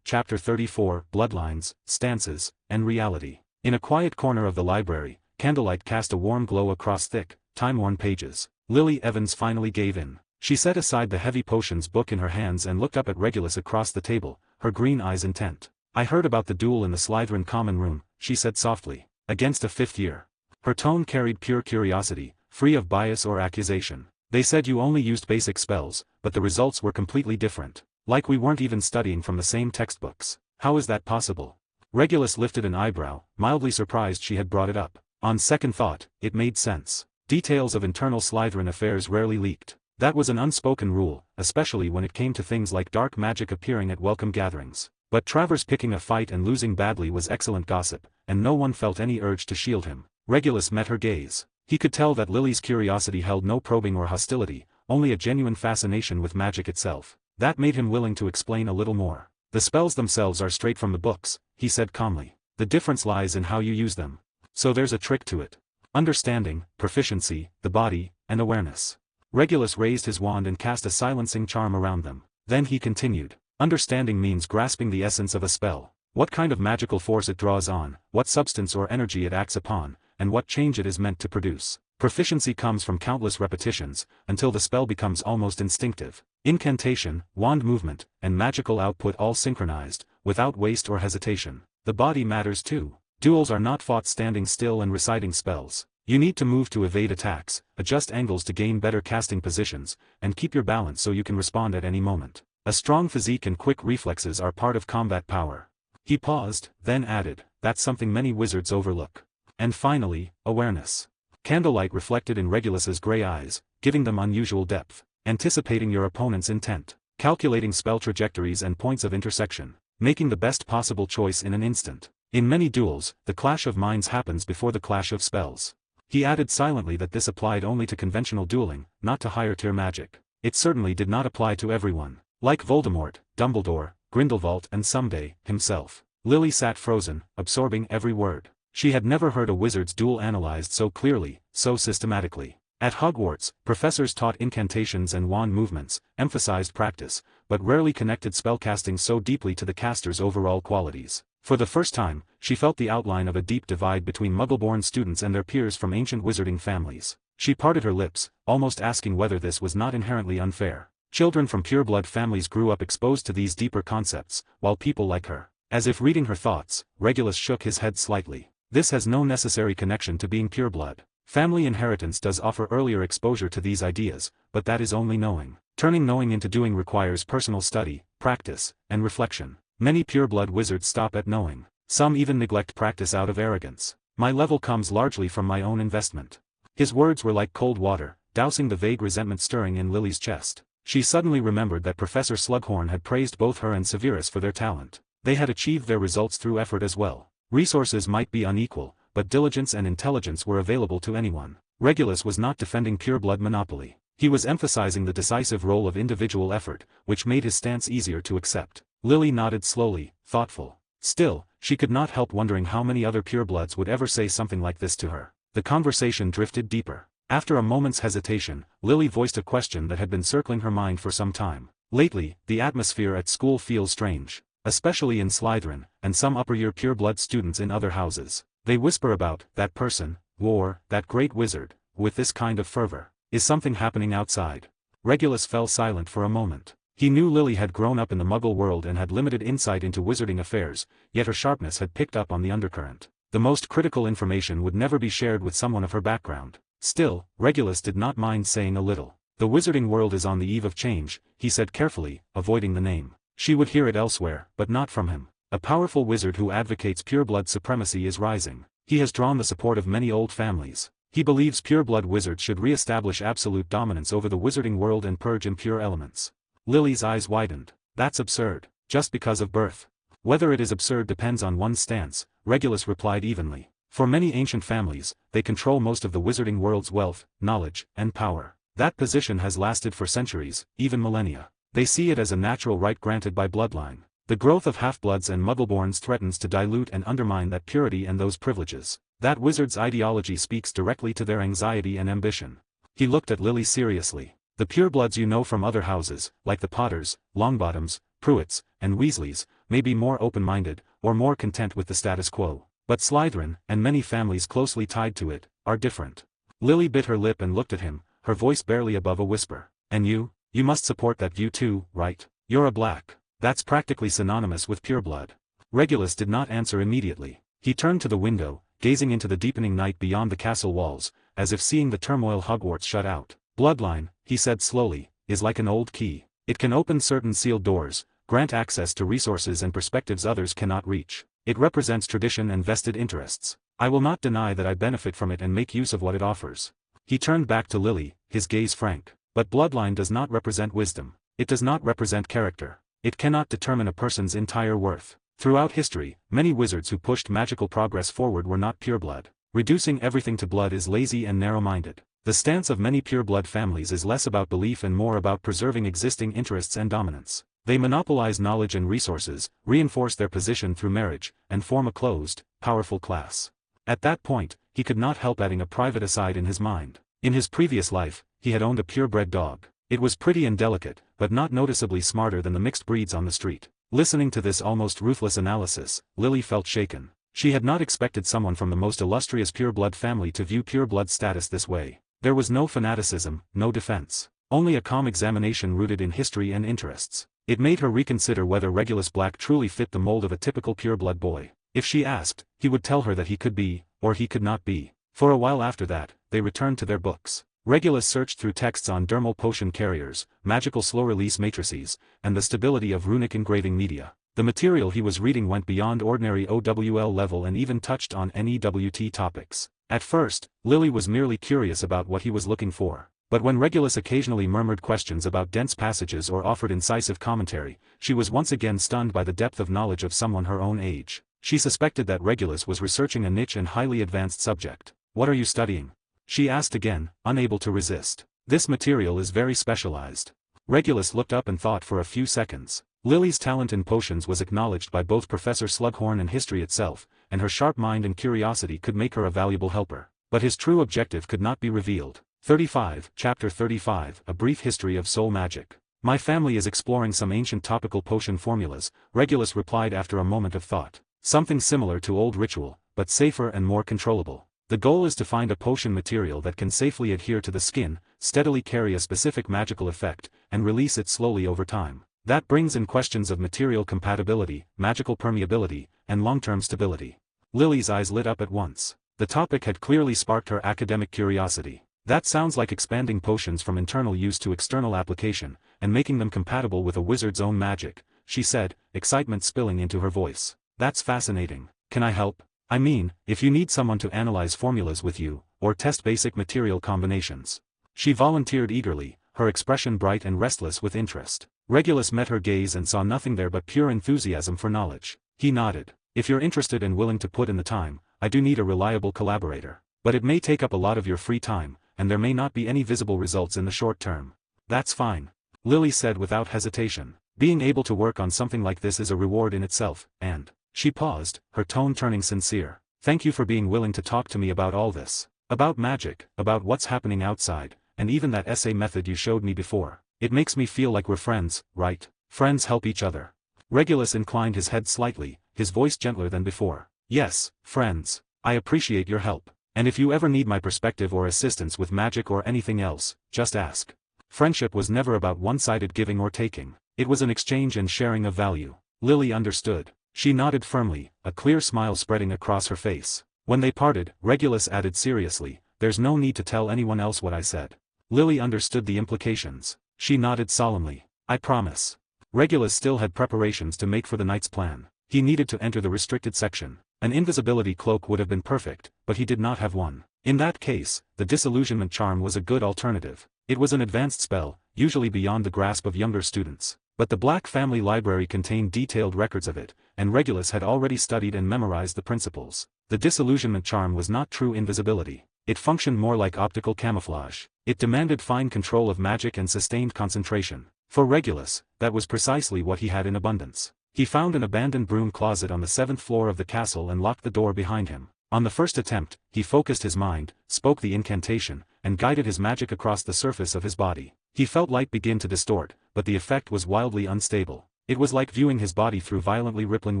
Speaker 2: Chapter 34, Bloodlines, Stances, and Reality. In a quiet corner of the library, candlelight cast a warm glow across thick, time-worn pages. Lily Evans finally gave in. She set aside the heavy potions book in her hands and looked up at Regulus across the table, her green eyes intent. "I heard about the duel in the Slytherin common room," she said softly. "Against a fifth year." Her tone carried pure curiosity, free of bias or accusation. "They said you only used basic spells, but the results were completely different. Like we weren't even studying from the same textbooks. How is that possible?" Regulus lifted an eyebrow, mildly surprised she had brought it up. On second thought, it made sense. Details of internal Slytherin affairs rarely leaked. That was an unspoken rule, especially when it came to things like dark magic appearing at welcome gatherings. But Travers picking a fight and losing badly was excellent gossip, and no one felt any urge to shield him. Regulus met her gaze. He could tell that Lily's curiosity held no probing or hostility, only a genuine fascination with magic itself. That made him willing to explain a little more. "The spells themselves are straight from the books," he said calmly. "The difference lies in how you use them. So there's a trick to it. Understanding, proficiency, the body, and awareness." Regulus raised his wand and cast a silencing charm around them. Then he continued. "Understanding means grasping the essence of a spell. What kind of magical force it draws on, what substance or energy it acts upon, and what change it is meant to produce. Proficiency comes from countless repetitions, until the spell becomes almost instinctive. Incantation, wand movement, and magical output all synchronized, without waste or hesitation. The body matters too. Duels are not fought standing still and reciting spells. You need to move to evade attacks, adjust angles to gain better casting positions, and keep your balance so you can respond at any moment. A strong physique and quick reflexes are part of combat power." He paused, then added, "That's something many wizards overlook." And finally, awareness. Candlelight reflected in Regulus's gray eyes, giving them unusual depth. Anticipating your opponent's intent. Calculating spell trajectories and points of intersection. Making the best possible choice in an instant. In many duels, the clash of minds happens before the clash of spells. He added silently that this applied only to conventional dueling, not to higher-tier magic. It certainly did not apply to everyone. Like Voldemort, Dumbledore, Grindelwald and someday, himself. Lily sat frozen, absorbing every word. She had never heard a wizard's duel analyzed so clearly, so systematically. At Hogwarts, professors taught incantations and wand movements, emphasized practice, but rarely connected spellcasting so deeply to the caster's overall qualities. For the first time, she felt the outline of a deep divide between Muggle-born students and their peers from ancient wizarding families. She parted her lips, almost asking whether this was not inherently unfair. Children from pure-blood families grew up exposed to these deeper concepts, while people like her. As if reading her thoughts, Regulus shook his head slightly. This has no necessary connection to being pure-blood. Family inheritance does offer earlier exposure to these ideas, but that is only knowing. Turning knowing into doing requires personal study, practice, and reflection. Many pure-blood wizards stop at knowing. Some even neglect practice out of arrogance. My level comes largely from my own investment. His words were like cold water, dousing the vague resentment stirring in Lily's chest. She suddenly remembered that Professor Slughorn had praised both her and Severus for their talent. They had achieved their results through effort as well. Resources might be unequal, but diligence and intelligence were available to anyone. Regulus was not defending pure-blood monopoly. He was emphasizing the decisive role of individual effort, which made his stance easier to accept. Lily nodded slowly, thoughtful. Still, she could not help wondering how many other purebloods would ever say something like this to her. The conversation drifted deeper. After a moment's hesitation, Lily voiced a question that had been circling her mind for some time. Lately, the atmosphere at school feels strange. Especially in Slytherin, and some upper-year pure-blood students in other houses. They whisper about that person, or that great wizard, with this kind of fervor. Is something happening outside? Regulus fell silent for a moment. He knew Lily had grown up in the Muggle world and had limited insight into wizarding affairs, yet her sharpness had picked up on the undercurrent. The most critical information would never be shared with someone of her background. Still, Regulus did not mind saying a little. The wizarding world is on the eve of change, he said carefully, avoiding the name. She would hear it elsewhere, but not from him. A powerful wizard who advocates pure-blood supremacy is rising. He has drawn the support of many old families. He believes pure-blood wizards should re-establish absolute dominance over the wizarding world and purge impure elements. Lily's eyes widened. That's absurd. Just because of birth. Whether it is absurd depends on one's stance, Regulus replied evenly. For many ancient families, they control most of the wizarding world's wealth, knowledge, and power. That position has lasted for centuries, even millennia. They see it as a natural right granted by bloodline. The growth of half-bloods and muggleborns threatens to dilute and undermine that purity and those privileges. That wizard's ideology speaks directly to their anxiety and ambition. He looked at Lily seriously. The purebloods you know from other houses, like the Potters, Longbottoms, Pruitts, and Weasleys, may be more open-minded, or more content with the status quo. But Slytherin, and many families closely tied to it, are different. Lily bit her lip and looked at him, her voice barely above a whisper. And you must support that view too, right? You're a black. That's practically synonymous with pureblood. Regulus did not answer immediately. He turned to the window, gazing into the deepening night beyond the castle walls, as if seeing the turmoil Hogwarts shut out. Bloodline, he said slowly, is like an old key. It can open certain sealed doors, grant access to resources and perspectives others cannot reach. It represents tradition and vested interests. I will not deny that I benefit from it and make use of what it offers. He turned back to Lily, his gaze frank. But bloodline does not represent wisdom. It does not represent character. It cannot determine a person's entire worth. Throughout history, many wizards who pushed magical progress forward were not pureblood. Reducing everything to blood is lazy and narrow-minded. The stance of many pureblood families is less about belief and more about preserving existing interests and dominance. They monopolize knowledge and resources, reinforce their position through marriage, and form a closed, powerful class. At that point, he could not help adding a private aside in his mind. In his previous life, he had owned a purebred dog. It was pretty and delicate, but not noticeably smarter than the mixed breeds on the street. Listening to this almost ruthless analysis, Lily felt shaken. She had not expected someone from the most illustrious pureblood family to view pureblood status this way. There was no fanaticism, no defense. Only a calm examination rooted in history and interests. It made her reconsider whether Regulus Black truly fit the mold of a typical pureblood boy. If she asked, he would tell her that he could be, or he could not be. For a while after that, they returned to their books. Regulus searched through texts on dermal potion carriers, magical slow-release matrices, and the stability of runic engraving media. The material he was reading went beyond ordinary OWL level and even touched on NEWT topics. At first, Lily was merely curious about what he was looking for. But when Regulus occasionally murmured questions about dense passages or offered incisive commentary, she was once again stunned by the depth of knowledge of someone her own age. She suspected that Regulus was researching a niche and highly advanced subject. What are you studying? She asked again, unable to resist. This material is very specialized. Regulus looked up and thought for a few seconds. Lily's talent in potions was acknowledged by both Professor Slughorn and history itself, and her sharp mind and curiosity could make her a valuable helper. But his true objective could not be revealed. 35, Chapter 35, A Brief History of Soul Magic. My family is exploring some ancient topical potion formulas, Regulus replied after a moment of thought. Something similar to old ritual, but safer and more controllable. The goal is to find a potion material that can safely adhere to the skin, steadily carry a specific magical effect, and release it slowly over time. That brings in questions of material compatibility, magical permeability, and long-term stability. Lily's eyes lit up at once. The topic had clearly sparked her academic curiosity. That sounds like expanding potions from internal use to external application, and making them compatible with a wizard's own magic, she said, excitement spilling into her voice. That's fascinating. Can I help? I mean, if you need someone to analyze formulas with you, or test basic material combinations. She volunteered eagerly, her expression bright and restless with interest. Regulus met her gaze and saw nothing there but pure enthusiasm for knowledge. He nodded. If you're interested and willing to put in the time, I do need a reliable collaborator. But it may take up a lot of your free time, and there may not be any visible results in the short term. That's fine. Lily said without hesitation. Being able to work on something like this is a reward in itself, and... She paused, her tone turning sincere. Thank you for being willing to talk to me about all this. About magic, about what's happening outside, and even that essay method you showed me before. It makes me feel like we're friends, right? Friends help each other. Regulus inclined his head slightly, his voice gentler than before. Yes, friends. I appreciate your help. And if you ever need my perspective or assistance with magic or anything else, just ask. Friendship was never about one-sided giving or taking. It was an exchange and sharing of value. Lily understood. She nodded firmly, a clear smile spreading across her face. When they parted, Regulus added seriously, there's no need to tell anyone else what I said. Lily understood the implications. She nodded solemnly. I promise. Regulus still had preparations to make for the night's plan. He needed to enter the restricted section. An invisibility cloak would have been perfect, but he did not have one. In that case, the disillusionment charm was a good alternative. It was an advanced spell, usually beyond the grasp of younger students. But the Black family library contained detailed records of it, and Regulus had already studied and memorized the principles. The disillusionment charm was not true invisibility. It functioned more like optical camouflage. It demanded fine control of magic and sustained concentration. For Regulus, that was precisely what he had in abundance. He found an abandoned broom closet on the 7th floor of the castle and locked the door behind him. On the first attempt, he focused his mind, spoke the incantation, and guided his magic across the surface of his body. He felt light begin to distort, but the effect was wildly unstable. It was like viewing his body through violently rippling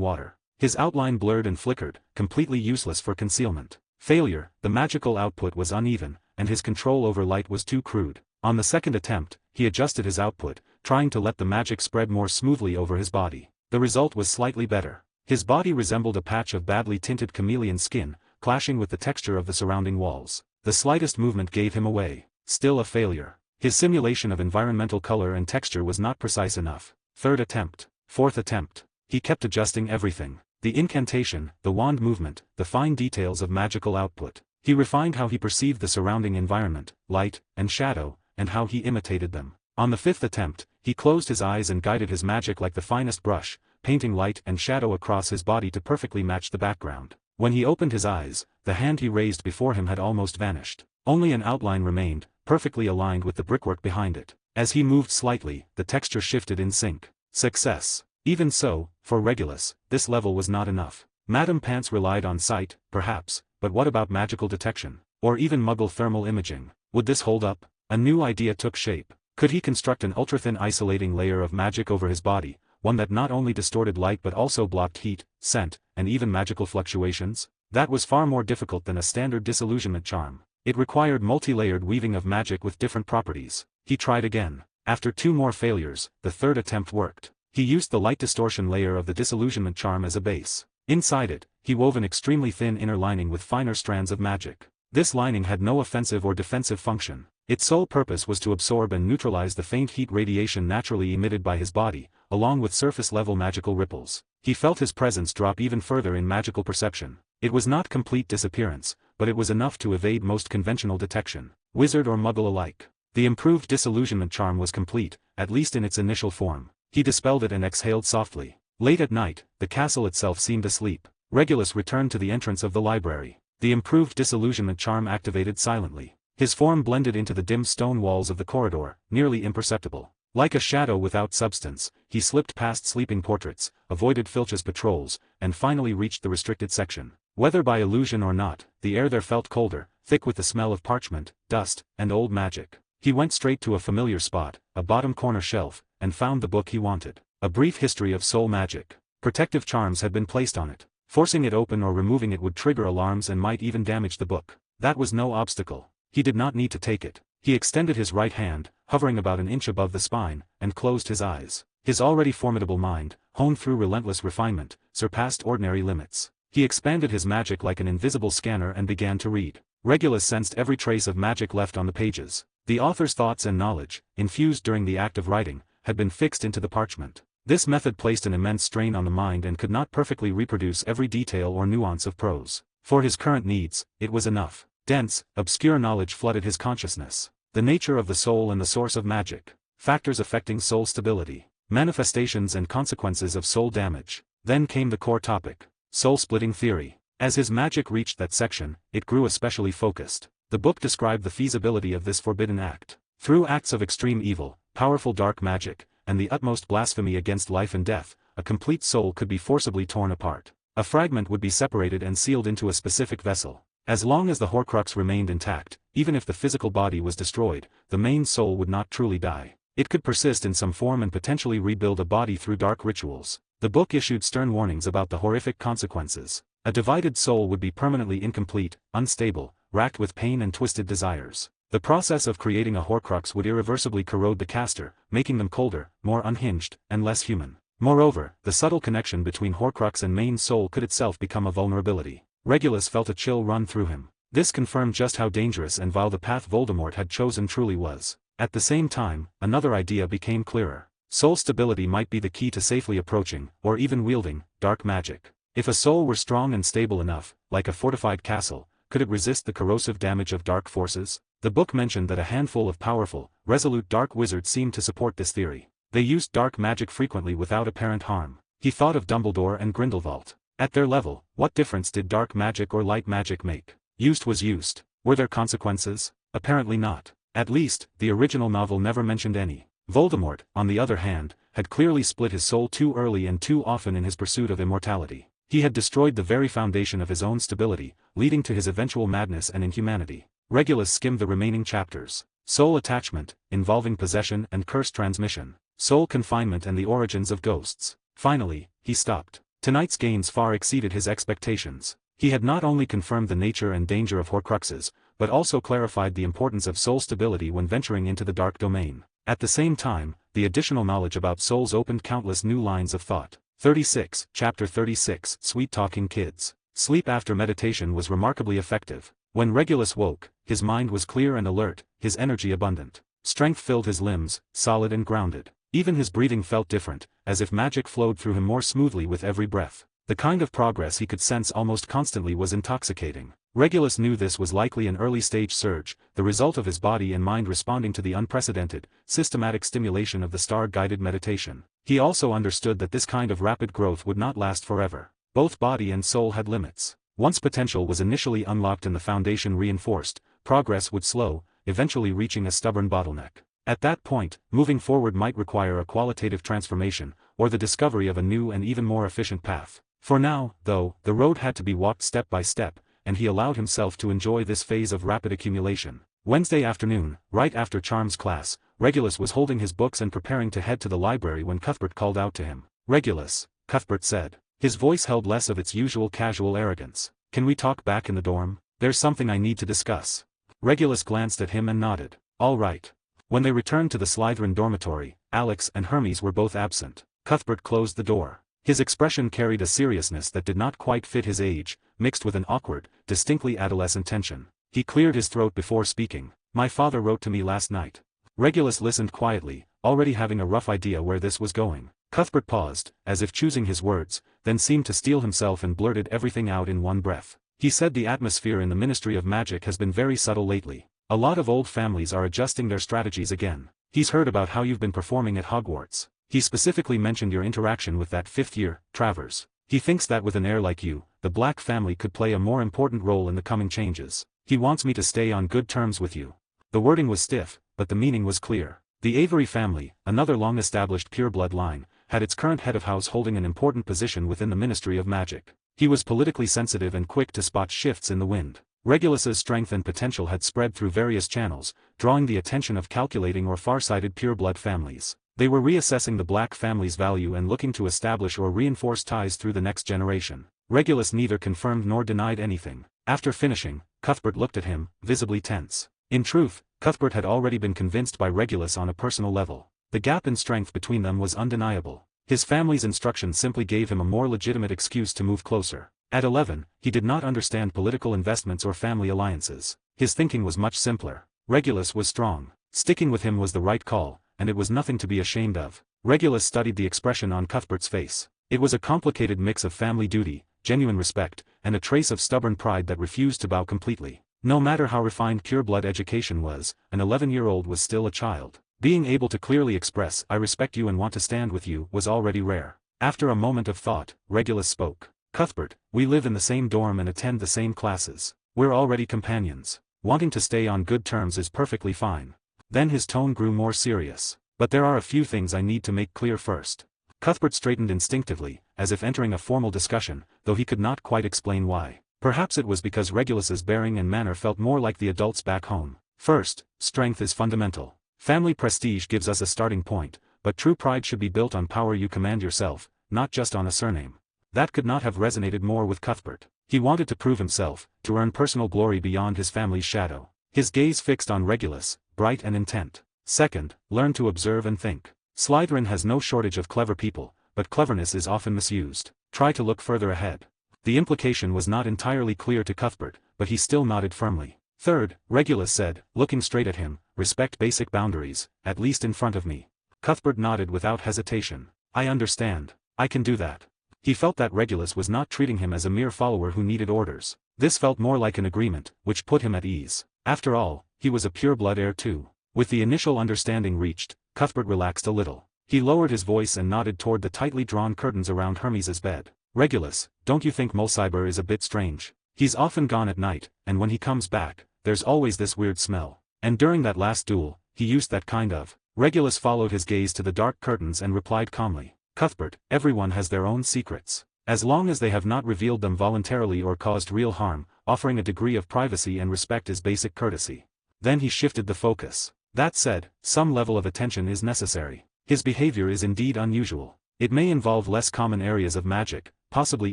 Speaker 2: water. His outline blurred and flickered, completely useless for concealment. Failure, the magical output was uneven, and his control over light was too crude. On the second attempt, he adjusted his output, trying to let the magic spread more smoothly over his body. The result was slightly better. His body resembled a patch of badly tinted chameleon skin, clashing with the texture of the surrounding walls. The slightest movement gave him away. Still a failure. His simulation of environmental color and texture was not precise enough. Third attempt. Fourth attempt. He kept adjusting everything. The incantation, the wand movement, the fine details of magical output. He refined how he perceived the surrounding environment, light, and shadow, and how he imitated them. On the 5th attempt, he closed his eyes and guided his magic like the finest brush, painting light and shadow across his body to perfectly match the background. When he opened his eyes, the hand he raised before him had almost vanished. Only an outline remained, perfectly aligned with the brickwork behind it. As he moved slightly, the texture shifted in sync. Success. Even so, for Regulus, this level was not enough. Madame Pants relied on sight, perhaps, but what about magical detection? Or even Muggle thermal imaging? Would this hold up? A new idea took shape. Could he construct an ultra-thin isolating layer of magic over his body, one that not only distorted light but also blocked heat, scent, and even magical fluctuations? That was far more difficult than a standard disillusionment charm. It required multi-layered weaving of magic with different properties. He tried again. After 2 more failures, the 3rd attempt worked. He used the light distortion layer of the disillusionment charm as a base. Inside it, he wove an extremely thin inner lining with finer strands of magic. This lining had no offensive or defensive function. Its sole purpose was to absorb and neutralize the faint heat radiation naturally emitted by his body, along with surface-level magical ripples. He felt his presence drop even further in magical perception. It was not complete disappearance, but it was enough to evade most conventional detection, wizard or Muggle alike. The improved disillusionment charm was complete, at least in its initial form. He dispelled it and exhaled softly. Late at night, the castle itself seemed asleep. Regulus returned to the entrance of the library. The improved disillusionment charm activated silently. His form blended into the dim stone walls of the corridor, nearly imperceptible. Like a shadow without substance, he slipped past sleeping portraits, avoided Filch's patrols, and finally reached the restricted section. Whether by illusion or not, the air there felt colder, thick with the smell of parchment, dust, and old magic. He went straight to a familiar spot, a bottom corner shelf, and found the book he wanted. A Brief History of Soul Magic. Protective charms had been placed on it. Forcing it open or removing it would trigger alarms and might even damage the book. That was no obstacle. He did not need to take it. He extended his right hand, hovering about an inch above the spine, and closed his eyes. His already formidable mind, honed through relentless refinement, surpassed ordinary limits. He expanded his magic like an invisible scanner and began to read. Regulus sensed every trace of magic left on the pages. The author's thoughts and knowledge, infused during the act of writing, had been fixed into the parchment. This method placed an immense strain on the mind and could not perfectly reproduce every detail or nuance of prose. For his current needs, it was enough. Dense, obscure knowledge flooded his consciousness. The nature of the soul and the source of magic. Factors affecting soul stability. Manifestations and consequences of soul damage. Then came the core topic. Soul-splitting theory. As his magic reached that section, it grew especially focused. The book described the feasibility of this forbidden act. Through acts of extreme evil, powerful dark magic, and the utmost blasphemy against life and death, a complete soul could be forcibly torn apart. A fragment would be separated and sealed into a specific vessel. As long as the Horcrux remained intact, even if the physical body was destroyed, the main soul would not truly die. It could persist in some form and potentially rebuild a body through dark rituals. The book issued stern warnings about the horrific consequences. A divided soul would be permanently incomplete, unstable, racked with pain and twisted desires. The process of creating a Horcrux would irreversibly corrode the caster, making them colder, more unhinged, and less human. Moreover, the subtle connection between Horcrux and main soul could itself become a vulnerability. Regulus felt a chill run through him. This confirmed just how dangerous and vile the path Voldemort had chosen truly was. At the same time, another idea became clearer. Soul stability might be the key to safely approaching, or even wielding, dark magic. If a soul were strong and stable enough, like a fortified castle, could it resist the corrosive damage of dark forces? The book mentioned that a handful of powerful, resolute dark wizards seemed to support this theory. They used dark magic frequently without apparent harm. He thought of Dumbledore and Grindelwald. At their level, what difference did dark magic or light magic make? Used was used. Were there consequences? Apparently not. At least, the original novel never mentioned any. Voldemort, on the other hand, had clearly split his soul too early and too often in his pursuit of immortality. He had destroyed the very foundation of his own stability, leading to his eventual madness and inhumanity. Regulus skimmed the remaining chapters. Soul attachment, involving possession and curse transmission. Soul confinement and the origins of ghosts. Finally, he stopped. Tonight's gains far exceeded his expectations. He had not only confirmed the nature and danger of Horcruxes, but also clarified the importance of soul stability when venturing into the dark domain. At the same time, the additional knowledge about souls opened countless new lines of thought. 36, Chapter 36, Sweet-Talking Kids. Sleep after meditation was remarkably effective. When Regulus woke, his mind was clear and alert, his energy abundant. Strength filled his limbs, solid and grounded. Even his breathing felt different, as if magic flowed through him more smoothly with every breath. The kind of progress he could sense almost constantly was intoxicating. Regulus knew this was likely an early-stage surge, the result of his body and mind responding to the unprecedented, systematic stimulation of the star-guided meditation. He also understood that this kind of rapid growth would not last forever. Both body and soul had limits. Once potential was initially unlocked and the foundation reinforced, progress would slow, eventually reaching a stubborn bottleneck. At that point, moving forward might require a qualitative transformation, or the discovery of a new and even more efficient path. For now, though, the road had to be walked step by step, and he allowed himself to enjoy this phase of rapid accumulation. Wednesday afternoon, right after Charms class, Regulus was holding his books and preparing to head to the library when Cuthbert called out to him. "Regulus," Cuthbert said. His voice held less of its usual casual arrogance. "Can we talk back in the dorm? There's something I need to discuss." Regulus glanced at him and nodded. "All right." When they returned to the Slytherin dormitory, Alex and Hermes were both absent. Cuthbert closed the door. His expression carried a seriousness that did not quite fit his age, mixed with an awkward, distinctly adolescent tension. He cleared his throat before speaking. "My father wrote to me last night." Regulus listened quietly, already having a rough idea where this was going. Cuthbert paused, as if choosing his words, then seemed to steel himself and blurted everything out in one breath. He said, "The atmosphere in the Ministry of Magic has been very subtle lately. A lot of old families are adjusting their strategies again. He's heard about how you've been performing at Hogwarts. He specifically mentioned your interaction with that fifth-year, Travers. He thinks that with an heir like you, the Black family could play a more important role in the coming changes. He wants me to stay on good terms with you." The wording was stiff, but the meaning was clear. The Avery family, another long-established pureblood line, had its current head of house holding an important position within the Ministry of Magic. He was politically sensitive and quick to spot shifts in the wind. Regulus's strength and potential had spread through various channels, drawing the attention of calculating or far-sighted pureblood families. They were reassessing the Black family's value and looking to establish or reinforce ties through the next generation. Regulus neither confirmed nor denied anything. After finishing, Cuthbert looked at him, visibly tense. In truth, Cuthbert had already been convinced by Regulus on a personal level. The gap in strength between them was undeniable. His family's instructions simply gave him a more legitimate excuse to move closer. At 11, he did not understand political investments or family alliances. His thinking was much simpler. Regulus was strong. Sticking with him was the right call, and it was nothing to be ashamed of. Regulus studied the expression on Cuthbert's face. It was a complicated mix of family duty, genuine respect, and a trace of stubborn pride that refused to bow completely. No matter how refined pureblood education was, an 11-year-old was still a child. Being able to clearly express "I respect you and want to stand with you" was already rare. After a moment of thought, Regulus spoke. "Cuthbert, we live in the same dorm and attend the same classes. We're already companions. Wanting to stay on good terms is perfectly fine." Then his tone grew more serious. "But there are a few things I need to make clear first." Cuthbert straightened instinctively, as if entering a formal discussion, though he could not quite explain why. Perhaps it was because Regulus's bearing and manner felt more like the adults back home. "First, strength is fundamental. Family prestige gives us a starting point, but true pride should be built on power you command yourself, not just on a surname." That could not have resonated more with Cuthbert. He wanted to prove himself, to earn personal glory beyond his family's shadow. His gaze fixed on Regulus, bright and intent. "Second, learn to observe and think. Slytherin has no shortage of clever people, but cleverness is often misused. Try to look further ahead." The implication was not entirely clear to Cuthbert, but he still nodded firmly. "Third," Regulus said, looking straight at him, "respect basic boundaries, at least in front of me." Cuthbert nodded without hesitation. "I understand. I can do that." He felt that Regulus was not treating him as a mere follower who needed orders. This felt more like an agreement, which put him at ease. After all, he was a pure-blood heir too. With the initial understanding reached, Cuthbert relaxed a little. He lowered his voice and nodded toward the tightly drawn curtains around Hermes's bed. "Regulus, don't you think Mulciber is a bit strange? He's often gone at night, and when he comes back, there's always this weird smell. And during that last duel, he used that kind of..." Regulus followed his gaze to the dark curtains and replied calmly. "Cuthbert, everyone has their own secrets. As long as they have not revealed them voluntarily or caused real harm, offering a degree of privacy and respect is basic courtesy." Then he shifted the focus. "That said, some level of attention is necessary. His behavior is indeed unusual. It may involve less common areas of magic, possibly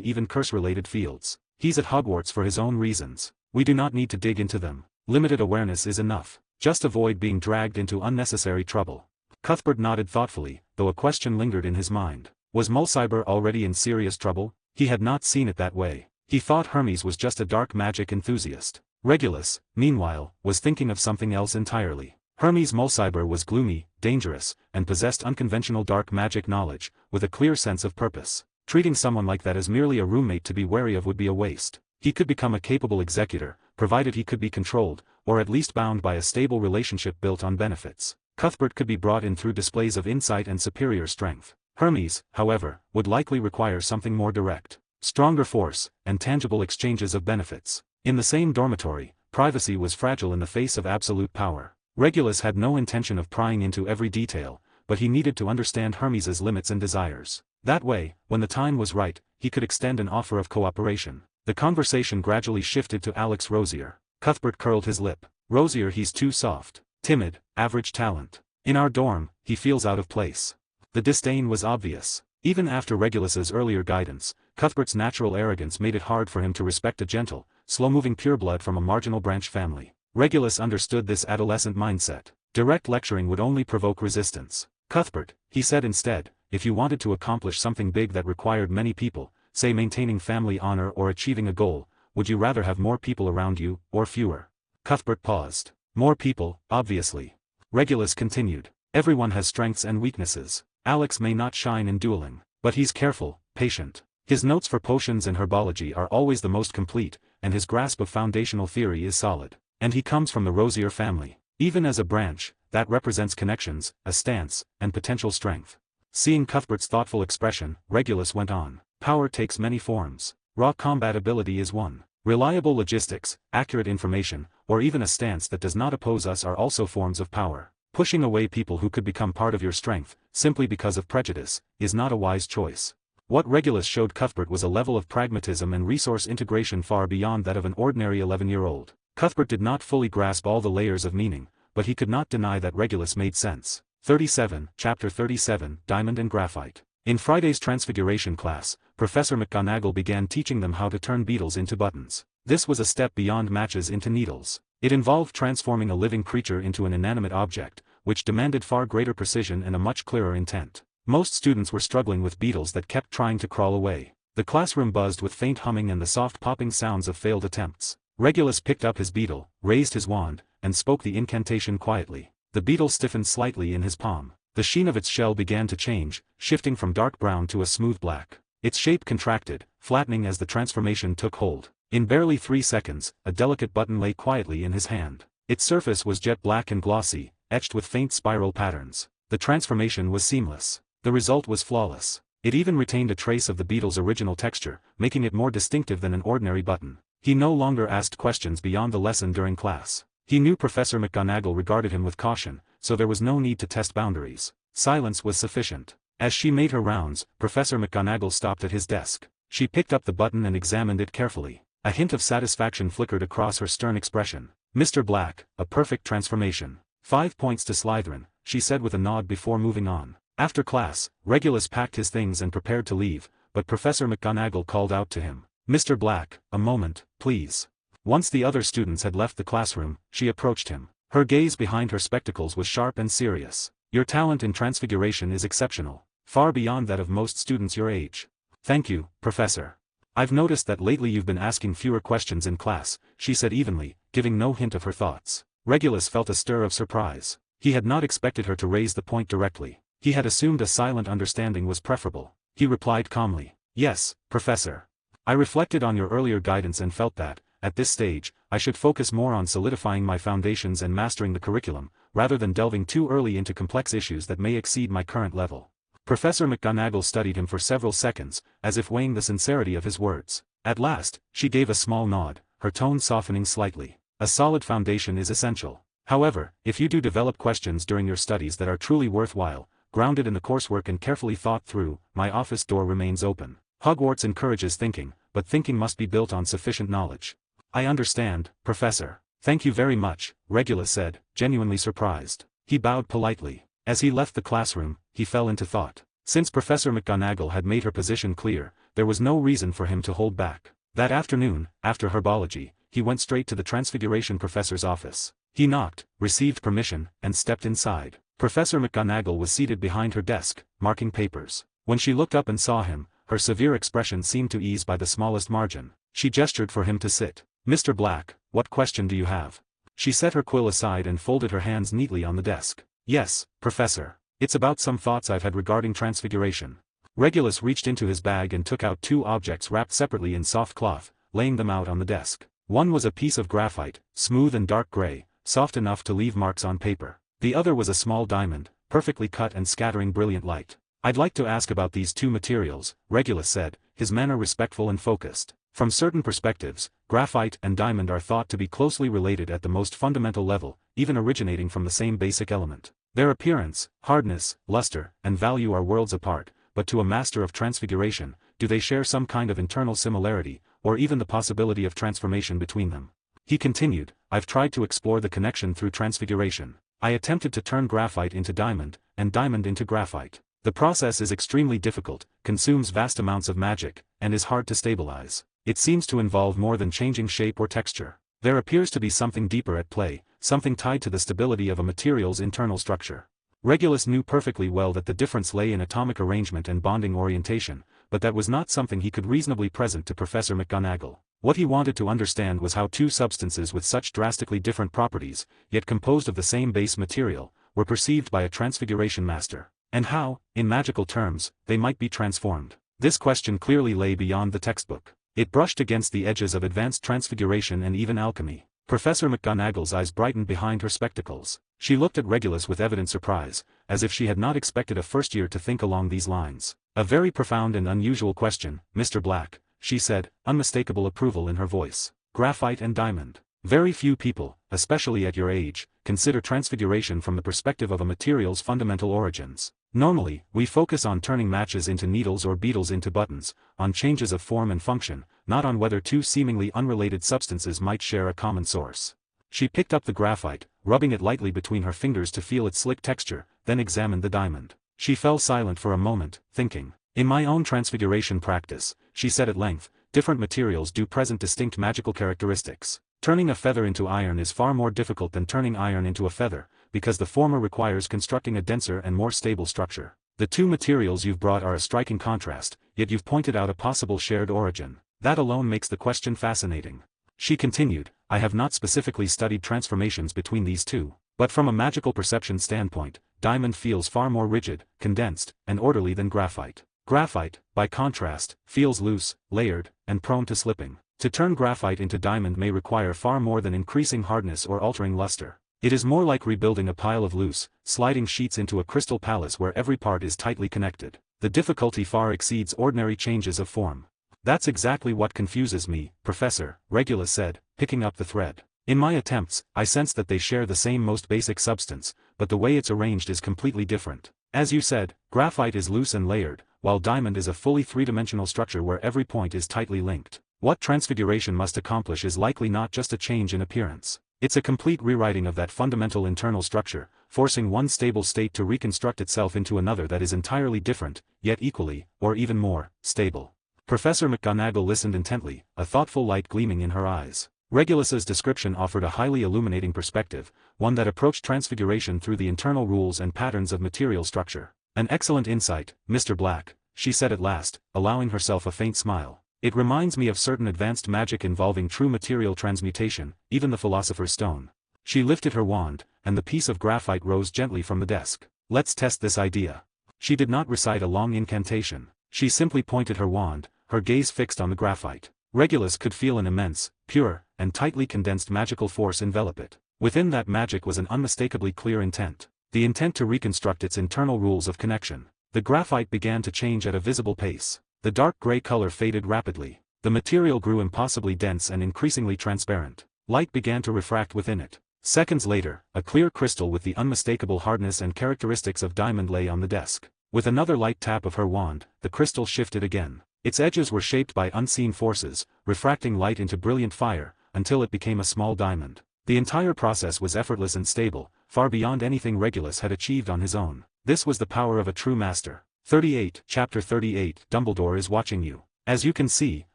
Speaker 2: even curse-related fields. He's at Hogwarts for his own reasons. We do not need to dig into them. Limited awareness is enough. Just avoid being dragged into unnecessary trouble." Cuthbert nodded thoughtfully, though a question lingered in his mind. Was Mulciber already in serious trouble? He had not seen it that way. He thought Hermes was just a dark magic enthusiast. Regulus, meanwhile, was thinking of something else entirely. Hermes Mulciber was gloomy, dangerous, and possessed unconventional dark magic knowledge, with a clear sense of purpose. Treating someone like that as merely a roommate to be wary of would be a waste. He could become a capable executor, provided he could be controlled, or at least bound by a stable relationship built on benefits. Cuthbert could be brought in through displays of insight and superior strength. Hermes, however, would likely require something more direct. Stronger force, and tangible exchanges of benefits. In the same dormitory, privacy was fragile in the face of absolute power. Regulus had no intention of prying into every detail, but he needed to understand Hermes's limits and desires. That way, when the time was right, he could extend an offer of cooperation. The conversation gradually shifted to Alex Rosier. Cuthbert curled his lip. "Rosier, he's too soft. Timid, average talent. In our dorm, he feels out of place." The disdain was obvious. Even after Regulus's earlier guidance, Cuthbert's natural arrogance made it hard for him to respect a gentle, slow-moving pureblood from a marginal branch family. Regulus understood this adolescent mindset. Direct lecturing would only provoke resistance. "Cuthbert," he said instead, "if you wanted to accomplish something big that required many people, say maintaining family honor or achieving a goal, would you rather have more people around you, or fewer?" Cuthbert paused. "More people, obviously." Regulus continued. "Everyone has strengths and weaknesses. Alex may not shine in dueling, but he's careful, patient. His notes for potions and herbology are always the most complete, and his grasp of foundational theory is solid. And he comes from the Rosier family. Even as a branch, that represents connections, a stance, and potential strength." Seeing Cuthbert's thoughtful expression, Regulus went on. "Power takes many forms. Raw combat ability is one. Reliable logistics, accurate information, or even a stance that does not oppose us are also forms of power. Pushing away people who could become part of your strength, simply because of prejudice, is not a wise choice." What Regulus showed Cuthbert was a level of pragmatism and resource integration far beyond that of an ordinary 11-year-old. Cuthbert did not fully grasp all the layers of meaning, but he could not deny that Regulus made sense. 37, Chapter 37, Diamond and Graphite. In Friday's Transfiguration class, Professor McGonagall began teaching them how to turn beetles into buttons. This was a step beyond matches into needles. It involved transforming a living creature into an inanimate object, which demanded far greater precision and a much clearer intent. Most students were struggling with beetles that kept trying to crawl away. The classroom buzzed with faint humming and the soft popping sounds of failed attempts. Regulus picked up his beetle, raised his wand, and spoke the incantation quietly. The beetle stiffened slightly in his palm. The sheen of its shell began to change, shifting from dark brown to a smooth black. Its shape contracted, flattening as the transformation took hold. In barely 3 seconds, a delicate button lay quietly in his hand. Its surface was jet black and glossy, etched with faint spiral patterns. The transformation was seamless. The result was flawless. It even retained a trace of the beetle's original texture, making it more distinctive than an ordinary button. He no longer asked questions beyond the lesson during class. He knew Professor McGonagall regarded him with caution, so there was no need to test boundaries. Silence was sufficient. As she made her rounds, Professor McGonagall stopped at his desk. She picked up the button and examined it carefully. A hint of satisfaction flickered across her stern expression. Mr. Black, a perfect transformation. 5 points to Slytherin, she said with a nod before moving on. After class, Regulus packed his things and prepared to leave, but Professor McGonagall called out to him. Mr. Black, a moment, please. Once the other students had left the classroom, she approached him. Her gaze behind her spectacles was sharp and serious. Your talent in Transfiguration is exceptional, far beyond that of most students your age. Thank you, Professor. I've noticed that lately you've been asking fewer questions in class, she said evenly, giving no hint of her thoughts. Regulus felt a stir of surprise. He had not expected her to raise the point directly. He had assumed a silent understanding was preferable. He replied calmly. Yes, Professor. I reflected on your earlier guidance and felt that, at this stage, I should focus more on solidifying my foundations and mastering the curriculum, rather than delving too early into complex issues that may exceed my current level. Professor McGonagall studied him for several seconds, as if weighing the sincerity of his words. At last, she gave a small nod, her tone softening slightly. A solid foundation is essential. However, if you do develop questions during your studies that are truly worthwhile, grounded in the coursework and carefully thought through, my office door remains open. Hogwarts encourages thinking, but thinking must be built on sufficient knowledge. I understand, Professor. Thank you very much, Regulus said, genuinely surprised. He bowed politely. As he left the classroom, he fell into thought. Since Professor McGonagall had made her position clear, there was no reason for him to hold back. That afternoon, after herbology, he went straight to the Transfiguration professor's office. He knocked, received permission, and stepped inside. Professor McGonagall was seated behind her desk, marking papers. When she looked up and saw him, her severe expression seemed to ease by the smallest margin. She gestured for him to sit. Mr. Black, what question do you have? She set her quill aside and folded her hands neatly on the desk. Yes, Professor. It's about some thoughts I've had regarding Transfiguration. Regulus reached into his bag and took out 2 objects wrapped separately in soft cloth, laying them out on the desk. One was a piece of graphite, smooth and dark gray, soft enough to leave marks on paper. The other was a small diamond, perfectly cut and scattering brilliant light. I'd like to ask about these 2 materials, Regulus said, his manner respectful and focused. From certain perspectives, graphite and diamond are thought to be closely related at the most fundamental level, even originating from the same basic element. Their appearance, hardness, luster, and value are worlds apart, but to a master of Transfiguration, do they share some kind of internal similarity, or even the possibility of transformation between them? He continued, I've tried to explore the connection through Transfiguration. I attempted to turn graphite into diamond, and diamond into graphite. The process is extremely difficult, consumes vast amounts of magic, and is hard to stabilize. It seems to involve more than changing shape or texture. There appears to be something deeper at play, something tied to the stability of a material's internal structure. Regulus knew perfectly well that the difference lay in atomic arrangement and bonding orientation, but that was not something he could reasonably present to Professor McGonagall. What he wanted to understand was how 2 substances with such drastically different properties, yet composed of the same base material, were perceived by a Transfiguration master, and how, in magical terms, they might be transformed. This question clearly lay beyond the textbook. It brushed against the edges of advanced Transfiguration and even alchemy. Professor McGonagall's eyes brightened behind her spectacles. She looked at Regulus with evident surprise, as if she had not expected a first-year to think along these lines. A very profound and unusual question, Mr. Black, she said, unmistakable approval in her voice. Graphite and diamond. Very few people, especially at your age, consider Transfiguration from the perspective of a material's fundamental origins. Normally, we focus on turning matches into needles or beetles into buttons, on changes of form and function, not on whether 2 seemingly unrelated substances might share a common source. She picked up the graphite, rubbing it lightly between her fingers to feel its slick texture, then examined the diamond. She fell silent for a moment, thinking. In my own Transfiguration practice, she said at length, different materials do present distinct magical characteristics. Turning a feather into iron is far more difficult than turning iron into a feather, because the former requires constructing a denser and more stable structure. The two materials you've brought are a striking contrast, yet you've pointed out a possible shared origin. That alone makes the question fascinating. She continued, I have not specifically studied transformations between these two, but from a magical perception standpoint, diamond feels far more rigid, condensed, and orderly than graphite. Graphite, by contrast, feels loose, layered, and prone to slipping. To turn graphite into diamond may require far more than increasing hardness or altering luster. It is more like rebuilding a pile of loose, sliding sheets into a crystal palace where every part is tightly connected. The difficulty far exceeds ordinary changes of form. That's exactly what confuses me, Professor, Regulus said, picking up the thread. In my attempts, I sense that they share the same most basic substance, but the way it's arranged is completely different. As you said, graphite is loose and layered, while diamond is a fully three-dimensional structure where every point is tightly linked. What Transfiguration must accomplish is likely not just a change in appearance. It's a complete rewriting of that fundamental internal structure, forcing one stable state to reconstruct itself into another that is entirely different, yet equally, or even more, stable. Professor McGonagall listened intently, a thoughtful light gleaming in her eyes. Regulus's description offered a highly illuminating perspective, one that approached Transfiguration through the internal rules and patterns of material structure. An excellent insight, Mr. Black, she said at last, allowing herself a faint smile. It reminds me of certain advanced magic involving true material transmutation, even the Philosopher's Stone. She lifted her wand, and the piece of graphite rose gently from the desk. Let's test this idea. She did not recite a long incantation. She simply pointed her wand, her gaze fixed on the graphite. Regulus could feel an immense, pure, and tightly condensed magical force envelop it. Within that magic was an unmistakably clear intent. The intent to reconstruct its internal rules of connection. The graphite began to change at a visible pace. The dark gray color faded rapidly. The material grew impossibly dense and increasingly transparent. Light began to refract within it. Seconds later, a clear crystal with the unmistakable hardness and characteristics of diamond lay on the desk. With another light tap of her wand, the crystal shifted again. Its edges were shaped by unseen forces, refracting light into brilliant fire, until it became a small diamond. The entire process was effortless and stable, far beyond anything Regulus had achieved on his own. This was the power of a true master. 38, Chapter 38, Dumbledore is watching you. As you can see,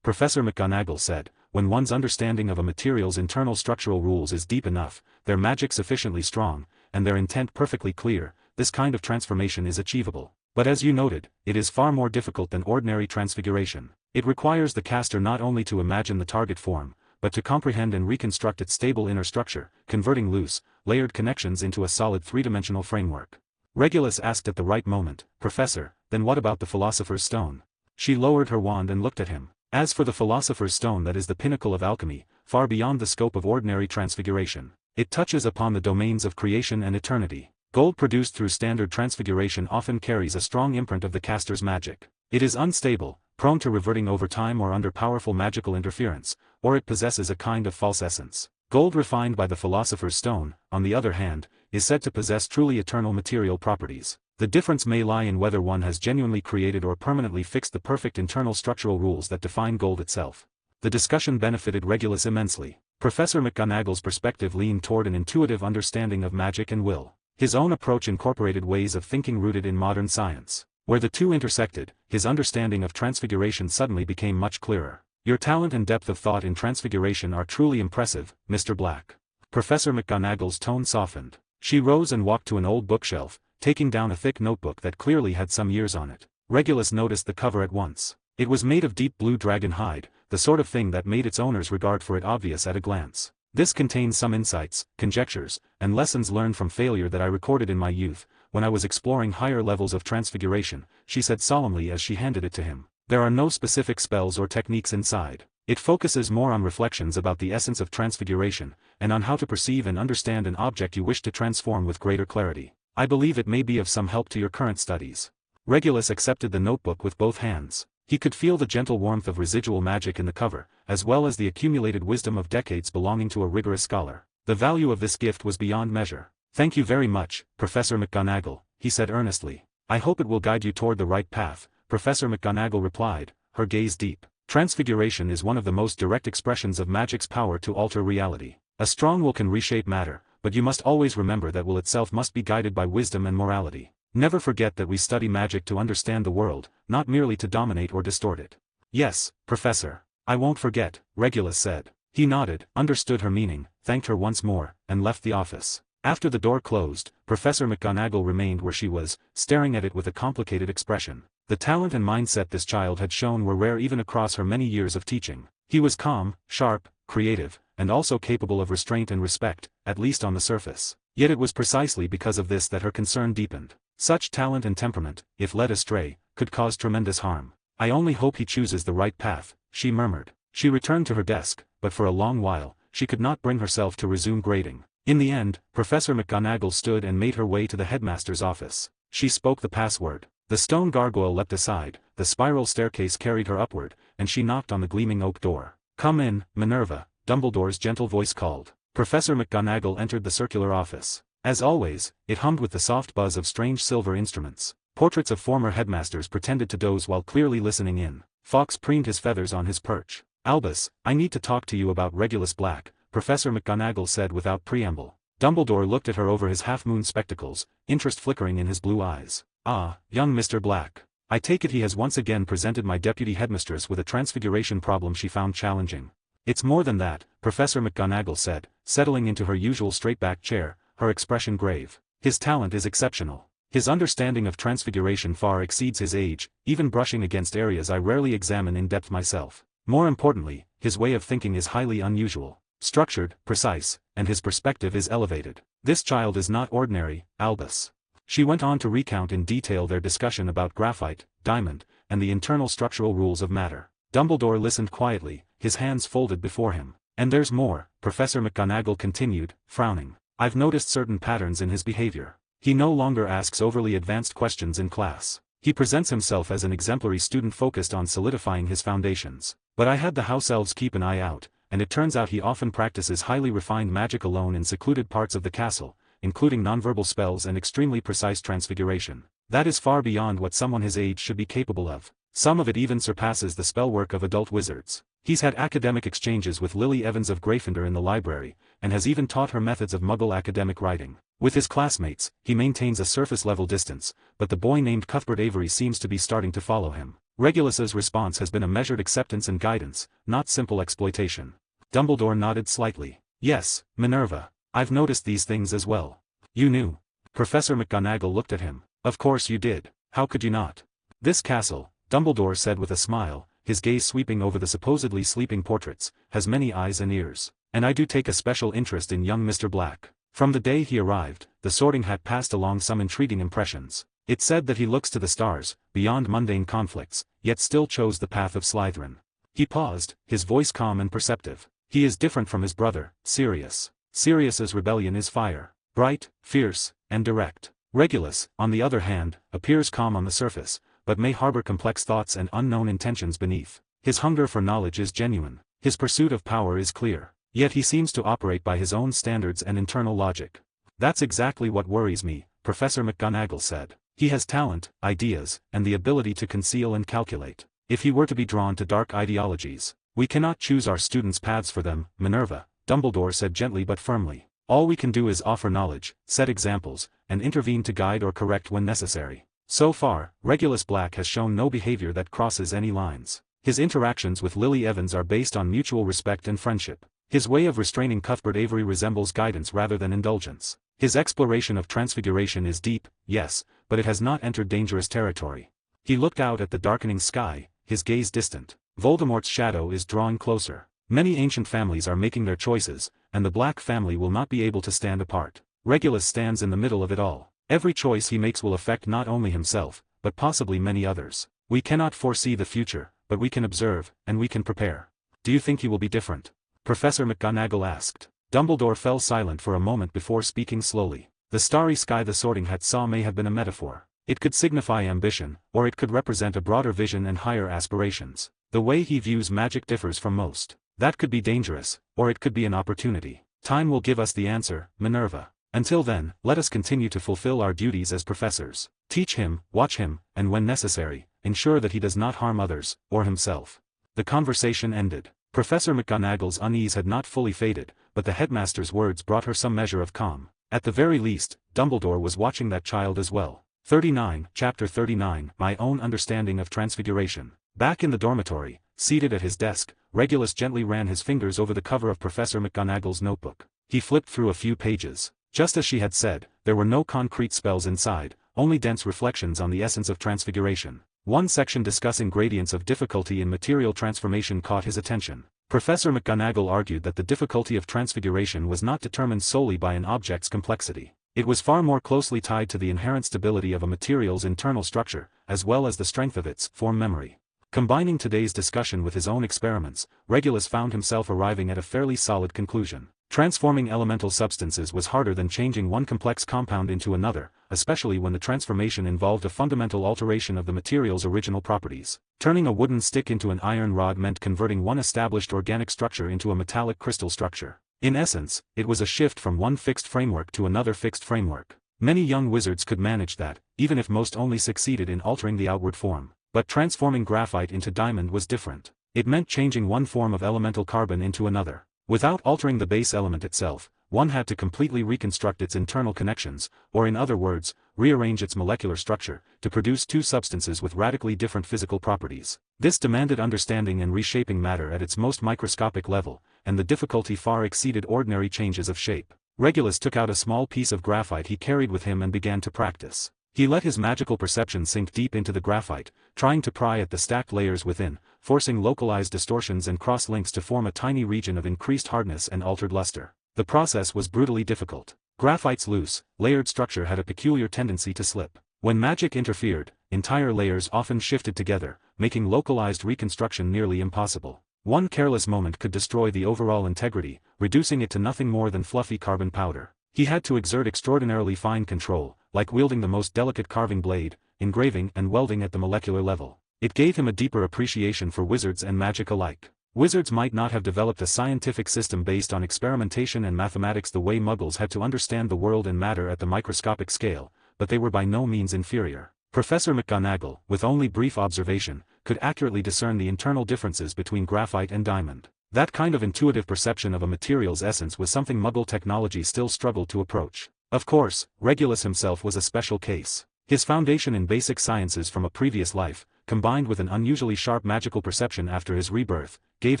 Speaker 2: Professor McGonagall said, when one's understanding of a material's internal structural rules is deep enough, their magic sufficiently strong, and their intent perfectly clear, this kind of transformation is achievable. But as you noted, it is far more difficult than ordinary transfiguration. It requires the caster not only to imagine the target form, but to comprehend and reconstruct its stable inner structure, converting loose, layered connections into a solid three-dimensional framework. Regulus asked at the right moment, Professor, then what about the Philosopher's Stone? She lowered her wand and looked at him. As for the Philosopher's Stone, that is the pinnacle of alchemy, far beyond the scope of ordinary transfiguration. It touches upon the domains of creation and eternity. Gold produced through standard transfiguration often carries a strong imprint of the caster's magic. It is unstable, prone to reverting over time or under powerful magical interference, or it possesses a kind of false essence. Gold refined by the Philosopher's Stone, on the other hand, is said to possess truly eternal material properties. The difference may lie in whether one has genuinely created or permanently fixed the perfect internal structural rules that define gold itself. The discussion benefited Regulus immensely. Professor McGonagall's perspective leaned toward an intuitive understanding of magic and will. His own approach incorporated ways of thinking rooted in modern science. Where the two intersected, his understanding of transfiguration suddenly became much clearer. Your talent and depth of thought in transfiguration are truly impressive, Mr. Black. Professor McGonagall's tone softened. She rose and walked to an old bookshelf, taking down a thick notebook that clearly had some years on it. Regulus noticed the cover at once. It was made of deep blue dragon hide, the sort of thing that made its owner's regard for it obvious at a glance. This contains some insights, conjectures, and lessons learned from failure that I recorded in my youth, when I was exploring higher levels of transfiguration, she said solemnly as she handed it to him. There are no specific spells or techniques inside. It focuses more on reflections about the essence of transfiguration, and on how to perceive and understand an object you wish to transform with greater clarity. I believe it may be of some help to your current studies. Regulus accepted the notebook with both hands. He could feel the gentle warmth of residual magic in the cover, as well as the accumulated wisdom of decades belonging to a rigorous scholar. The value of this gift was beyond measure. Thank you very much, Professor McGonagall, he said earnestly. I hope it will guide you toward the right path, Professor McGonagall replied, her gaze deep. Transfiguration is one of the most direct expressions of magic's power to alter reality. A strong will can reshape matter, but you must always remember that will itself must be guided by wisdom and morality. Never forget that we study magic to understand the world, not merely to dominate or distort it. Yes, Professor. I won't forget, Regulus said. He nodded, understood her meaning, thanked her once more, and left the office. After the door closed, Professor McGonagall remained where she was, staring at it with a complicated expression. The talent and mindset this child had shown were rare even across her many years of teaching. He was calm, sharp, creative, and also capable of restraint and respect, at least on the surface. Yet it was precisely because of this that her concern deepened. Such talent and temperament, if led astray, could cause tremendous harm. I only hope he chooses the right path, she murmured. She returned to her desk, but for a long while, she could not bring herself to resume grading. In the end, Professor McGonagall stood and made her way to the headmaster's office. She spoke the password. The stone gargoyle leapt aside, the spiral staircase carried her upward, and she knocked on the gleaming oak door. "Come in, Minerva," Dumbledore's gentle voice called. Professor McGonagall entered the circular office. As always, it hummed with the soft buzz of strange silver instruments. Portraits of former headmasters pretended to doze while clearly listening in. Fawkes preened his feathers on his perch. "Albus, I need to talk to you about Regulus Black," Professor McGonagall said without preamble. Dumbledore looked at her over his half-moon spectacles, interest flickering in his blue eyes. "Ah, young Mr. Black. I take it he has once again presented my deputy headmistress with a transfiguration problem she found challenging." "It's more than that," Professor McGonagall said, settling into her usual straight-back chair, her expression grave. "His talent is exceptional. His understanding of transfiguration far exceeds his age, even brushing against areas I rarely examine in depth myself. More importantly, his way of thinking is highly unusual, structured, precise, and his perspective is elevated. This child is not ordinary, Albus." She went on to recount in detail their discussion about graphite, diamond, and the internal structural rules of matter. Dumbledore listened quietly, his hands folded before him. "And there's more," Professor McGonagall continued, frowning. "I've noticed certain patterns in his behavior. He no longer asks overly advanced questions in class. He presents himself as an exemplary student focused on solidifying his foundations. But I had the house elves keep an eye out, and it turns out he often practices highly refined magic alone in secluded parts of the castle, including nonverbal spells and extremely precise transfiguration. That is far beyond what someone his age should be capable of. Some of it even surpasses the spellwork of adult wizards. He's had academic exchanges with Lily Evans of Gryffindor in the library, and has even taught her methods of Muggle academic writing. With his classmates, he maintains a surface-level distance, but the boy named Cuthbert Avery seems to be starting to follow him. Regulus's response has been a measured acceptance and guidance, not simple exploitation." Dumbledore nodded slightly. "Yes, Minerva. I've noticed these things as well." "You knew?" Professor McGonagall looked at him. "Of course you did. How could you not?" "This castle," Dumbledore said with a smile, his gaze sweeping over the supposedly sleeping portraits, "has many eyes and ears. And I do take a special interest in young Mr. Black. From the day he arrived, the Sorting Hat passed along some intriguing impressions. It said that he looks to the stars, beyond mundane conflicts, yet still chose the path of Slytherin." He paused, his voice calm and perceptive. "He is different from his brother, Sirius. Sirius's rebellion is fire, bright, fierce, and direct. Regulus, on the other hand, appears calm on the surface, but may harbor complex thoughts and unknown intentions beneath. His hunger for knowledge is genuine. His pursuit of power is clear. Yet he seems to operate by his own standards and internal logic." "That's exactly what worries me," Professor McGonagall said. "He has talent, ideas, and the ability to conceal and calculate. If he were to be drawn to dark ideologies, we cannot choose our students' paths for them, Minerva," Dumbledore said gently but firmly. "All we can do is offer knowledge, set examples, and intervene to guide or correct when necessary. So far, Regulus Black has shown no behavior that crosses any lines. His interactions with Lily Evans are based on mutual respect and friendship. His way of restraining Cuthbert Avery resembles guidance rather than indulgence. His exploration of transfiguration is deep, yes, but it has not entered dangerous territory." He looked out at the darkening sky, his gaze distant. "Voldemort's shadow is drawing closer. Many ancient families are making their choices, and the Black family will not be able to stand apart. Regulus stands in the middle of it all. Every choice he makes will affect not only himself, but possibly many others. We cannot foresee the future, but we can observe, and we can prepare." "Do you think he will be different?" Professor McGonagall asked. Dumbledore fell silent for a moment before speaking slowly. "The starry sky the Sorting Hat saw may have been a metaphor. It could signify ambition, or it could represent a broader vision and higher aspirations. The way he views magic differs from most. That could be dangerous, or it could be an opportunity. Time will give us the answer, Minerva. Until then, let us continue to fulfill our duties as professors. Teach him, watch him, and when necessary, ensure that he does not harm others, or himself." The conversation ended. Professor McGonagall's unease had not fully faded, but the headmaster's words brought her some measure of calm. At the very least, Dumbledore was watching that child as well. 39, Chapter 39, My Own Understanding of Transfiguration. Back in the dormitory, seated at his desk, Regulus gently ran his fingers over the cover of Professor McGonagall's notebook. He flipped through a few pages. Just as she had said, there were no concrete spells inside, only dense reflections on the essence of transfiguration. One section discussing gradients of difficulty in material transformation caught his attention. Professor McGonagall argued that the difficulty of transfiguration was not determined solely by an object's complexity. It was far more closely tied to the inherent stability of a material's internal structure, as well as the strength of its form memory. Combining today's discussion with his own experiments, Regulus found himself arriving at a fairly solid conclusion. Transforming elemental substances was harder than changing one complex compound into another, especially when the transformation involved a fundamental alteration of the material's original properties. Turning a wooden stick into an iron rod meant converting one established organic structure into a metallic crystal structure. In essence, it was a shift from one fixed framework to another fixed framework. Many young wizards could manage that, even if most only succeeded in altering the outward form. But transforming graphite into diamond was different. It meant changing one form of elemental carbon into another. Without altering the base element itself, one had to completely reconstruct its internal connections, or in other words, rearrange its molecular structure, to produce two substances with radically different physical properties. This demanded understanding and reshaping matter at its most microscopic level, and the difficulty far exceeded ordinary changes of shape. Regulus took out a small piece of graphite he carried with him and began to practice. He let his magical perception sink deep into the graphite, trying to pry at the stacked layers within, forcing localized distortions and cross-links to form a tiny region of increased hardness and altered luster. The process was brutally difficult. Graphite's loose, layered structure had a peculiar tendency to slip. When magic interfered, entire layers often shifted together, making localized reconstruction nearly impossible. One careless moment could destroy the overall integrity, reducing it to nothing more than fluffy carbon powder. He had to exert extraordinarily fine control, like wielding the most delicate carving blade, engraving and welding at the molecular level. It gave him a deeper appreciation for wizards and magic alike. Wizards might not have developed a scientific system based on experimentation and mathematics the way Muggles had to understand the world and matter at the microscopic scale, but they were by no means inferior. Professor McGonagall, with only brief observation, could accurately discern the internal differences between graphite and diamond. That kind of intuitive perception of a material's essence was something Muggle technology still struggled to approach. Of course, Regulus himself was a special case. His foundation in basic sciences from a previous life, combined with an unusually sharp magical perception after his rebirth, gave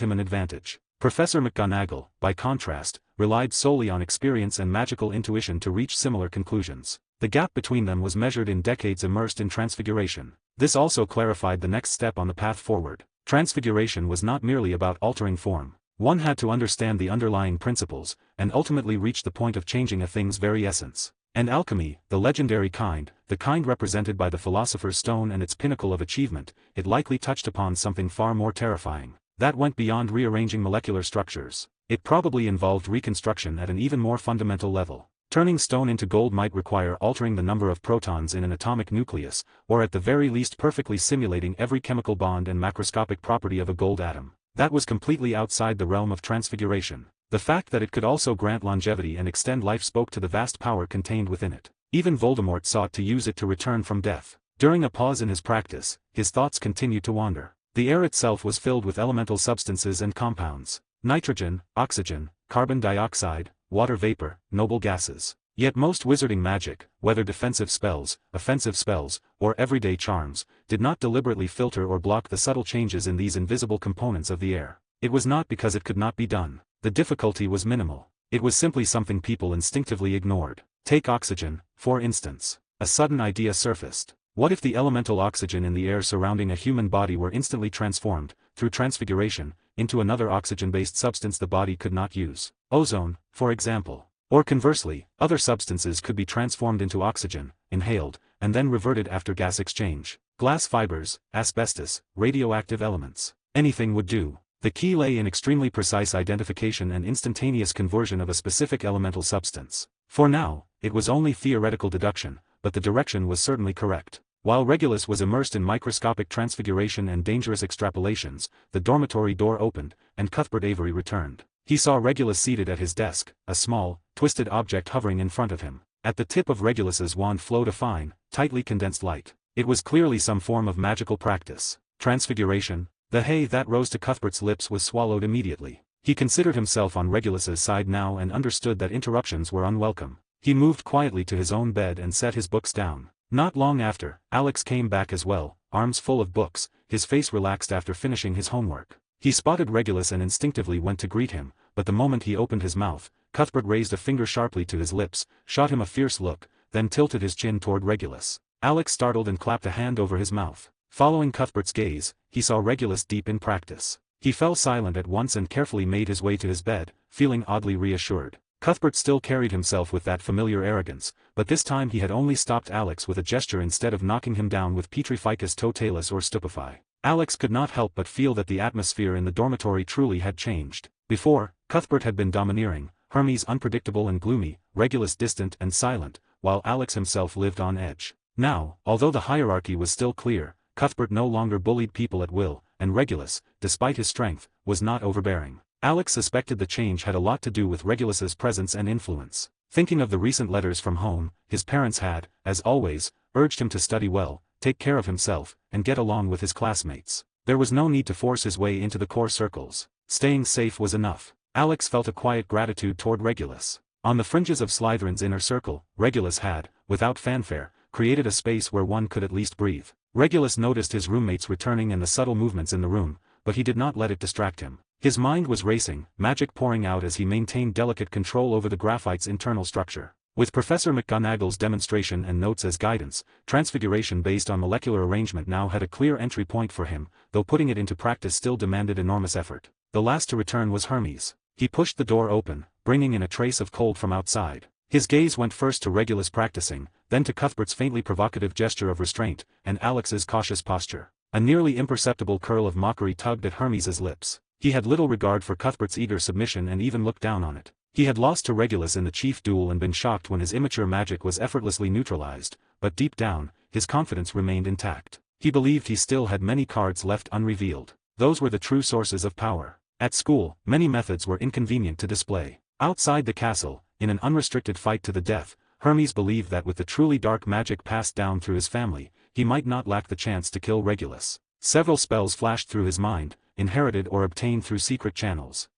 Speaker 2: him an advantage. Professor McGonagall, by contrast, relied solely on experience and magical intuition to reach similar conclusions. The gap between them was measured in decades immersed in transfiguration. This also clarified the next step on the path forward. Transfiguration was not merely about altering form. One had to understand the underlying principles, and ultimately reach the point of changing a thing's very essence. And alchemy, the legendary kind, the kind represented by the Philosopher's Stone and its pinnacle of achievement, it likely touched upon something far more terrifying. That went beyond rearranging molecular structures. It probably involved reconstruction at an even more fundamental level. Turning stone into gold might require altering the number of protons in an atomic nucleus, or at the very least perfectly simulating every chemical bond and macroscopic property of a gold atom. That was completely outside the realm of transfiguration. The fact that it could also grant longevity and extend life spoke to the vast power contained within it. Even Voldemort sought to use it to return from death. During a pause in his practice, his thoughts continued to wander. The air itself was filled with elemental substances and compounds. Nitrogen, oxygen, carbon dioxide, water vapor, noble gases. Yet most wizarding magic, whether defensive spells, offensive spells, or everyday charms, did not deliberately filter or block the subtle changes in these invisible components of the air. It was not because it could not be done. The difficulty was minimal. It was simply something people instinctively ignored. Take oxygen, for instance. A sudden idea surfaced. What if the elemental oxygen in the air surrounding a human body were instantly transformed, through transfiguration, into another oxygen-based substance the body could not use? Ozone, for example. Or conversely, other substances could be transformed into oxygen, inhaled, and then reverted after gas exchange. Glass fibers, asbestos, radioactive elements. Anything would do. The key lay in extremely precise identification and instantaneous conversion of a specific elemental substance. For now, it was only theoretical deduction, but the direction was certainly correct. While Regulus was immersed in microscopic transfiguration and dangerous extrapolations, the dormitory door opened, and Cuthbert Avery returned. He saw Regulus seated at his desk, a small, twisted object hovering in front of him. At the tip of Regulus's wand flowed a fine, tightly condensed light. It was clearly some form of magical practice. Transfiguration. The "hey" that rose to Cuthbert's lips was swallowed immediately. He considered himself on Regulus's side now and understood that interruptions were unwelcome. He moved quietly to his own bed and set his books down. Not long after, Alex came back as well, arms full of books, his face relaxed after finishing his homework. He spotted Regulus and instinctively went to greet him, but the moment he opened his mouth, Cuthbert raised a finger sharply to his lips, shot him a fierce look, then tilted his chin toward Regulus. Alex startled and clapped a hand over his mouth. Following Cuthbert's gaze, he saw Regulus deep in practice. He fell silent at once and carefully made his way to his bed, feeling oddly reassured. Cuthbert still carried himself with that familiar arrogance, but this time he had only stopped Alex with a gesture instead of knocking him down with Petrificus totalis or stupefy. Alex could not help but feel that the atmosphere in the dormitory truly had changed. Before, Cuthbert had been domineering, Hermes unpredictable and gloomy, Regulus distant and silent, while Alex himself lived on edge. Now, although the hierarchy was still clear, Cuthbert no longer bullied people at will, and Regulus, despite his strength, was not overbearing. Alex suspected the change had a lot to do with Regulus's presence and influence. Thinking of the recent letters from home, his parents had, as always, urged him to study well, take care of himself, and get along with his classmates. There was no need to force his way into the core circles. Staying safe was enough. Alex felt a quiet gratitude toward Regulus. On the fringes of Slytherin's inner circle, Regulus had, without fanfare, created a space where one could at least breathe. Regulus noticed his roommates returning and the subtle movements in the room, but he did not let it distract him. His mind was racing, magic pouring out as he maintained delicate control over the graphite's internal structure. With Professor McGonagall's demonstration and notes as guidance, Transfiguration based on molecular arrangement now had a clear entry point for him, though putting it into practice still demanded enormous effort. The last to return was Hermes. He pushed the door open, bringing in a trace of cold from outside. His gaze went first to Regulus practicing, then to Cuthbert's faintly provocative gesture of restraint, and Alex's cautious posture. A nearly imperceptible curl of mockery tugged at Hermes's lips. He had little regard for Cuthbert's eager submission and even looked down on it. He had lost to Regulus in the chief duel and been shocked when his immature magic was effortlessly neutralized, but deep down, his confidence remained intact. He believed he still had many cards left unrevealed. Those were the true sources of power. At school, many methods were inconvenient to display. Outside the castle, in an unrestricted fight to the death, Hermes believed that with the truly dark magic passed down through his family, he might not lack the chance to kill Regulus. Several spells flashed through his mind, inherited or obtained through secret channels.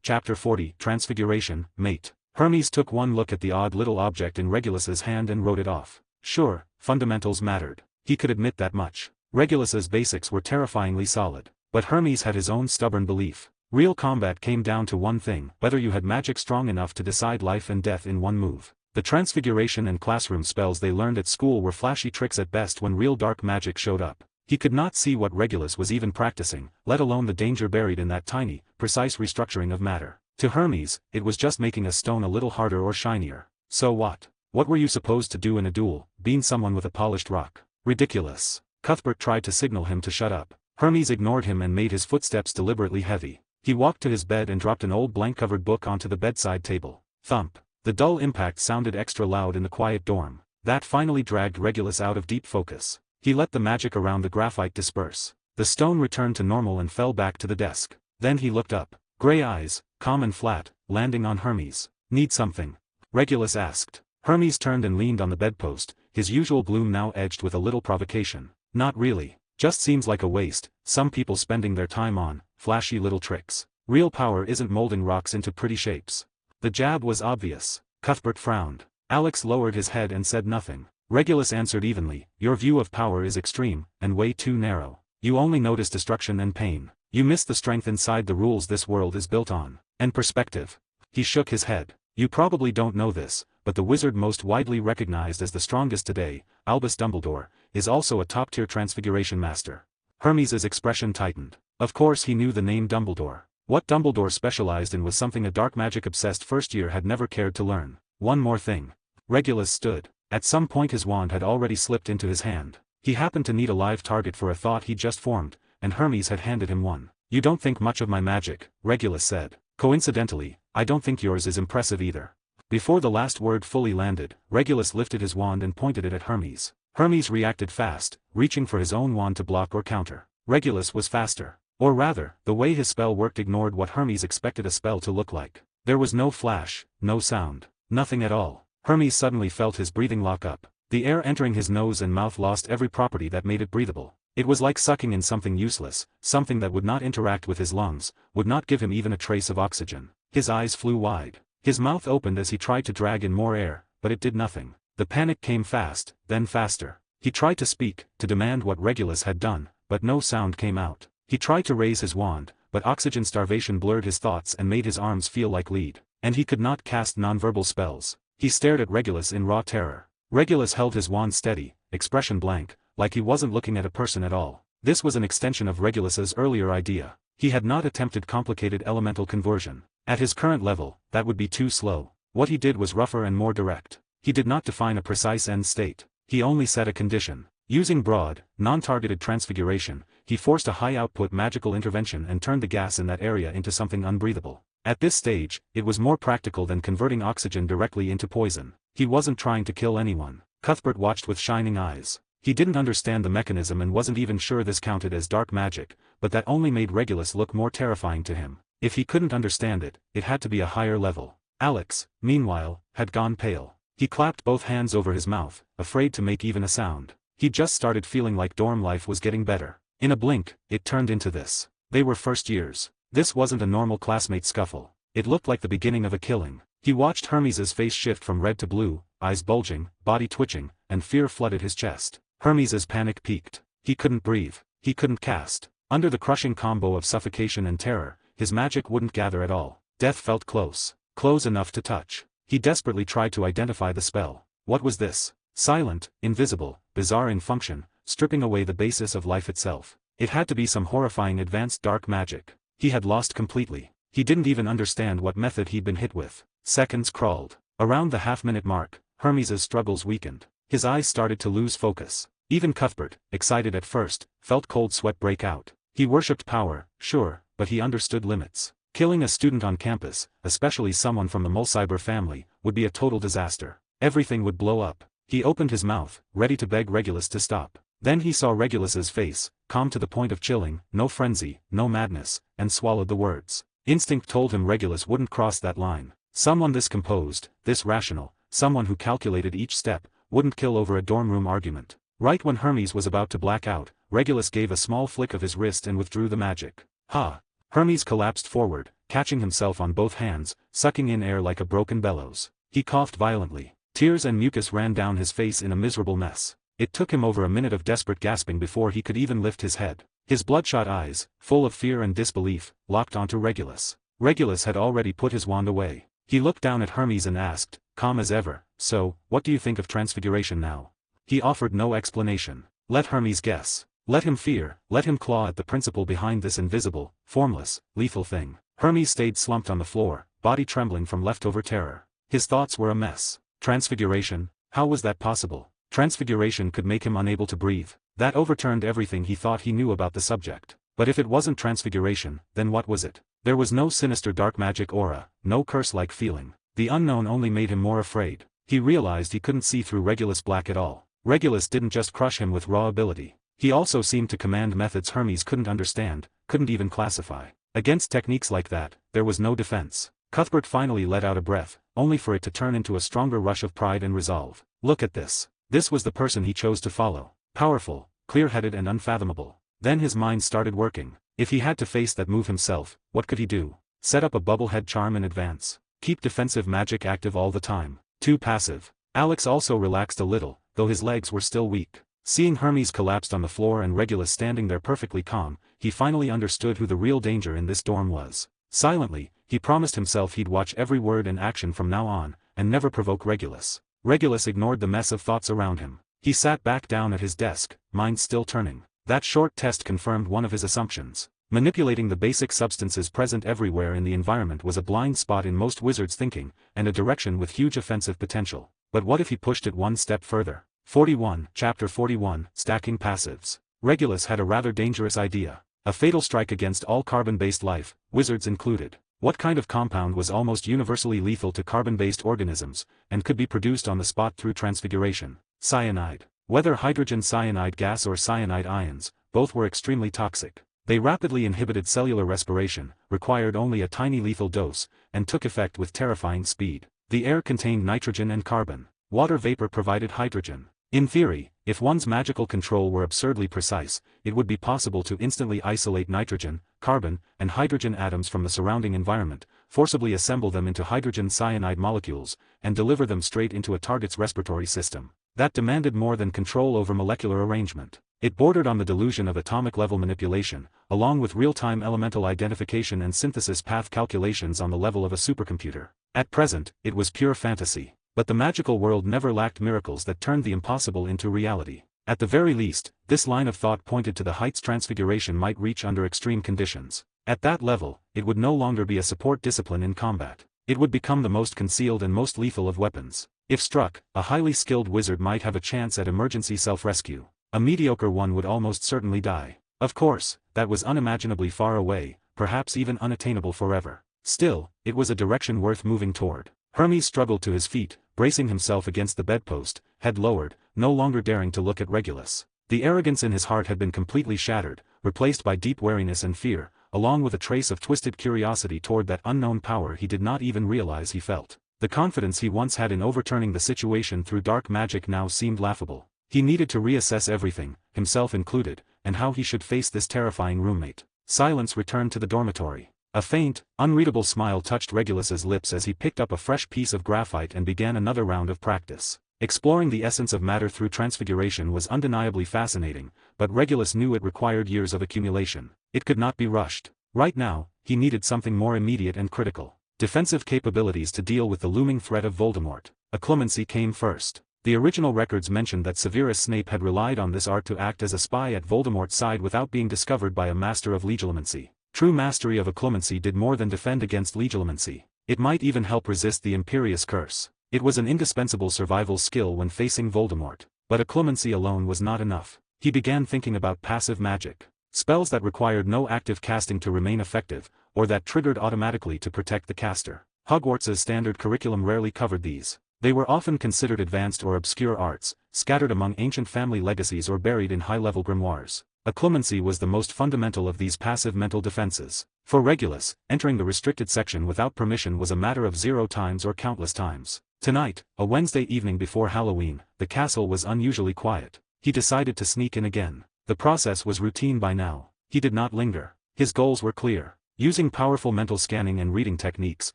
Speaker 2: Chapter 40, Transfiguration, Mate. Hermes took one look at the odd little object in Regulus's hand and wrote it off. Sure, fundamentals mattered. He could admit that much. Regulus's basics were terrifyingly solid. But Hermes had his own stubborn belief. Real combat came down to one thing: whether you had magic strong enough to decide life and death in one move. The transfiguration and classroom spells they learned at school were flashy tricks at best when real dark magic showed up. He could not see what Regulus was even practicing, let alone the danger buried in that tiny, precise restructuring of matter. To Hermes, it was just making a stone a little harder or shinier. So what? What were you supposed to do in a duel, being someone with a polished rock? Ridiculous. Cuthbert tried to signal him to shut up. Hermes ignored him and made his footsteps deliberately heavy. He walked to his bed and dropped an old blank-covered book onto the bedside table. Thump. The dull impact sounded extra loud in the quiet dorm. That finally dragged Regulus out of deep focus. He let the magic around the graphite disperse. The stone returned to normal and fell back to the desk. Then he looked up. Gray eyes, calm and flat, landing on Hermes. Need something? Regulus asked. Hermes turned and leaned on the bedpost, his usual gloom now edged with a little provocation. Not really. Just seems like a waste, some people spending their time on flashy little tricks. Real power isn't molding rocks into pretty shapes. The jab was obvious. Cuthbert frowned. Alex lowered his head and said nothing. Regulus answered evenly, your view of power is extreme, and way too narrow. You only notice destruction and pain. You miss the strength inside the rules this world is built on. And perspective. He shook his head. You probably don't know this, but the wizard most widely recognized as the strongest today, Albus Dumbledore, is also a top-tier transfiguration master. Hermes's expression tightened. Of course he knew the name Dumbledore. What Dumbledore specialized in was something a dark magic-obsessed first year had never cared to learn. One more thing. Regulus stood. At some point his wand had already slipped into his hand. He happened to need a live target for a thought he'd just formed, and Hermes had handed him one. You don't think much of my magic, Regulus said. Coincidentally, I don't think yours is impressive either. Before the last word fully landed, Regulus lifted his wand and pointed it at Hermes. Hermes reacted fast, reaching for his own wand to block or counter. Regulus was faster. Or rather, the way his spell worked ignored what Hermes expected a spell to look like. There was no flash, no sound, nothing at all. Hermes suddenly felt his breathing lock up. The air entering his nose and mouth lost every property that made it breathable. It was like sucking in something useless, something that would not interact with his lungs, would not give him even a trace of oxygen. His eyes flew wide. His mouth opened as he tried to drag in more air, but it did nothing. The panic came fast, then faster. He tried to speak, to demand what Regulus had done, but no sound came out. He tried to raise his wand, but oxygen starvation blurred his thoughts and made his arms feel like lead. And he could not cast nonverbal spells. He stared at Regulus in raw terror. Regulus held his wand steady, expression blank, like he wasn't looking at a person at all. This was an extension of Regulus's earlier idea. He had not attempted complicated elemental conversion. At his current level, that would be too slow. What he did was rougher and more direct. He did not define a precise end state. He only set a condition. Using broad, non-targeted transfiguration, he forced a high-output magical intervention and turned the gas in that area into something unbreathable. At this stage, it was more practical than converting oxygen directly into poison. He wasn't trying to kill anyone. Cuthbert watched with shining eyes. He didn't understand the mechanism and wasn't even sure this counted as dark magic, but that only made Regulus look more terrifying to him. If he couldn't understand it, it had to be a higher level. Alex, meanwhile, had gone pale. He clapped both hands over his mouth, afraid to make even a sound. He just started feeling like dorm life was getting better. In a blink, it turned into this. They were first years. This wasn't a normal classmate scuffle. It looked like the beginning of a killing. He watched Hermes's face shift from red to blue, eyes bulging, body twitching, and fear flooded his chest. Hermes's panic peaked. He couldn't breathe. He couldn't cast. Under the crushing combo of suffocation and terror, his magic wouldn't gather at all. Death felt close. Close enough to touch. He desperately tried to identify the spell. What was this? Silent, invisible, bizarre in function, stripping away the basis of life itself. It had to be some horrifying advanced dark magic. He had lost completely. He didn't even understand what method he'd been hit with. Seconds crawled. Around the half-minute mark, Hermes's struggles weakened. His eyes started to lose focus. Even Cuthbert, excited at first, felt cold sweat break out. He worshipped power, sure, but he understood limits. Killing a student on campus, especially someone from the Mulciber family, would be a total disaster. Everything would blow up. He opened his mouth, ready to beg Regulus to stop. Then he saw Regulus's face, calm to the point of chilling, no frenzy, no madness, and swallowed the words. Instinct told him Regulus wouldn't cross that line. Someone this composed, this rational, someone who calculated each step, wouldn't kill over a dorm room argument. Right when Hermes was about to black out, Regulus gave a small flick of his wrist and withdrew the magic. Ha! Hermes collapsed forward, catching himself on both hands, sucking in air like a broken bellows. He coughed violently. Tears and mucus ran down his face in a miserable mess. It took him over a minute of desperate gasping before he could even lift his head. His bloodshot eyes, full of fear and disbelief, locked onto Regulus. Regulus had already put his wand away. He looked down at Hermes and asked, calm as ever, "So, what do you think of Transfiguration now?" He offered no explanation. Let Hermes guess. Let him fear, let him claw at the principle behind this invisible, formless, lethal thing. Hermes stayed slumped on the floor, body trembling from leftover terror. His thoughts were a mess. Transfiguration? How was that possible? Transfiguration could make him unable to breathe. That overturned everything he thought he knew about the subject. But if it wasn't transfiguration, then what was it? There was no sinister dark magic aura, no curse-like feeling. The unknown only made him more afraid. He realized he couldn't see through Regulus Black at all. Regulus didn't just crush him with raw ability. He also seemed to command methods Hermes couldn't understand, couldn't even classify. Against techniques like that, there was no defense. Cuthbert finally let out a breath, only for it to turn into a stronger rush of pride and resolve. Look at this. This was the person he chose to follow. Powerful, clear-headed and unfathomable. Then his mind started working. If he had to face that move himself, what could he do? Set up a bubblehead charm in advance. Keep defensive magic active all the time. Too passive. Alex also relaxed a little, though his legs were still weak. Seeing Hermes collapsed on the floor and Regulus standing there perfectly calm, he finally understood who the real danger in this dorm was. Silently, he promised himself he'd watch every word and action from now on, and never provoke Regulus. Regulus ignored the mess of thoughts around him. He sat back down at his desk, mind still turning. That short test confirmed one of his assumptions. Manipulating the basic substances present everywhere in the environment was a blind spot in most wizards' thinking, and a direction with huge offensive potential. But what if he pushed it one step further? 41, Chapter 41, Stacking Passives. Regulus had a rather dangerous idea. A fatal strike against all carbon-based life, wizards included. What kind of compound was almost universally lethal to carbon-based organisms, and could be produced on the spot through transfiguration? Cyanide. Whether hydrogen cyanide gas or cyanide ions, both were extremely toxic. They rapidly inhibited cellular respiration, required only a tiny lethal dose, and took effect with terrifying speed. The air contained nitrogen and carbon. Water vapor provided hydrogen. In theory, if one's magical control were absurdly precise, it would be possible to instantly isolate nitrogen, carbon, and hydrogen atoms from the surrounding environment, forcibly assemble them into hydrogen cyanide molecules, and deliver them straight into a target's respiratory system. That demanded more than control over molecular arrangement. It bordered on the delusion of atomic-level manipulation, along with real-time elemental identification and synthesis path calculations on the level of a supercomputer. At present, it was pure fantasy. But the magical world never lacked miracles that turned the impossible into reality. At the very least, this line of thought pointed to the heights Transfiguration might reach under extreme conditions. At that level, it would no longer be a support discipline in combat. It would become the most concealed and most lethal of weapons. If struck, a highly skilled wizard might have a chance at emergency self-rescue. A mediocre one would almost certainly die. Of course, that was unimaginably far away, perhaps even unattainable forever. Still, it was a direction worth moving toward. Hermes struggled to his feet, bracing himself against the bedpost, head lowered, no longer daring to look at Regulus. The arrogance in his heart had been completely shattered, replaced by deep wariness and fear, along with a trace of twisted curiosity toward that unknown power he did not even realize he felt. The confidence he once had in overturning the situation through dark magic now seemed laughable. He needed to reassess everything, himself included, and how he should face this terrifying roommate. Silence returned to the dormitory. A faint, unreadable smile touched Regulus's lips as he picked up a fresh piece of graphite and began another round of practice. Exploring the essence of matter through transfiguration was undeniably fascinating, but Regulus knew it required years of accumulation. It could not be rushed. Right now, he needed something more immediate and critical. Defensive capabilities to deal with the looming threat of Voldemort. Occlumency came first. The original records mentioned that Severus Snape had relied on this art to act as a spy at Voldemort's side without being discovered by a master of legilimency. True mastery of occlumency did more than defend against legilimency. It might even help resist the Imperious Curse. It was an indispensable survival skill when facing Voldemort. But occlumency alone was not enough. He began thinking about passive magic. Spells that required no active casting to remain effective, or that triggered automatically to protect the caster. Hogwarts' standard curriculum rarely covered these. They were often considered advanced or obscure arts, scattered among ancient family legacies or buried in high-level grimoires. Occlumency was the most fundamental of these passive mental defenses. For Regulus, entering the restricted section without permission was a matter of 0 times or countless times. Tonight, a Wednesday evening before Halloween, the castle was unusually quiet. He decided to sneak in again. The process was routine by now. He did not linger. His goals were clear. Using powerful mental scanning and reading techniques,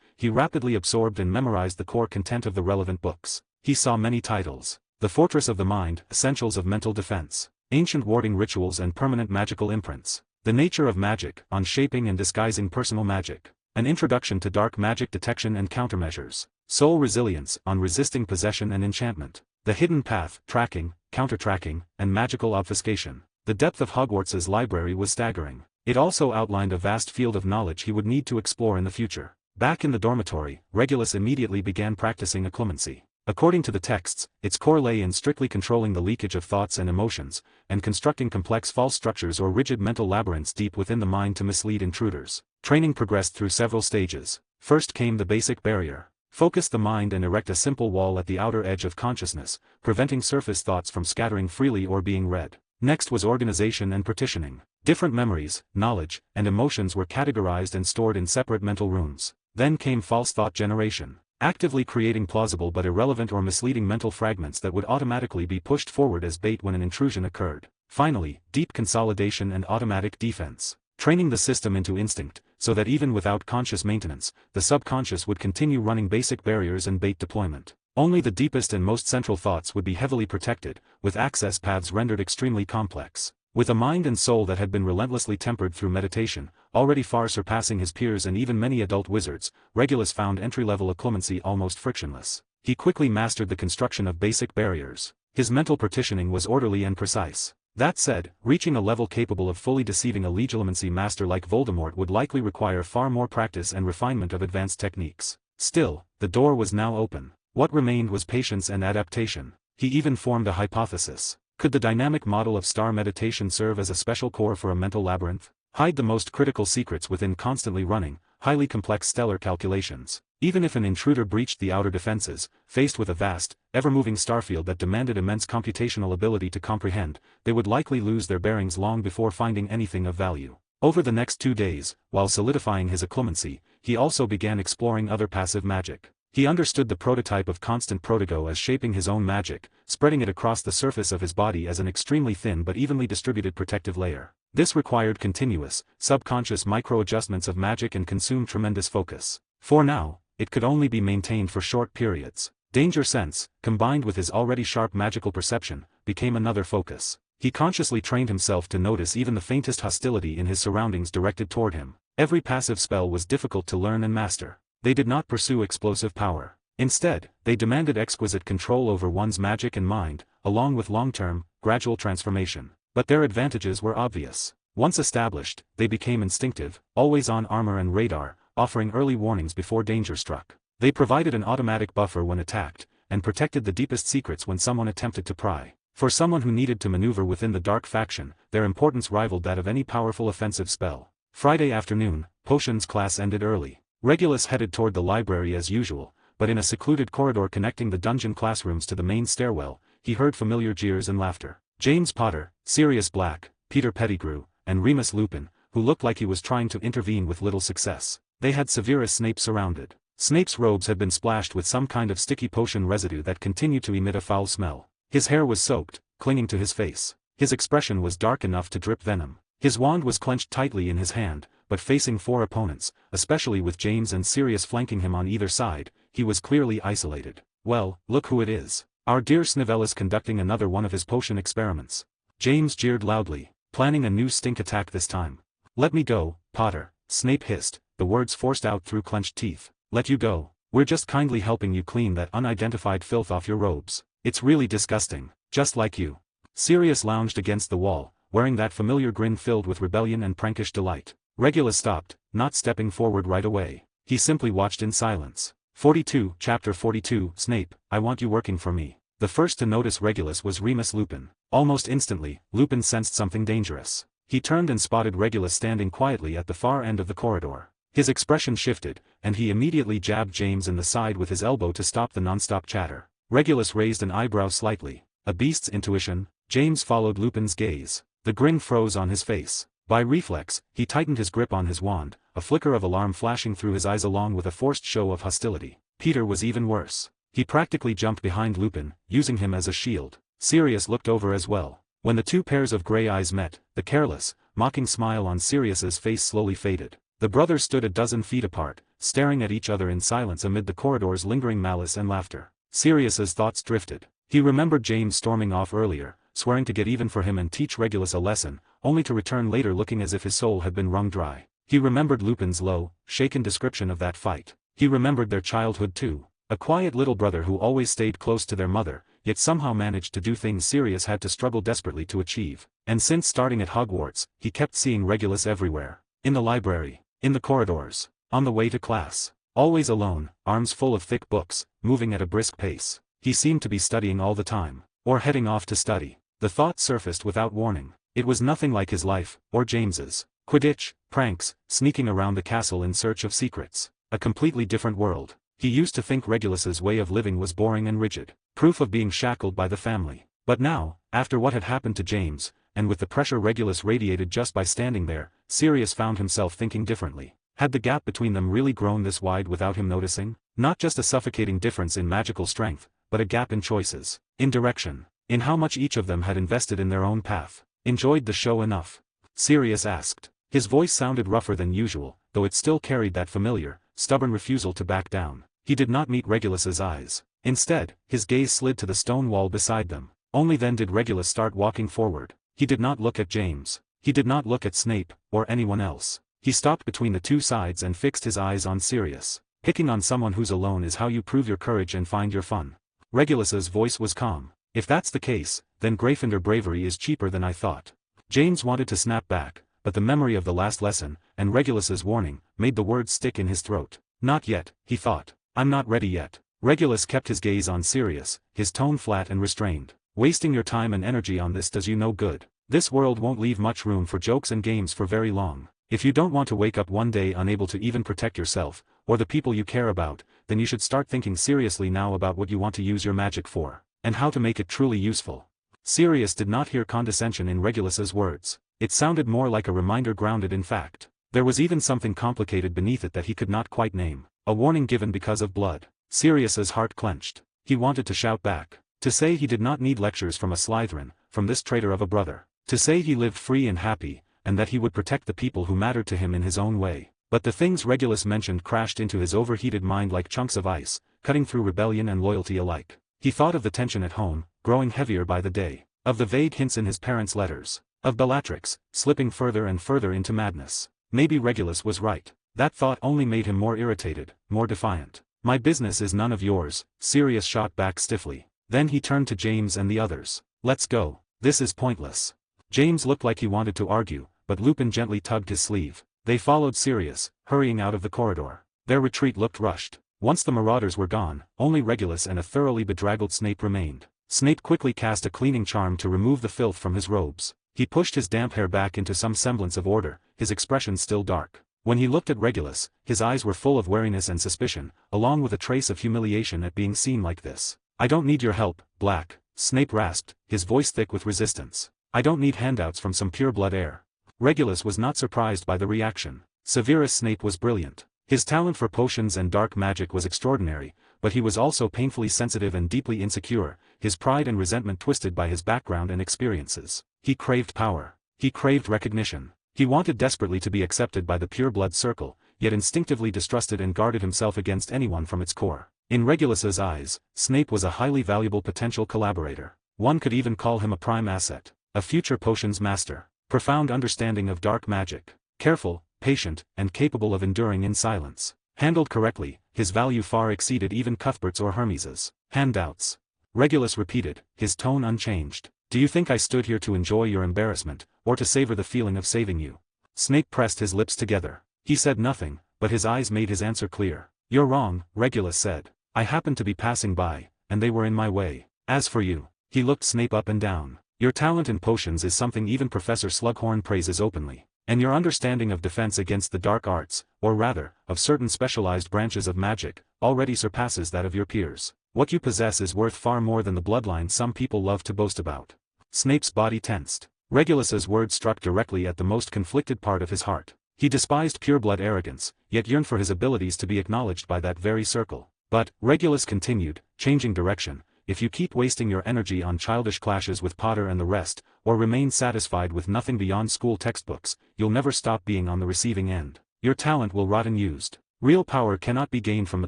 Speaker 2: he rapidly absorbed and memorized the core content of the relevant books. He saw many titles. The Fortress of the Mind, Essentials of Mental Defense. Ancient Warding Rituals and Permanent Magical Imprints. The Nature of Magic, on Shaping and Disguising Personal Magic. An Introduction to Dark Magic Detection and Countermeasures. Soul Resilience, on Resisting Possession and Enchantment. The Hidden Path, Tracking, Counter-Tracking, and Magical Obfuscation. The depth of Hogwarts' library was staggering. It also outlined a vast field of knowledge he would need to explore in the future. Back in the dormitory, Regulus immediately began practicing occlumency. According to the texts, its core lay in strictly controlling the leakage of thoughts and emotions, and constructing complex false structures or rigid mental labyrinths deep within the mind to mislead intruders. Training progressed through several stages. First came the basic barrier. Focus the mind and erect a simple wall at the outer edge of consciousness, preventing surface thoughts from scattering freely or being read. Next was organization and partitioning. Different memories, knowledge, and emotions were categorized and stored in separate mental rooms. Then came false thought generation, actively creating plausible but irrelevant or misleading mental fragments that would automatically be pushed forward as bait when an intrusion occurred. Finally, deep consolidation and automatic defense, training the system into instinct, so that even without conscious maintenance, the subconscious would continue running basic barriers and bait deployment. Only the deepest and most central thoughts would be heavily protected, with access paths rendered extremely complex. With a mind and soul that had been relentlessly tempered through meditation, already far surpassing his peers and even many adult wizards, Regulus found entry-level occlumency almost frictionless. He quickly mastered the construction of basic barriers. His mental partitioning was orderly and precise. That said, reaching a level capable of fully deceiving a legilimency master like Voldemort would likely require far more practice and refinement of advanced techniques. Still, the door was now open. What remained was patience and adaptation. He even formed a hypothesis. Could the dynamic model of star meditation serve as a special core for a mental labyrinth? Hide the most critical secrets within constantly running, highly complex stellar calculations. Even if an intruder breached the outer defenses, faced with a vast, ever-moving starfield that demanded immense computational ability to comprehend, they would likely lose their bearings long before finding anything of value. Over the next 2 days, while solidifying his occlumency, he also began exploring other passive magic. He understood the prototype of constant prodigo as shaping his own magic, spreading it across the surface of his body as an extremely thin but evenly distributed protective layer. This required continuous, subconscious micro-adjustments of magic and consumed tremendous focus. For now, it could only be maintained for short periods. Danger sense, combined with his already sharp magical perception, became another focus. He consciously trained himself to notice even the faintest hostility in his surroundings directed toward him. Every passive spell was difficult to learn and master. They did not pursue explosive power. Instead, they demanded exquisite control over one's magic and mind, along with long-term, gradual transformation. But their advantages were obvious. Once established, they became instinctive, always on armor and radar, offering early warnings before danger struck. They provided an automatic buffer when attacked, and protected the deepest secrets when someone attempted to pry. For someone who needed to maneuver within the dark faction, their importance rivaled that of any powerful offensive spell. Friday afternoon, potions class ended early. Regulus headed toward the library as usual, but in a secluded corridor connecting the dungeon classrooms to the main stairwell, he heard familiar jeers and laughter. James Potter, Sirius Black, Peter Pettigrew, and Remus Lupin, who looked like he was trying to intervene with little success. They had Severus Snape surrounded. Snape's robes had been splashed with some kind of sticky potion residue that continued to emit a foul smell. His hair was soaked, clinging to his face. His expression was dark enough to drip venom. His wand was clenched tightly in his hand, but facing 4 opponents, especially with James and Sirius flanking him on either side, he was clearly isolated. Well, look who it is. Our dear Snivelus conducting another one of his potion experiments. James jeered loudly, planning a new stink attack this time. Let me go, Potter, Snape hissed, the words forced out through clenched teeth. Let you go? We're just kindly helping you clean that unidentified filth off your robes. It's really disgusting, just like you. Sirius lounged against the wall, wearing that familiar grin filled with rebellion and prankish delight. Regulus stopped, not stepping forward right away. He simply watched in silence. 42, Chapter 42, Snape, I want you working for me. The first to notice Regulus was Remus Lupin. Almost instantly, Lupin sensed something dangerous. He turned and spotted Regulus standing quietly at the far end of the corridor. His expression shifted, and he immediately jabbed James in the side with his elbow to stop the non-stop chatter. Regulus raised an eyebrow slightly. A beast's intuition. James followed Lupin's gaze. The grin froze on his face. By reflex, he tightened his grip on his wand, a flicker of alarm flashing through his eyes along with a forced show of hostility. Peter was even worse. He practically jumped behind Lupin, using him as a shield. Sirius looked over as well. When the 2 pairs of gray eyes met, the careless, mocking smile on Sirius's face slowly faded. The brothers stood a dozen feet apart, staring at each other in silence amid the corridor's lingering malice and laughter. Sirius's thoughts drifted. He remembered James storming off earlier, swearing to get even for him and teach Regulus a lesson, only to return later looking as if his soul had been wrung dry. He remembered Lupin's low, shaken description of that fight. He remembered their childhood too. A quiet little brother who always stayed close to their mother, yet somehow managed to do things Sirius had to struggle desperately to achieve. And since starting at Hogwarts, he kept seeing Regulus everywhere. In the library. In the corridors. On the way to class. Always alone, arms full of thick books, moving at a brisk pace. He seemed to be studying all the time. Or heading off to study. The thought surfaced without warning. It was nothing like his life, or James's. Quidditch, pranks, sneaking around the castle in search of secrets. A completely different world. He used to think Regulus's way of living was boring and rigid. Proof of being shackled by the family. But now, after what had happened to James, and with the pressure Regulus radiated just by standing there, Sirius found himself thinking differently. Had the gap between them really grown this wide without him noticing? Not just a suffocating difference in magical strength, but a gap in choices, in direction, in how much each of them had invested in their own path. Enjoyed the show enough? Sirius asked. His voice sounded rougher than usual, though it still carried that familiar, stubborn refusal to back down. He did not meet Regulus's eyes. Instead, his gaze slid to the stone wall beside them. Only then did Regulus start walking forward. He did not look at James. He did not look at Snape, or anyone else. He stopped between the 2 sides and fixed his eyes on Sirius. Picking on someone who's alone is how you prove your courage and find your fun. Regulus's voice was calm. If that's the case, then Gryffindor bravery is cheaper than I thought. James wanted to snap back, but the memory of the last lesson, and Regulus's warning, made the words stick in his throat. Not yet, he thought. I'm not ready yet. Regulus kept his gaze on Sirius, his tone flat and restrained. Wasting your time and energy on this does you no good. This world won't leave much room for jokes and games for very long. If you don't want to wake up one day unable to even protect yourself, or the people you care about, then you should start thinking seriously now about what you want to use your magic for, and how to make it truly useful. Sirius did not hear condescension in Regulus's words. It sounded more like a reminder grounded in fact. There was even something complicated beneath it that he could not quite name. A warning given because of blood. Sirius's heart clenched. He wanted to shout back. To say he did not need lectures from a Slytherin, from this traitor of a brother. To say he lived free and happy, and that he would protect the people who mattered to him in his own way. But the things Regulus mentioned crashed into his overheated mind like chunks of ice, cutting through rebellion and loyalty alike. He thought of the tension at home, growing heavier by the day. Of the vague hints in his parents' letters. Of Bellatrix, slipping further and further into madness. Maybe Regulus was right. That thought only made him more irritated, more defiant. My business is none of yours, Sirius shot back stiffly. Then he turned to James and the others. Let's go. This is pointless. James looked like he wanted to argue, but Lupin gently tugged his sleeve. They followed Sirius, hurrying out of the corridor. Their retreat looked rushed. Once the marauders were gone, only Regulus and a thoroughly bedraggled Snape remained. Snape quickly cast a cleaning charm to remove the filth from his robes. He pushed his damp hair back into some semblance of order, his expression still dark. When he looked at Regulus, his eyes were full of wariness and suspicion, along with a trace of humiliation at being seen like this. I don't need your help, Black, Snape rasped, his voice thick with resistance. I don't need handouts from some pure-blood heir. Regulus was not surprised by the reaction. Severus Snape was brilliant. His talent for potions and dark magic was extraordinary, but he was also painfully sensitive and deeply insecure, his pride and resentment twisted by his background and experiences. He craved power. He craved recognition. He wanted desperately to be accepted by the pure-blood circle, yet instinctively distrusted and guarded himself against anyone from its core. In Regulus's eyes, Snape was a highly valuable potential collaborator. One could even call him a prime asset, a future potions master, profound understanding of dark magic, careful, patient, and capable of enduring in silence. Handled correctly, his value far exceeded even Cuthbert's or Hermes's. Handouts. Regulus repeated, his tone unchanged. Do you think I stood here to enjoy your embarrassment, or to savor the feeling of saving you? Snape pressed his lips together. He said nothing, but his eyes made his answer clear. You're wrong, Regulus said. I happened to be passing by, and they were in my way. As for you, he looked Snape up and down. Your talent in potions is something even Professor Slughorn praises openly. And your understanding of defense against the dark arts, or rather, of certain specialized branches of magic, already surpasses that of your peers. What you possess is worth far more than the bloodline some people love to boast about. Snape's body tensed. Regulus's words struck directly at the most conflicted part of his heart. He despised pure-blood arrogance, yet yearned for his abilities to be acknowledged by that very circle. But, Regulus continued, changing direction, if you keep wasting your energy on childish clashes with Potter and the rest, or remain satisfied with nothing beyond school textbooks, you'll never stop being on the receiving end. Your talent will rot unused. Real power cannot be gained from the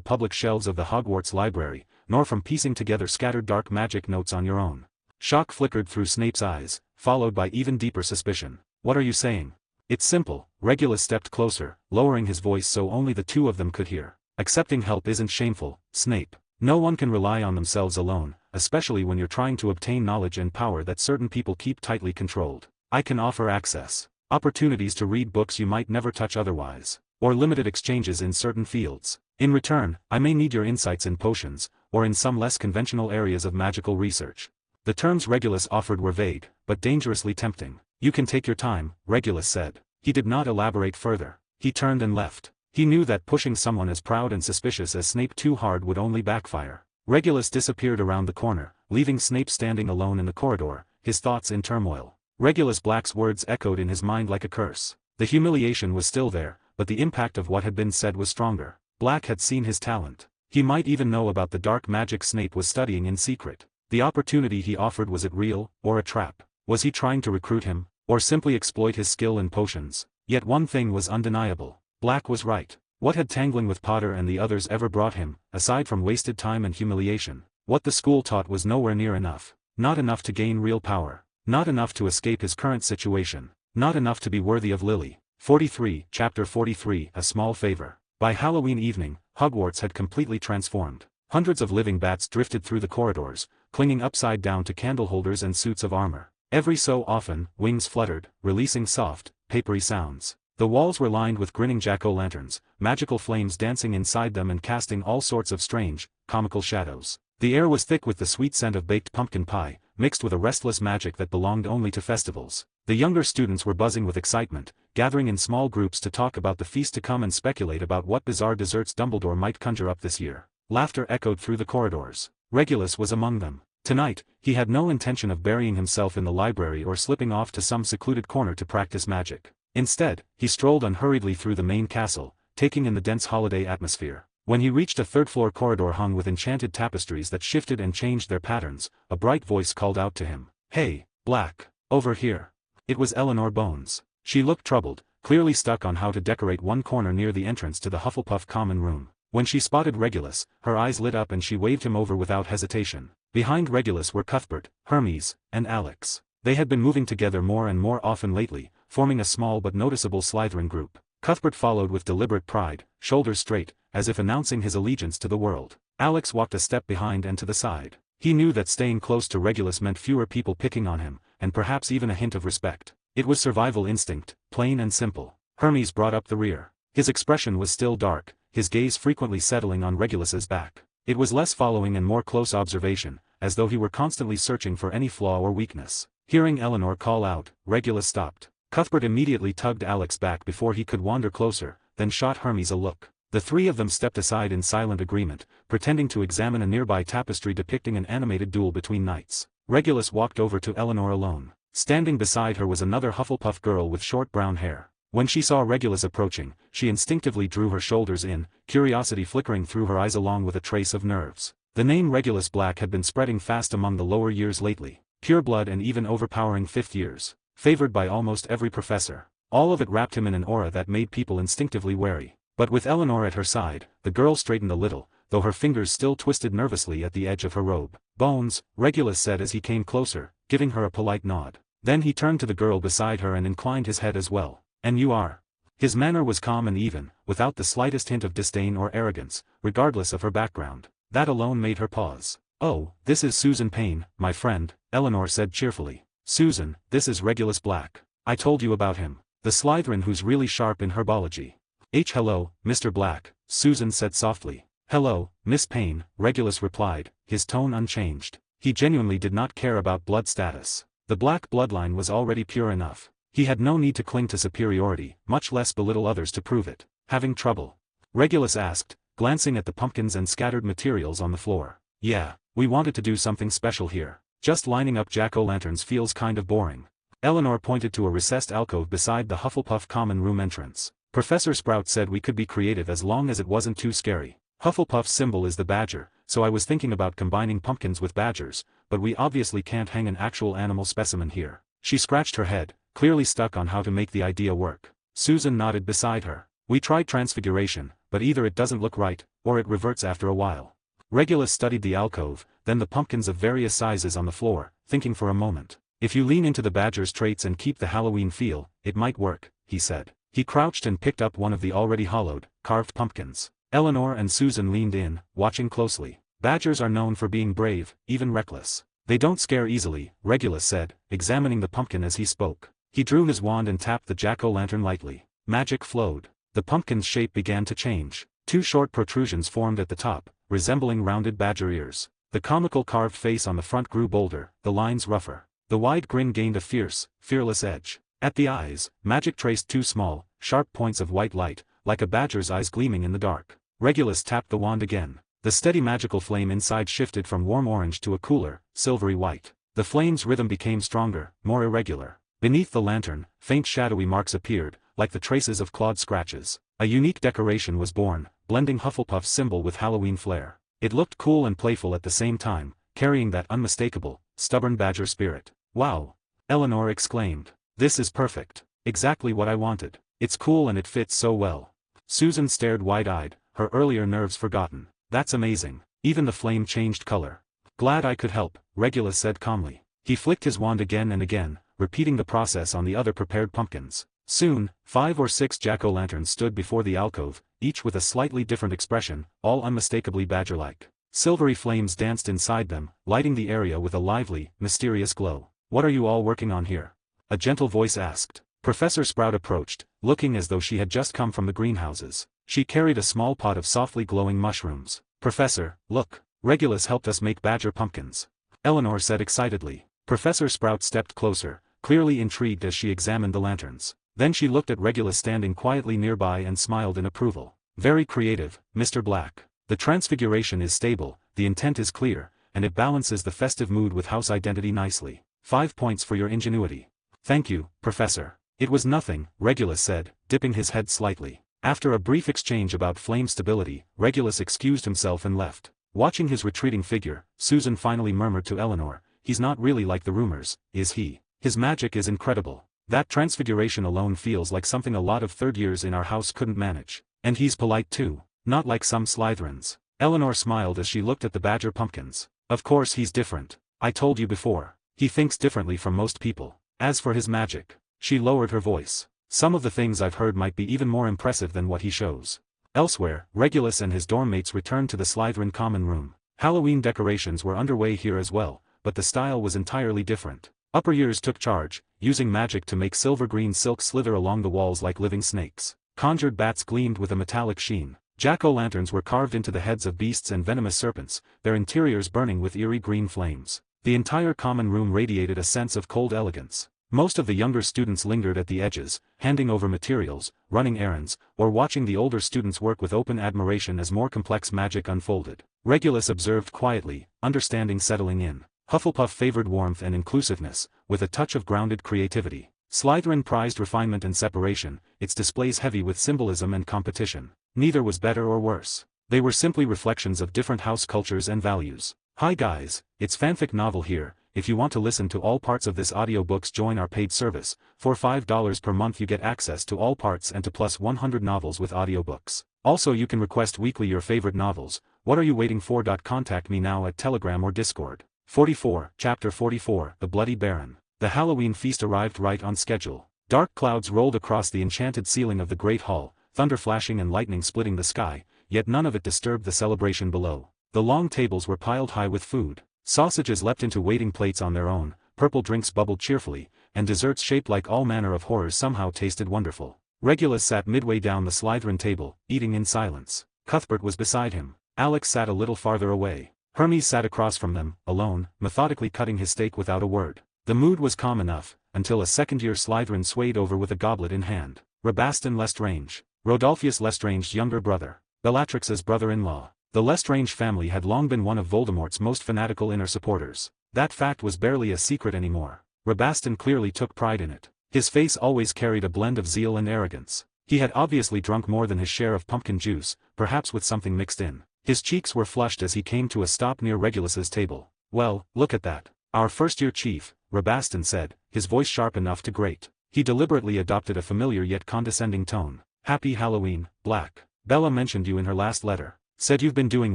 Speaker 2: public shelves of the Hogwarts library, nor from piecing together scattered dark magic notes on your own. Shock flickered through Snape's eyes, followed by even deeper suspicion. What are you saying? It's simple. Regulus stepped closer, lowering his voice so only the two of them could hear. Accepting help isn't shameful, Snape. No one can rely on themselves alone, especially when you're trying to obtain knowledge and power that certain people keep tightly controlled. I can offer access, opportunities to read books you might never touch otherwise, or limited exchanges in certain fields. In return, I may need your insights in potions, or in some less conventional areas of magical research. The terms Regulus offered were vague, but dangerously tempting. You can take your time, Regulus said. He did not elaborate further. He turned and left. He knew that pushing someone as proud and suspicious as Snape too hard would only backfire. Regulus disappeared around the corner, leaving Snape standing alone in the corridor, his thoughts in turmoil. Regulus Black's words echoed in his mind like a curse. The humiliation was still there, but the impact of what had been said was stronger. Black had seen his talent. He might even know about the dark magic Snape was studying in secret. The opportunity he offered, was it real, or a trap? Was he trying to recruit him, or simply exploit his skill in potions? Yet one thing was undeniable. Black was right. What had tangling with Potter and the others ever brought him, aside from wasted time and humiliation? What the school taught was nowhere near enough. Not enough to gain real power. Not enough to escape his current situation. Not enough to be worthy of Lily. 43, Chapter 43, A Small Favor. By Halloween evening, Hogwarts had completely transformed. Hundreds of living bats drifted through the corridors, clinging upside down to candle holders and suits of armor. Every so often, wings fluttered, releasing soft, papery sounds. The walls were lined with grinning jack-o'-lanterns, magical flames dancing inside them and casting all sorts of strange, comical shadows. The air was thick with the sweet scent of baked pumpkin pie, mixed with a restless magic that belonged only to festivals. The younger students were buzzing with excitement, gathering in small groups to talk about the feast to come and speculate about what bizarre desserts Dumbledore might conjure up this year. Laughter echoed through the corridors. Regulus was among them. Tonight, he had no intention of burying himself in the library or slipping off to some secluded corner to practice magic. Instead, he strolled unhurriedly through the main castle, taking in the dense holiday atmosphere. When he reached a third-floor corridor hung with enchanted tapestries that shifted and changed their patterns, a bright voice called out to him. "Hey, Black, over here." It was Eleanor Bones. She looked troubled, clearly stuck on how to decorate one corner near the entrance to the Hufflepuff common room. When she spotted Regulus, her eyes lit up and she waved him over without hesitation. Behind Regulus were Cuthbert, Hermes, and Alex. They had been moving together more and more often lately, forming a small but noticeable Slytherin group. Cuthbert followed with deliberate pride, shoulders straight, as if announcing his allegiance to the world. Alex walked a step behind and to the side. He knew that staying close to Regulus meant fewer people picking on him, and perhaps even a hint of respect. It was survival instinct, plain and simple. Hermes brought up the rear. His expression was still dark, his gaze frequently settling on Regulus's back. It was less following and more close observation, as though he were constantly searching for any flaw or weakness. Hearing Eleanor call out, Regulus stopped. Cuthbert immediately tugged Alex back before he could wander closer, then shot Hermes a look. The three of them stepped aside in silent agreement, pretending to examine a nearby tapestry depicting an animated duel between knights. Regulus walked over to Eleanor alone. Standing beside her was another Hufflepuff girl with short brown hair. When she saw Regulus approaching, she instinctively drew her shoulders in, curiosity flickering through her eyes along with a trace of nerves. The name Regulus Black had been spreading fast among the lower years lately. Pure blood and even overpowering fifth years. Favored by almost every professor. All of it wrapped him in an aura that made people instinctively wary. But with Eleanor at her side, the girl straightened a little, though her fingers still twisted nervously at the edge of her robe. Bones, Regulus said as he came closer, giving her a polite nod. Then he turned to the girl beside her and inclined his head as well. And you are? His manner was calm and even, without the slightest hint of disdain or arrogance, regardless of her background. That alone made her pause. Oh, this is Susan Payne, my friend, Eleanor said cheerfully. Susan, this is Regulus Black. I told you about him. The Slytherin who's really sharp in herbology. Hello, Mr. Black, Susan said softly. Hello, Miss Payne, Regulus replied, his tone unchanged. He genuinely did not care about blood status. The Black bloodline was already pure enough. He had no need to cling to superiority, much less belittle others to prove it. Having trouble? Regulus asked, glancing at the pumpkins and scattered materials on the floor. Yeah, we wanted to do something special here. Just lining up jack-o'-lanterns feels kind of boring. Eleanor pointed to a recessed alcove beside the Hufflepuff common room entrance. Professor Sprout said we could be creative as long as it wasn't too scary. Hufflepuff's symbol is the badger, so I was thinking about combining pumpkins with badgers, but we obviously can't hang an actual animal specimen here. She scratched her head, clearly stuck on how to make the idea work. Susan nodded beside her. We tried Transfiguration, but either it doesn't look right, or it reverts after a while. Regulus studied the alcove, then the pumpkins of various sizes on the floor, thinking for a moment. If you lean into the badger's traits and keep the Halloween feel, it might work, he said. He crouched and picked up one of the already hollowed, carved pumpkins. Eleanor and Susan leaned in, watching closely. Badgers are known for being brave, even reckless. They don't scare easily, Regulus said, examining the pumpkin as he spoke. He drew his wand and tapped the jack-o'-lantern lightly. Magic flowed. The pumpkin's shape began to change. Two short protrusions formed at the top, resembling rounded badger ears. The comical carved face on the front grew bolder, the lines rougher. The wide grin gained a fierce, fearless edge. At the eyes, magic traced two small, sharp points of white light, like a badger's eyes gleaming in the dark. Regulus tapped the wand again. The steady magical flame inside shifted from warm orange to a cooler, silvery white. The flame's rhythm became stronger, more irregular. Beneath the lantern, faint shadowy marks appeared, like the traces of clawed scratches. A unique decoration was born, blending Hufflepuff's symbol with Halloween flair. It looked cool and playful at the same time, carrying that unmistakable, stubborn badger spirit. Wow! Eleanor exclaimed. This is perfect. Exactly what I wanted. It's cool and it fits so well. Susan stared wide-eyed, her earlier nerves forgotten. That's amazing. Even the flame changed color. Glad I could help, Regulus said calmly. He flicked his wand again and again, repeating the process on the other prepared pumpkins. Soon, 5 or 6 jack-o'-lanterns stood before the alcove, each with a slightly different expression, all unmistakably badger-like. Silvery flames danced inside them, lighting the area with a lively, mysterious glow. What are you all working on here? A gentle voice asked. Professor Sprout approached, looking as though she had just come from the greenhouses. She carried a small pot of softly glowing mushrooms. Professor, look. Regulus helped us make badger pumpkins. Eleanor said excitedly. Professor Sprout stepped closer, clearly intrigued as she examined the lanterns. Then she looked at Regulus standing quietly nearby and smiled in approval. Very creative, Mr. Black. The Transfiguration is stable, the intent is clear, and it balances the festive mood with house identity nicely. 5 points for your ingenuity. Thank you, Professor. It was nothing, Regulus said, dipping his head slightly. After a brief exchange about flame stability, Regulus excused himself and left. Watching his retreating figure, Susan finally murmured to Eleanor, he's not really like the rumors, is he? His magic is incredible. That transfiguration alone feels like something a lot of third years in our house couldn't manage. And he's polite too. Not like some Slytherins. Eleanor smiled as she looked at the badger pumpkins. Of course he's different. I told you before. He thinks differently from most people. As for his magic. She lowered her voice. Some of the things I've heard might be even more impressive than what he shows. Elsewhere, Regulus and his dorm mates returned to the Slytherin common room. Halloween decorations were underway here as well, but the style was entirely different. Upper years took charge, using magic to make silver-green silk slither along the walls like living snakes. Conjured bats gleamed with a metallic sheen. Jack-o'-lanterns were carved into the heads of beasts and venomous serpents, their interiors burning with eerie green flames. The entire common room radiated a sense of cold elegance. Most of the younger students lingered at the edges, handing over materials, running errands, or watching the older students work with open admiration as more complex magic unfolded. Regulus observed quietly, understanding settling in. Hufflepuff favored warmth and inclusiveness, with a touch of grounded creativity. Slytherin prized refinement and separation, its displays heavy with symbolism and competition. Neither was better or worse. They were simply reflections of different house cultures and values. Hi guys, it's Fanfic Novel here. If you want to listen to all parts of this audiobooks, join our paid service. For $5 per month you get access to all parts and to plus 100 novels with audiobooks. Also you can request weekly your favorite novels. What are you waiting for? Contact me now at Telegram or Discord. 44, Chapter 44, The Bloody Baron. The Halloween feast arrived right on schedule. Dark clouds rolled across the enchanted ceiling of the Great Hall, thunder flashing and lightning splitting the sky, yet none of it disturbed the celebration below. The long tables were piled high with food. Sausages leapt into waiting plates on their own, purple drinks bubbled cheerfully, and desserts shaped like all manner of horrors somehow tasted wonderful. Regulus sat midway down the Slytherin table, eating in silence. Cuthbert was beside him. Alex sat a little farther away. Hermes sat across from them, alone, methodically cutting his steak without a word. The mood was calm enough, until a second-year Slytherin swayed over with a goblet in hand. Rabaston Lestrange. Rodolphus Lestrange's younger brother. Bellatrix's brother-in-law. The Lestrange family had long been one of Voldemort's most fanatical inner supporters. That fact was barely a secret anymore. Rabaston clearly took pride in it. His face always carried a blend of zeal and arrogance. He had obviously drunk more than his share of pumpkin juice, perhaps with something mixed in. His cheeks were flushed as he came to a stop near Regulus's table. Well, look at that. Our first-year chief, Rabaston said, his voice sharp enough to grate. He deliberately adopted a familiar yet condescending tone. Happy Halloween, Black. Bella mentioned you in her last letter. Said you've been doing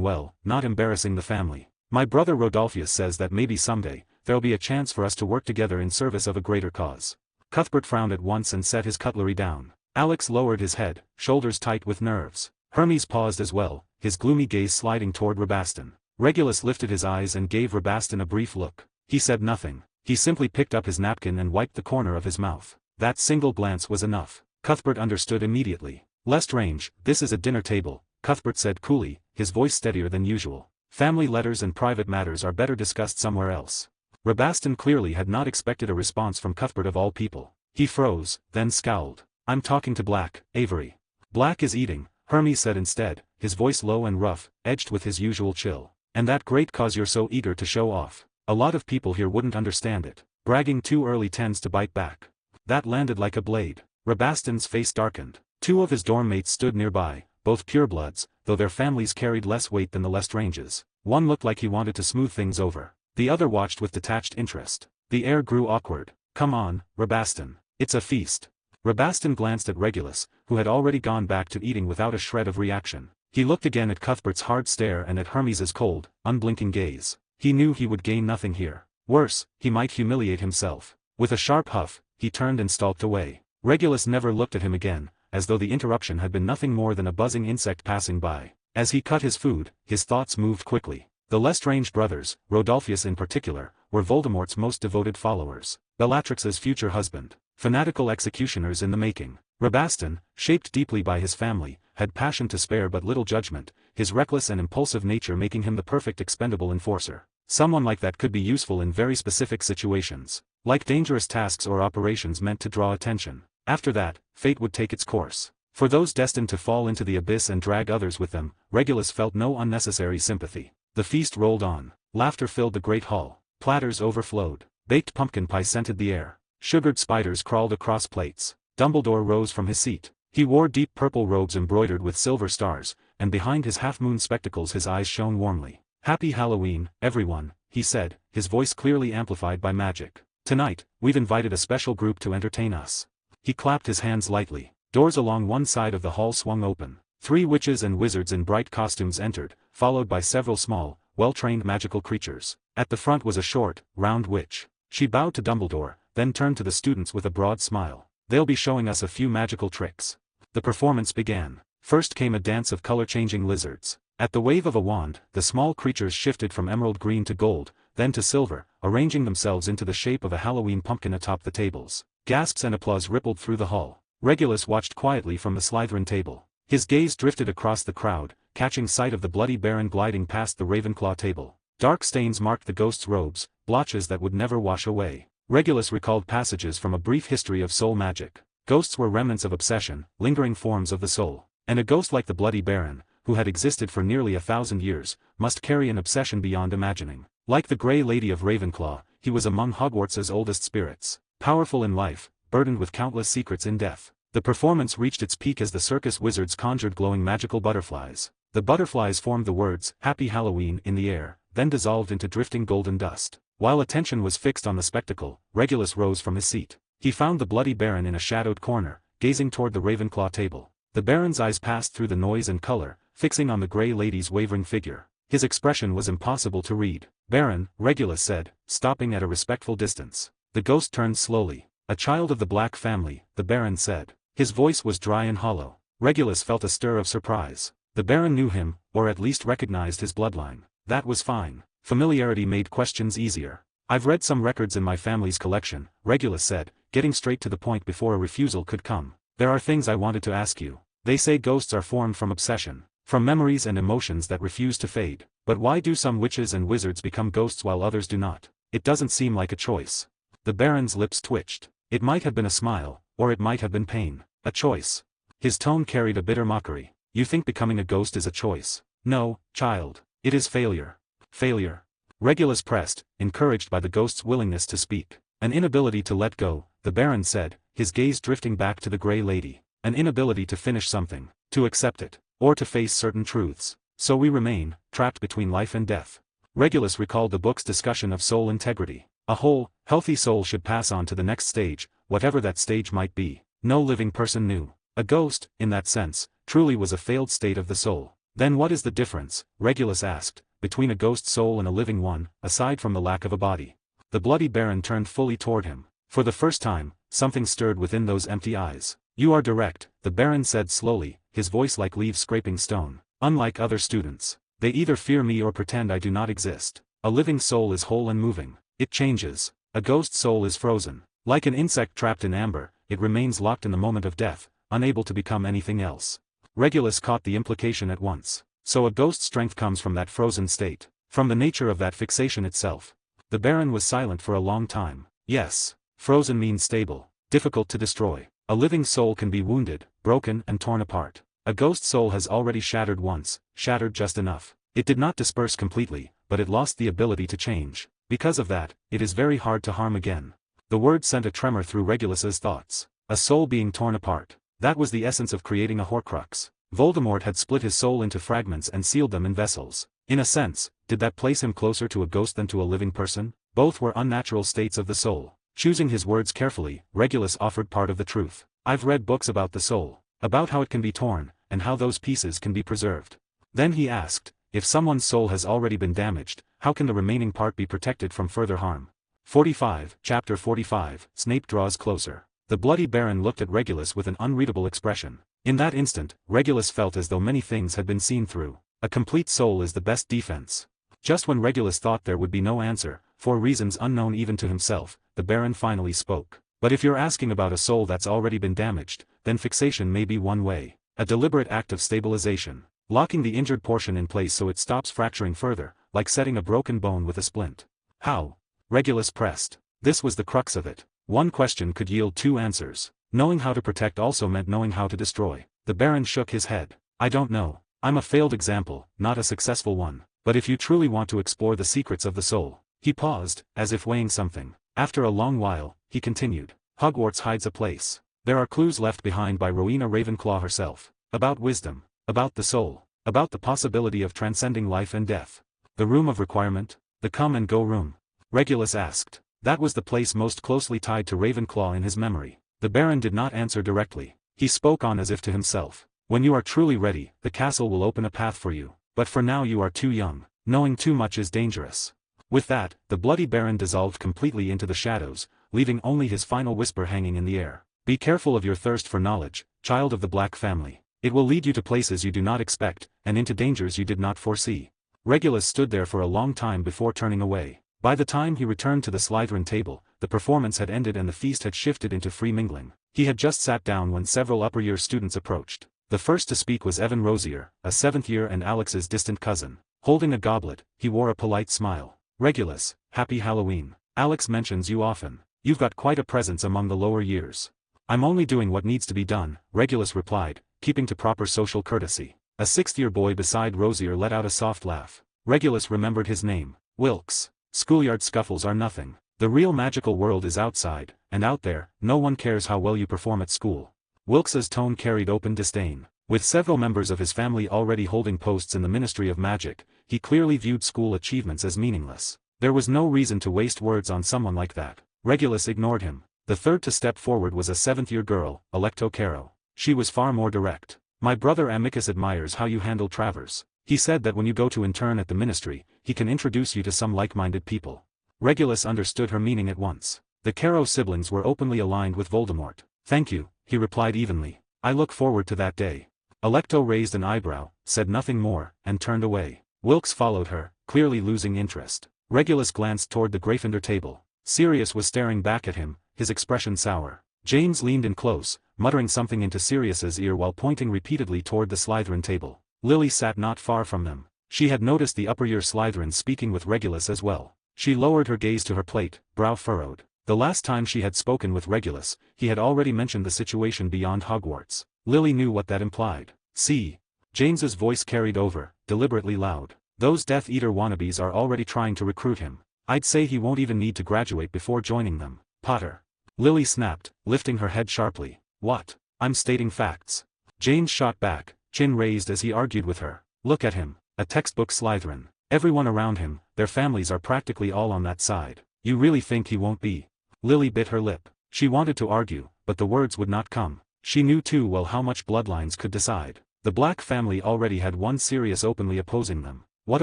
Speaker 2: well, not embarrassing the family. My brother Rodolphus says that maybe someday, there'll be a chance for us to work together in service of a greater cause. Cuthbert frowned at once and set his cutlery down. Alex lowered his head, shoulders tight with nerves. Hermes paused as well, his gloomy gaze sliding toward Rabaston. Regulus lifted his eyes and gave Rabaston a brief look. He said nothing. He simply picked up his napkin and wiped the corner of his mouth. That single glance was enough. Cuthbert understood immediately. Lestrange, this is a dinner table, Cuthbert said coolly, his voice steadier than usual. Family letters and private matters are better discussed somewhere else. Rabaston clearly had not expected a response from Cuthbert of all people. He froze, then scowled. I'm talking to Black, Avery. Black is eating, Hermes said instead, his voice low and rough, edged with his usual chill. And that great cause you're so eager to show off. A lot of people here wouldn't understand it. Bragging too early tends to bite back. That landed like a blade. Rabaston's face darkened. Two of his dorm mates stood nearby, both purebloods, though their families carried less weight than the Lestranges. One looked like he wanted to smooth things over. The other watched with detached interest. The air grew awkward. Come on, Rabaston. It's a feast. Rabaston glanced at Regulus, who had already gone back to eating without a shred of reaction. He looked again at Cuthbert's hard stare and at Hermes's cold, unblinking gaze. He knew he would gain nothing here. Worse, he might humiliate himself. With a sharp huff, he turned and stalked away. Regulus never looked at him again, as though the interruption had been nothing more than a buzzing insect passing by. As he cut his food, his thoughts moved quickly. The Lestrange brothers, Rodolphus in particular, were Voldemort's most devoted followers. Bellatrix's future husband. Fanatical executioners in the making. Rabaston, shaped deeply by his family, had passion to spare but little judgment, his reckless and impulsive nature making him the perfect expendable enforcer. Someone like that could be useful in very specific situations, like dangerous tasks or operations meant to draw attention. After that, fate would take its course. For those destined to fall into the abyss and drag others with them, Regulus felt no unnecessary sympathy. The feast rolled on. Laughter filled the great hall. Platters overflowed. Baked pumpkin pie scented the air. Sugared spiders crawled across plates. Dumbledore rose from his seat. He wore deep purple robes embroidered with silver stars, and behind his half-moon spectacles his eyes shone warmly. Happy Halloween, everyone, he said, his voice clearly amplified by magic. Tonight, we've invited a special group to entertain us. He clapped his hands lightly. Doors along one side of the hall swung open. 3 witches and wizards in bright costumes entered, followed by several small, well-trained magical creatures. At the front was a short, round witch. She bowed to Dumbledore, then turned to the students with a broad smile. "They'll be showing us a few magical tricks." The performance began. First came a dance of color-changing lizards. At the wave of a wand, the small creatures shifted from emerald green to gold, then to silver, arranging themselves into the shape of a Halloween pumpkin atop the tables. Gasps and applause rippled through the hall. Regulus watched quietly from the Slytherin table. His gaze drifted across the crowd, catching sight of the Bloody Baron gliding past the Ravenclaw table. Dark stains marked the ghost's robes, blotches that would never wash away. Regulus recalled passages from a brief history of soul magic. Ghosts were remnants of obsession, lingering forms of the soul. And a ghost like the Bloody Baron, who had existed for nearly 1,000 years, must carry an obsession beyond imagining. Like the Grey Lady of Ravenclaw, he was among Hogwarts' oldest spirits. Powerful in life, burdened with countless secrets in death. The performance reached its peak as the circus wizards conjured glowing magical butterflies. The butterflies formed the words, "Happy Halloween," in the air, then dissolved into drifting golden dust. While attention was fixed on the spectacle, Regulus rose from his seat. He found the Bloody Baron in a shadowed corner, gazing toward the Ravenclaw table. The Baron's eyes passed through the noise and color, fixing on the Grey Lady's wavering figure. His expression was impossible to read. "Baron," Regulus said, stopping at a respectful distance. The ghost turned slowly. "A child of the Black family," the Baron said. His voice was dry and hollow. Regulus felt a stir of surprise. The Baron knew him, or at least recognized his bloodline. That was fine. Familiarity made questions easier. "I've read some records in my family's collection," Regulus said, getting straight to the point before a refusal could come. "There are things I wanted to ask you. They say ghosts are formed from obsession, from memories and emotions that refuse to fade. But why do some witches and wizards become ghosts while others do not? It doesn't seem like a choice." The Baron's lips twitched. It might have been a smile, or it might have been pain. "A choice." His tone carried a bitter mockery. "You think becoming a ghost is a choice? No, child. It is failure." "Failure?" Regulus pressed, encouraged by the ghost's willingness to speak. "An inability to let go," the Baron said, his gaze drifting back to the Grey Lady. "An inability to finish something, to accept it, or to face certain truths. So we remain, trapped between life and death." Regulus recalled the book's discussion of soul integrity. A whole, healthy soul should pass on to the next stage, whatever that stage might be. No living person knew. A ghost, in that sense, truly was a failed state of the soul. "Then what is the difference," Regulus asked, "between a ghost soul and a living one, aside from the lack of a body?" The Bloody Baron turned fully toward him. For the first time, something stirred within those empty eyes. "You are direct," the Baron said slowly, his voice like leaves scraping stone. "Unlike other students. They either fear me or pretend I do not exist. A living soul is whole and moving. It changes. A ghost soul is frozen. Like an insect trapped in amber, it remains locked in the moment of death, unable to become anything else." Regulus caught the implication at once. So a ghost's strength comes from that frozen state, from the nature of that fixation itself. The Baron was silent for a long time. "Yes. Frozen means stable, difficult to destroy. A living soul can be wounded, broken and torn apart. A ghost soul has already shattered once, shattered just enough. It did not disperse completely, but it lost the ability to change. Because of that, it is very hard to harm again." The word sent a tremor through Regulus's thoughts. A soul being torn apart. That was the essence of creating a Horcrux. Voldemort had split his soul into fragments and sealed them in vessels. In a sense, did that place him closer to a ghost than to a living person? Both were unnatural states of the soul. Choosing his words carefully, Regulus offered part of the truth. "I've read books about the soul, about how it can be torn, and how those pieces can be preserved." Then he asked, "If someone's soul has already been damaged, how can the remaining part be protected from further harm?" 45, Chapter 45, Snape draws closer. The Bloody Baron looked at Regulus with an unreadable expression. In that instant, Regulus felt as though many things had been seen through. A complete soul is the best defense. Just when Regulus thought there would be no answer, for reasons unknown even to himself, the Baron finally spoke. "But if you're asking about a soul that's already been damaged, then fixation may be one way. A deliberate act of stabilization. Locking the injured portion in place so it stops fracturing further, like setting a broken bone with a splint." "How?" Regulus pressed. This was the crux of it. One question could yield two answers. Knowing how to protect also meant knowing how to destroy. The Baron shook his head. "I don't know. I'm a failed example, not a successful one. But if you truly want to explore the secrets of the soul." He paused, as if weighing something. After a long while, he continued. "Hogwarts hides a place. There are clues left behind by Rowena Ravenclaw herself. About wisdom. About the soul. About the possibility of transcending life and death." "The room of requirement? The come and go room?" Regulus asked. That was the place most closely tied to Ravenclaw in his memory. The Baron did not answer directly. He spoke on as if to himself. When you are truly ready, the castle will open a path for you, but for now you are too young. Knowing too much is dangerous." With that, the bloody Baron dissolved completely into the shadows, leaving only his final whisper hanging in the air. "Be careful of your thirst for knowledge, child of the Black family. It will lead you to places you do not expect, and into dangers you did not foresee." Regulus stood there for a long time before turning away. By the time he returned to the Slytherin table, the performance had ended and the feast had shifted into free mingling. He had just sat down when several upper-year students approached. The first to speak was Evan Rosier, a 7th year and Alex's distant cousin. Holding a goblet, he wore a polite smile. "Regulus, happy Halloween. Alex mentions you often. You've got quite a presence among the lower years." "I'm only doing what needs to be done," Regulus replied, keeping to proper social courtesy. A 6th-year boy beside Rosier let out a soft laugh. Regulus remembered his name. "Wilkes. Schoolyard scuffles are nothing. The real magical world is outside, and out there, no one cares how well you perform at school." Wilkes's tone carried open disdain. With several members of his family already holding posts in the Ministry of Magic, he clearly viewed school achievements as meaningless. There was no reason to waste words on someone like that. Regulus ignored him. The third to step forward was a 7th-year girl, Alecto Caro. She was far more direct. "My brother Amicus admires how you handle Travers. He said that when you go to intern at the ministry, he can introduce you to some like-minded people." Regulus understood her meaning at once. The Caro siblings were openly aligned with Voldemort. "Thank you," he replied evenly. "I look forward to that day." Alecto raised an eyebrow, said nothing more, and turned away. Wilkes followed her, clearly losing interest. Regulus glanced toward the Gryffindor table. Sirius was staring back at him, his expression sour. James leaned in close, muttering something into Sirius's ear while pointing repeatedly toward the Slytherin table. Lily sat not far from them. She had noticed the upper-year Slytherin speaking with Regulus as well. She lowered her gaze to her plate, brow furrowed. The last time she had spoken with Regulus, he had already mentioned the situation beyond Hogwarts. Lily knew what that implied. "See." James's voice carried over, deliberately loud. "Those Death Eater wannabes are already trying to recruit him. I'd say he won't even need to graduate before joining them." "Potter." Lily snapped, lifting her head sharply. "What? I'm stating facts." James shot back, chin raised as he argued with her. "Look at him, a textbook Slytherin. Everyone around him, their families are practically all on that side. You really think he won't be?" Lily bit her lip. She wanted to argue, but the words would not come. She knew too well how much bloodlines could decide. The Black family already had one Sirius openly opposing them. What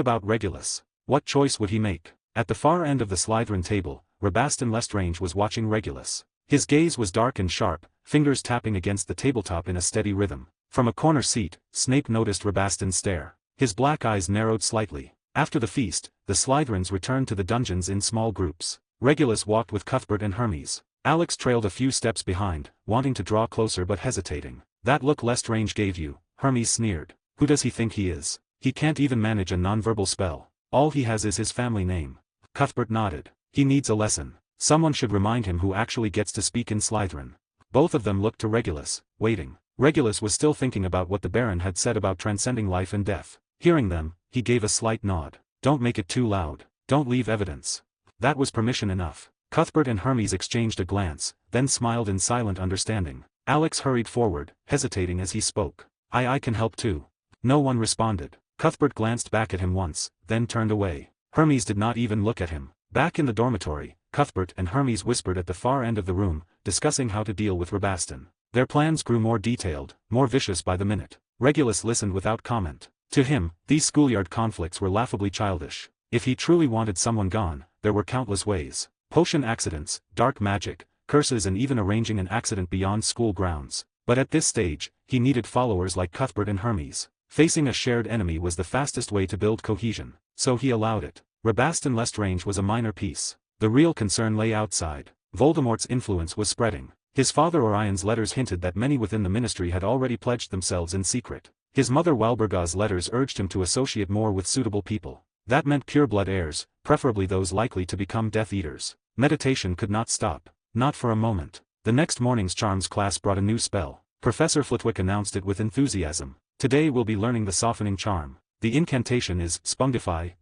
Speaker 2: about Regulus? What choice would he make? At the far end of the Slytherin table, Rabaston Lestrange was watching Regulus. His gaze was dark and sharp, fingers tapping against the tabletop in a steady rhythm. From a corner seat, Snape noticed Rabaston's stare. His black eyes narrowed slightly. After the feast, the Slytherins returned to the dungeons in small groups. Regulus walked with Cuthbert and Hermes. Alex trailed a few steps behind, wanting to draw closer but hesitating. "That look Lestrange gave you," Hermes sneered. "Who does he think he is? He can't even manage a nonverbal spell. All he has is his family name." Cuthbert nodded. "He needs a lesson. Someone should remind him who actually gets to speak in Slytherin." Both of them looked to Regulus, waiting. Regulus was still thinking about what the Baron had said about transcending life and death. Hearing them, he gave a slight nod. "Don't make it too loud. Don't leave evidence." That was permission enough. Cuthbert and Hermes exchanged a glance, then smiled in silent understanding. Alex hurried forward, hesitating as he spoke. I can help too." No one responded. Cuthbert glanced back at him once, then turned away. Hermes did not even look at him. Back in the dormitory, Cuthbert and Hermes whispered at the far end of the room, discussing how to deal with Rabaston. Their plans grew more detailed, more vicious by the minute. Regulus listened without comment. To him, these schoolyard conflicts were laughably childish. If he truly wanted someone gone, there were countless ways. Potion accidents, dark magic, curses, and even arranging an accident beyond school grounds. But at this stage, he needed followers like Cuthbert and Hermes. Facing a shared enemy was the fastest way to build cohesion, so he allowed it. Rabaston Lestrange was a minor piece. The real concern lay outside. Voldemort's influence was spreading. His father Orion's letters hinted that many within the ministry had already pledged themselves in secret. His mother Walburga's letters urged him to associate more with suitable people. That meant pureblood heirs, preferably those likely to become Death Eaters. Meditation could not stop. Not for a moment. The next morning's charms class brought a new spell. Professor Flitwick announced it with enthusiasm. "Today we'll be learning the softening charm. The incantation is Spungify.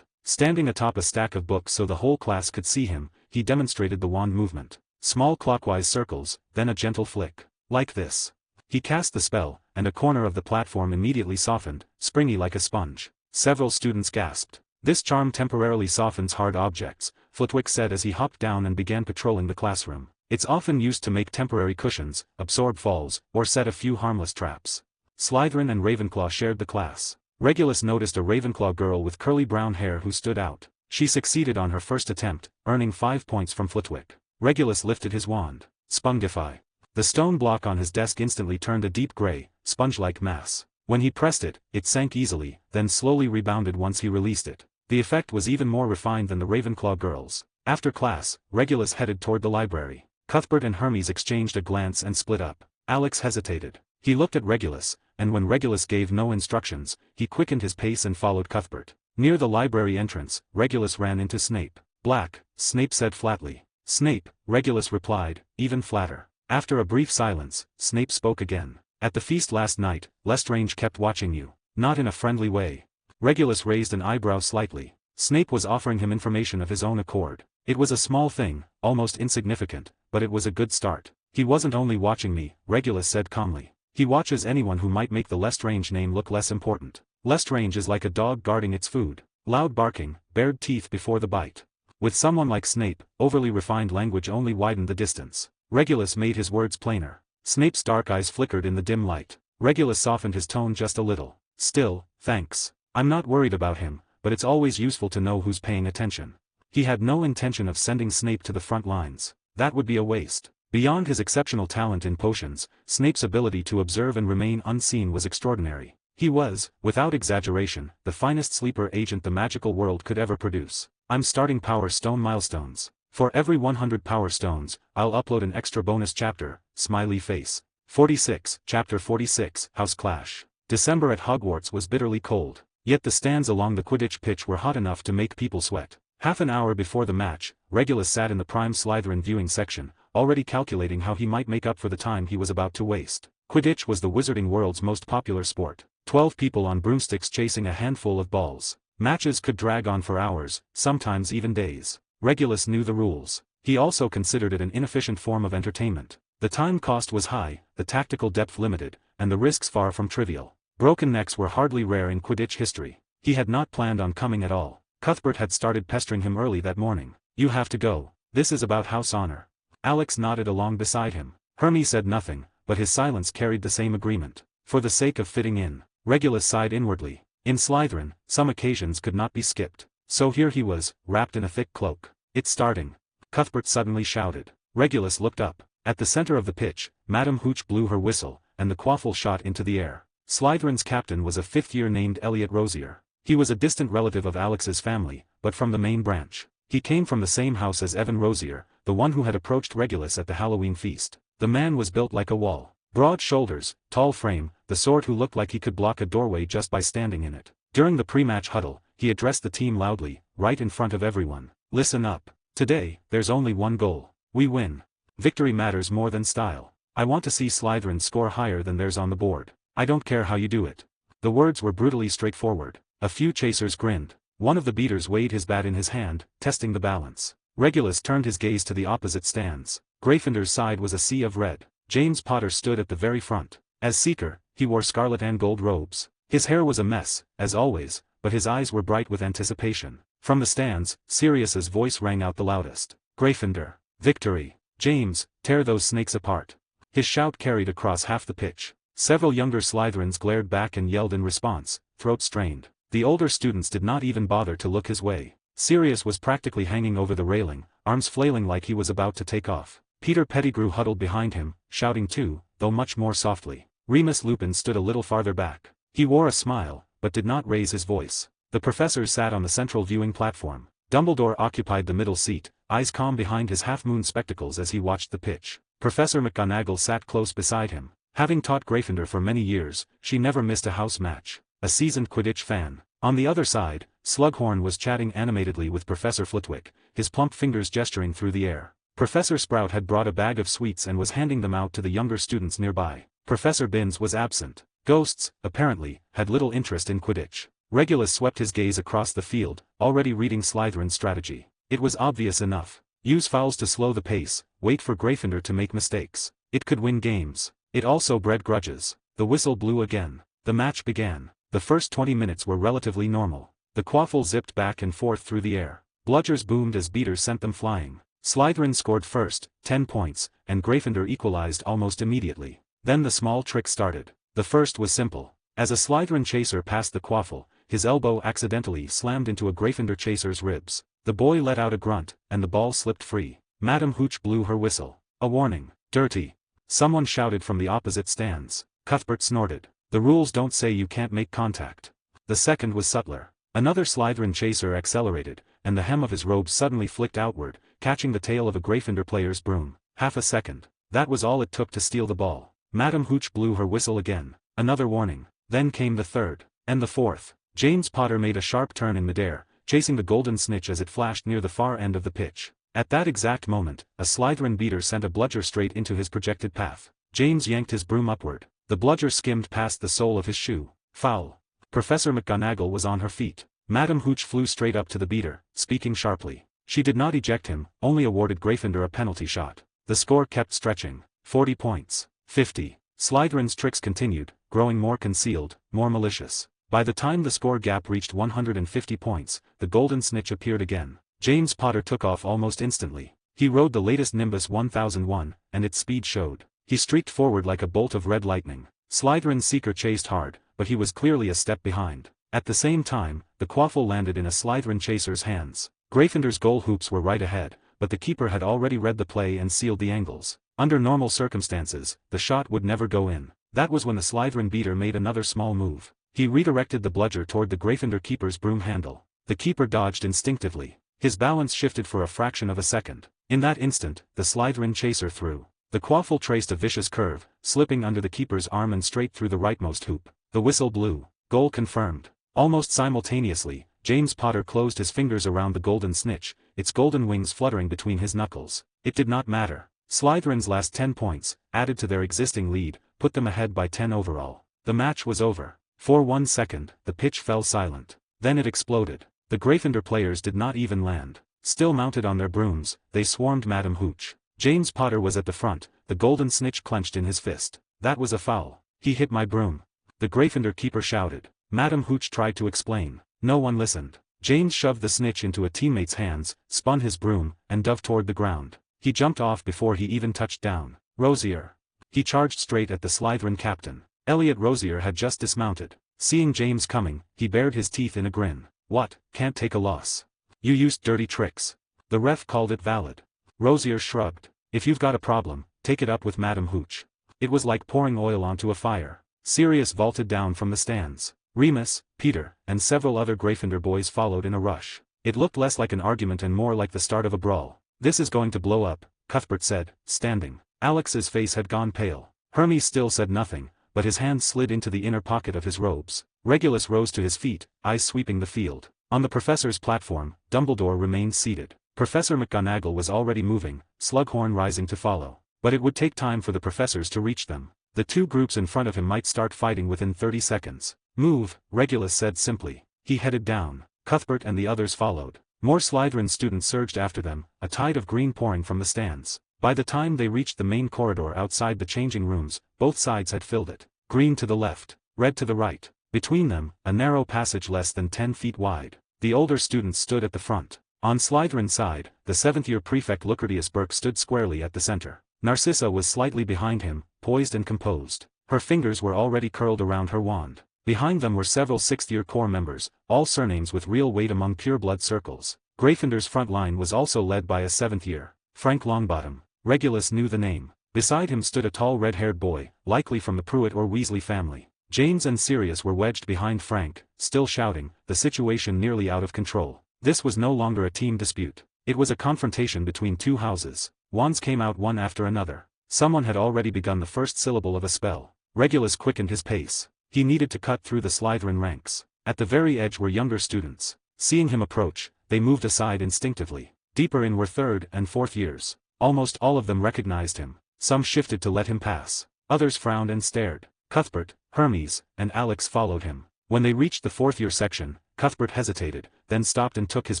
Speaker 2: Standing atop a stack of books so the whole class could see him, he demonstrated the wand movement. Small clockwise circles, then a gentle flick. Like this. He cast the spell, and a corner of the platform immediately softened, springy like a sponge. Several students gasped. "This charm temporarily softens hard objects," Flitwick said as he hopped down and began patrolling the classroom. "It's often used to make temporary cushions, absorb falls, or set a few harmless traps." Slytherin and Ravenclaw shared the class. Regulus noticed a Ravenclaw girl with curly brown hair who stood out. She succeeded on her first attempt, earning 5 points from Flitwick. Regulus lifted his wand. Spungify. The stone block on his desk instantly turned a deep gray, sponge-like mass. When he pressed it, it sank easily, then slowly rebounded once he released it. The effect was even more refined than the Ravenclaw girls. After class, Regulus headed toward the library. Cuthbert and Hermes exchanged a glance and split up. Alex hesitated. He looked at Regulus, and when Regulus gave no instructions, he quickened his pace and followed Cuthbert. Near the library entrance, Regulus ran into Snape. Black, Snape said flatly. Snape, Regulus replied, even flatter. After a brief silence, Snape spoke again. At the feast last night, Lestrange kept watching you. Not in a friendly way. Regulus raised an eyebrow slightly. Snape was offering him information of his own accord. It was a small thing, almost insignificant, but it was a good start. He wasn't only watching me, Regulus said calmly. He watches anyone who might make the Lestrange name look less important. Lestrange is like a dog guarding its food. Loud barking, bared teeth before the bite. With someone like Snape, overly refined language only widened the distance. Regulus made his words plainer. Snape's dark eyes flickered in the dim light. Regulus softened his tone just a little. Still, thanks. I'm not worried about him, but it's always useful to know who's paying attention. He had no intention of sending Snape to the front lines. That would be a waste. Beyond his exceptional talent in potions, Snape's ability to observe and remain unseen was extraordinary. He was, without exaggeration, the finest sleeper agent the magical world could ever produce. I'm starting Power Stone milestones. For every 100 Power Stones, I'll upload an extra bonus chapter, smiley face. 46, Chapter 46, House Clash. December at Hogwarts was bitterly cold, yet the stands along the Quidditch pitch were hot enough to make people sweat. Half an hour before the match, Regulus sat in the prime Slytherin viewing section, already calculating how he might make up for the time he was about to waste. Quidditch was the wizarding world's most popular sport. 12 people on broomsticks chasing a handful of balls. Matches could drag on for hours, sometimes even days. Regulus knew the rules. He also considered it an inefficient form of entertainment. The time cost was high, the tactical depth limited, and the risks far from trivial. Broken necks were hardly rare in Quidditch history. He had not planned on coming at all. Cuthbert had started pestering him early that morning. You have to go. This is about house honor. Alex nodded along beside him. Hermes said nothing, but his silence carried the same agreement. For the sake of fitting in, Regulus sighed inwardly. In Slytherin, some occasions could not be skipped. So here he was, wrapped in a thick cloak. It's starting. Cuthbert suddenly shouted. Regulus looked up. At the center of the pitch, Madame Hooch blew her whistle, and the quaffle shot into the air. Slytherin's captain was a fifth-year named Elliot Rosier. He was a distant relative of Alex's family, but from the main branch. He came from the same house as Evan Rosier, the one who had approached Regulus at the Halloween feast. The man was built like a wall. Broad shoulders, tall frame, the sort who looked like he could block a doorway just by standing in it. During the pre-match huddle, he addressed the team loudly, right in front of everyone. Listen up. Today, there's only one goal. We win. Victory matters more than style. I want to see Slytherin score higher than theirs on the board. I don't care how you do it. The words were brutally straightforward. A few chasers grinned. One of the beaters weighed his bat in his hand, testing the balance. Regulus turned his gaze to the opposite stands. Gryffindor's side was a sea of red. James Potter stood at the very front. As Seeker, he wore scarlet and gold robes. His hair was a mess, as always, but his eyes were bright with anticipation. From the stands, Sirius's voice rang out the loudest. Gryffindor. Victory. James, tear those snakes apart. His shout carried across half the pitch. Several younger Slytherins glared back and yelled in response, throats strained. The older students did not even bother to look his way. Sirius was practically hanging over the railing, arms flailing like he was about to take off. Peter Pettigrew huddled behind him, shouting too, though much more softly. Remus Lupin stood a little farther back. He wore a smile, but did not raise his voice. The professors sat on the central viewing platform. Dumbledore occupied the middle seat, eyes calm behind his half-moon spectacles as he watched the pitch. Professor McGonagall sat close beside him. Having taught Gryffindor for many years, she never missed a house match. A seasoned Quidditch fan. On the other side, Slughorn was chatting animatedly with Professor Flitwick, his plump fingers gesturing through the air. Professor Sprout had brought a bag of sweets and was handing them out to the younger students nearby. Professor Binns was absent. Ghosts, apparently, had little interest in Quidditch. Regulus swept his gaze across the field, already reading Slytherin's strategy. It was obvious enough. Use fouls to slow the pace, wait for Gryffindor to make mistakes. It could win games. It also bred grudges. The whistle blew again. The match began. The first 20 minutes were relatively normal. The quaffle zipped back and forth through the air. Bludgers boomed as beaters sent them flying. Slytherin scored first, 10 points, and Gryffindor equalized almost immediately. Then the small trick started. The first was simple. As a Slytherin chaser passed the quaffle, his elbow accidentally slammed into a Gryffindor chaser's ribs. The boy let out a grunt, and the ball slipped free. Madame Hooch blew her whistle. A warning. Dirty. Someone shouted from the opposite stands. Cuthbert snorted. The rules don't say you can't make contact. The second was subtler. Another Slytherin chaser accelerated, and the hem of his robe suddenly flicked outward, catching the tail of a Gryffindor player's broom. Half a second. That was all it took to steal the ball. Madame Hooch blew her whistle again. Another warning. Then came the third. And the fourth. James Potter made a sharp turn in midair, chasing the golden snitch as it flashed near the far end of the pitch. At that exact moment, a Slytherin beater sent a bludger straight into his projected path. James yanked his broom upward. The bludger skimmed past the sole of his shoe. Foul. Professor McGonagall was on her feet. Madame Hooch flew straight up to the beater, speaking sharply. She did not eject him, only awarded Gryffindor a penalty shot. The score kept stretching. 40 points. 50. Slytherin's tricks continued, growing more concealed, more malicious. By the time the score gap reached 150 points, the golden snitch appeared again. James Potter took off almost instantly. He rode the latest Nimbus 1001, and its speed showed. He streaked forward like a bolt of red lightning. Slytherin's seeker chased hard, but he was clearly a step behind. At the same time, the quaffle landed in a Slytherin chaser's hands. Gryffindor's goal hoops were right ahead, but the keeper had already read the play and sealed the angles. Under normal circumstances, the shot would never go in. That was when the Slytherin beater made another small move. He redirected the bludger toward the Gryffindor keeper's broom handle. The keeper dodged instinctively. His balance shifted for a fraction of a second. In that instant, the Slytherin chaser threw. The quaffle traced a vicious curve, slipping under the keeper's arm and straight through the rightmost hoop. The whistle blew. Goal confirmed. Almost simultaneously, James Potter closed his fingers around the golden snitch, its golden wings fluttering between his knuckles. It did not matter. Slytherin's last 10 points, added to their existing lead, put them ahead by 10 overall. The match was over. For 1 second, the pitch fell silent. Then it exploded. The Gryffindor players did not even land. Still mounted on their brooms, they swarmed Madame Hooch. James Potter was at the front, the golden snitch clenched in his fist. That was a foul. He hit my broom. The Gryffindor keeper shouted. Madame Hooch tried to explain. No one listened. James shoved the snitch into a teammate's hands, spun his broom, and dove toward the ground. He jumped off before he even touched down. Rosier. He charged straight at the Slytherin captain. Elliot Rosier had just dismounted. Seeing James coming, he bared his teeth in a grin. What, can't take a loss? You used dirty tricks. The ref called it valid. Rosier shrugged. If you've got a problem, take it up with Madame Hooch. It was like pouring oil onto a fire. Sirius vaulted down from the stands. Remus, Peter, and several other Gryffindor boys followed in a rush. It looked less like an argument and more like the start of a brawl. This is going to blow up, Cuthbert said, standing. Alex's face had gone pale. Hermes still said nothing, but his hand slid into the inner pocket of his robes. Regulus rose to his feet, eyes sweeping the field. On the professor's platform, Dumbledore remained seated. Professor McGonagall was already moving, Slughorn rising to follow. But it would take time for the professors to reach them. The two groups in front of him might start fighting within 30 seconds. Move, Regulus said simply. He headed down. Cuthbert and the others followed. More Slytherin students surged after them, a tide of green pouring from the stands. By the time they reached the main corridor outside the changing rooms, both sides had filled it. Green to the left, red to the right. Between them, a narrow passage less than 10 feet wide. The older students stood at the front. On Slytherin's side, the 7th-year prefect Lucretius Burke stood squarely at the center. Narcissa was slightly behind him, poised and composed. Her fingers were already curled around her wand. Behind them were several 6th-year corps members, all surnames with real weight among pureblood circles. Gryffindor's front line was also led by a 7th-year, Frank Longbottom. Regulus knew the name. Beside him stood a tall red-haired boy, likely from the Pruitt or Weasley family. James and Sirius were wedged behind Frank, still shouting, the situation nearly out of control. This was no longer a team dispute. It was a confrontation between two houses. Wands came out one after another. Someone had already begun the first syllable of a spell. Regulus quickened his pace. He needed to cut through the Slytherin ranks. At the very edge were younger students. Seeing him approach, they moved aside instinctively. Deeper in were 3rd and 4th years. Almost all of them recognized him. Some shifted to let him pass. Others frowned and stared. Cuthbert, Hermes, and Alex followed him. When they reached the 4th-year section, Cuthbert hesitated, then stopped and took his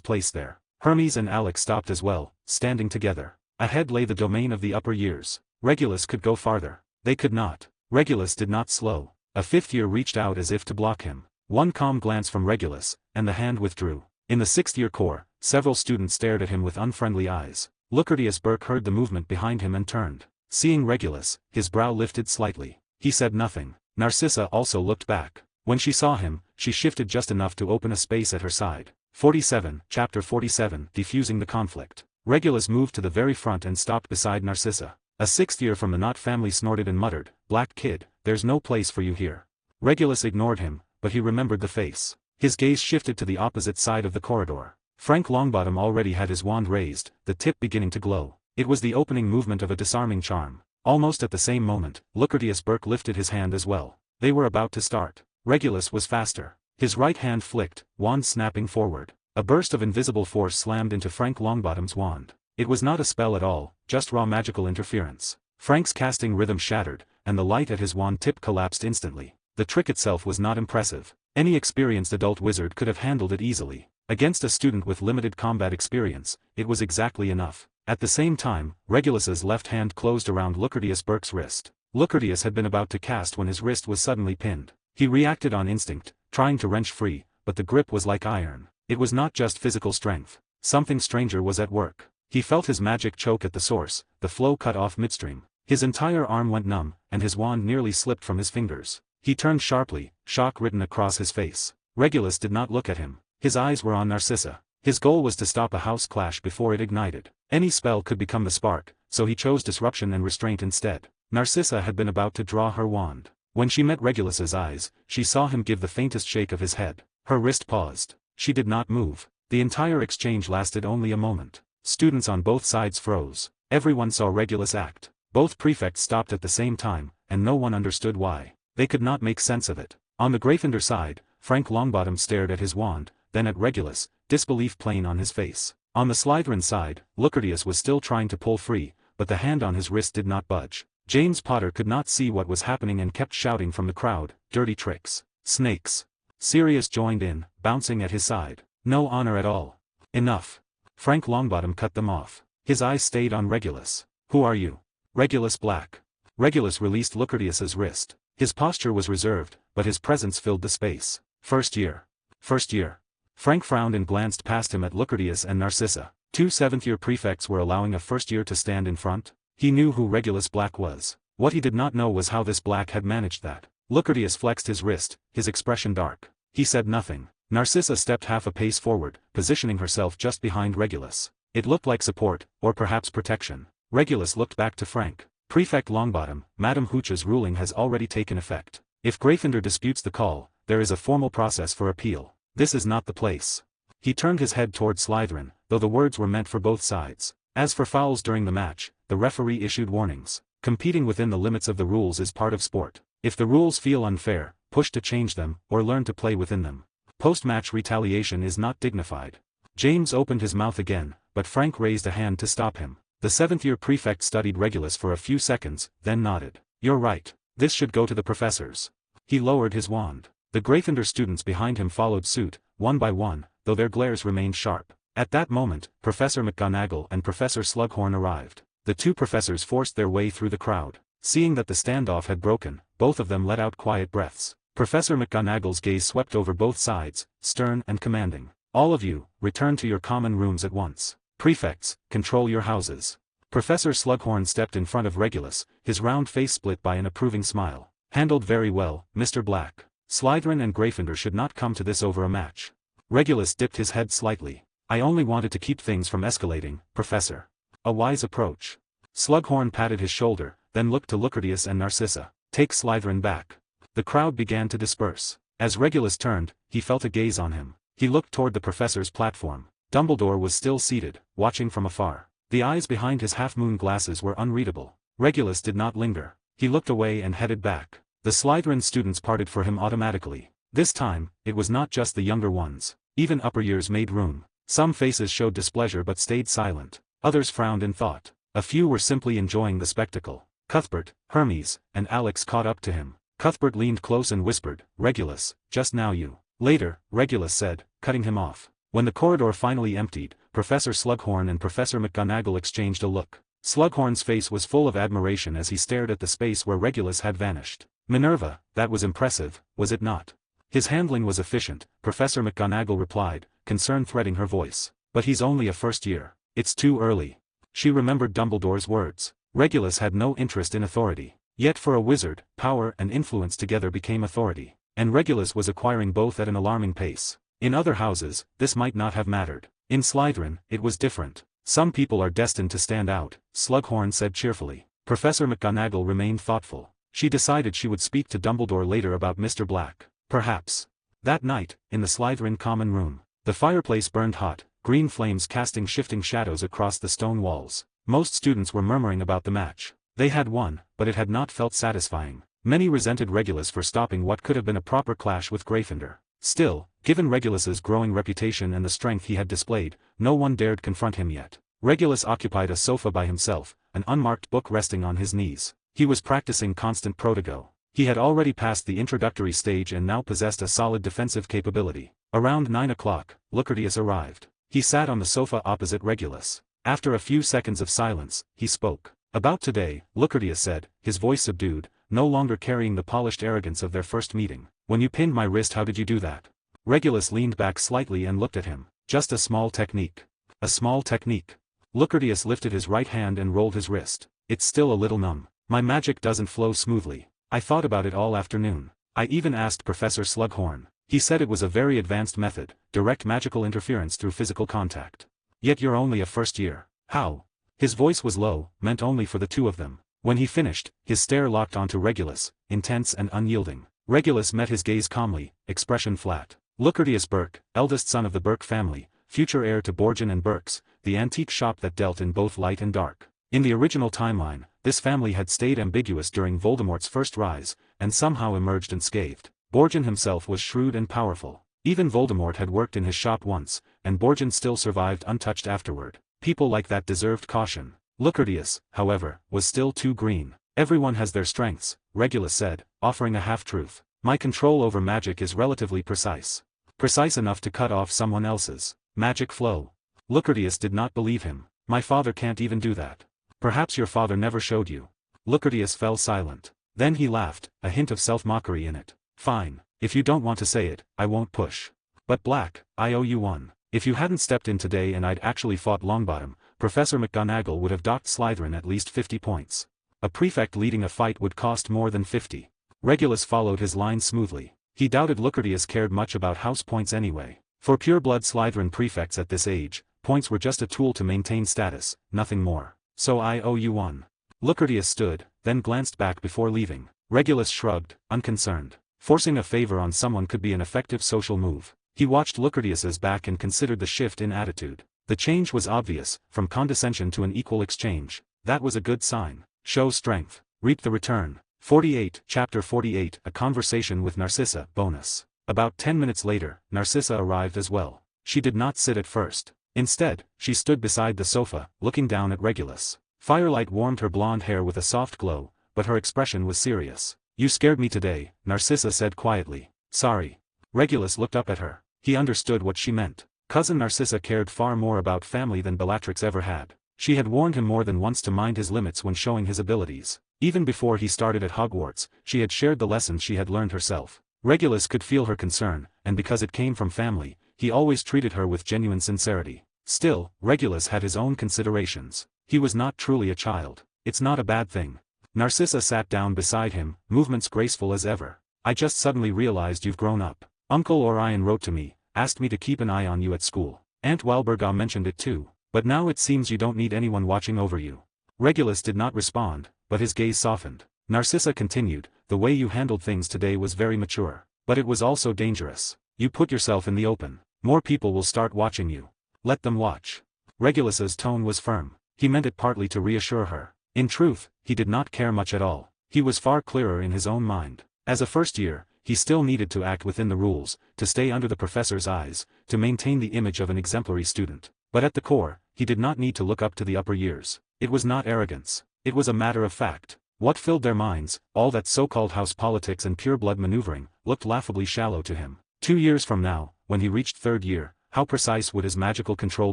Speaker 2: place there. Hermes and Alex stopped as well, standing together. Ahead lay the domain of the upper years. Regulus could go farther. They could not. Regulus did not slow. A 5th-year reached out as if to block him. One calm glance from Regulus, and the hand withdrew. In the 6th-year corps, several students stared at him with unfriendly eyes. Lucretius Burke heard the movement behind him and turned. Seeing Regulus, his brow lifted slightly. He said nothing. Narcissa also looked back. When she saw him, she shifted just enough to open a space at her side. 47, Chapter 47, Defusing the Conflict. Regulus moved to the very front and stopped beside Narcissa. A sixth year from the Knot family snorted and muttered, "Black kid, there's no place for you here." Regulus ignored him, but he remembered the face. His gaze shifted to the opposite side of the corridor. Frank Longbottom already had his wand raised, the tip beginning to glow. It was the opening movement of a disarming charm. Almost at the same moment, Lucretius Burke lifted his hand as well. They were about to start. Regulus was faster. His right hand flicked, wand snapping forward. A burst of invisible force slammed into Frank Longbottom's wand. It was not a spell at all, just raw magical interference. Frank's casting rhythm shattered, and the light at his wand tip collapsed instantly. The trick itself was not impressive. Any experienced adult wizard could have handled it easily. Against a student with limited combat experience, it was exactly enough. At the same time, Regulus's left hand closed around Lucretius Burke's wrist. Lucretius had been about to cast when his wrist was suddenly pinned. He reacted on instinct, trying to wrench free, but the grip was like iron. It was not just physical strength. Something stranger was at work. He felt his magic choke at the source, the flow cut off midstream. His entire arm went numb, and his wand nearly slipped from his fingers. He turned sharply, shock written across his face. Regulus did not look at him. His eyes were on Narcissa. His goal was to stop a house clash before it ignited. Any spell could become the spark, so he chose disruption and restraint instead. Narcissa had been about to draw her wand. When she met Regulus's eyes, she saw him give the faintest shake of his head. Her wrist paused. She did not move. The entire exchange lasted only a moment. Students on both sides froze. Everyone saw Regulus act. Both prefects stopped at the same time, and no one understood why. They could not make sense of it. On the Gryffindor side, Frank Longbottom stared at his wand, then at Regulus, disbelief plain on his face. On the Slytherin side, Lucretius was still trying to pull free, but the hand on his wrist did not budge. James Potter could not see what was happening and kept shouting from the crowd, "Dirty tricks! Snakes!" Sirius joined in, bouncing at his side. "No honor at all. Enough." Frank Longbottom cut them off. His eyes stayed on Regulus. "Who are you?" "Regulus Black." Regulus released Lucretius's wrist. His posture was reserved, but his presence filled the space. First year. First year." Frank frowned and glanced past him at Lucretius and Narcissa. Two seventh-year prefects were allowing a first-year to stand in front? He knew who Regulus Black was. What he did not know was how this Black had managed that. Lucretius flexed his wrist, his expression dark. He said nothing. Narcissa stepped half a pace forward, positioning herself just behind Regulus. It looked like support, or perhaps protection. Regulus looked back to Frank. "Prefect Longbottom, Madame Hooch's ruling has already taken effect. If Gryffindor disputes the call, there is a formal process for appeal. This is not the place." He turned his head toward Slytherin, though the words were meant for both sides. As for fouls during the match, the referee issued warnings. Competing within the limits of the rules is part of sport. If the rules feel unfair, push to change them, or learn to play within them. Post-match retaliation is not dignified. James opened his mouth again, but Frank raised a hand to stop him. The seventh-year prefect studied Regulus for a few seconds, then nodded. "You're right. This should go to the professors." He lowered his wand. The Gryffindor students behind him followed suit, one by one, though their glares remained sharp. At that moment, Professor McGonagall and Professor Slughorn arrived. The two professors forced their way through the crowd. Seeing that the standoff had broken, both of them let out quiet breaths. Professor McGonagall's gaze swept over both sides, stern and commanding. "All of you, return to your common rooms at once. Prefects, control your houses." Professor Slughorn stepped in front of Regulus, his round face split by an approving smile. "Handled very well, Mr. Black. Slytherin and Gryffindor should not come to this over a match." Regulus dipped his head slightly. "I only wanted to keep things from escalating, Professor." "A wise approach." Slughorn patted his shoulder, then looked to Lucretius and Narcissa. "Take Slytherin back." The crowd began to disperse. As Regulus turned, he felt a gaze on him. He looked toward the professor's platform. Dumbledore was still seated, watching from afar. The eyes behind his half-moon glasses were unreadable. Regulus did not linger. He looked away and headed back. The Slytherin students parted for him automatically. This time, it was not just the younger ones. Even upper years made room. Some faces showed displeasure but stayed silent. Others frowned in thought. A few were simply enjoying the spectacle. Cuthbert, Hermes, and Alex caught up to him. Cuthbert leaned close and whispered, "Regulus, just now you." "Later," Regulus said, cutting him off. When the corridor finally emptied, Professor Slughorn and Professor McGonagall exchanged a look. Slughorn's face was full of admiration as he stared at the space where Regulus had vanished. "Minerva, that was impressive, was it not?" "His handling was efficient," Professor McGonagall replied, concern threading her voice. "But he's only a first year. It's too early." She remembered Dumbledore's words. Regulus had no interest in authority. Yet for a wizard, power and influence together became authority, and Regulus was acquiring both at an alarming pace. In other houses, this might not have mattered. In Slytherin, it was different. Some people are destined to stand out, Slughorn said cheerfully. Professor McGonagall remained thoughtful. She decided she would speak to Dumbledore later about Mr. Black. Perhaps. That night, in the Slytherin common room, the fireplace burned hot, green flames casting shifting shadows across the stone walls. Most students were murmuring about the match. They had won, but it had not felt satisfying. Many resented Regulus for stopping what could have been a proper clash with Gryffindor. Still, given Regulus's growing reputation and the strength he had displayed, no one dared confront him yet. Regulus occupied a sofa by himself, an unmarked book resting on his knees. He was practicing constant prodigo. He had already passed the introductory stage and now possessed a solid defensive capability. Around 9 o'clock, Lucretius arrived. He sat on the sofa opposite Regulus. After a few seconds of silence, he spoke. About today, Lucretius said, his voice subdued, no longer carrying the polished arrogance of their first meeting. When you pinned my wrist, how did you do that? Regulus leaned back slightly and looked at him. Just a small technique. A small technique. Lucretius lifted his right hand and rolled his wrist. It's still a little numb. My magic doesn't flow smoothly. I thought about it all afternoon. I even asked Professor Slughorn. He said it was a very advanced method, direct magical interference through physical contact. Yet you're only a first year. How? His voice was low, meant only for the two of them. When he finished, his stare locked onto Regulus, intense and unyielding. Regulus met his gaze calmly, expression flat. Lucretius Burke, eldest son of the Burke family, future heir to Borgin and Burke's, the antique shop that dealt in both light and dark. In the original timeline, this family had stayed ambiguous during Voldemort's first rise, and somehow emerged unscathed. Borgin himself was shrewd and powerful. Even Voldemort had worked in his shop once, and Borgin still survived untouched afterward. People like that deserved caution. Lucretius, however, was still too green. Everyone has their strengths, Regulus said, offering a half-truth. My control over magic is relatively precise. Precise enough to cut off someone else's magic flow. Lucretius did not believe him. My father can't even do that. Perhaps your father never showed you. Lucretius fell silent. Then he laughed, a hint of self-mockery in it. Fine. If you don't want to say it, I won't push. But Black, I owe you one. If you hadn't stepped in today and I'd actually fought Longbottom, Professor McGonagall would have docked Slytherin at least 50 points. A prefect leading a fight would cost more than 50. Regulus followed his line smoothly. He doubted Lucretius cared much about house points anyway. For pure-blood Slytherin prefects at this age, points were just a tool to maintain status, nothing more. So I owe you one. Lucretius stood, then glanced back before leaving. Regulus shrugged, unconcerned. Forcing a favor on someone could be an effective social move. He watched Lucretius's back and considered the shift in attitude. The change was obvious, from condescension to an equal exchange. That was a good sign. Show strength. Reap the return. 48, Chapter 48, A Conversation with Narcissa, bonus. About 10 minutes later, Narcissa arrived as well. She did not sit at first. Instead, she stood beside the sofa, looking down at Regulus. Firelight warmed her blonde hair with a soft glow, but her expression was serious. You scared me today, Narcissa said quietly. Sorry. Regulus looked up at her. He understood what she meant. Cousin Narcissa cared far more about family than Bellatrix ever had. She had warned him more than once to mind his limits when showing his abilities. Even before he started at Hogwarts, she had shared the lessons she had learned herself. Regulus could feel her concern, and because it came from family, he always treated her with genuine sincerity. Still, Regulus had his own considerations. He was not truly a child. It's not a bad thing. Narcissa sat down beside him, movements graceful as ever. I just suddenly realized you've grown up. Uncle Orion wrote to me, asked me to keep an eye on you at school. Aunt Walburga mentioned it too. But now it seems you don't need anyone watching over you. Regulus did not respond, but his gaze softened. Narcissa continued, the way you handled things today was very mature. But it was also dangerous. You put yourself in the open. More people will start watching you. Let them watch. Regulus's tone was firm. He meant it partly to reassure her. In truth, he did not care much at all. He was far clearer in his own mind. As a first year, he still needed to act within the rules, to stay under the professor's eyes, to maintain the image of an exemplary student. But at the core, he did not need to look up to the upper years. It was not arrogance. It was a matter of fact. What filled their minds, all that so-called house politics and pure-blood maneuvering, looked laughably shallow to him. 2 years from now, when he reached third year, how precise would his magical control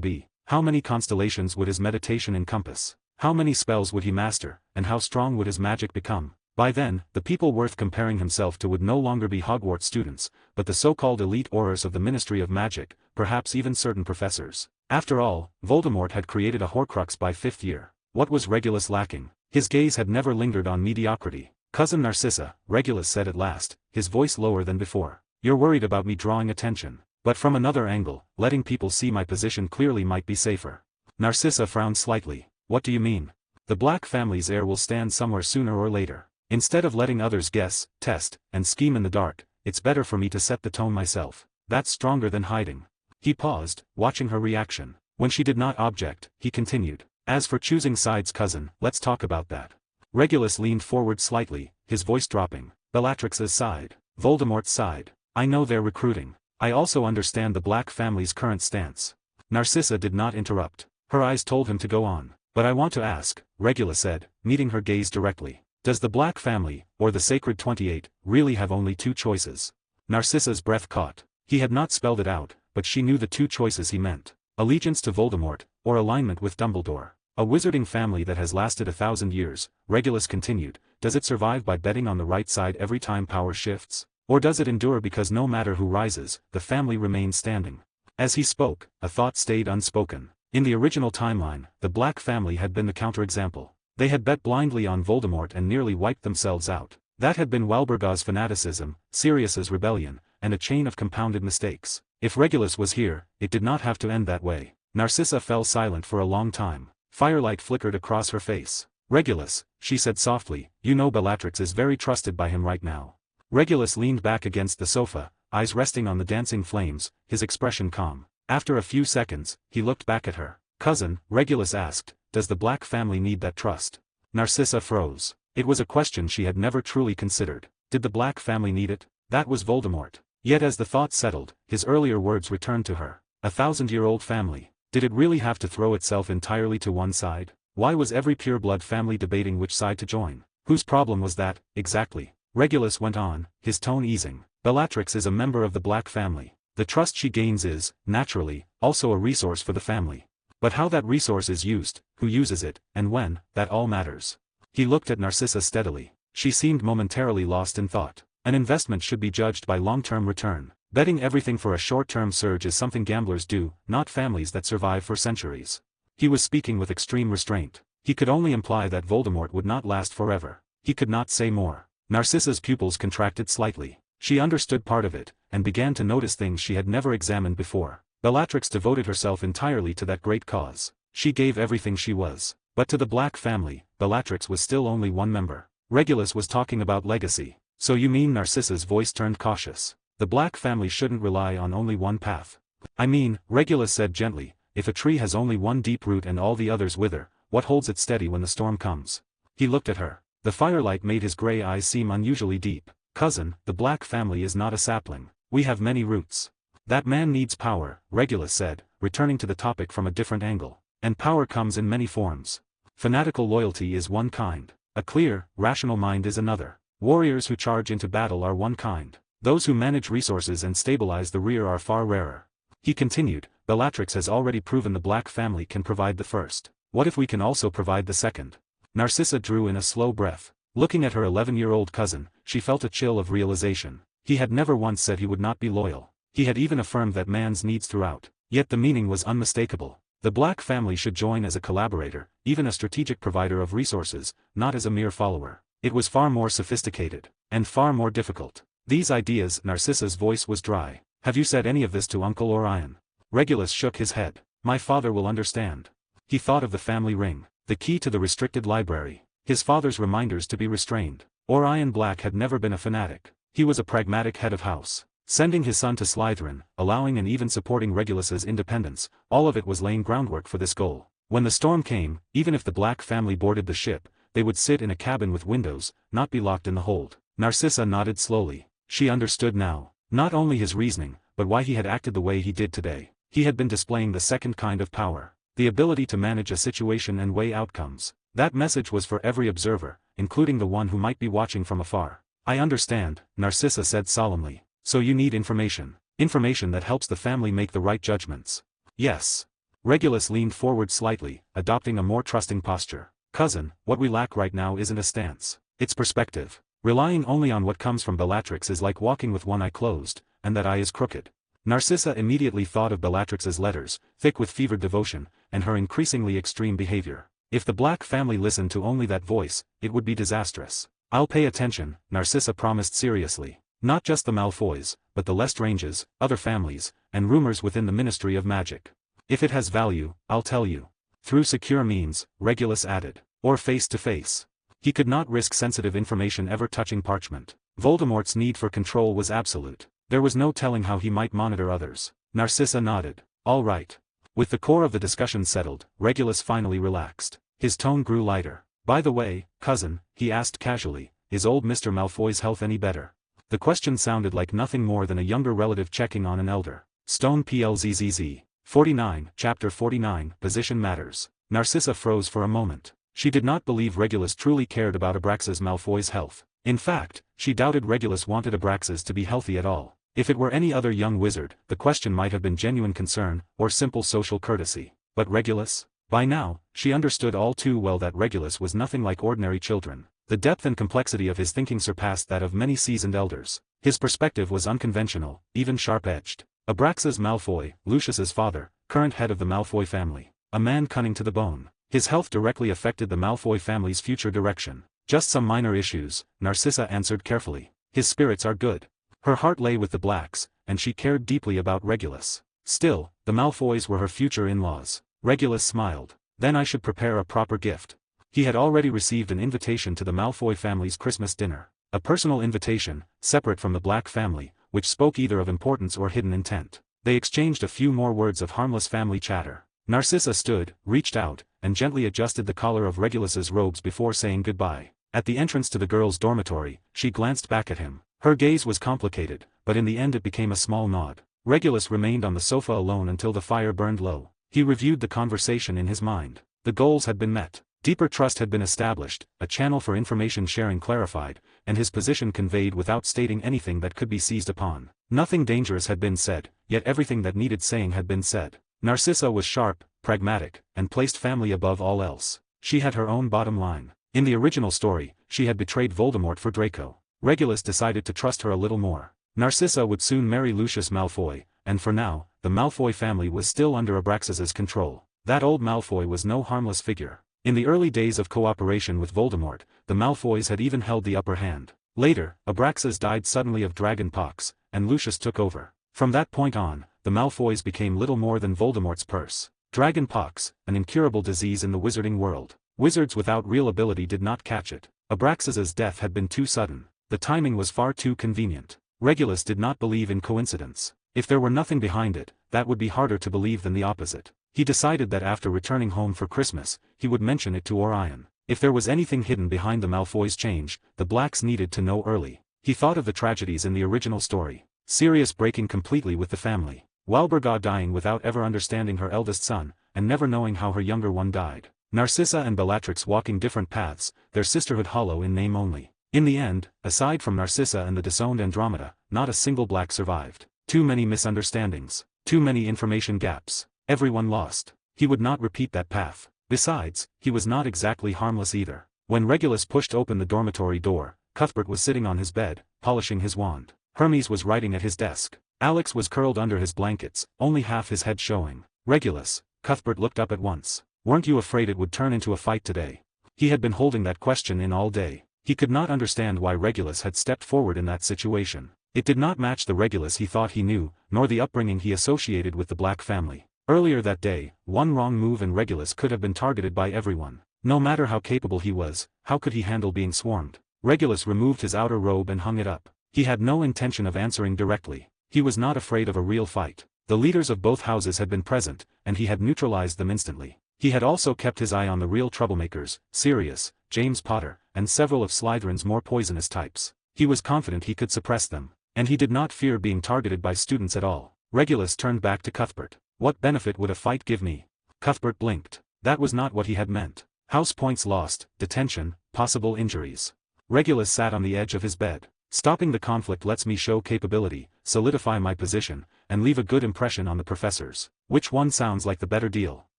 Speaker 2: be? How many constellations would his meditation encompass? How many spells would he master, and how strong would his magic become? By then, the people worth comparing himself to would no longer be Hogwarts students, but the so-called elite aurors of the Ministry of Magic, perhaps even certain professors. After all, Voldemort had created a Horcrux by 5th year. What was Regulus lacking? His gaze had never lingered on mediocrity. "Cousin Narcissa," Regulus said at last, his voice lower than before. "You're worried about me drawing attention. But from another angle, letting people see my position clearly might be safer." Narcissa frowned slightly. "What do you mean?" "The Black family's heir will stand somewhere sooner or later. Instead of letting others guess, test, and scheme in the dark, it's better for me to set the tone myself. That's stronger than hiding." He paused, watching her reaction. When she did not object, he continued. "As for choosing sides, cousin, let's talk about that." Regulus leaned forward slightly, his voice dropping. "Bellatrix's side. Voldemort's side. I know they're recruiting. I also understand the Black family's current stance." Narcissa did not interrupt. Her eyes told him to go on. "But I want to ask," Regulus said, meeting her gaze directly. "Does the Black family, or the Sacred 28, really have only two choices?" Narcissa's breath caught. He had not spelled it out, but she knew the two choices he meant. Allegiance to Voldemort, or alignment with Dumbledore. "A wizarding family that has lasted 1,000 years, Regulus continued, does it survive by betting on the right side every time power shifts? Or does it endure because no matter who rises, the family remains standing?" As he spoke, a thought stayed unspoken. In the original timeline, the Black family had been the counterexample. They had bet blindly on Voldemort and nearly wiped themselves out. That had been Walburga's fanaticism, Sirius's rebellion, and a chain of compounded mistakes. If Regulus was here, it did not have to end that way. Narcissa fell silent for a long time. Firelight flickered across her face. "Regulus," she said softly, "you know Bellatrix is very trusted by him right now." Regulus leaned back against the sofa, eyes resting on the dancing flames, his expression calm. After a few seconds, he looked back at her. "Cousin," Regulus asked, "does the Black family need that trust?" Narcissa froze. It was a question she had never truly considered. Did the Black family need it? That was Voldemort. Yet as the thought settled, his earlier words returned to her. 1,000-year-old family. Did it really have to throw itself entirely to one side? Why was every pureblood family debating which side to join? Whose problem was that, exactly? Regulus went on, his tone easing. "Bellatrix is a member of the Black family. The trust she gains is, naturally, also a resource for the family. But how that resource is used, who uses it, and when, that all matters." He looked at Narcissa steadily. She seemed momentarily lost in thought. An investment should be judged by long-term return. Betting everything for a short-term surge is something gamblers do, not families that survive for centuries. He was speaking with extreme restraint. He could only imply that Voldemort would not last forever. He could not say more. Narcissa's pupils contracted slightly. She understood part of it, and began to notice things she had never examined before. Bellatrix devoted herself entirely to that great cause. She gave everything she was. But to the Black family, Bellatrix was still only one member. Regulus was talking about legacy. "So you mean," Narcissa's voice turned cautious, "the Black family shouldn't rely on only one path?" "I mean," Regulus said gently, "if a tree has only one deep root and all the others wither, what holds it steady when the storm comes?" He looked at her. The firelight made his gray eyes seem unusually deep. "Cousin, the Black family is not a sapling. We have many roots." "That man needs power," Regulus said, returning to the topic from a different angle. "And power comes in many forms. Fanatical loyalty is one kind. A clear, rational mind is another. Warriors who charge into battle are one kind. Those who manage resources and stabilize the rear are far rarer." He continued, "Bellatrix has already proven the Black family can provide the first. What if we can also provide the second?" Narcissa drew in a slow breath. Looking at her 11-year-old cousin, she felt a chill of realization. He had never once said he would not be loyal. He had even affirmed that man's needs throughout. Yet the meaning was unmistakable. The Black family should join as a collaborator, even a strategic provider of resources, not as a mere follower. It was far more sophisticated, and far more difficult. These ideas, Narcissa's voice was dry. "Have you said any of this to Uncle Orion?" Regulus shook his head. "My father will understand." He thought of the family ring, the key to the restricted library. His father's reminders to be restrained. Orion Black had never been a fanatic. He was a pragmatic head of house. Sending his son to Slytherin, allowing and even supporting Regulus's independence, all of it was laying groundwork for this goal. When the storm came, even if the Black family boarded the ship, they would sit in a cabin with windows, not be locked in the hold. Narcissa nodded slowly. She understood now. Not only his reasoning, but why he had acted the way he did today. He had been displaying the second kind of power. The ability to manage a situation and weigh outcomes. That message was for every observer, including the one who might be watching from afar. "I understand," Narcissa said solemnly. "So you need information. Information that helps the family make the right judgments." "Yes." Regulus leaned forward slightly, adopting a more trusting posture. "Cousin, what we lack right now isn't a stance. It's perspective. Relying only on what comes from Bellatrix is like walking with one eye closed, and that eye is crooked." Narcissa immediately thought of Bellatrix's letters, thick with fevered devotion, and her increasingly extreme behavior. If the Black family listened to only that voice, it would be disastrous. I'll pay attention, Narcissa promised seriously. Not just the Malfoys, but the Lestranges, other families, and rumors within the Ministry of Magic. If it has value, I'll tell you. Through secure means, Regulus added. Or face to face. He could not risk sensitive information ever touching parchment. Voldemort's need for control was absolute. There was no telling how he might monitor others. Narcissa nodded. All right. With the core of the discussion settled, Regulus finally relaxed. His tone grew lighter. By the way, cousin, he asked casually, is old Mr. Malfoy's health any better? The question sounded like nothing more than a younger relative checking on an elder. Stone PLZZZ. 49, Chapter 49, Position Matters. Narcissa froze for a moment. She did not believe Regulus truly cared about Abraxas Malfoy's health. In fact, she doubted Regulus wanted Abraxas to be healthy at all. If it were any other young wizard, the question might have been genuine concern, or simple social courtesy. But Regulus? By now, she understood all too well that Regulus was nothing like ordinary children. The depth and complexity of his thinking surpassed that of many seasoned elders. His perspective was unconventional, even sharp-edged. Abraxas Malfoy, Lucius's father, current head of the Malfoy family. A man cunning to the bone. His health directly affected the Malfoy family's future direction. Just some minor issues, Narcissa answered carefully. His spirits are good. Her heart lay with the Blacks, and she cared deeply about Regulus. Still, the Malfoys were her future in-laws. Regulus smiled. Then I should prepare a proper gift. He had already received an invitation to the Malfoy family's Christmas dinner. A personal invitation, separate from the Black family, which spoke either of importance or hidden intent. They exchanged a few more words of harmless family chatter. Narcissa stood, reached out, and gently adjusted the collar of Regulus's robes before saying goodbye. At the entrance to the girls' dormitory, she glanced back at him. Her gaze was complicated, but in the end it became a small nod. Regulus remained on the sofa alone until the fire burned low. He reviewed the conversation in his mind. The goals had been met. Deeper trust had been established, a channel for information sharing clarified, and his position conveyed without stating anything that could be seized upon. Nothing dangerous had been said, yet everything that needed saying had been said. Narcissa was sharp, pragmatic, and placed family above all else. She had her own bottom line. In the original story, she had betrayed Voldemort for Draco. Regulus decided to trust her a little more. Narcissa would soon marry Lucius Malfoy, and for now, the Malfoy family was still under Abraxas's control. That old Malfoy was no harmless figure. In the early days of cooperation with Voldemort, the Malfoys had even held the upper hand. Later, Abraxas died suddenly of dragon pox, and Lucius took over. From that point on, the Malfoys became little more than Voldemort's purse. Dragon pox, an incurable disease in the wizarding world. Wizards without real ability did not catch it. Abraxas's death had been too sudden. The timing was far too convenient. Regulus did not believe in coincidence. If there were nothing behind it, that would be harder to believe than the opposite. He decided that after returning home for Christmas, he would mention it to Orion. If there was anything hidden behind the Malfoys' change, the Blacks needed to know early. He thought of the tragedies in the original story. Sirius breaking completely with the family. Walburga dying without ever understanding her eldest son, and never knowing how her younger one died. Narcissa and Bellatrix walking different paths, their sisterhood hollow in name only. In the end, aside from Narcissa and the disowned Andromeda, not a single Black survived. Too many misunderstandings. Too many information gaps. Everyone lost. He would not repeat that path. Besides, he was not exactly harmless either. When Regulus pushed open the dormitory door, Cuthbert was sitting on his bed, polishing his wand. Hermes was writing at his desk. Alex was curled under his blankets, only half his head showing. Regulus, Cuthbert looked up at once. Weren't you afraid it would turn into a fight today? He had been holding that question in all day. He could not understand why Regulus had stepped forward in that situation. It did not match the Regulus he thought he knew, nor the upbringing he associated with the Black family. Earlier that day, one wrong move and Regulus could have been targeted by everyone. No matter how capable he was, how could he handle being swarmed? Regulus removed his outer robe and hung it up. He had no intention of answering directly. He was not afraid of a real fight. The leaders of both houses had been present, and he had neutralized them instantly. He had also kept his eye on the real troublemakers, Sirius, James Potter, and several of Slytherin's more poisonous types. He was confident he could suppress them, and he did not fear being targeted by students at all. Regulus turned back to Cuthbert. What benefit would a fight give me? Cuthbert blinked. That was not what he had meant. House points lost, detention, possible injuries. Regulus sat on the edge of his bed. Stopping the conflict lets me show capability, solidify my position, and leave a good impression on the professors. Which one sounds like the better deal?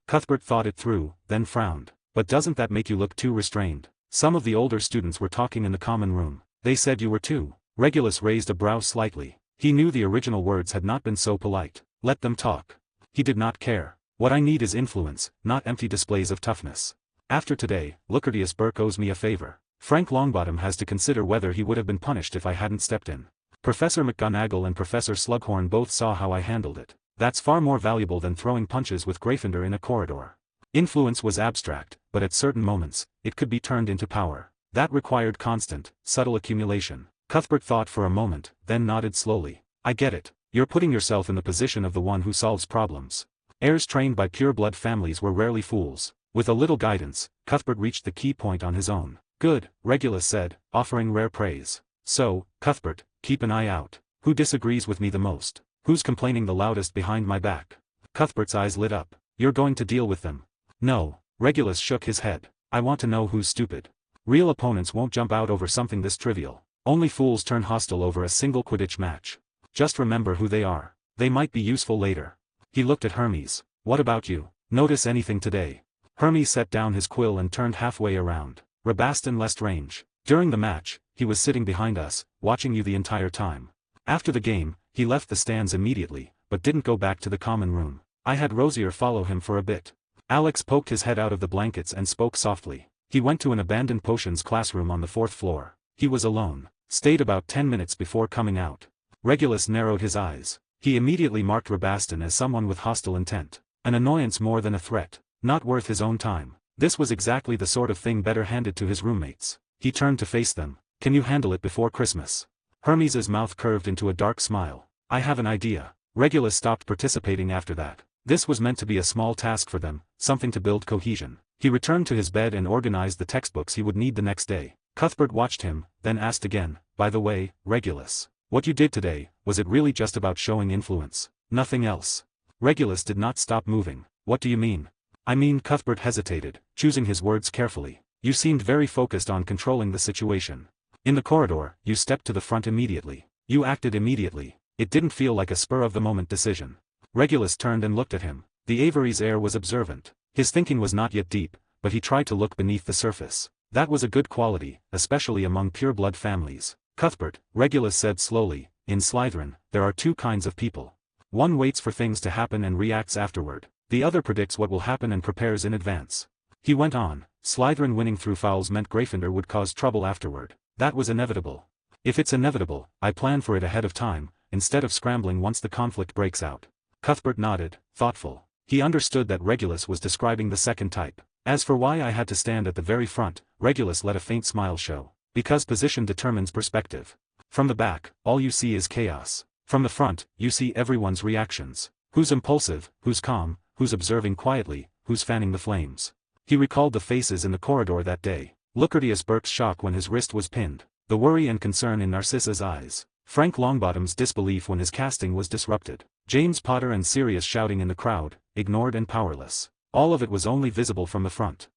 Speaker 2: Cuthbert thought it through, then frowned. But doesn't that make you look too restrained? Some of the older students were talking in the common room. They said you were too. Regulus raised a brow slightly. He knew the original words had not been so polite. Let them talk. He did not care. What I need is influence, not empty displays of toughness. After today, Audiobooks owes me a favor. Frank Longbottom has to consider whether he would have been punished if I hadn't stepped in. Professor McGonagall and Professor Slughorn both saw how I handled it. That's far more valuable than throwing punches with Gryffindor in a corridor. Influence was abstract, but at certain moments, it could be turned into power. That required constant, subtle accumulation. Cuthbert thought for a moment, then nodded slowly. I get it. You're putting yourself in the position of the one who solves problems. Heirs trained by pure-blood families were rarely fools. With a little guidance, Cuthbert reached the key point on his own. Good, Regulus said, offering rare praise. So, Cuthbert, keep an eye out. Who disagrees with me the most? Who's complaining the loudest behind my back? Cuthbert's eyes lit up. You're going to deal with them. No, Regulus shook his head. I want to know who's stupid. Real opponents won't jump out over something this trivial. Only fools turn hostile over a single Quidditch match. Just remember who they are. They might be useful later. He looked at Hermes. What about you? Notice anything today? Hermes set down his quill and turned halfway around. Rabaston Lestrange. During the match, he was sitting behind us, watching you the entire time. After the game, he left the stands immediately, but didn't go back to the common room. I had Rosier follow him for a bit. Alex poked his head out of the blankets and spoke softly. He went to an abandoned potions classroom on the 4th floor. He was alone. Stayed about 10 minutes before coming out. Regulus narrowed his eyes. He immediately marked Rabaston as someone with hostile intent. An annoyance more than a threat. Not worth his own time. This was exactly the sort of thing better handed to his roommates. He turned to face them. Can you handle it before Christmas? Hermes's mouth curved into a dark smile. I have an idea. Regulus stopped participating after that. This was meant to be a small task for them, something to build cohesion. He returned to his bed and organized the textbooks he would need the next day. Cuthbert watched him, then asked again, by the way, Regulus, what you did today, was it really just about showing influence? Nothing else? Regulus did not stop moving. What do you mean? I mean, Cuthbert hesitated, choosing his words carefully. You seemed very focused on controlling the situation. In the corridor, you stepped to the front immediately. You acted immediately. It didn't feel like a spur-of-the-moment decision. Regulus turned and looked at him. The Avery's heir was observant. His thinking was not yet deep, but he tried to look beneath the surface. That was a good quality, especially among pure-blood families. Cuthbert, Regulus said slowly, in Slytherin, there are two kinds of people. One waits for things to happen and reacts afterward. The other predicts what will happen and prepares in advance. He went on, Slytherin winning through fouls meant Gryffindor would cause trouble afterward. That was inevitable. If it's inevitable, I plan for it ahead of time, instead of scrambling once the conflict breaks out. Cuthbert nodded, thoughtful. He understood that Regulus was describing the second type. As for why I had to stand at the very front, Regulus let a faint smile show. Because position determines perspective. From the back, all you see is chaos. From the front, you see everyone's reactions. Who's impulsive, who's calm, who's observing quietly, who's fanning the flames. He recalled the faces in the corridor that day. Audiobooks' shock when his wrist was pinned. The worry and concern in Narcissa's eyes. Frank Longbottom's disbelief when his casting was disrupted. James Potter and Sirius shouting in the crowd, ignored and powerless. All of it was only visible from the front.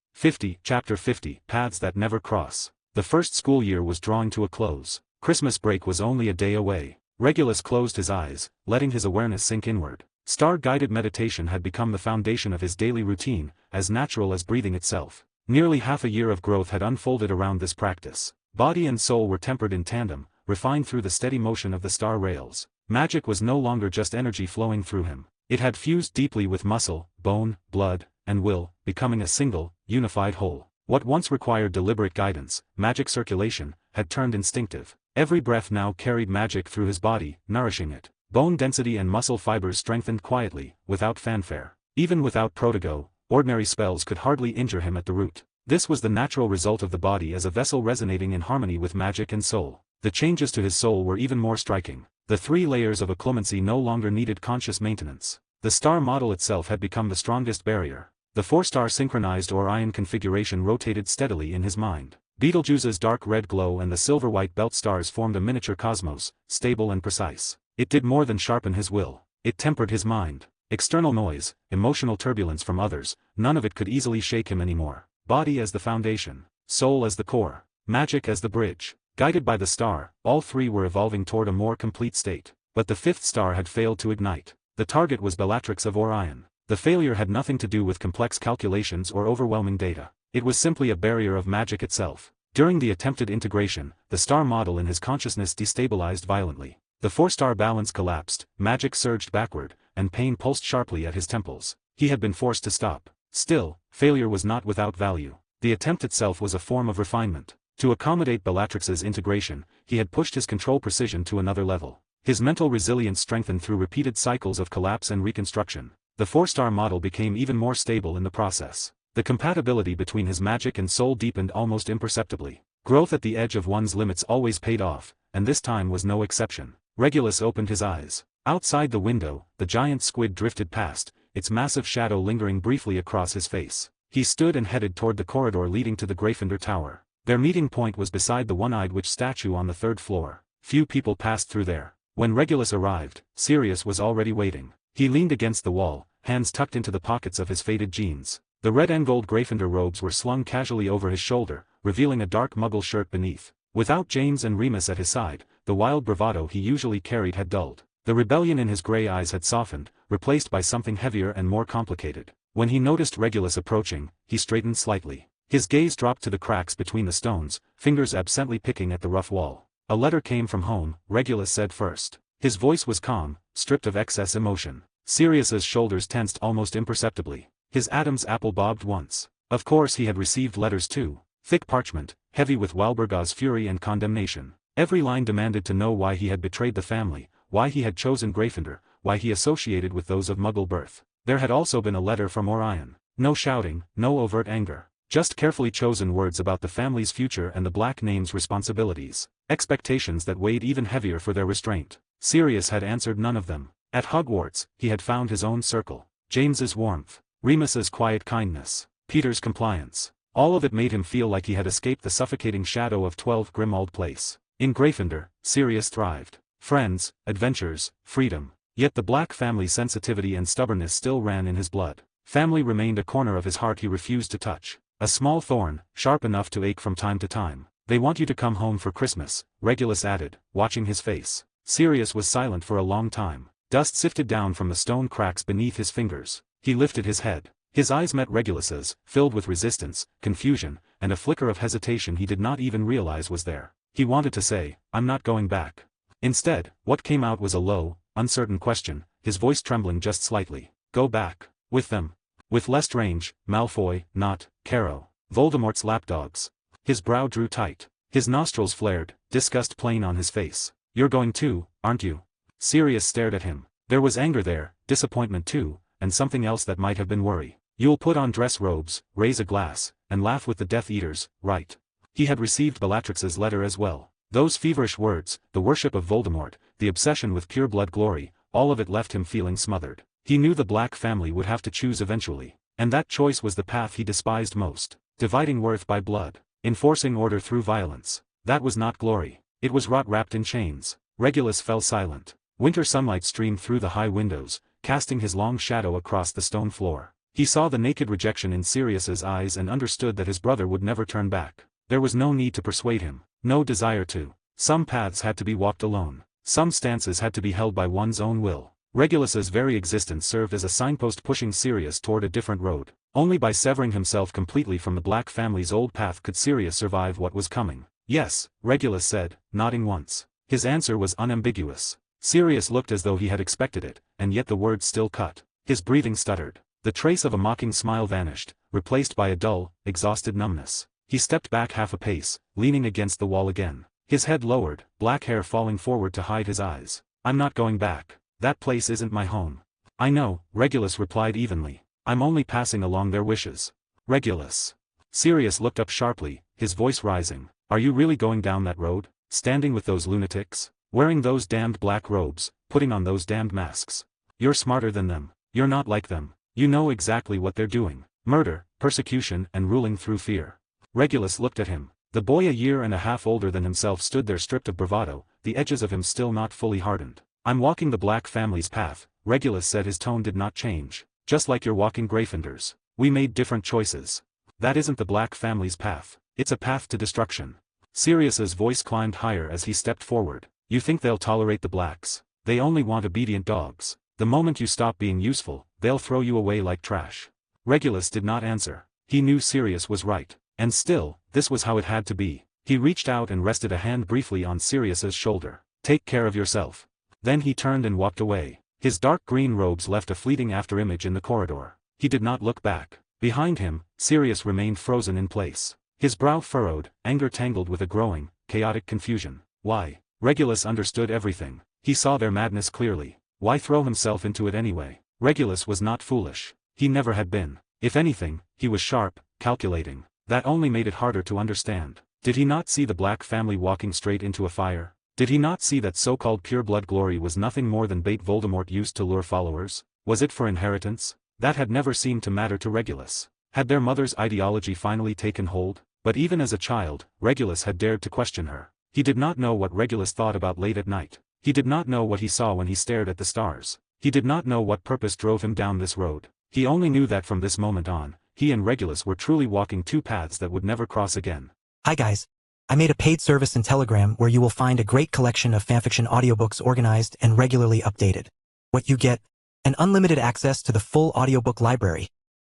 Speaker 2: Chapter 50, Paths That Never Cross. The first school year was drawing to a close. Christmas break was only a day away. Regulus closed his eyes, letting his awareness sink inward. Star-guided meditation had become the foundation of his daily routine, as natural as breathing itself. Nearly half a year of growth had unfolded around this practice. Body and soul were tempered in tandem, refined through the steady motion of the star rails. Magic was no longer just energy flowing through him. It had fused deeply with muscle, bone, blood, and will, becoming a single, unified whole. What once required deliberate guidance, magic circulation, had turned instinctive. Every breath now carried magic through his body, nourishing it. Bone density and muscle fibers strengthened quietly, without fanfare. Even without prodigy, ordinary spells could hardly injure him at the root. This was the natural result of the body as a vessel resonating in harmony with magic and soul. The changes to his soul were even more striking. The 3 layers of occlumency no longer needed conscious maintenance. The star model itself had become the strongest barrier. The 4-star synchronized Orion configuration rotated steadily in his mind. Betelgeuse's dark red glow and the silver-white belt stars formed a miniature cosmos, stable and precise. It did more than sharpen his will. It tempered his mind. External noise, emotional turbulence from others, none of it could easily shake him anymore. Body as the foundation, soul as the core, magic as the bridge. Guided by the star, all 3 were evolving toward a more complete state. But the 5th star had failed to ignite. The target was Bellatrix of Orion. The failure had nothing to do with complex calculations or overwhelming data. It was simply a barrier of magic itself. During the attempted integration, the star model in his consciousness destabilized violently. The 4-star balance collapsed, magic surged backward, and pain pulsed sharply at his temples. He had been forced to stop. Still, failure was not without value. The attempt itself was a form of refinement. To accommodate Bellatrix's integration, he had pushed his control precision to another level. His mental resilience strengthened through repeated cycles of collapse and reconstruction. The 4-star model became even more stable in the process. The compatibility between his magic and soul deepened almost imperceptibly. Growth at the edge of one's limits always paid off, and this time was no exception. Regulus opened his eyes. Outside the window, the giant squid drifted past, its massive shadow lingering briefly across his face. He stood and headed toward the corridor leading to the Gryffindor Tower. Their meeting point was beside the one-eyed witch statue on the 3rd floor. Few people passed through there. When Regulus arrived, Sirius was already waiting. He leaned against the wall, hands tucked into the pockets of his faded jeans. The red and gold Gryffindor robes were slung casually over his shoulder, revealing a dark muggle shirt beneath. Without James and Remus at his side, the wild bravado he usually carried had dulled. The rebellion in his gray eyes had softened, replaced by something heavier and more complicated. When he noticed Regulus approaching, he straightened slightly. His gaze dropped to the cracks between the stones, fingers absently picking at the rough wall. "A letter came from home," Regulus said first. His voice was calm, stripped of excess emotion. Sirius's shoulders tensed almost imperceptibly. His Adam's apple bobbed once. Of course he had received letters too. Thick parchment, heavy with Walburga's fury and condemnation. Every line demanded to know why he had betrayed the family, why he had chosen Gryffindor, why he associated with those of Muggle birth. There had also been a letter from Orion. No shouting, no overt anger. Just carefully chosen words about the family's future and the Black Name's responsibilities. Expectations that weighed even heavier for their restraint. Sirius had answered none of them. At Hogwarts, he had found his own circle. James's warmth. Remus's quiet kindness. Peter's compliance. All of it made him feel like he had escaped the suffocating shadow of 12 Grimmauld Place. In Gryffindor, Sirius thrived. Friends, adventures, freedom. Yet the Black family's sensitivity and stubbornness still ran in his blood. Family remained a corner of his heart he refused to touch. A small thorn, sharp enough to ache from time to time. "They want you to come home for Christmas," Regulus added, watching his face. Sirius was silent for a long time. Dust sifted down from the stone cracks beneath his fingers. He lifted his head. His eyes met Regulus's, filled with resistance, confusion, and a flicker of hesitation he did not even realize was there. He wanted to say, "I'm not going back." Instead, what came out was a low, uncertain question, his voice trembling just slightly. "Go back. With them. With Lestrange, Malfoy, not, Caro, Voldemort's lapdogs." His brow drew tight. His nostrils flared, disgust plain on his face. "You're going too, aren't you?" Sirius stared at him. There was anger there, disappointment too, and something else that might have been worry. "You'll put on dress robes, raise a glass, and laugh with the Death Eaters, right?" He had received Bellatrix's letter as well. Those feverish words, the worship of Voldemort, the obsession with pure blood glory, all of it left him feeling smothered. He knew the Black family would have to choose eventually, and that choice was the path he despised most. Dividing worth by blood. Enforcing order through violence. That was not glory. It was rot wrapped in chains. Regulus fell silent. Winter sunlight streamed through the high windows, casting his long shadow across the stone floor. He saw the naked rejection in Sirius's eyes and understood that his brother would never turn back. There was no need to persuade him, no desire to. Some paths had to be walked alone. Some stances had to be held by one's own will. Regulus's very existence served as a signpost pushing Sirius toward a different road. Only by severing himself completely from the Black family's old path could Sirius survive what was coming. "Yes," Regulus said, nodding once. His answer was unambiguous. Sirius looked as though he had expected it, and yet the words still cut. His breathing stuttered. The trace of a mocking smile vanished, replaced by a dull, exhausted numbness. He stepped back half a pace, leaning against the wall again. His head lowered, black hair falling forward to hide his eyes. "I'm not going back. That place isn't my home." "I know," Regulus replied evenly. "I'm only passing along their wishes." "Regulus." Sirius looked up sharply, his voice rising. "Are you really going down that road? Standing with those lunatics? Wearing those damned black robes, putting on those damned masks? You're smarter than them. You're not like them. You know exactly what they're doing. Murder, persecution, and ruling through fear." Regulus looked at him. The boy a year and a half older than himself stood there stripped of bravado, the edges of him still not fully hardened. "I'm walking the Black family's path," Regulus said. His tone did not change. "Just like you're walking Gryffindor's. We made different choices. That isn't the Black family's path. It's a path to destruction." Sirius's voice climbed higher as he stepped forward. "You think they'll tolerate the Blacks? They only want obedient dogs. The moment you stop being useful, they'll throw you away like trash." Regulus did not answer. He knew Sirius was right. And still, this was how it had to be. He reached out and rested a hand briefly on Sirius's shoulder. "Take care of yourself." Then he turned and walked away. His dark green robes left a fleeting afterimage in the corridor. He did not look back. Behind him, Sirius remained frozen in place. His brow furrowed, anger tangled with a growing, chaotic confusion. Why? Regulus understood everything. He saw their madness clearly. Why throw himself into it anyway? Regulus was not foolish. He never had been. If anything, he was sharp, calculating. That only made it harder to understand. Did he not see the Black family walking straight into a fire? Did he not see that so-called pure-blood glory was nothing more than bait Voldemort used to lure followers? Was it for inheritance? That had never seemed to matter to Regulus. Had their mother's ideology finally taken hold? But even as a child, Regulus had dared to question her. He did not know what Regulus thought about late at night. He did not know what he saw when he stared at the stars. He did not know what purpose drove him down this road. He only knew that from this moment on, he and Regulus were truly walking two paths that would never cross again.
Speaker 1: Hi guys. I made a paid service in Telegram where you will find a great collection of fanfiction audiobooks organized and regularly updated. What you get? An unlimited access to the full audiobook library.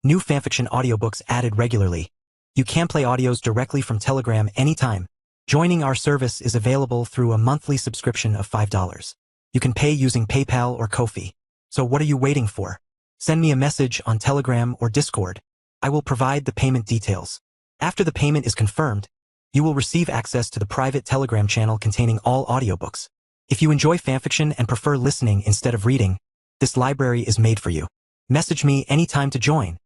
Speaker 1: New fanfiction audiobooks added regularly. You can play audios directly from Telegram anytime. Joining our service is available through a monthly subscription of $5. You can pay using PayPal or Ko-fi. So what are you waiting for? Send me a message on Telegram or Discord. I will provide the payment details. After the payment is confirmed, you will receive access to the private Telegram channel containing all audiobooks. If you enjoy fanfiction and prefer listening instead of reading, this library is made for you. Message me anytime to join.